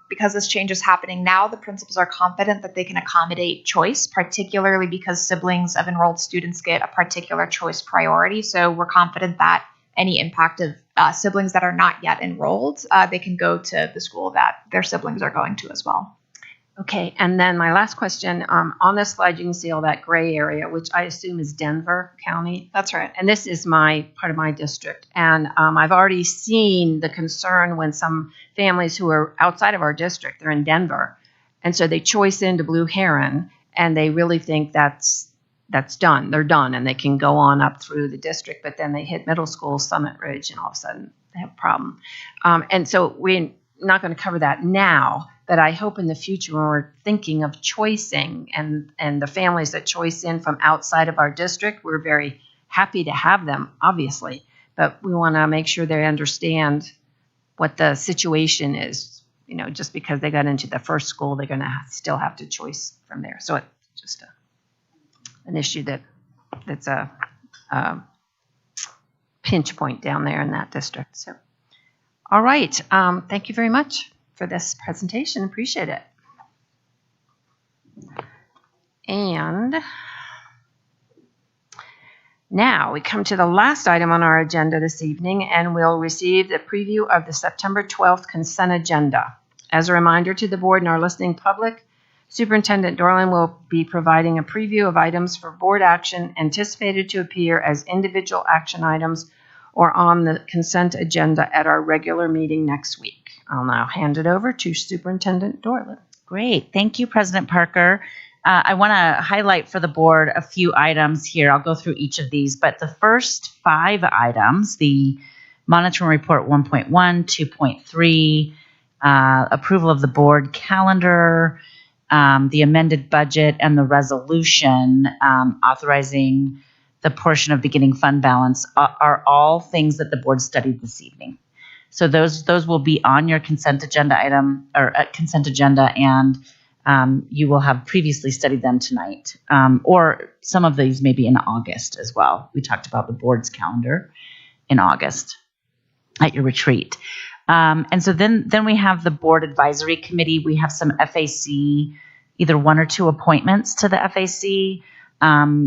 Because this change is happening now, the principals are confident that they can accommodate choice, particularly because siblings of enrolled students get a particular choice priority. So we're confident that any impact of siblings that are not yet enrolled, they can go to the school that their siblings are going to as well. Okay, and then my last question, on this slide, you can see all that gray area, which I assume is Denver County. That's right. And this is part of my district. And I've already seen the concern when some families who are outside of our district, they're in Denver. And so they choice into Blue Heron, and they really think that's done. They're done, and they can go on up through the district. But then they hit middle school, Summit Ridge, and all of a sudden they have a problem. And so we're not going to cover that now. But I hope in the future when we're thinking of choicing and the families that choice in from outside of our district, we're very happy to have them, obviously. But we want to make sure they understand what the situation is. Just because they got into the first school, they're going to still have to choice from there. So it's just an issue that's a pinch point down there in that district. So, all right. Thank you very much for this presentation. Appreciate it. And now we come to the last item on our agenda this evening, and we'll receive the preview of the September 12th consent agenda. As a reminder to the board and our listening public, Superintendent Dorland will be providing a preview of items for board action anticipated to appear as individual action items or on the consent agenda at our regular meeting next week. I'll now hand it over to Superintendent Dorland. Great. Thank you, President Parker. I want to highlight for the board a few items here. I'll go through each of these, but the first 5 items, the monitoring report 1.1, 2.3, approval of the board calendar, the amended budget, and the resolution authorizing the portion of beginning fund balance are all things that the board studied this evening. So those will be on your consent agenda item or consent agenda, and you will have previously studied them tonight, or some of these maybe in August as well. We talked about the board's calendar in August at your retreat. And so then we have the board advisory committee. We have some FAC, either 1 or 2 appointments to the FAC.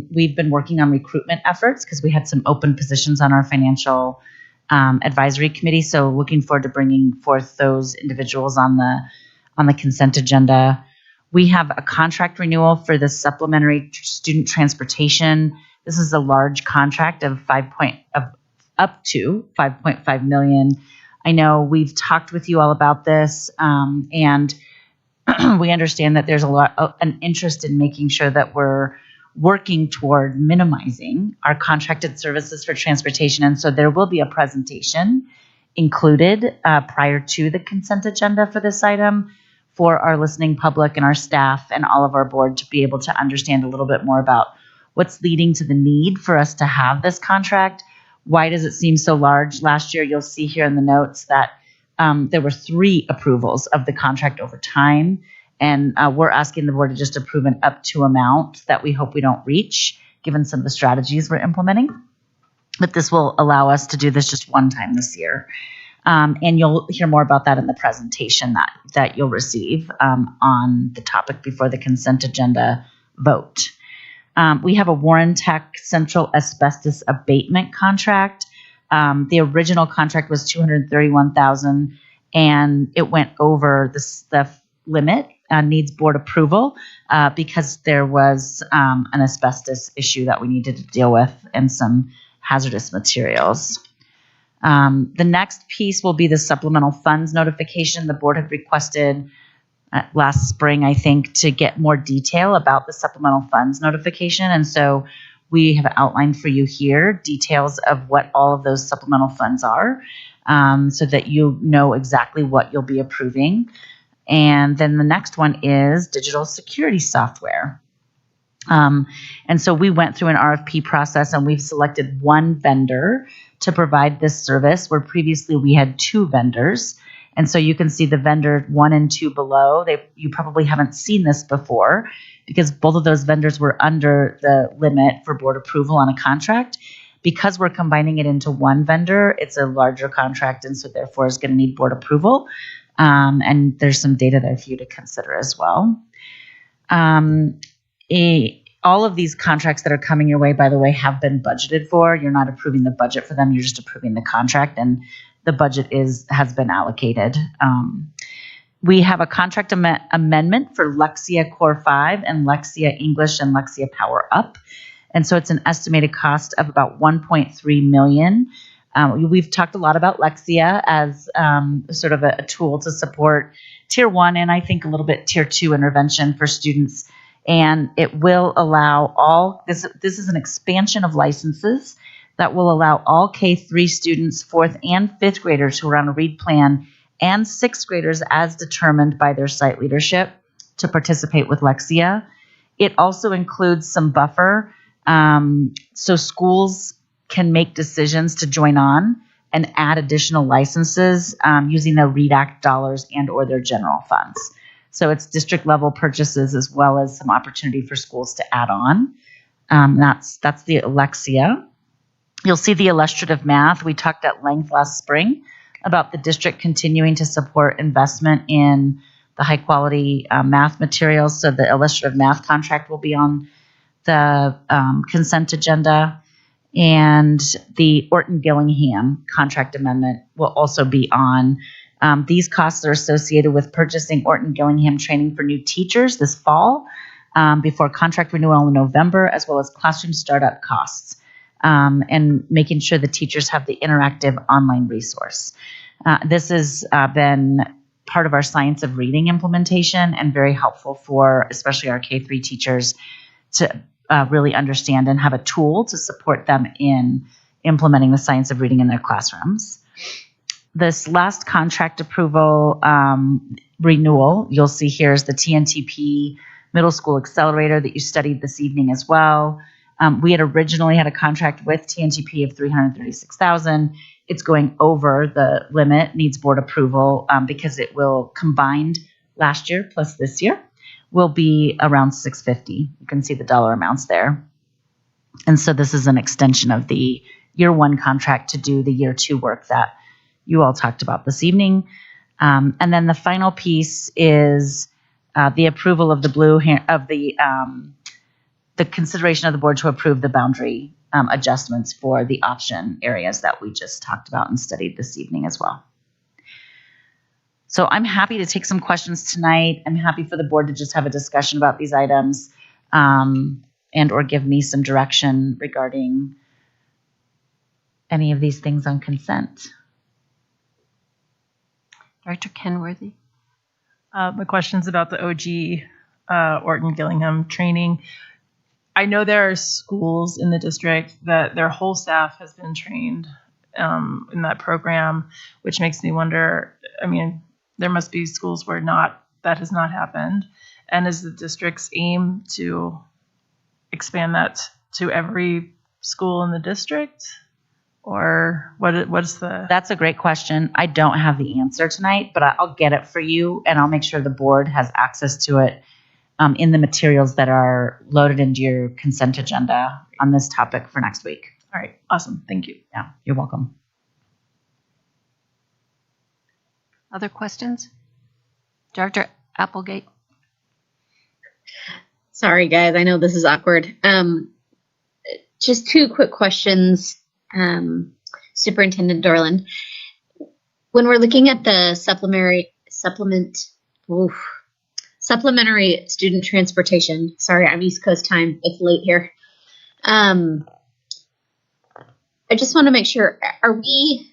We've been working on recruitment efforts because we had some open positions on our financial advisory committee. So looking forward to bringing forth those individuals on the consent agenda. We have a contract renewal for the supplementary student transportation. This is a large contract of up to $5.5 million. I know we've talked with you all about this, and we understand that there's an interest in making sure that we're working toward minimizing our contracted services for transportation. And so there will be a presentation included prior to the consent agenda for this item for our listening public and our staff and all of our board to be able to understand a little bit more about what's leading to the need for us to have this contract. Why does it seem so large? Last year, you'll see here in the notes that there were 3 approvals of the contract over time. And we're asking the board to just approve an up to amount that we hope we don't reach, given some of the strategies we're implementing. But this will allow us to do this just one time this year. And you'll hear more about that in the presentation that you'll receive on the topic before the consent agenda vote. We have a Warren Tech Central Asbestos Abatement Contract. The original contract was $231,000, and it went over the limit. Needs board approval because there was an asbestos issue that we needed to deal with and some hazardous materials. The next piece will be the supplemental funds notification. The board had requested last spring, I think, to get more detail about the supplemental funds notification. And so we have outlined for you here details of what all of those supplemental funds are so that you know exactly what you'll be approving. And then the next one is digital security software. And so we went through an RFP process and we've selected one vendor to provide this service where previously we had 2 vendors. And so you can see the vendor 1 and 2 below. You probably haven't seen this before because both of those vendors were under the limit for board approval on a contract. Because we're combining it into one vendor, it's a larger contract and so therefore is going to need board approval. And there's some data there for you to consider as well. All of these contracts that are coming your way, by the way, have been budgeted for. You're not approving the budget for them. You're just approving the contract, and the budget has been allocated. We have a contract amendment for Lexia Core 5 and Lexia English and Lexia Power Up. And so it's an estimated cost of about $1.3 million. We've talked a lot about Lexia as sort of a tool to support Tier 1 and I think a little bit Tier 2 intervention for students. And it will allow this is an expansion of licenses that will allow all K-3 students, 4th and 5th graders who are on a READ plan and 6th graders as determined by their site leadership to participate with Lexia. It also includes some buffer so schools can make decisions to join on and add additional licenses using their READ Act dollars and or their general funds. So it's district level purchases as well as some opportunity for schools to add on. That's the Lexia. You'll see the illustrative math. We talked at length last spring about the district continuing to support investment in the high quality math materials. So the illustrative math contract will be on the consent agenda. And the Orton-Gillingham contract amendment will also be on. These costs are associated with purchasing Orton-Gillingham training for new teachers this fall before contract renewal in November, as well as classroom startup costs and making sure the teachers have the interactive online resource. This has been part of our science of reading implementation and very helpful for especially our K-3 teachers to really understand and have a tool to support them in implementing the science of reading in their classrooms. This last contract approval renewal you'll see here is the TNTP Middle School Accelerator that you studied this evening as well. We had originally had a contract with TNTP of $336,000. It's going over the limit, needs board approval because it will combined last year plus this year will be around $650. You can see the dollar amounts there. And so this is an extension of the year 1 contract to do the year 2 work that you all talked about this evening. And then the final piece is the approval of the consideration of the board to approve the boundary adjustments for the option areas that we just talked about and studied this evening as well. So I'm happy to take some questions tonight. I'm happy for the board to just have a discussion about these items and or give me some direction regarding any of these things on consent. Director Kenworthy. The questions about the OG Orton-Gillingham training. I know there are schools in the district that their whole staff has been trained in that program, which makes me wonder, I mean, there must be schools where that has not happened. And is the district's aim to expand that to every school in the district? Or what's the... That's a great question. I don't have the answer tonight, but I'll get it for you, and I'll make sure the board has access to it in the materials that are loaded into your consent agenda on this topic for next week. All right. Awesome. Thank you. Yeah, you're welcome. Other questions? Director Applegate? Sorry, guys. I know this is awkward. Just two quick questions, Superintendent Dorland. When we're looking at the supplementary student transportation. Sorry, I'm East Coast time. It's late here. I just want to make sure, are we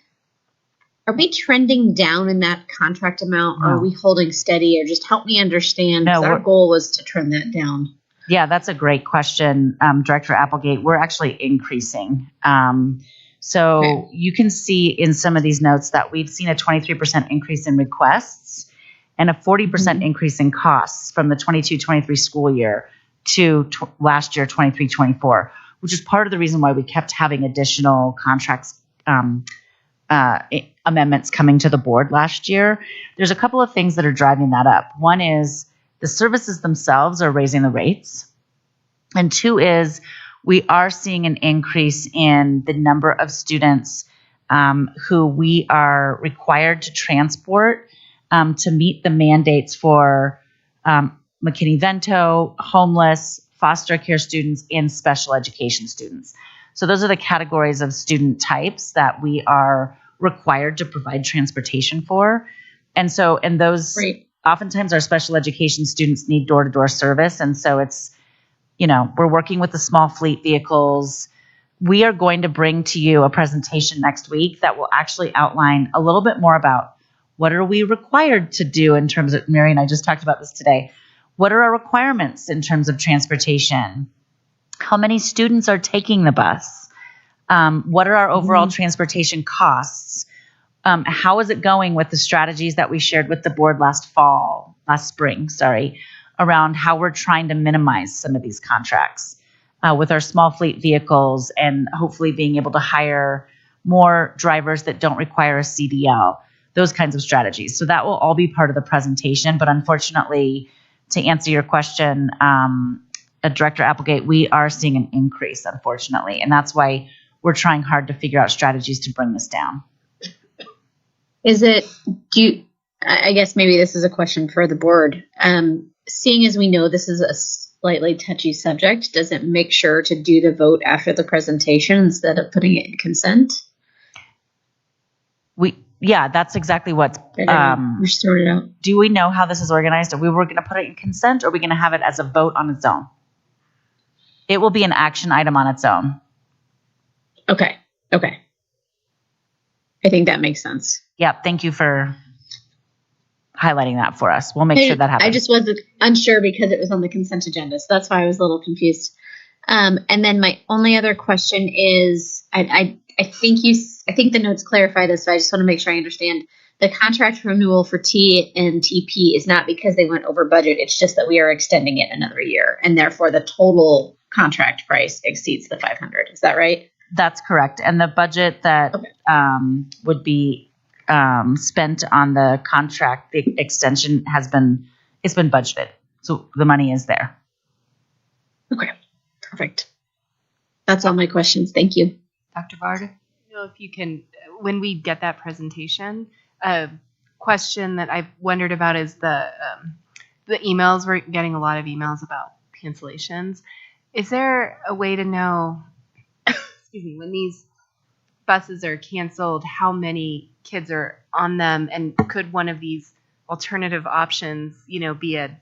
trending down in that contract amount, or are we holding steady, or just help me understand? No, our goal was to trend that down. Yeah, that's a great question, Director Applegate. We're actually increasing. So you can see in some of these notes that we've seen a 23% increase in requests and a 40% increase in costs from the 22-23 school year to last year, 23-24, which is part of the reason why we kept having additional contracts amendments coming to the board last year. There's a couple of things that are driving that up. One is the services themselves are raising the rates. And two is we are seeing an increase in the number of students who we are required to transport to meet the mandates for McKinney-Vento, homeless, foster care students, and special education students. So those are the categories of student types that we are required to provide transportation for. And so, and those, oftentimes our special education students need door-to-door service. And so it's, you know, we're working with the small fleet vehicles. We are going to bring to you a presentation next week that will actually outline a little bit more about what are we required to do in terms of, Mary and I just talked about this today. What are our requirements in terms of transportation? How many students are taking the bus? What are our overall transportation costs? How is it going with the strategies that we shared with the board last spring, around how we're trying to minimize some of these contracts with our small fleet vehicles and hopefully being able to hire more drivers that don't require a CDL, those kinds of strategies. So that will all be part of the presentation. But unfortunately, to answer your question, Director Applegate, we are seeing an increase, unfortunately. And that's why we're trying hard to figure out strategies to bring this down. I guess maybe this is a question for the board. Seeing as we know this is a slightly touchy subject, does it make sure to do the vote after the presentation instead of putting it in consent? Yeah, that's exactly what. We sorted out. Do we know how this is organized? Are we going to put it in consent, or are we going to have it as a vote on its own? It will be an action item on its own. Okay. I think that makes sense. Yeah, thank you for highlighting that for us. We'll make sure that happens. I just wasn't unsure because it was on the consent agenda, so that's why I was a little confused. And then my only other question is, I think the notes clarify this, so I just want to make sure I understand. The contract renewal for T and TP is not because they went over budget. It's just that we are extending it another year, and therefore the total contract price exceeds the 500. Is that right? That's correct. And the budget that would be spent on the contract, the extension it's been budgeted. So the money is there. Okay, perfect. That's all my questions. Thank you. Dr. Varda? If you can, when we get that presentation, a question that I've wondered about is the emails. We're getting a lot of emails about cancellations. Is there a way to know, when these buses are canceled, how many kids are on them, and could one of these alternative options, be a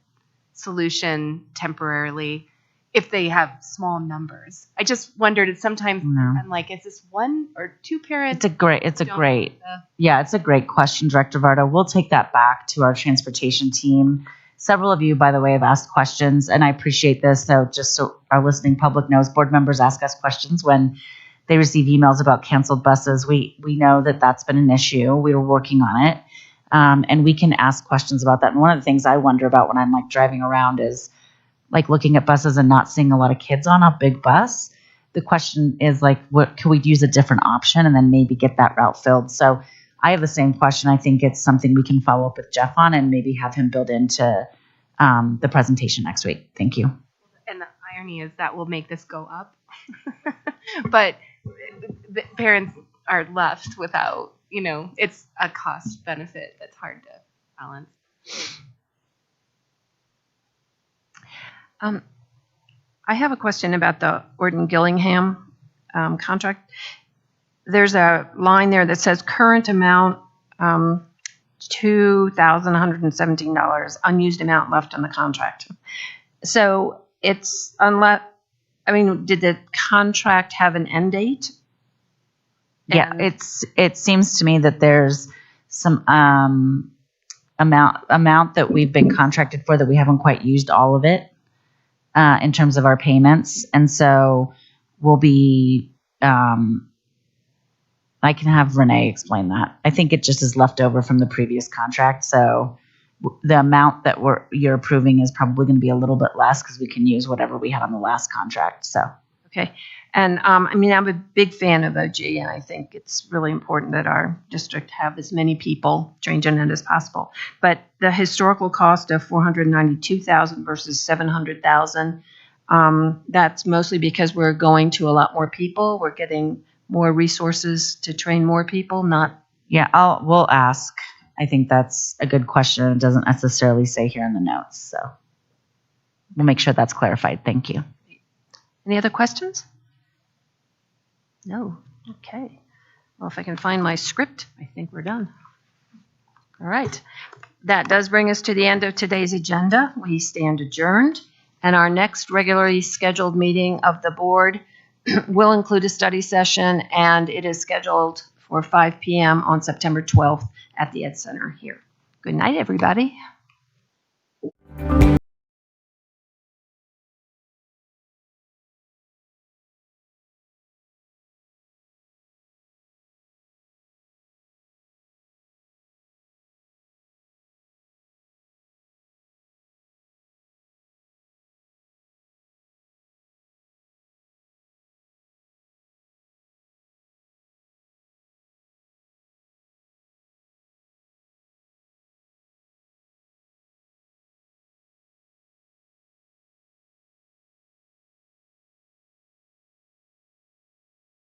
solution temporarily if they have small numbers? I just wondered. Sometimes I'm like, is this one or two parents? It's a great question, Director Varda. We'll take that back to our transportation team Several of you, by the way, have asked questions, and I appreciate this. So just so our listening public knows, board members ask us questions when they receive emails about canceled buses. We know that that's been an issue. We were working on it, and we can ask questions about that. And one of the things I wonder about when I'm like driving around is like looking at buses and not seeing a lot of kids on a big bus. The question is like, what can we use a different option and then maybe get that route filled? So I have the same question. I think it's something we can follow up with Jeff on and maybe have him build into the presentation next week. Thank you. And the irony is that will make this go up, but the parents are left without, it's a cost benefit that's hard to balance. I have a question about the Orton-Gillingham contract. There's a line there that says current amount $2,117, unused amount left on the contract. So it's did the contract have an end date? Yeah, it seems to me that there's some amount that we've been contracted for that we haven't quite used all of it in terms of our payments, and so we'll be. I can have Renee explain that. I think it just is left over from the previous contract, so the amount that you're approving is probably going to be a little bit less because we can use whatever we had on the last contract. So okay. And I'm a big fan of OG, and I think it's really important that our district have as many people trained in it as possible. But the historical cost of $492,000 versus $700,000, that's mostly because we're going to a lot more people. We're getting more resources to train more people. We'll ask. I think that's a good question. It doesn't necessarily say here in the notes, so we'll make sure that's clarified. Thank you. Any other questions? No. Okay. Well, if I can find my script, I think we're done. All right. That does bring us to the end of today's agenda. We stand adjourned, and our next regularly scheduled meeting of the board will include a study session, and it is scheduled for 5 p.m. on September 12th at the Ed Center here. Good night, everybody.